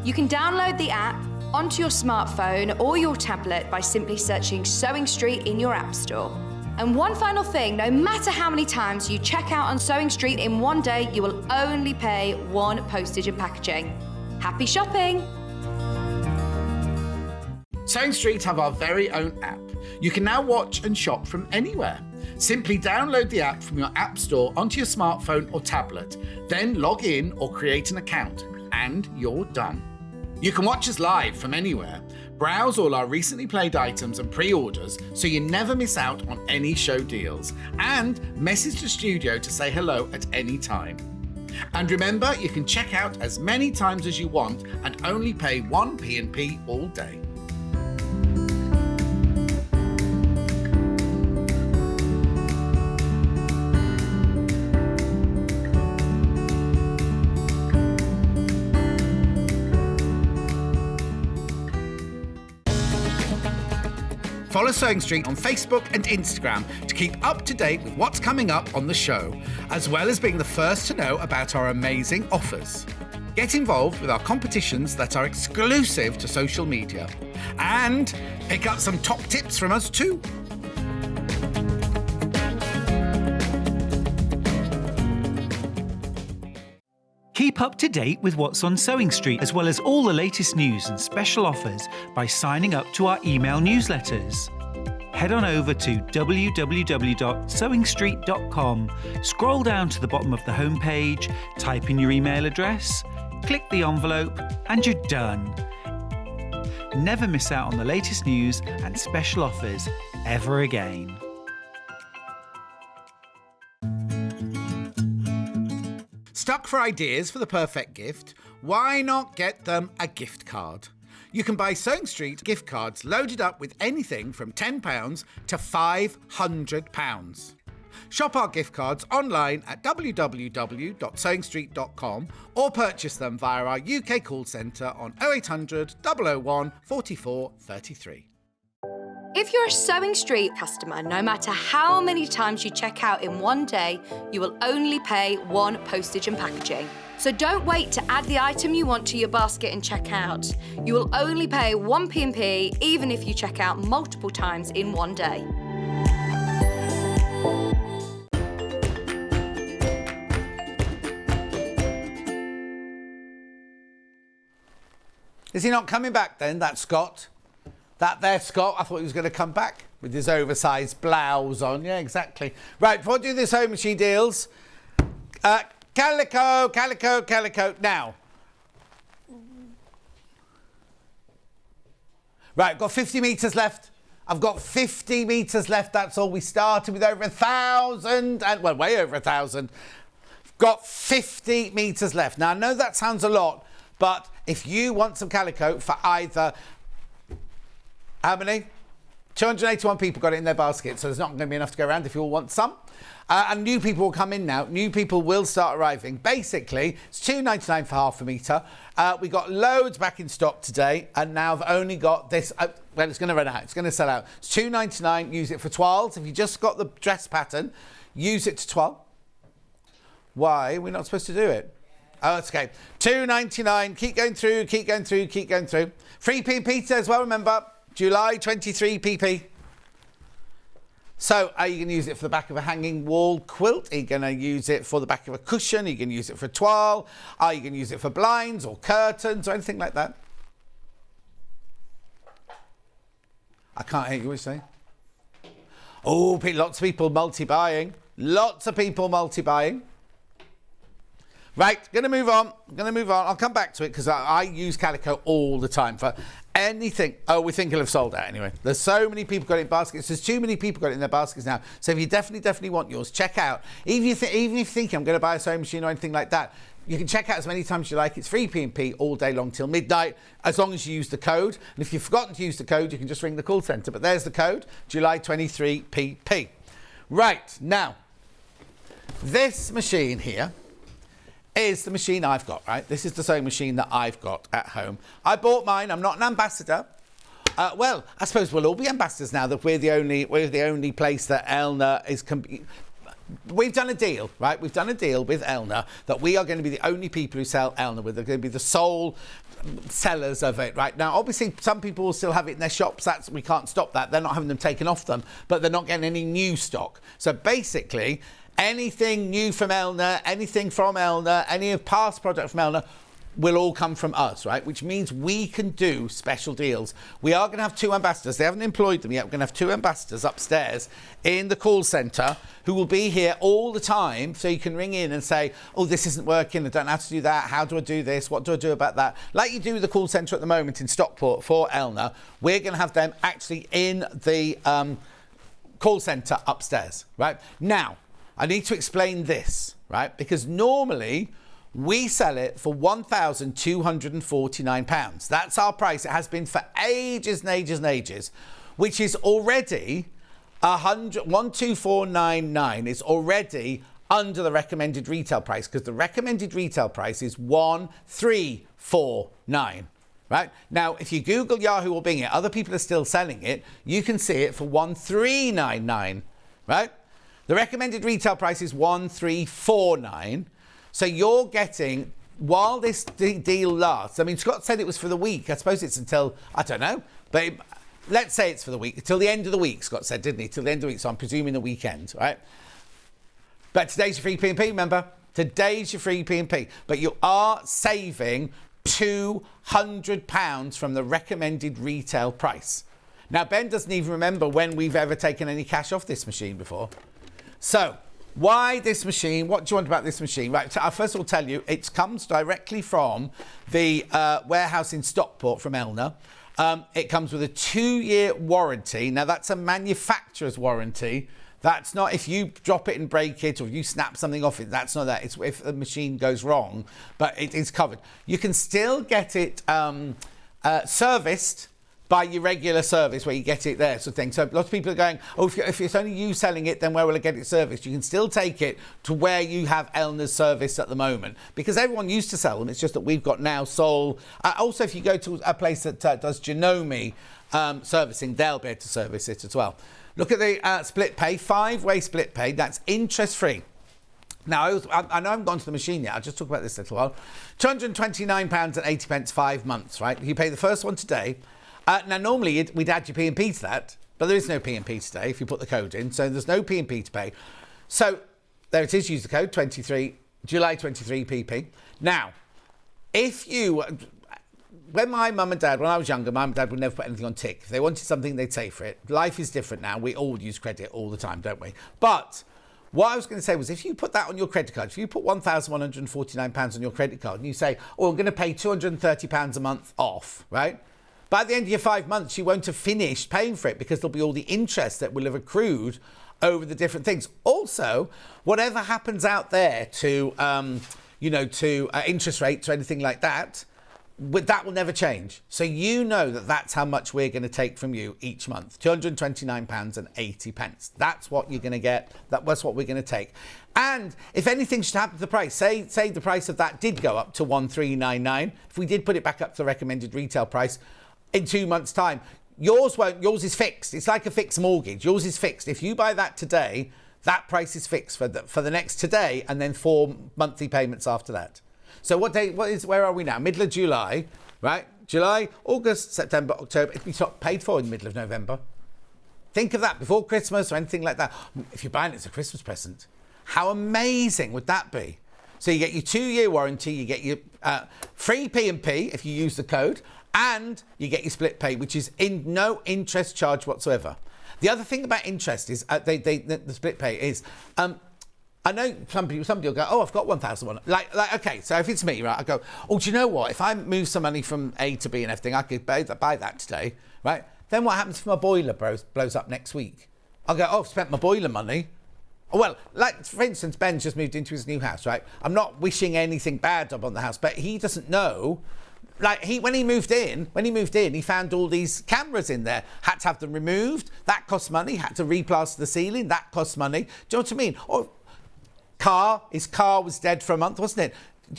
You can download the app onto your smartphone or your tablet by simply searching Sewing Street in your app store. And one final thing, no matter how many times you check out on Sewing Street in one day, you will only pay one postage and packaging. Happy shopping! Sewing Street have our very own app. You can now watch and shop from anywhere. Simply download the app from your app store onto your smartphone or tablet, then log in or create an account, and you're done. You can watch us live from anywhere, browse all our recently played items and pre-orders so you never miss out on any show deals, and message the studio to say hello at any time. And remember, you can check out as many times as you want and only pay one P&P all day. Follow Sewing Street on Facebook and Instagram to keep up to date with what's coming up on the show, as well as being the first to know about our amazing offers. Get involved with our competitions that are exclusive to social media, and pick up some top tips from us too. Keep up to date with what's on Sewing Street, as well as all the latest news and special offers by signing up to our email newsletters. Head on over to www.sewingstreet.com, scroll down to the bottom of the homepage, type in your email address, click the envelope, and you're done. Never miss out on the latest news and special offers ever again. Stuck for ideas for the perfect gift? Why not get them a gift card? You can buy Sewing Street gift cards loaded up with anything from £10 to £500. Shop our gift cards online at www.sewingstreet.com or purchase them via our UK call centre on 0800 001 44 33. If you're a Sewing Street customer, no matter how many times you check out in one day, you will only pay 1 postage and packaging. So don't wait to add the item you want to your basket and check out. You will only pay 1 P&P even if you check out multiple times in one day. Is he not coming back then, that Scott? That there Scott, I thought he was going to come back with his oversized blouse on. Yeah, exactly. Right, before I do this home machine deals, calico. Now. Right, I've got 50 metres left. I've got 50 metres left, that's all. We started with over 1,000, and well, way over 1,000. Got 50 metres left. Now, I know that sounds a lot, but if you want some calico for either, how many? 281 people got it in their basket, so there's not going to be enough to go around if you all want some. And new people will come in now. New people will start arriving. Basically, it's $2.99 for half a metre. We got loads back in stock today, and now I've only got this. Well, it's going to run out. It's going to sell out. It's $2.99. Use it for toiles. If you just got the dress pattern, use it to toile. Why? We're not supposed to do it. Oh, it's okay. $2.99. Keep going through. Free PP as well, remember. July 23 PP. So are you going to use it for the back of a hanging wall quilt? Are you going to use it for the back of a cushion? Are you going to use it for a toile? Are you going to use it for blinds or curtains or anything like that? I can't hear you, what you say? Oh, lots of people multi-buying. Right, going to move on. I'll come back to it because I use calico all the time for anything. Oh, we think it'll have sold out anyway. There's so many people got it in baskets. There's too many people got it in their baskets now. So if you definitely want yours, check out. Even if you think I'm going to buy a sewing machine or anything like that, you can check out as many times as you like. It's free P&P all day long till midnight, as long as you use the code. And if you've forgotten to use the code, you can just ring the call centre. But there's the code, July 23 PP. Right, now, this machine here is the machine I've got, right? This is the sewing machine that I've got at home. I bought mine. I'm not an ambassador. Well, I suppose we'll all be ambassadors now that we're the only place that Elna is. We've done a deal, right? We've done a deal with Elna that we are going to be the only people who sell Elna with. They're going to be the sole sellers of it right now. Obviously, some people will still have it in their shops. We can't stop that. They're not having them taken off them, but they're not getting any new stock. So basically, anything new from Elna, anything from Elna, any of past product from Elna will all come from us, right? Which means we can do special deals. We are going to have 2 ambassadors. They haven't employed them yet. We're going to have 2 ambassadors upstairs in the call centre who will be here all the time, so you can ring in and say, oh, this isn't working. I don't know how to do that. How do I do this? What do I do about that? Like you do with the call centre at the moment in Stockport for Elna, we're going to have them actually in the call centre upstairs, right? Now, I need to explain this, right? Because normally we sell it for £1,249. That's our price. It has been for ages and ages, which is already 124.99. It's already under the recommended retail price because the recommended retail price is 1,349. Right? Now, if you Google Yahoo or Bing it, other people are still selling it. You can see it for 1,399. Right? The recommended retail price is 1,349. So you're getting, while this deal lasts, I mean, Scott said it was for the week. I suppose it's until, I don't know, but let's say it's for the week, till the end of the week, Scott said, didn't he? Till the end of the week, so I'm presuming the weekend, right? But today's your free P&P, remember? Today's your free P&P. But you are saving £200 from the recommended retail price. Now, Ben doesn't even remember when we've ever taken any cash off this machine before. So, why this machine? What do you want about this machine? Right, I'll first of all tell you, it comes directly from the warehouse in Stockport from Elna. It comes with a 2-year warranty. Now, that's a manufacturer's warranty. That's not if you drop it and break it or if you snap something off it. That's not that. It's if the machine goes wrong, but it is covered. You can still get it serviced by your regular service where you get it there, sort of thing. So lots of people are going, oh, if it's only you selling it, then where will I get it serviced? You can still take it to where you have Elna's service at the moment because everyone used to sell them. It's just that we've got now Sol. Also, if you go to a place that does Janome servicing, they'll be able to service it as well. Look at the split pay, 5-way split pay. That's interest-free. Now, I know I haven't gone to the machine yet. I'll just talk about this a little while. £229.80, 5 months, right? You pay the first one today. Now, normally we'd add your P&P to that, but there is no P&P today if you put the code in. So there's no P&P to pay. So there it is. Use the code, July 23 PP. Now, if you... When my mum and dad, when I was younger, mum and dad would never put anything on tick. If they wanted something, they'd say for it. Life is different now. We all use credit all the time, don't we? But what I was going to say was, if you put that on your credit card, if you put £1,149 on your credit card and you say, oh, I'm going to pay £230 a month off, right? By the end of your 5 months, you won't have finished paying for it because there'll be all the interest that will have accrued over the different things. Also, whatever happens out there to, interest rates or anything like that, that will never change. So you know that that's how much we're going to take from you each month. £229.80. That's what you're going to get. That's what we're going to take. And if anything should happen to the price, say the price of that did go up to 1,399. If we did put it back up to the recommended retail price in 2 months' time, yours won't. Yours is fixed. It's like a fixed mortgage. Yours is fixed. If you buy that today, that price is fixed for the next today, and then 4 monthly payments after that. So where are we now? Middle of July, right? July, August, September, October. It'll be paid for in the middle of November. Think of that before Christmas or anything like that. If you're buying it as a Christmas present, how amazing would that be? So you get your 2-year warranty, you get your free P&P if you use the code, and you get your split pay, which is no interest charge whatsoever. The other thing about interest is the split pay is... I know somebody will go, oh, I've got 1,001. Like, okay, so if it's me, right, I go, oh, do you know what? If I move some money from A to B and everything, I could buy that today, right? Then what happens if my boiler blows up next week? I'll go, oh, I've spent my boiler money. Well, like, for instance, Ben's just moved into his new house, right? I'm not wishing anything bad up on the house, but he doesn't know. Like, when he moved in, he found all these cameras in there. Had to have them removed. That costs money. Had to replaster the ceiling. That costs money. Do you know what I mean? Or... his car was dead for a month, wasn't it?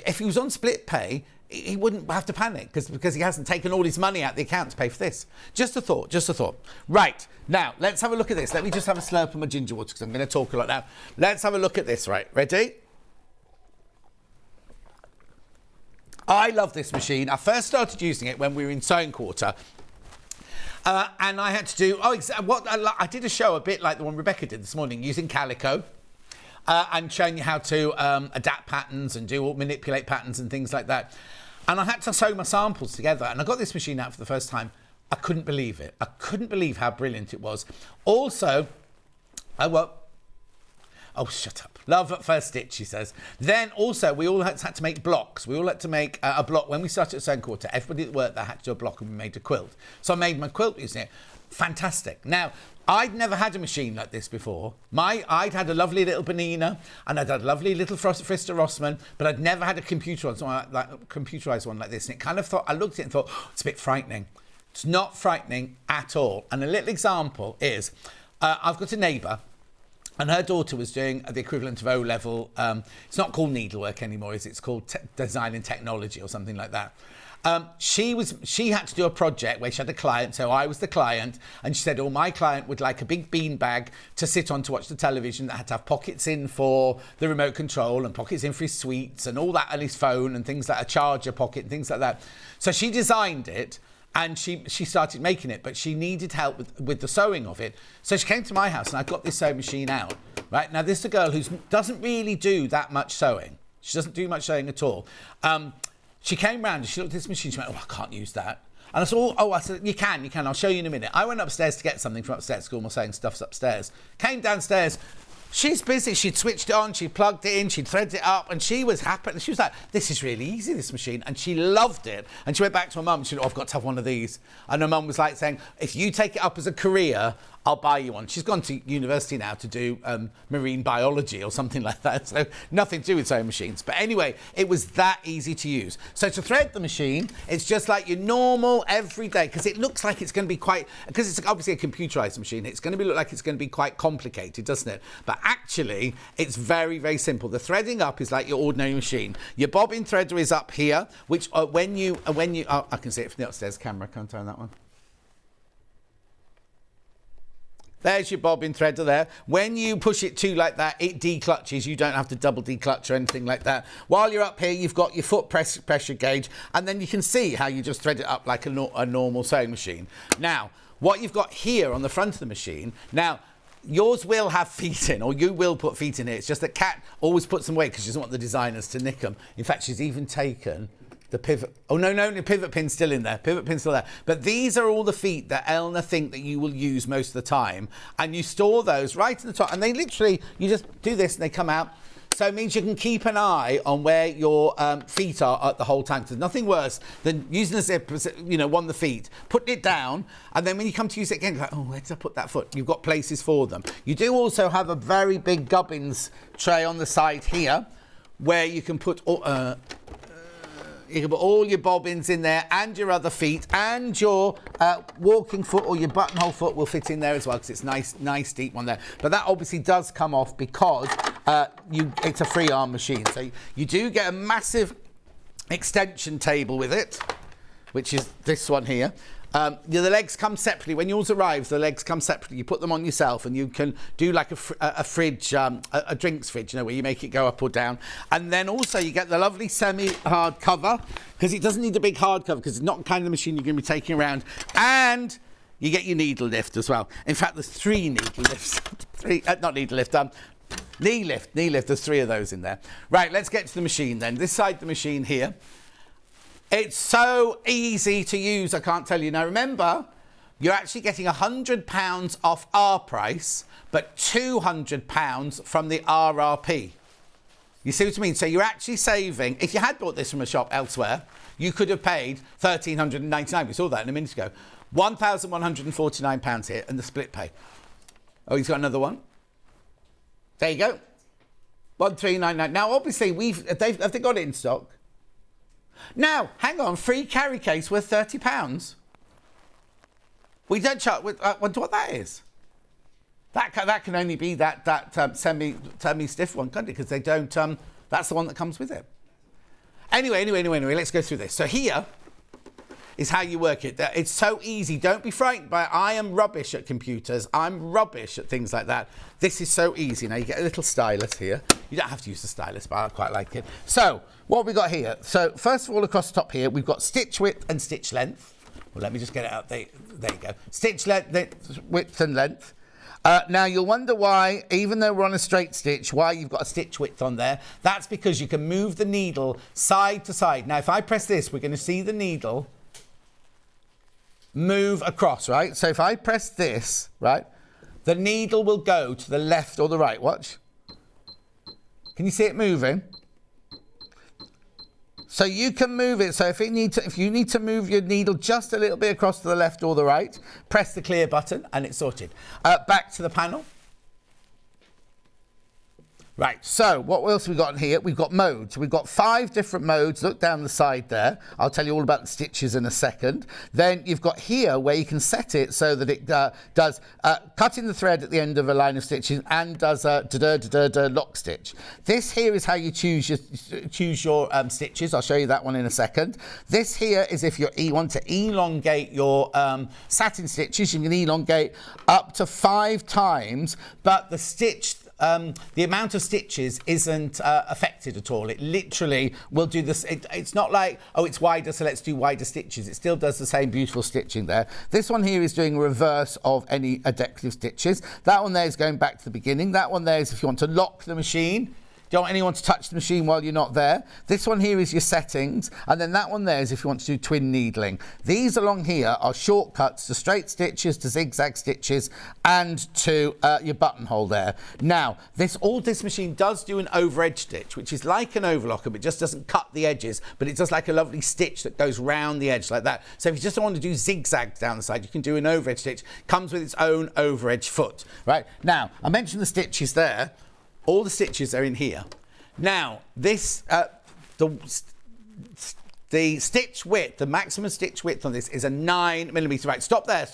If he was on split pay, he wouldn't have to panic because he hasn't taken all his money out of the account to pay for this. Just a thought. Right, now, let's have a look at this. Let me just have a slurp of my ginger water because I'm going to talk a lot now. Let's have a look at this, right? Ready? I love this machine. I first started using it when we were in sewing quarter. And I had to do... I did a show a bit like the one Rebecca did this morning using calico. And showing you how to adapt patterns and manipulate patterns and things like that. And I had to sew my samples together. And I got this machine out for the first time. I couldn't believe it. I couldn't believe how brilliant it was. Also, oh, shut up. Love at first stitch, she says. Then also, we all had to make blocks. We all had to make a block. When we started at sewing quarter, everybody that worked there had to do a block and we made a quilt. So I made my quilt using it. Fantastic. Now, I'd never had a machine like this before. I'd had a lovely little Patina and I'd had a lovely little Frister Rossmann, but I'd never had a computerized one like this. And it kind of I looked at it and thought, oh, it's a bit frightening. It's not frightening at all. And a little example is, I've got a neighbour and her daughter was doing the equivalent of O-level. It's not called needlework anymore, is it? It's called design and technology or something like that. She had to do a project where she had a client, so I was the client, and she said, oh, my client would like a big bean bag to sit on to watch the television that had to have pockets in for the remote control and pockets in for his sweets and all that, and his phone and things like a charger pocket and things like that. So she designed it and she started making it, but she needed help with the sewing of it. So she came to my house and I got this sewing machine out. Right, now this is a girl who doesn't really do that much sewing. She doesn't do much sewing at all. She came round and she looked at this machine. She went, oh, I can't use that. And I said, I said, you can. I'll show you in a minute. I went upstairs to get something from upstairs. School was saying stuff's upstairs. Came downstairs. She's busy. She'd switched it on. She plugged it in. She'd threaded it up. And she was happy. And she was like, this is really easy, this machine. And she loved it. And she went back to her mum. She said, oh, I've got to have one of these. And her mum was like saying, if you take it up as a career, I'll buy you one. She's gone to university now to do marine biology or something like that. So nothing to do with sewing machines. But anyway, it was that easy to use. So to thread the machine, it's just like your normal everyday, because it looks like it's going to be because it's obviously a computerized machine, it's going to look like it's going to be quite complicated, doesn't it? But actually, it's very, very simple. The threading up is like your ordinary machine. Your bobbin threader is up here, which when you I can see it from the upstairs camera, can't I, on that one? There's your bobbin threader there. When you push it to like that, it declutches. You don't have to double declutch or anything like that. While you're up here, you've got your foot pressure gauge, and then you can see how you just thread it up like a normal sewing machine. Now, what you've got here on the front of the machine, now, yours will have feet in, or you will put feet in it. It's just that Kat always puts them away because she doesn't want the designers to nick them. In fact, she's even taken the pivot. Oh, no, the pivot pin's still in there. Pivot pin's still there. But these are all the feet that Eleanor think that you will use most of the time. And you store those right at the top. And they literally, you just do this and they come out. So it means you can keep an eye on where your feet are at the whole time. There's nothing worse than using a zip, one of the feet, putting it down, and then when you come to use it again, you're like, oh, where did I put that foot? You've got places for them. You do also have a very big gubbins tray on the side here, where you can put all your bobbins in there, and your other feet, and your walking foot or your buttonhole foot will fit in there as well, because it's nice deep one there. But that obviously does come off because it's a free arm machine. So you do get a massive extension table with it, which is this one here. The legs come separately. When yours arrives, the legs come separately. You put them on yourself, and you can do like a fridge, a drinks fridge, where you make it go up or down. And then also you get the lovely semi-hard cover, because it doesn't need a big hard cover, because it's not the kind of machine you're going to be taking around. And you get your needle lift as well. In fact, there's 3 needle lifts. Knee lift. There's 3 of those in there. Right, let's get to the machine then. This side of the machine here. It's so easy to use, I can't tell you. Now, remember, you're actually getting £100 off our price, but £200 from the RRP. You see what I mean? So you're actually saving, if you had bought this from a shop elsewhere, you could have paid £1,399. We saw that a minute ago. £1,149 here, and the split pay. Oh, he's got another one. There you go. 1,399. Now, obviously, have they got it in stock? Now, hang on, free carry case worth £30. We don't charge. Wonder what that is. That can only be that semi-stiff one, can't it? Because they don't. That's the one that comes with it. Anyway, let's go through this. So here is how you work it. It's so easy. Don't be frightened by it. I am rubbish at computers. I'm rubbish at things like that. This is so easy. Now, you get a little stylus here. You don't have to use the stylus, but I quite like it. So, what have we got here? So, first of all, across the top here, we've got stitch width and stitch length. Well, let me just get it out. There you go. Stitch length, width and length. Now, you'll wonder why, even though we're on a straight stitch, why you've got a stitch width on there. That's because you can move the needle side to side. Now, if I press this, we're going to see the needle move across, right? So if I press this, right, the needle will go to the left or the right. Watch. Can you see it moving? So you can move it. So if you need to move your needle just a little bit across to the left or the right, press the clear button and it's sorted. Back to the panel. Right, so what else have we got in here? We've got modes. We've got 5 different modes. Look down the side there. I'll tell you all about the stitches in a second. Then you've got here where you can set it so that it does cutting the thread at the end of a line of stitches and does a lock stitch. This here is how you choose your stitches. I'll show you that one in a second. This here is if you want to elongate your satin stitches. You can elongate up to 5 times, but the stitch the amount of stitches isn't affected at all. It literally will do this. It's not like, oh, it's wider, so let's do wider stitches. It still does the same beautiful stitching there. This one here is doing reverse of any decorative stitches. That one there is going back to the beginning. That one there is if you want to lock the machine. Don't want anyone to touch the machine while you're not there. This one here is your settings, and then that one there is if you want to do twin needling. These along here are shortcuts to straight stitches, to zigzag stitches, and to your buttonhole there. Now, this machine does do an over edge stitch, which is like an overlocker, but it just doesn't cut the edges, but it does like a lovely stitch that goes round the edge like that. So if you just don't want to do zigzags down the side, you can do an over edge stitch. Comes with its own over edge foot, right? Now, I mentioned the stitches there. All the stitches are in here. Now, this, the stitch width, the maximum stitch width on this is a 9mm. Right, stop there.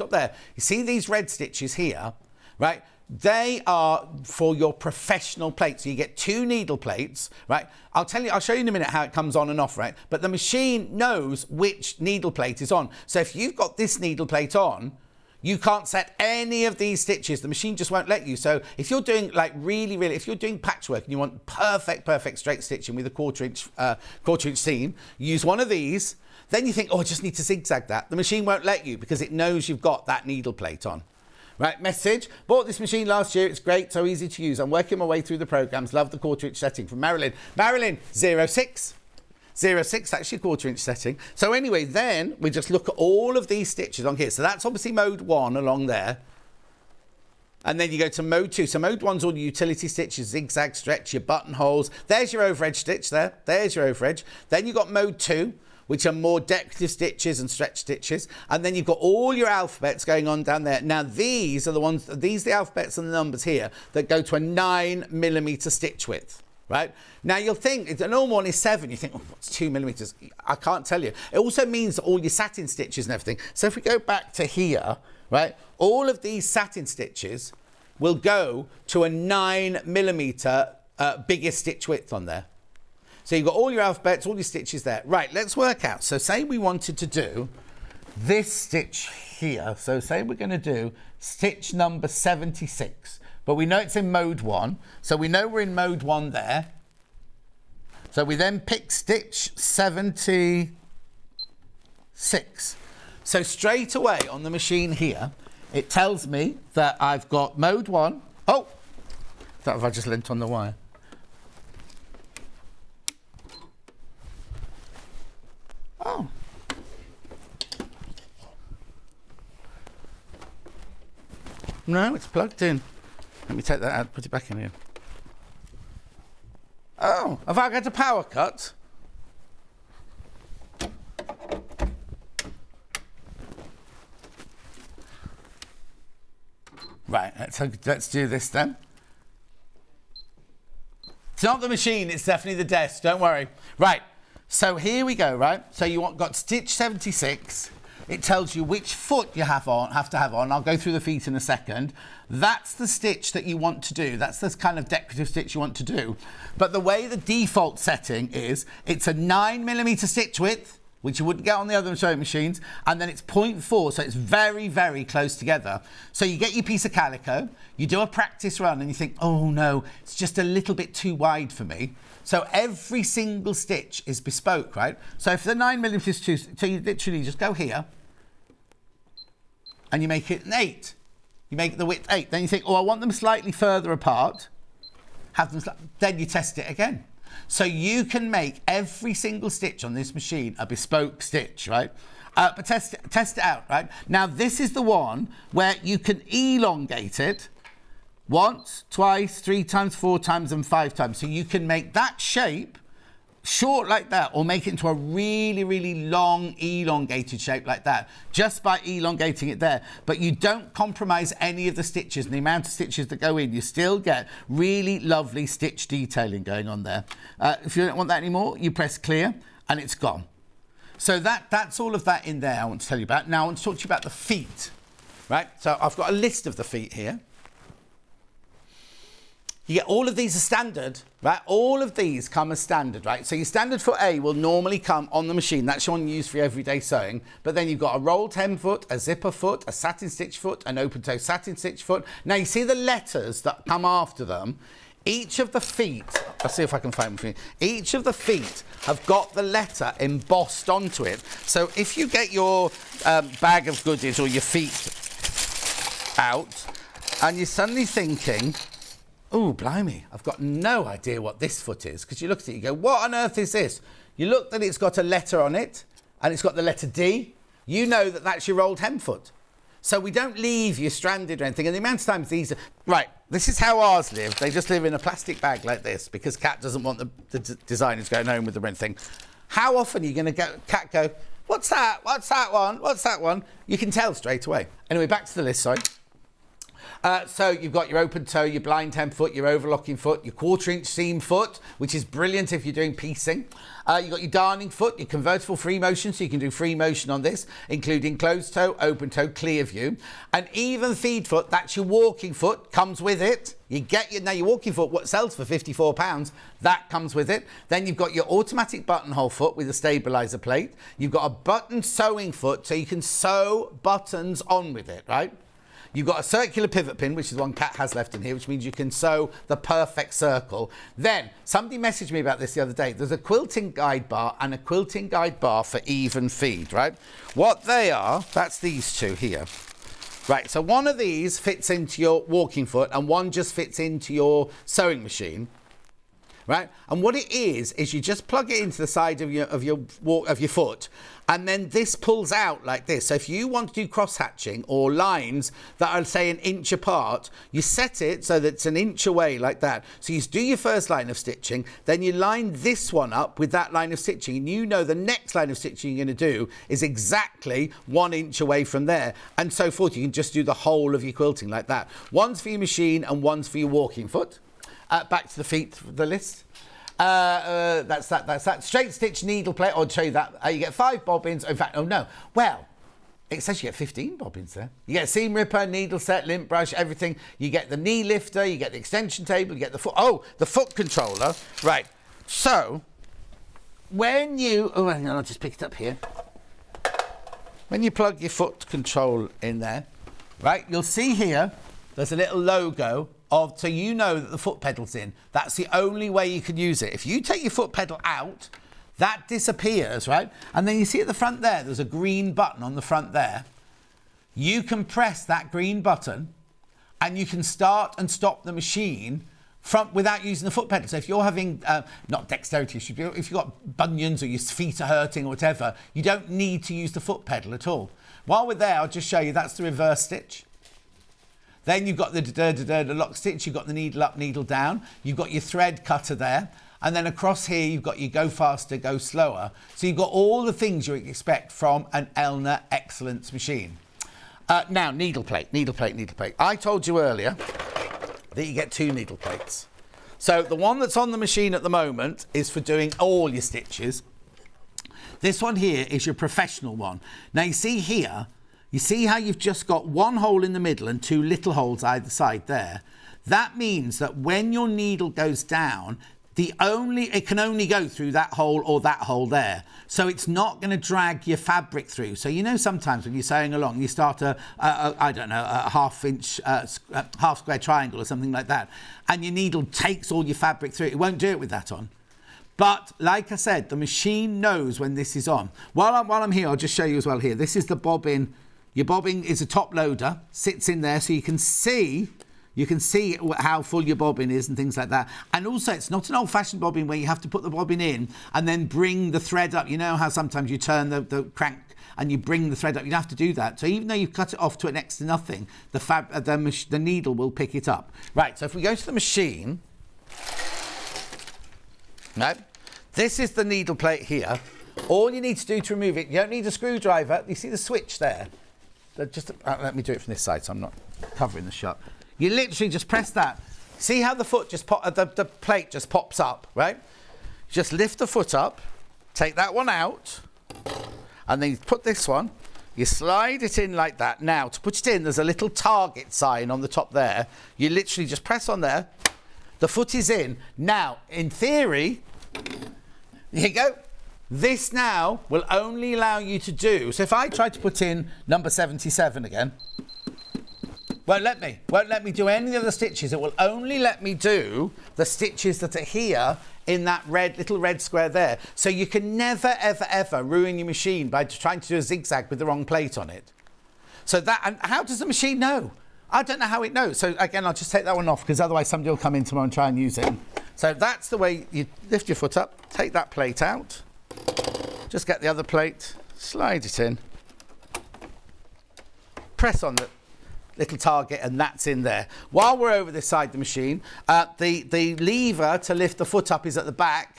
You see these red stitches here, right? They are for your professional plates. So you get 2 needle plates, right? I'll show you in a minute how it comes on and off, right? But the machine knows which needle plate is on. So if you've got this needle plate on, You can't set any of these stitches. The machine just won't let you. So if you're doing like really, if you're doing patchwork and you want perfect straight stitching with a quarter inch seam, use one of these. Then you think, oh, I just need to zigzag that. The machine won't let you because it knows you've got that needle plate on. Right, message. Bought this machine last year. It's great, so easy to use. I'm working my way through the programs. Love the quarter inch setting from Marilyn. Marilyn, 06. 06, that's your quarter inch setting. So anyway, then we just look at all of these stitches on here. So that's obviously mode 1 along there. And then you go to mode 2. So mode 1's all your utility stitches, zigzag stretch, your buttonholes. There's your overedge stitch there. There's your overedge. Then you've got mode 2, which are more decorative stitches and stretch stitches. And then you've got all your alphabets going on down there. Now these are the ones, these are the alphabets and the numbers here that go to a 9mm stitch width. Right? Now you'll think, the normal one is 7, you think, oh, what's 2mm? I can't tell you. It also means that all your satin stitches and everything. So if we go back to here, right, all of these satin stitches will go to a 9mm biggest stitch width on there. So you've got all your alphabets, all your stitches there. Right, let's work out. So say we wanted to do this stitch here. So say we're going to do stitch number 76. But we know it's in mode 1, so we know we're in mode 1 there. So we then pick stitch 76. So straight away on the machine here, it tells me that I've got mode 1. Oh, that if I just lent on the wire. Oh. No, it's plugged in. Let me take that out, put it back in here. Oh, have I got a power cut? Right, let's do this then. It's not the machine, it's definitely the desk, don't worry. Right, so here we go, right? So got stitch 76. It tells you which foot you have to have on. I'll go through the feet in a second. That's the stitch that you want to do. That's this kind of decorative stitch you want to do. But the way the default setting is, it's a 9mm stitch width, which you wouldn't get on the other sewing machines, and then it's 0.4, so it's very close together. So you get your piece of calico, you do a practice run, and you think, oh no, it's just a little bit too wide for me. So every single stitch is bespoke, right? So if the 9mm is too, so you literally just go here, and you make it an 8. You make the width 8. Then you think, oh, I want them slightly further apart. Then you test it again. So you can make every single stitch on this machine a bespoke stitch, right? But test it out, right? Now, this is the one where you can elongate it once, twice, 3 times, 4 times, and 5 times. So you can make that shape short like that, or make it into a really long elongated shape like that, just by elongating it there. But you don't compromise any of the stitches and the amount of stitches that go in. You still get really lovely stitch detailing going on there. If you don't want that anymore, you press clear and it's gone. So that's all of that in there I want to tell you about. Now I want to talk to you about the feet, right? So I've got a list of the feet here. You get all of these are standard, right? All of these come as standard, right? So your standard foot A will normally come on the machine. That's the one you use for your everyday sewing. But then you've got a rolled hem foot, a zipper foot, a satin stitch foot, an open toe satin stitch foot. Now you see the letters that come after them. Each of the feet, I'll see if I can find them. Each of the feet have got the letter embossed onto it. So if you get your bag of goodies or your feet out and you're suddenly thinking, oh, blimey, I've got no idea what this foot is. Because you look at it, you go, what on earth is this? You look that it's got a letter on it, and it's got the letter D. You know that that's your rolled hem foot. So we don't leave you stranded or anything. And the amount of times these are... Right, this is how ours live. They just live in a plastic bag like this, because Kat doesn't want the designers going home with them or anything. How often are you going to Kat go, what's that? What's that one? What's that one? You can tell straight away. Anyway, back to the list, sorry. So you've got your open toe, your blind hem foot, your overlocking foot, your 1/4 inch seam foot, which is brilliant if you're doing piecing. You've got your darning foot, your convertible free motion, so you can do free motion on this, including closed toe, open toe, clear view. And even feed foot, that's your walking foot, comes with it. You get your, now your walking foot, what sells for £54, that comes with it. Then you've got your automatic buttonhole foot with a stabilizer plate. You've got a button sewing foot, so you can sew buttons on with it, right? You've got a circular pivot pin, which is one Kat has left in here, which means you can sew the perfect circle. Then, somebody messaged me about this the other day. There's a quilting guide bar and a quilting guide bar for even feed, right? What they are, that's these two here. Right, so one of these fits into your walking foot and one just fits into your sewing machine. Right, and what it is you just plug it into the side of your foot, and then this pulls out like this. So if you want to do cross hatching or lines that are, say, 1 inch apart, you set it so that it's 1 inch away like that. So you do your first line of stitching, then you line this one up with that line of stitching, and you know the next line of stitching you're going to do is exactly 1 inch away from there, and so forth. You can just do the whole of your quilting like that. One's for your machine and one's for your walking foot. Back to the feet, the list. That's that. Straight stitch needle plate. I'll show you that. You get 5 bobbins. In fact, oh no. Well, it says you get 15 bobbins there. You get a seam ripper, needle set, lint brush, everything. You get the knee lifter, you get the extension table, you get the foot. Oh, the foot controller. Right. So, when you... Oh, hang on, I'll just pick it up here. When you plug your foot control in there, right, you'll see here, there's a little logo of, so you know that the foot pedal's in. That's the only way you can use it. If you take your foot pedal out, that disappears, right? And then you see at the front there's a green button on the front there. You can press that green button and you can start and stop the machine without using the foot pedal. So if you're having, not dexterity issues, if you've got bunions or your feet are hurting or whatever, you don't need to use the foot pedal at all. While we're there, I'll just show you, that's the reverse stitch. Then you've got the lock stitch, you've got the needle up, needle down, you've got your thread cutter there, and then across here you've got your go faster, go slower. So you've got all the things you expect from an Elna Excellence machine. Now, needle plate. I told you earlier that you get 2 needle plates. So the one that's on the machine at the moment is for doing all your stitches. This one here is your professional one. Now you see here, you see how you've just got 1 hole in the middle and 2 little holes either side there? That means that when your needle goes down, it can only go through that hole or that hole there. So it's not going to drag your fabric through. So you know sometimes when you're sewing along, you start a half square triangle or something like that, and your needle takes all your fabric through. It won't do it with that on. But like I said, the machine knows when this is on. While I'm here, I'll just show you as well here. This is the bobbin. Your bobbin is a top loader, sits in there, so you can see how full your bobbin is and things like that. And also, it's not an old-fashioned bobbin where you have to put the bobbin in and then bring the thread up. You know how sometimes you turn the crank and you bring the thread up. You don't have to do that. So even though you've cut it off to next to nothing, the needle will pick it up. Right, so if we go to the machine, right, this is the needle plate here. All you need to do to remove it, you don't need a screwdriver. You see the switch there? Let me do it from this side so I'm not covering the shot. You literally just press that. See how the foot the plate just pops up, right? Just lift the foot up, take that one out, and then you put this one, you slide it in like that. Now, to put it in, there's a little target sign on the top there. You literally just press on there, the foot is in. Now, in theory, here you go. This now will only allow you to do, so if I try to put in number 77 again, won't let me do any of the stitches. It will only let me do the stitches that are here in that little red square there. So you can never, ever, ever ruin your machine by trying to do a zigzag with the wrong plate on it. So and how does the machine know? I don't know how it knows. So again, I'll just take that one off because otherwise somebody will come in tomorrow and try and use it. So that's the way you lift your foot up, take that plate out, just get the other plate, slide it in, press on the little target, and that's in there. While we're over this side of the machine, the lever to lift the foot up is at the back,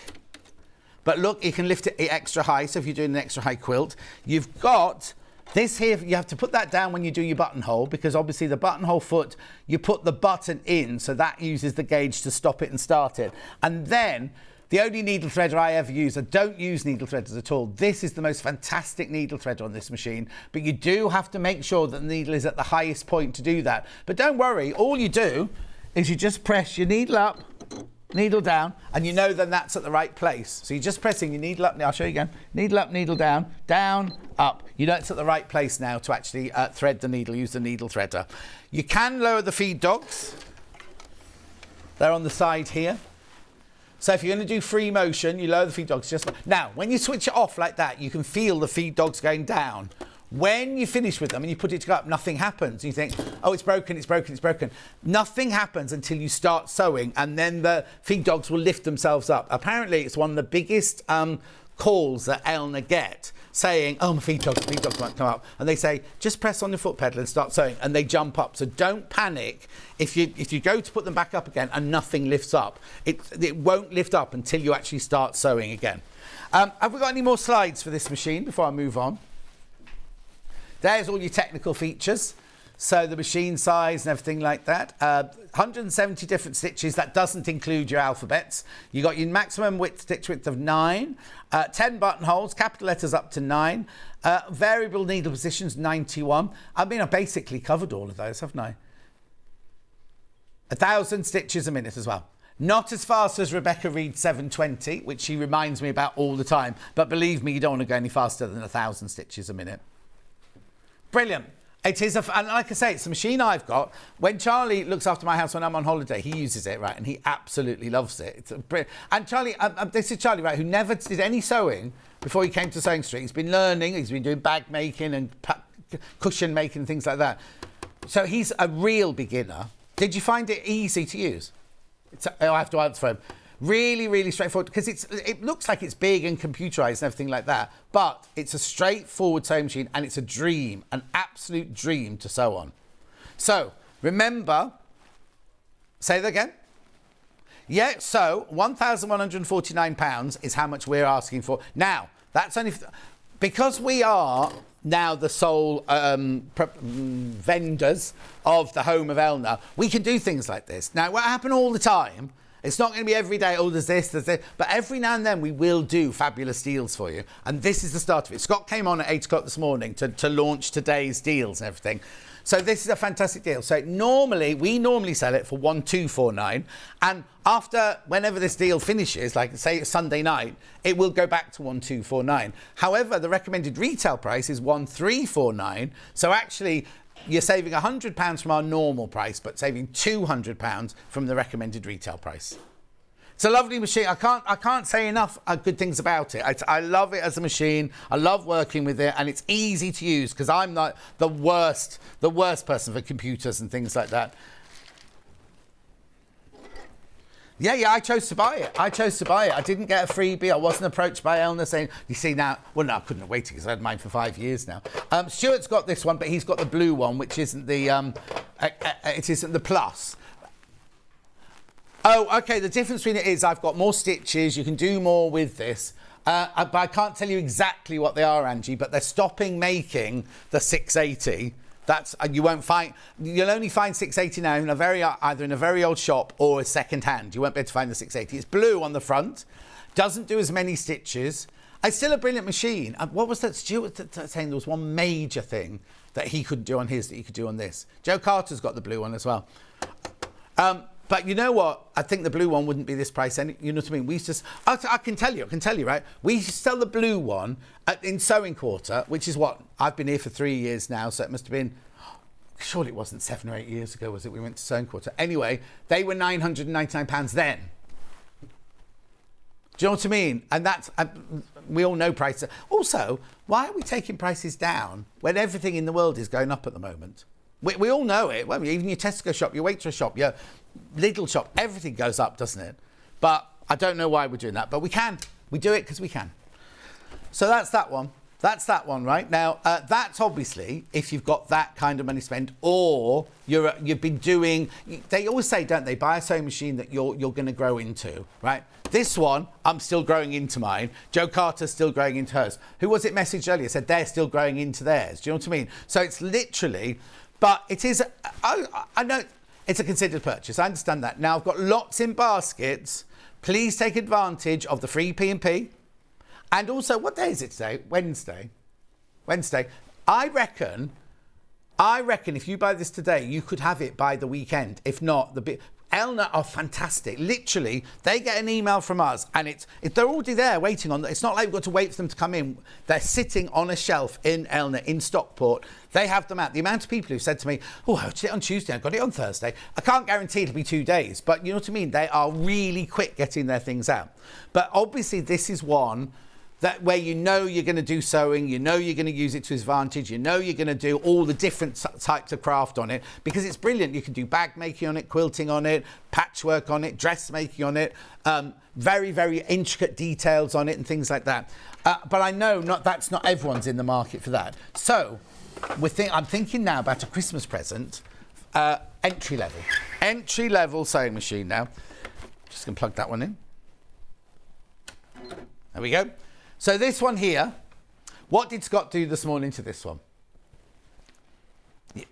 but look, you can lift it extra high. So if you're doing an extra high quilt, you've got This here, you have to put that down when you do your buttonhole, because obviously the buttonhole foot, you put the button in, so that uses the gauge to stop it and start it. And then, the only needle threader I ever use, I don't use needle threaders at all. This is the most fantastic needle threader on this machine, but you do have to make sure that the needle is at the highest point to do that. But don't worry, all you do is you just press your needle up, needle down, and you know then that's at the right place. So you're just pressing your needle up, I'll show you again, needle up, needle down, down, up. You know it's at the right place now to actually thread the needle, use the needle threader. You can lower the feed dogs. They're on the side here. So if you're going to do free motion, you lower the feed dogs just... Now, when you switch it off like that, you can feel the feed dogs going down. When you finish with them and you put it up, nothing happens. You think, oh, it's broken, it's broken, it's broken. Nothing happens until you start sewing, and then the feed dogs will lift themselves up. Apparently, it's one of the biggest calls that Elna get, saying, oh, my feed dogs won't come up. And they say, just press on your foot pedal and start sewing, and they jump up. So don't panic if you go to put them back up again and nothing lifts up. It won't lift up until you actually start sewing again. Have we got any more slides for this machine before I move on? There's all your technical features. So the machine size and everything like that. 170 different stitches. That doesn't include your alphabets. You got your maximum stitch width of 9, 10 buttonholes, capital letters up to 9, variable needle positions 91. I mean, I basically covered all of those, haven't I? 1,000 stitches a minute as well. Not as fast as Rebecca Reed's 720, which she reminds me about all the time. But believe me, you don't want to go any faster than 1,000 stitches a minute. Brilliant. It is, and like I say, it's a machine I've got. When Charlie looks after my house when I'm on holiday, he uses it, right? And he absolutely loves it. It's and Charlie, this is Charlie, right, who never did any sewing before he came to Sewing Street. He's been learning, he's been doing bag making and cushion making and things like that. So he's a real beginner. Did you find it easy to use? I have to answer for him. Really, really straightforward, because it looks like it's big and computerized and everything like that, but it's a straightforward sewing machine, and it's a dream, an absolute dream to sew on. So remember, say that again. Yeah, so £1,149 is how much we're asking for. Now, that's only because we are now the sole vendors of the home of Elna. We can do things like this. Now, what happen all the time, it's not going to be every day, oh, there's this, but every now and then we will do fabulous deals for you. And this is the start of it. Scott came on at 8 o'clock this morning to launch today's deals and everything. So this is a fantastic deal. So we normally sell it for £1,249. And whenever this deal finishes, like say it's Sunday night, it will go back to £1,249. However, the recommended retail price is £1,349. So actually, you're saving £100 from our normal price, but saving £200 from the recommended retail price. It's a lovely machine. I can't say enough good things about it. I love it as a machine. I love working with it, and it's easy to use because I'm not the worst person for computers and things like that. Yeah, I chose to buy it. I didn't get a freebie. I wasn't approached by Elna saying, you see now, well, no, I couldn't have waited because I had mine for 5 years now. Stuart's got this one, but he's got the blue one, which isn't the, it isn't the plus. Oh, okay, the difference between it is I've got more stitches. You can do more with this. But I can't tell you exactly what they are, Angie, but they're stopping making the 680. You'll only find 680 now in either in a very old shop or a second hand. You won't be able to find the 680. It's blue on the front, doesn't do as many stitches. It's still a brilliant machine. What was that? Stuart saying there was one major thing that he couldn't do on his that he could do on this. Joe Carter's got the blue one as well. But you know what? I think the blue one wouldn't be this price. You know what I mean? I can tell you, right? We used to sell the blue one in Sewing Quarter, which is what? I've been here for 3 years now, so it must have been, surely it wasn't 7 or 8 years ago, was it? We went to Sewing Quarter. Anyway, they were £999 then. Do you know what I mean? And that's, we all know prices. Also, why are we taking prices down when everything in the world is going up at the moment? We all know it. Well, even your Tesco shop, your Waitrose shop, your Lidl shop, everything goes up, doesn't it? But I don't know why we're doing that. But we can. We do it because we can. So that's that one. That's that one, right? Now, that's obviously if you've got that kind of money spent, or you've been doing. They always say, don't they, buy a sewing machine that you're going to grow into, right? This one, I'm still growing into mine. Joe Carter's still growing into hers. Who was it messaged earlier? Said they're still growing into theirs. Do you know what I mean? So it's literally, but it is. I know it's a considered purchase. I understand that. Now I've got lots in baskets. Please take advantage of the free P&P. And also, what day is it today? Wednesday. I reckon if you buy this today, you could have it by the weekend. If not, Elna are fantastic. Literally, they get an email from us and they're already there waiting on. It's not like we've got to wait for them to come in. They're sitting on a shelf in Elna, in Stockport. They have them out. The amount of people who said to me, oh, I got it on Tuesday, I got it on Thursday. I can't guarantee it'll be 2 days, but you know what I mean? They are really quick getting their things out. But obviously, this is one that where you know you're going to do sewing, you know you're going to use it to its advantage, you know you're going to do all the different types of craft on it, because it's brilliant. You can do bag making on it, quilting on it, patchwork on it, dressmaking on it, very, very intricate details on it and things like that. But I know that's not everyone's in the market for that. So I'm thinking now about a Christmas present, entry level sewing machine now. Just going to plug that one in. There we go. So this one here, what did Scott do this morning to this one?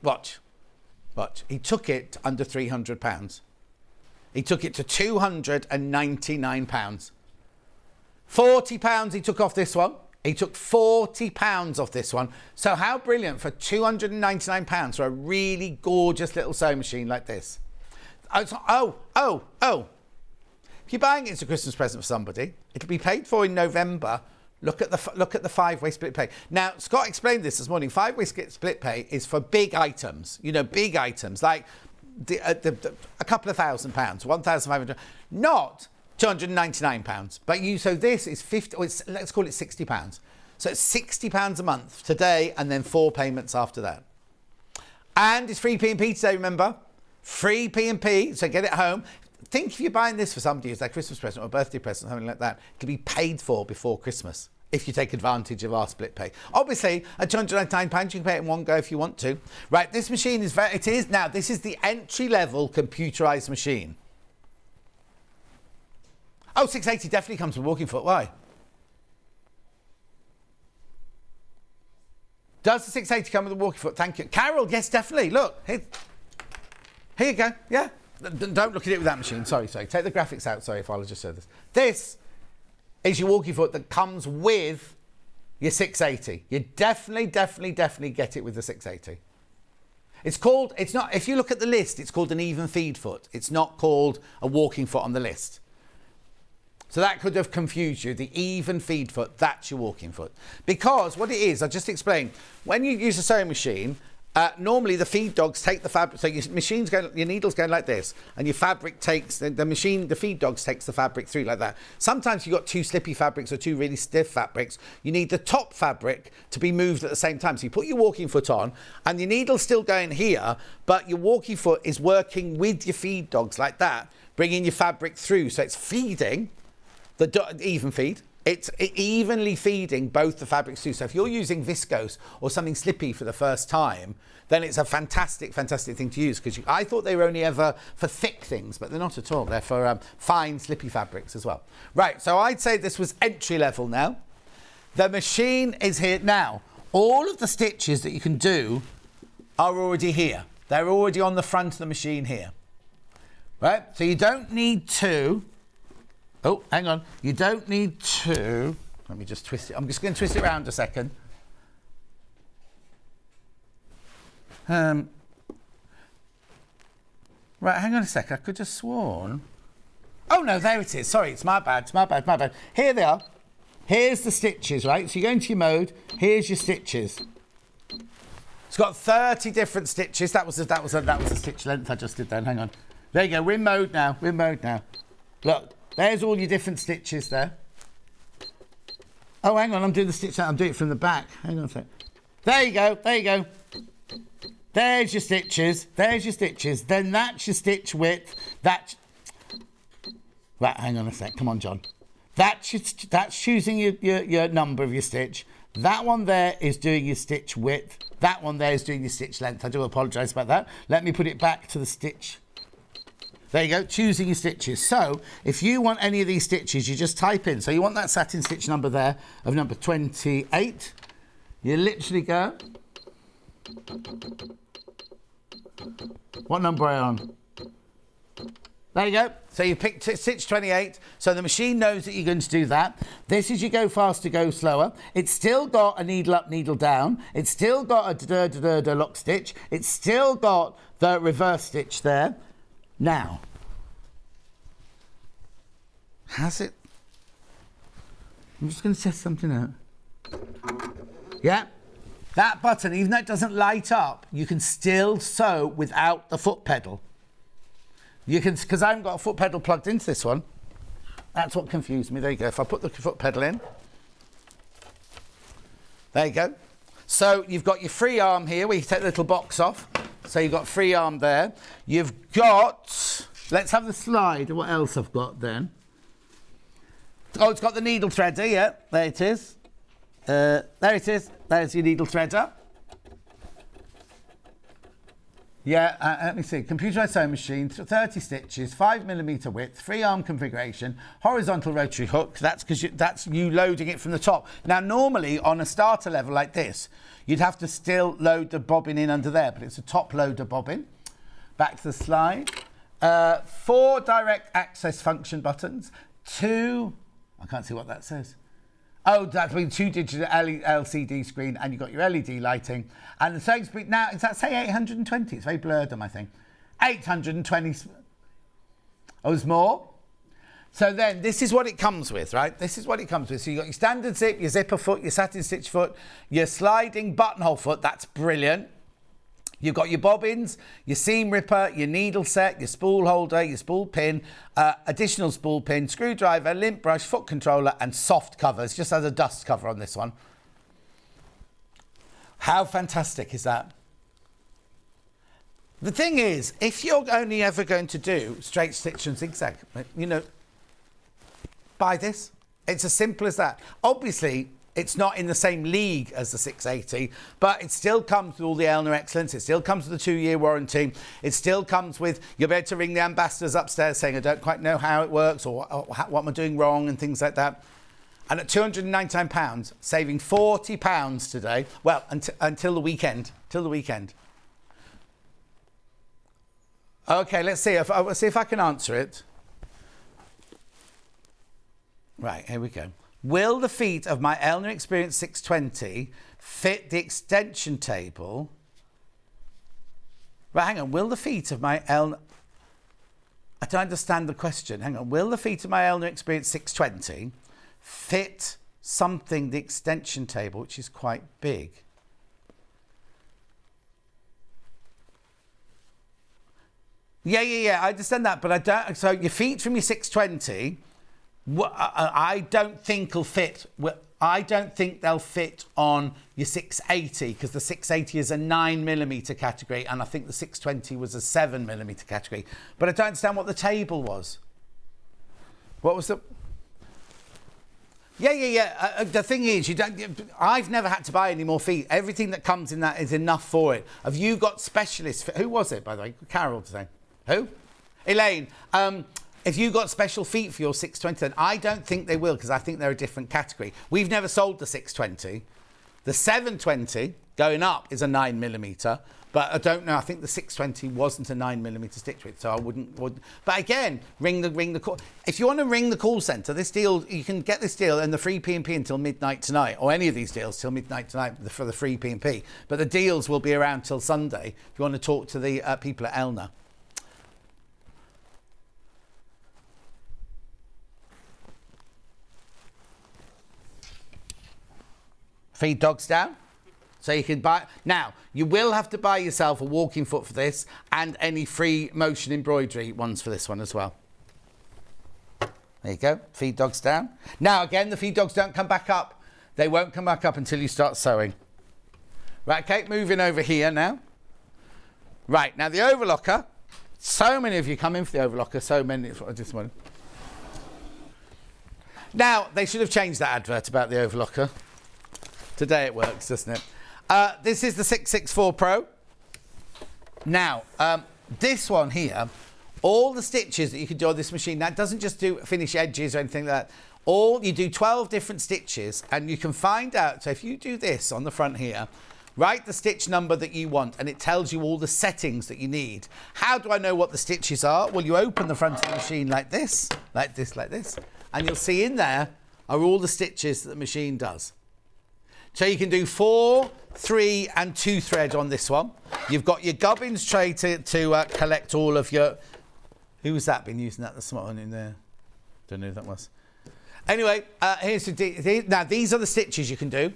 Watch. He took it under £300. He took it to £299. £40 he took off this one. He took £40 off this one. So how brilliant for £299 for a really gorgeous little sewing machine like this. Oh. If you're buying it as a Christmas present for somebody, it'll be paid for in November. Look at the 5-way split pay. Now, Scott explained this morning. 5-way split pay is for big items. You know, big items like a couple of £1,000, 1,500, not £299. But so this is 50. Let's call it £60. So it's £60 a month today, and then 4 payments after that. And it's free P&P today. Remember, free P&P. So get it home. Think if you're buying this for somebody as their Christmas present or birthday present, something like that, it can be paid for before Christmas if you take advantage of our split pay. Obviously, at £299, you can pay it in one go if you want to. Right, this machine is this is the entry-level computerised machine. Oh, 680 definitely comes with walking foot. Why? Does the 680 come with a walking foot? Thank you. Carol, yes, definitely. Look, here you go. Yeah. Don't look at it with that machine. Sorry. Take the graphics out. Sorry if I just said this. This is your walking foot that comes with your 680. You definitely get it with the 680. It's not, if you look at the list, it's called an even feed foot. It's not called a walking foot on the list. So that could have confused you. The even feed foot, that's your walking foot. Because what it is, I just explained, when you use a sewing machine, normally the feed dogs take the fabric, so your needle's going like this, and your fabric takes, the feed dogs takes the fabric through like that. Sometimes you've got 2 slippy fabrics or 2 really stiff fabrics. You need the top fabric to be moved at the same time. So you put your walking foot on, and your needle's still going here, but your walking foot is working with your feed dogs like that, bringing your fabric through. So it's feeding, even feed. It's evenly feeding both the fabrics too. So if you're using viscose or something slippy for the first time, then it's a fantastic thing to use, because I thought they were only ever for thick things, but they're not at all. They're for fine, slippy fabrics as well. Right, so I'd say this was entry level now. The machine is here now. All of the stitches that you can do are already here. They're already on the front of the machine here. Right, so you don't need to... Oh, hang on. You don't need to... Let me just twist it. I'm just going to twist it around a second. Right, hang on a sec. I could have sworn... Oh, no, there it is. Sorry, it's my bad. Here they are. Here's the stitches, right? So you go into your mode. Here's your stitches. It's got 30 different stitches. That was a stitch length I just did then. Hang on. There you go. We're in mode now. Look. There's all your different stitches there. Oh, hang on, I'm doing the stitch out. I'm doing it from the back. Hang on a sec. There you go. There's your stitches. Then that's your stitch width. Right, hang on a sec. Come on, John. That's choosing your number of your stitch. That one there is doing your stitch width. That one there is doing your stitch length. I do apologise about that. Let me put it back to the stitch. There you go, choosing your stitches. So if you want any of these stitches, you just type in. So you want that satin stitch number there of number 28. You literally go. What number are you on? There you go. So you picked stitch 28. So the machine knows that you're going to do that. This is you go faster, go slower. It's still got a needle up, needle down. It's still got a lock stitch. It's still got the reverse stitch there. Now, has it? I'm just going to test something out. Yeah. That button, even though it doesn't light up, you can still sew without the foot pedal. You can, because I haven't got a foot pedal plugged into this one. That's what confused me. There you go. If I put the foot pedal in. There you go. So you've got your free arm here where you take the little box off. So you've got free arm there. You've got, let's have the slide. What else I've got then? Oh, it's got the needle threader. Yeah, there it is. There it is. There's your needle threader. Yeah, let me see. Computerized sewing machine, 30 stitches, 5mm width, free arm configuration, horizontal rotary hook. That's because that's you loading it from the top. Now, normally on a starter level like this, you'd have to still load the bobbin in under there, but it's a top loader bobbin. Back to the slide. 4 direct access function buttons. 2, I can't see what that says. Oh, that's been 2 digital LCD screen, and you've got your LED lighting. And the sewing speed, now, does that say 820? It's very blurred on my thing. 820. Oh, there's more? So then, this is what it comes with, right? This is what it comes with. So you've got your standard zip, your zipper foot, your satin stitch foot, your sliding buttonhole foot. That's brilliant. You've got your bobbins, your seam ripper, your needle set, your spool holder, your spool pin, additional spool pin, screwdriver, lint brush, foot controller, and soft covers. Just as a dust cover on this one. How fantastic is that? The thing is, if you're only ever going to do straight stitch and zigzag, you know, buy this. It's as simple as that. Obviously, it's not in the same league as the 680, but it still comes with all the Elna excellence. It still comes with a 2-year warranty. It still comes with, you'll be able to ring the ambassadors upstairs saying, I don't quite know how it works or what am I doing wrong and things like that. And at £299, saving £40 today, well, until the weekend, Okay, let's see if I can answer it. Right, here we go. Will the feet of my Elna Experience 620 fit the extension table? Right, hang on. Will the feet of my Elna... I don't understand the question. Hang on. Will the feet of my Elna Experience 620 fit something, the extension table, which is quite big? Yeah, I understand that, but I don't... So your feet from your 620... I don't think will fit. I don't think they'll fit on your 680 because the 680 is a 9mm category, and I think the 620 was a 7mm category. But I don't understand what the table was. What was the? Yeah. The thing is, I've never had to buy any more feet. Everything that comes in that is enough for it. Have you got specialists? Who was it, by the way? Carol today. Who? Elaine. If you got special feet for your 620, then I don't think they will because I think they're a different category. We've never sold the 620. The 720 going up is a 9mm, but I don't know. I think the 620 wasn't a 9mm stitch width, so I wouldn't. But again, ring the call. If you want to ring the call centre, this deal, you can get this deal and the free P&P until midnight tonight, or any of these deals till midnight tonight for the free P&P. But the deals will be around till Sunday if you want to talk to the people at Elna. Feed dogs down. So you can buy... Now, you will have to buy yourself a walking foot for this and any free motion embroidery ones for this one as well. There you go. Feed dogs down. Now, again, the feed dogs don't come back up. They won't come back up until you start sewing. Right, Kate, moving over here now. Right, now the overlocker. So many of you come in for the overlocker. So many... This one. Now, they should have changed that advert about the overlocker. Today it works, doesn't it? This is the 664 Pro. Now, this one here, all the stitches that you can do on this machine, that doesn't just do finish edges or anything like that. You do 12 different stitches, and you can find out, so if you do this on the front here, write the stitch number that you want, and it tells you all the settings that you need. How do I know what the stitches are? Well, you open the front of the machine like this, like this, like this, and you'll see in there are all the stitches that the machine does. So you can do 4, 3 and 2 thread on this one. You've got your gubbins tray to collect all of your... Who's that been using that this morning in there? Don't know who that was. Anyway, now these are the stitches you can do.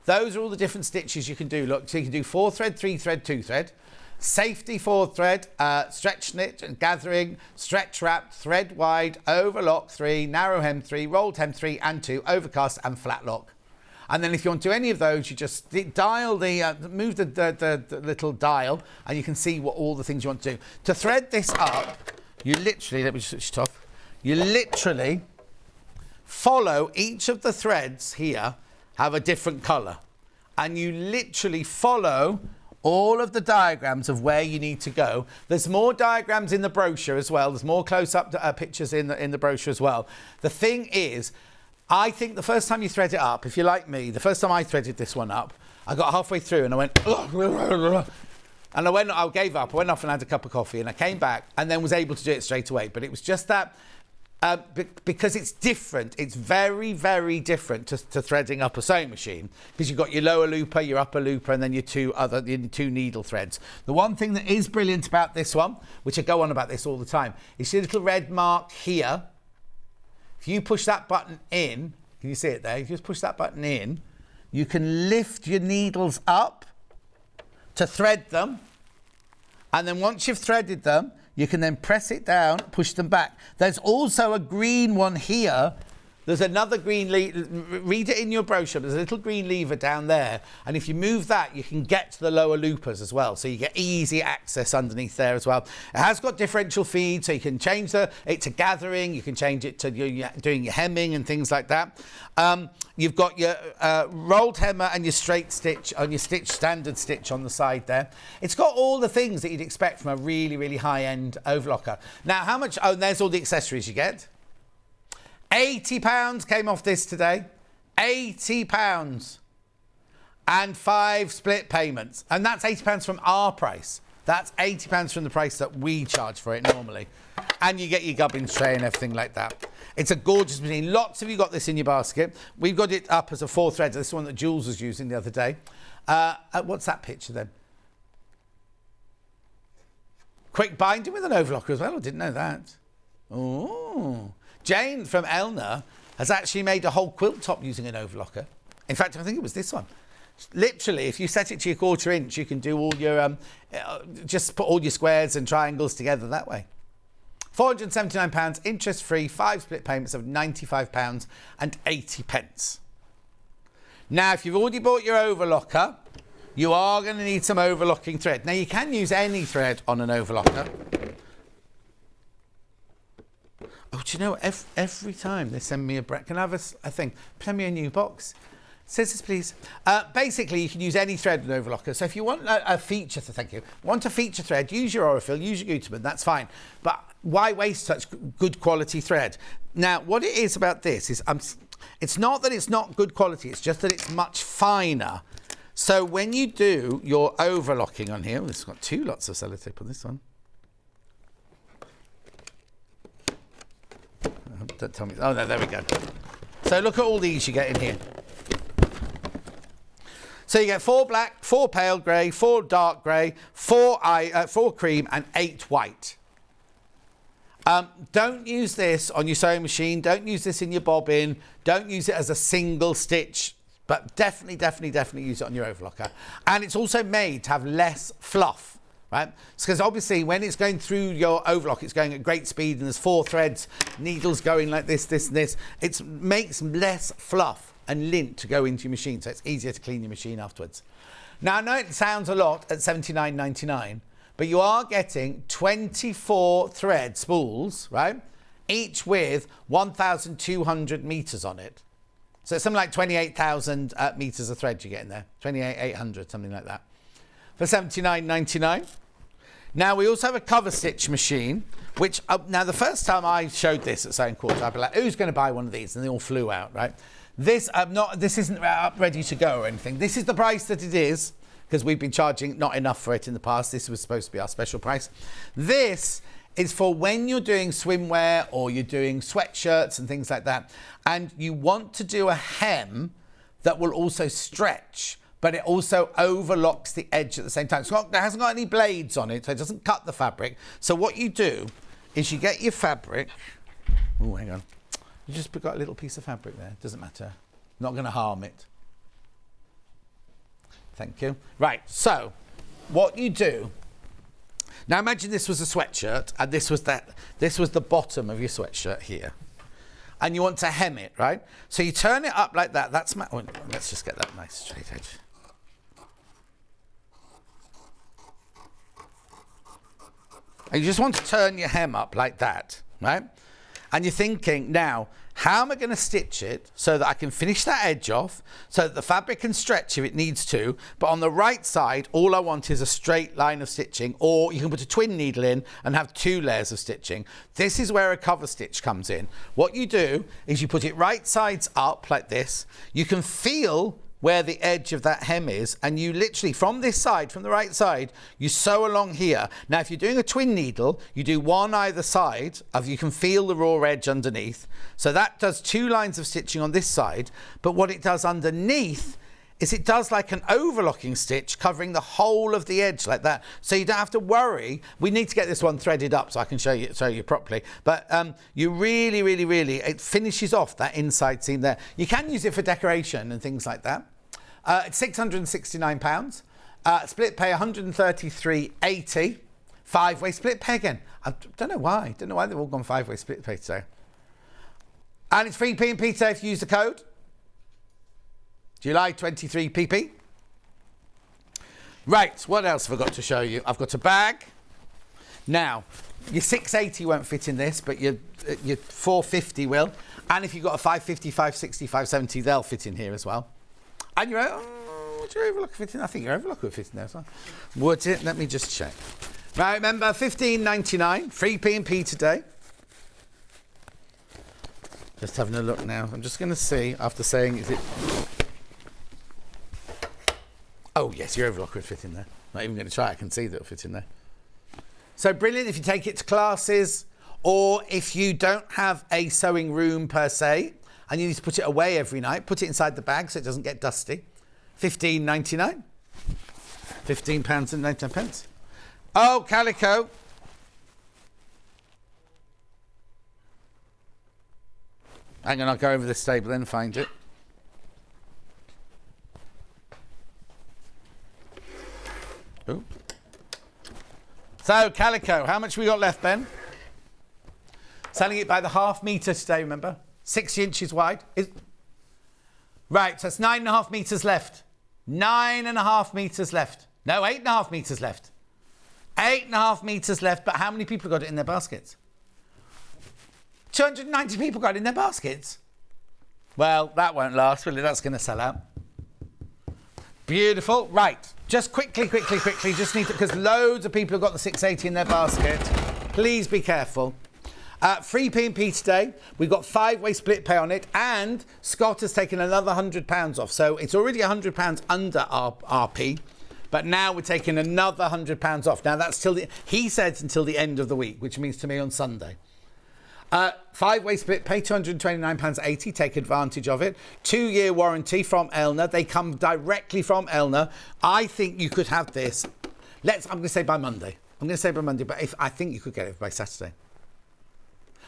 Those are all the different stitches you can do. Look, so you can do 4 thread, 3 thread, 2 thread, safety 4 thread, stretch knit and gathering, stretch wrap, thread wide, overlock 3, narrow hem 3, rolled hem 3 and 2, overcast and flat lock. And then if you want to do any of those, you just dial move the little dial, and you can see what all the things you want to do. To thread this up, you literally, let me just switch it off. You literally follow each of the threads here, have a different colour. And you literally follow all of the diagrams of where you need to go. There's more diagrams in the brochure as well. There's more close-up pictures in the brochure as well. The thing is, I think the first time you thread it up, if you're like me, the first time I threaded this one up, I got halfway through and I went, and I gave up. I went off and had a cup of coffee, and I came back and then was able to do it straight away. But it was just that, because it's different. It's very, very different to threading up a sewing machine, because you've got your lower looper, your upper looper, and then your two needle threads. The one thing that is brilliant about this one, which I go on about this all the time, is your little red mark here. If you push that button in, can you see it there? If you just push that button in, you can lift your needles up to thread them. And then once you've threaded them, you can then press it down, push them back. There's also a green one here. There's another green lever. Read it in your brochure. There's a little green lever down there. And if you move that, you can get to the lower loopers as well. So you get easy access underneath there as well. It has got differential feed, so you can change it to gathering. You can change it to doing your hemming and things like that. You've got your rolled hemmer and your straight stitch on your standard stitch on the side there. It's got all the things that you'd expect from a really, really high-end overlocker. Now, how much... Oh, and there's all the accessories you get. £80 came off this today. £80. And 5 split payments. And that's £80 from our price. That's £80 from the price that we charge for it normally. And you get your gubbins tray and everything like that. It's a gorgeous machine. Lots of you got this in your basket. We've got it up as a 4 threader. This is one that Jules was using the other day. What's that picture then? Quick binding with an overlocker as well. I didn't know that. Oh. Jane from Elna has actually made a whole quilt top using an overlocker. In fact, I think it was this one. Literally, if you set it to your 1/4 inch, you can do all your, just put all your squares and triangles together that way. £479, interest-free, 5 split payments of £95 and 80 pence. Now, if you've already bought your overlocker, you are going to need some overlocking thread. Now, you can use any thread on an overlocker. Oh, do you know, every time they send me can I have a thing? Send me a new box. Scissors, please. Basically, you can use any thread with an overlocker. So if you want a feature, thank you. Want a feature thread, use your Orifil, use your Gutermann, that's fine. But why waste such good quality thread? Now, what it is about this is, it's not that it's not good quality, it's just that it's much finer. So when you do your overlocking on here, this has got 2 lots of sellotape on this one. Don't tell me. Oh, no, there we go. So look at all these you get in here. So you get 4 black, 4 pale grey, 4 dark grey, 4 cream and 8 white. Don't use this on your sewing machine. Don't use this in your bobbin. Don't use it as a single stitch. But definitely use it on your overlocker. And it's also made to have less fluff. Right? Because obviously when it's going through your overlock, it's going at great speed and there's 4 threads, needles going like this, this and this. It makes less fluff and lint to go into your machine, so it's easier to clean your machine afterwards. Now, I know it sounds a lot at $79.99, but you are getting 24 thread spools, right? Each with 1,200 metres on it. So it's something like 28,000 metres of thread you're getting there. 28,800, something like that. For $79.99. Now, we also have a cover stitch machine, which, now the first time I showed this at Sewing Quarter, I'd be like, who's going to buy one of these? And they all flew out, right? This isn't up ready to go or anything. This is the price that it is, because we've been charging not enough for it in the past. This was supposed to be our special price. This is for when you're doing swimwear or you're doing sweatshirts and things like that, and you want to do a hem that will also stretch, but it also overlocks the edge at the same time. It hasn't got any blades on it, so it doesn't cut the fabric. So what you do is you get your fabric. Oh, hang on. You just got a little piece of fabric there. Doesn't matter. Not going to harm it. Thank you. Right, so what you do. Now imagine this was a sweatshirt and this was the bottom of your sweatshirt here. And you want to hem it, right? So you turn it up like that. Let's just get that nice straight edge. And you just want to turn your hem up like that, right? And you're thinking, now, how am I going to stitch it so that I can finish that edge off, so that the fabric can stretch if it needs to, but on the right side, all I want is a straight line of stitching, or you can put a twin needle in and have 2 layers of stitching. This is where a cover stitch comes in. What you do is you put it right sides up like this. You can feel where the edge of that hem is, and you literally, from this side, from the right side, you sew along here. Now, if you're doing a twin needle, you do one either side, you can feel the raw edge underneath. So that does 2 lines of stitching on this side, but what it does underneath is it does like an overlocking stitch covering the whole of the edge like that. So you don't have to worry. We need to get this one threaded up so I can show you properly. But you really, it finishes off that inside seam there. You can use it for decoration and things like that. It's £669. Split pay £133.80. 5-way split pay again. I don't know why. Don't know why they've all gone 5-way split pay today. And it's free P&P today if you use the code. July 23 PP. Right, what else have I got to show you? I've got a bag. Now, your 680 won't fit in this, but your 450 will. And if you've got a 550, 560, 570, they'll fit in here as well. And your would your overlock fit in? I think your overlock would fit in there as well. Would it? Let me just check. Right, remember, $15.99, free P&P today. Just having a look now. I'm just going to see, after saying, is it... Oh, yes, your overlock would fit in there. Not even going to try. I can see that it'll fit in there. So brilliant if you take it to classes, or if you don't have a sewing room per se, and you need to put it away every night, put it inside the bag so it doesn't get dusty. £15.99. £15.99. Oh, calico. Hang on, I'll go over this table then and find it. Ooh. So, calico, how much we got left, Ben? Selling it by the half metre today, remember? 60 inches wide. Right, so it's 9.5 metres left. 9.5 metres left. No, 8.5 metres left. 8.5 metres left, but how many people got it in their baskets? 290 people got it in their baskets. Well, that won't last, will it? That's going to sell out. Beautiful. Right, just quickly, just need to, because loads of people have got the 680 in their basket. Please be careful. Free P&P today. We've got 5-way split pay on it, and Scott has taken another £100 off. So it's already £100 under our RP, but now we're taking another £100 off. Now that's he said until the end of the week, which means to me on Sunday. 5-way split pay, £229.80. Take advantage of it. 2-year warranty from Elna. They come directly from Elna. I think you could have this. I'm going to say by Monday. But I think you could get it by Saturday.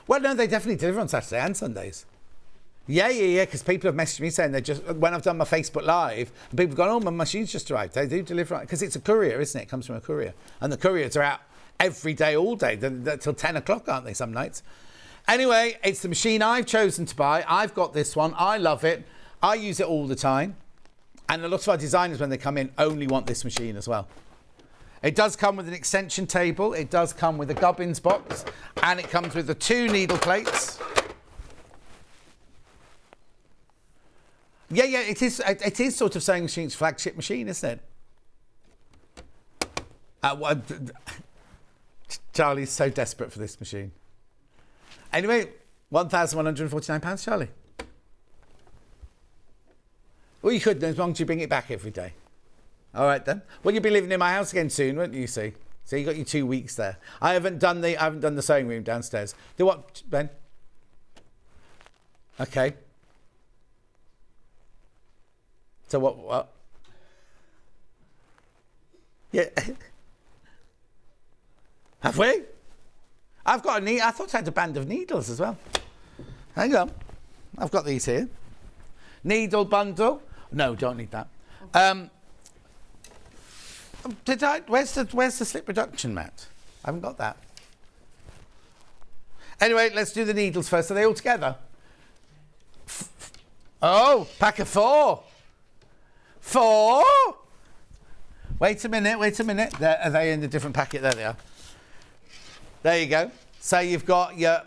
Well, no, they definitely deliver on Saturday and Sundays. Yeah, because people have messaged me saying when I've done my Facebook Live, and people have gone, oh, my machine's just arrived. They do deliver, because it's a courier, isn't it? It comes from a courier. And the couriers are out every day, all day, till 10 o'clock, aren't they, some nights? Anyway, it's the machine I've chosen to buy. I've got this one. I love it. I use it all the time. And a lot of our designers, when they come in, only want this machine as well. It does come with an extension table. It does come with a gubbins box. And it comes with the 2 needle plates. Yeah, it is. It is sort of Sewing Machine's flagship machine, isn't it? Charlie's so desperate for this machine. Anyway, £1,149, Charlie. Well, you could, as long as you bring it back every day. All right then. Well, you'll be living in my house again soon, won't you? See, so you got your 2 weeks there. I haven't done the sewing room downstairs. Do what, Ben? Okay. So what? Yeah. Have we? I've got a I thought I had a band of needles as well. Hang on. I've got these here. Needle bundle. No, don't need that. Where's the slip reduction mat? I haven't got that. Anyway, let's do the needles first. Are they all together? Oh, pack of 4. 4? Wait a minute. Are they in a different packet? There they are. There you go. So you've got your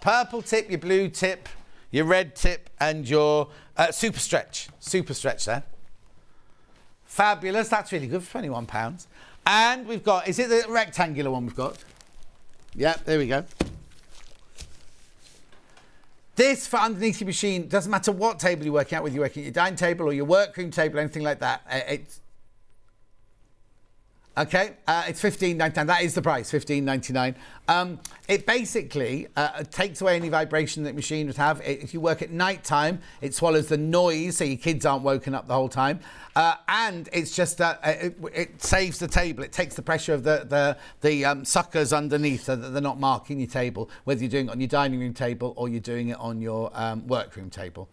purple tip, your blue tip, your red tip, and your super stretch. Super stretch there. Fabulous. That's really good for £21. And we've got, is it the rectangular one we've got? Yeah, there we go. This for underneath your machine, doesn't matter what table you're working at, whether you're working at your dining table or your workroom table, anything like that. It's okay. It's $15.99. That is the price, $15.99. It basically takes away any vibration that machine would have. If you work at night time, it swallows the noise, so your kids aren't woken up the whole time. And it's just that it saves the table. It takes the pressure of the suckers underneath, so that they're not marking your table, whether you're doing it on your dining room table or you're doing it on your workroom table.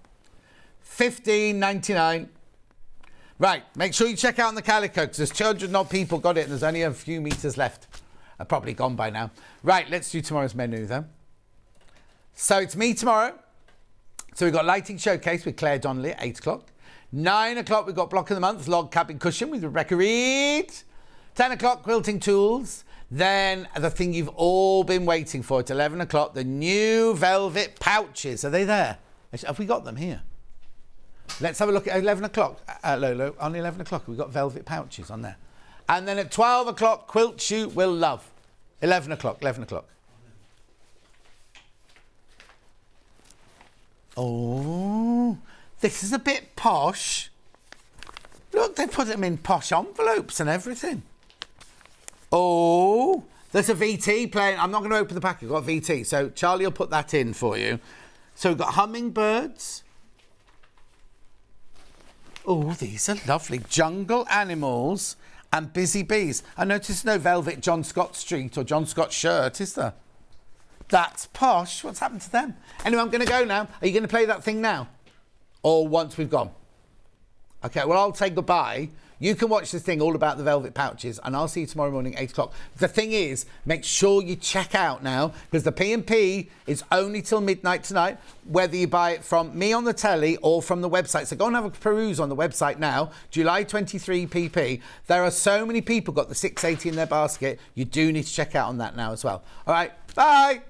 $15.99. Right, make sure you check out on the Calico, because there's 200 odd people got it and there's only a few metres left. Probably gone by now. Right, let's do tomorrow's menu then. So it's me tomorrow. So we've got Lighting Showcase with Claire Donnelly at 8 o'clock. 9 o'clock we've got Block of the Month, Log Cabin Cushion with Rebecca Reed. 10 o'clock, Quilting Tools. Then the thing you've all been waiting for at 11 o'clock, the new velvet pouches. Are they there? Have we got them here? Let's have a look at 11 o'clock. Lolo, on 11 o'clock, we've got velvet pouches on there. And then at 12 o'clock, Quilt Shoot Will Love. 11 o'clock. Oh, this is a bit posh. Look, they put them in posh envelopes and everything. Oh, there's a VT playing. I'm not going to open the packet. I've got VT. So Charlie will put that in for you. So we've got hummingbirds. Oh, these are lovely. Jungle animals and busy bees. I noticed no velvet John Scott Street or John Scott shirt, is there? That's posh. What's happened to them? Anyway, I'm going to go now. Are you going to play that thing now? Or once we've gone? Okay, well, I'll say goodbye. You can watch this thing all about the velvet pouches, and I'll see you tomorrow morning, 8 o'clock. The thing is, make sure you check out now, because the P&P is only till midnight tonight, whether you buy it from me on the telly or from the website. So go and have a peruse on the website now, July 23 PP. There are so many people got the 680 in their basket. You do need to check out on that now as well. All right, bye.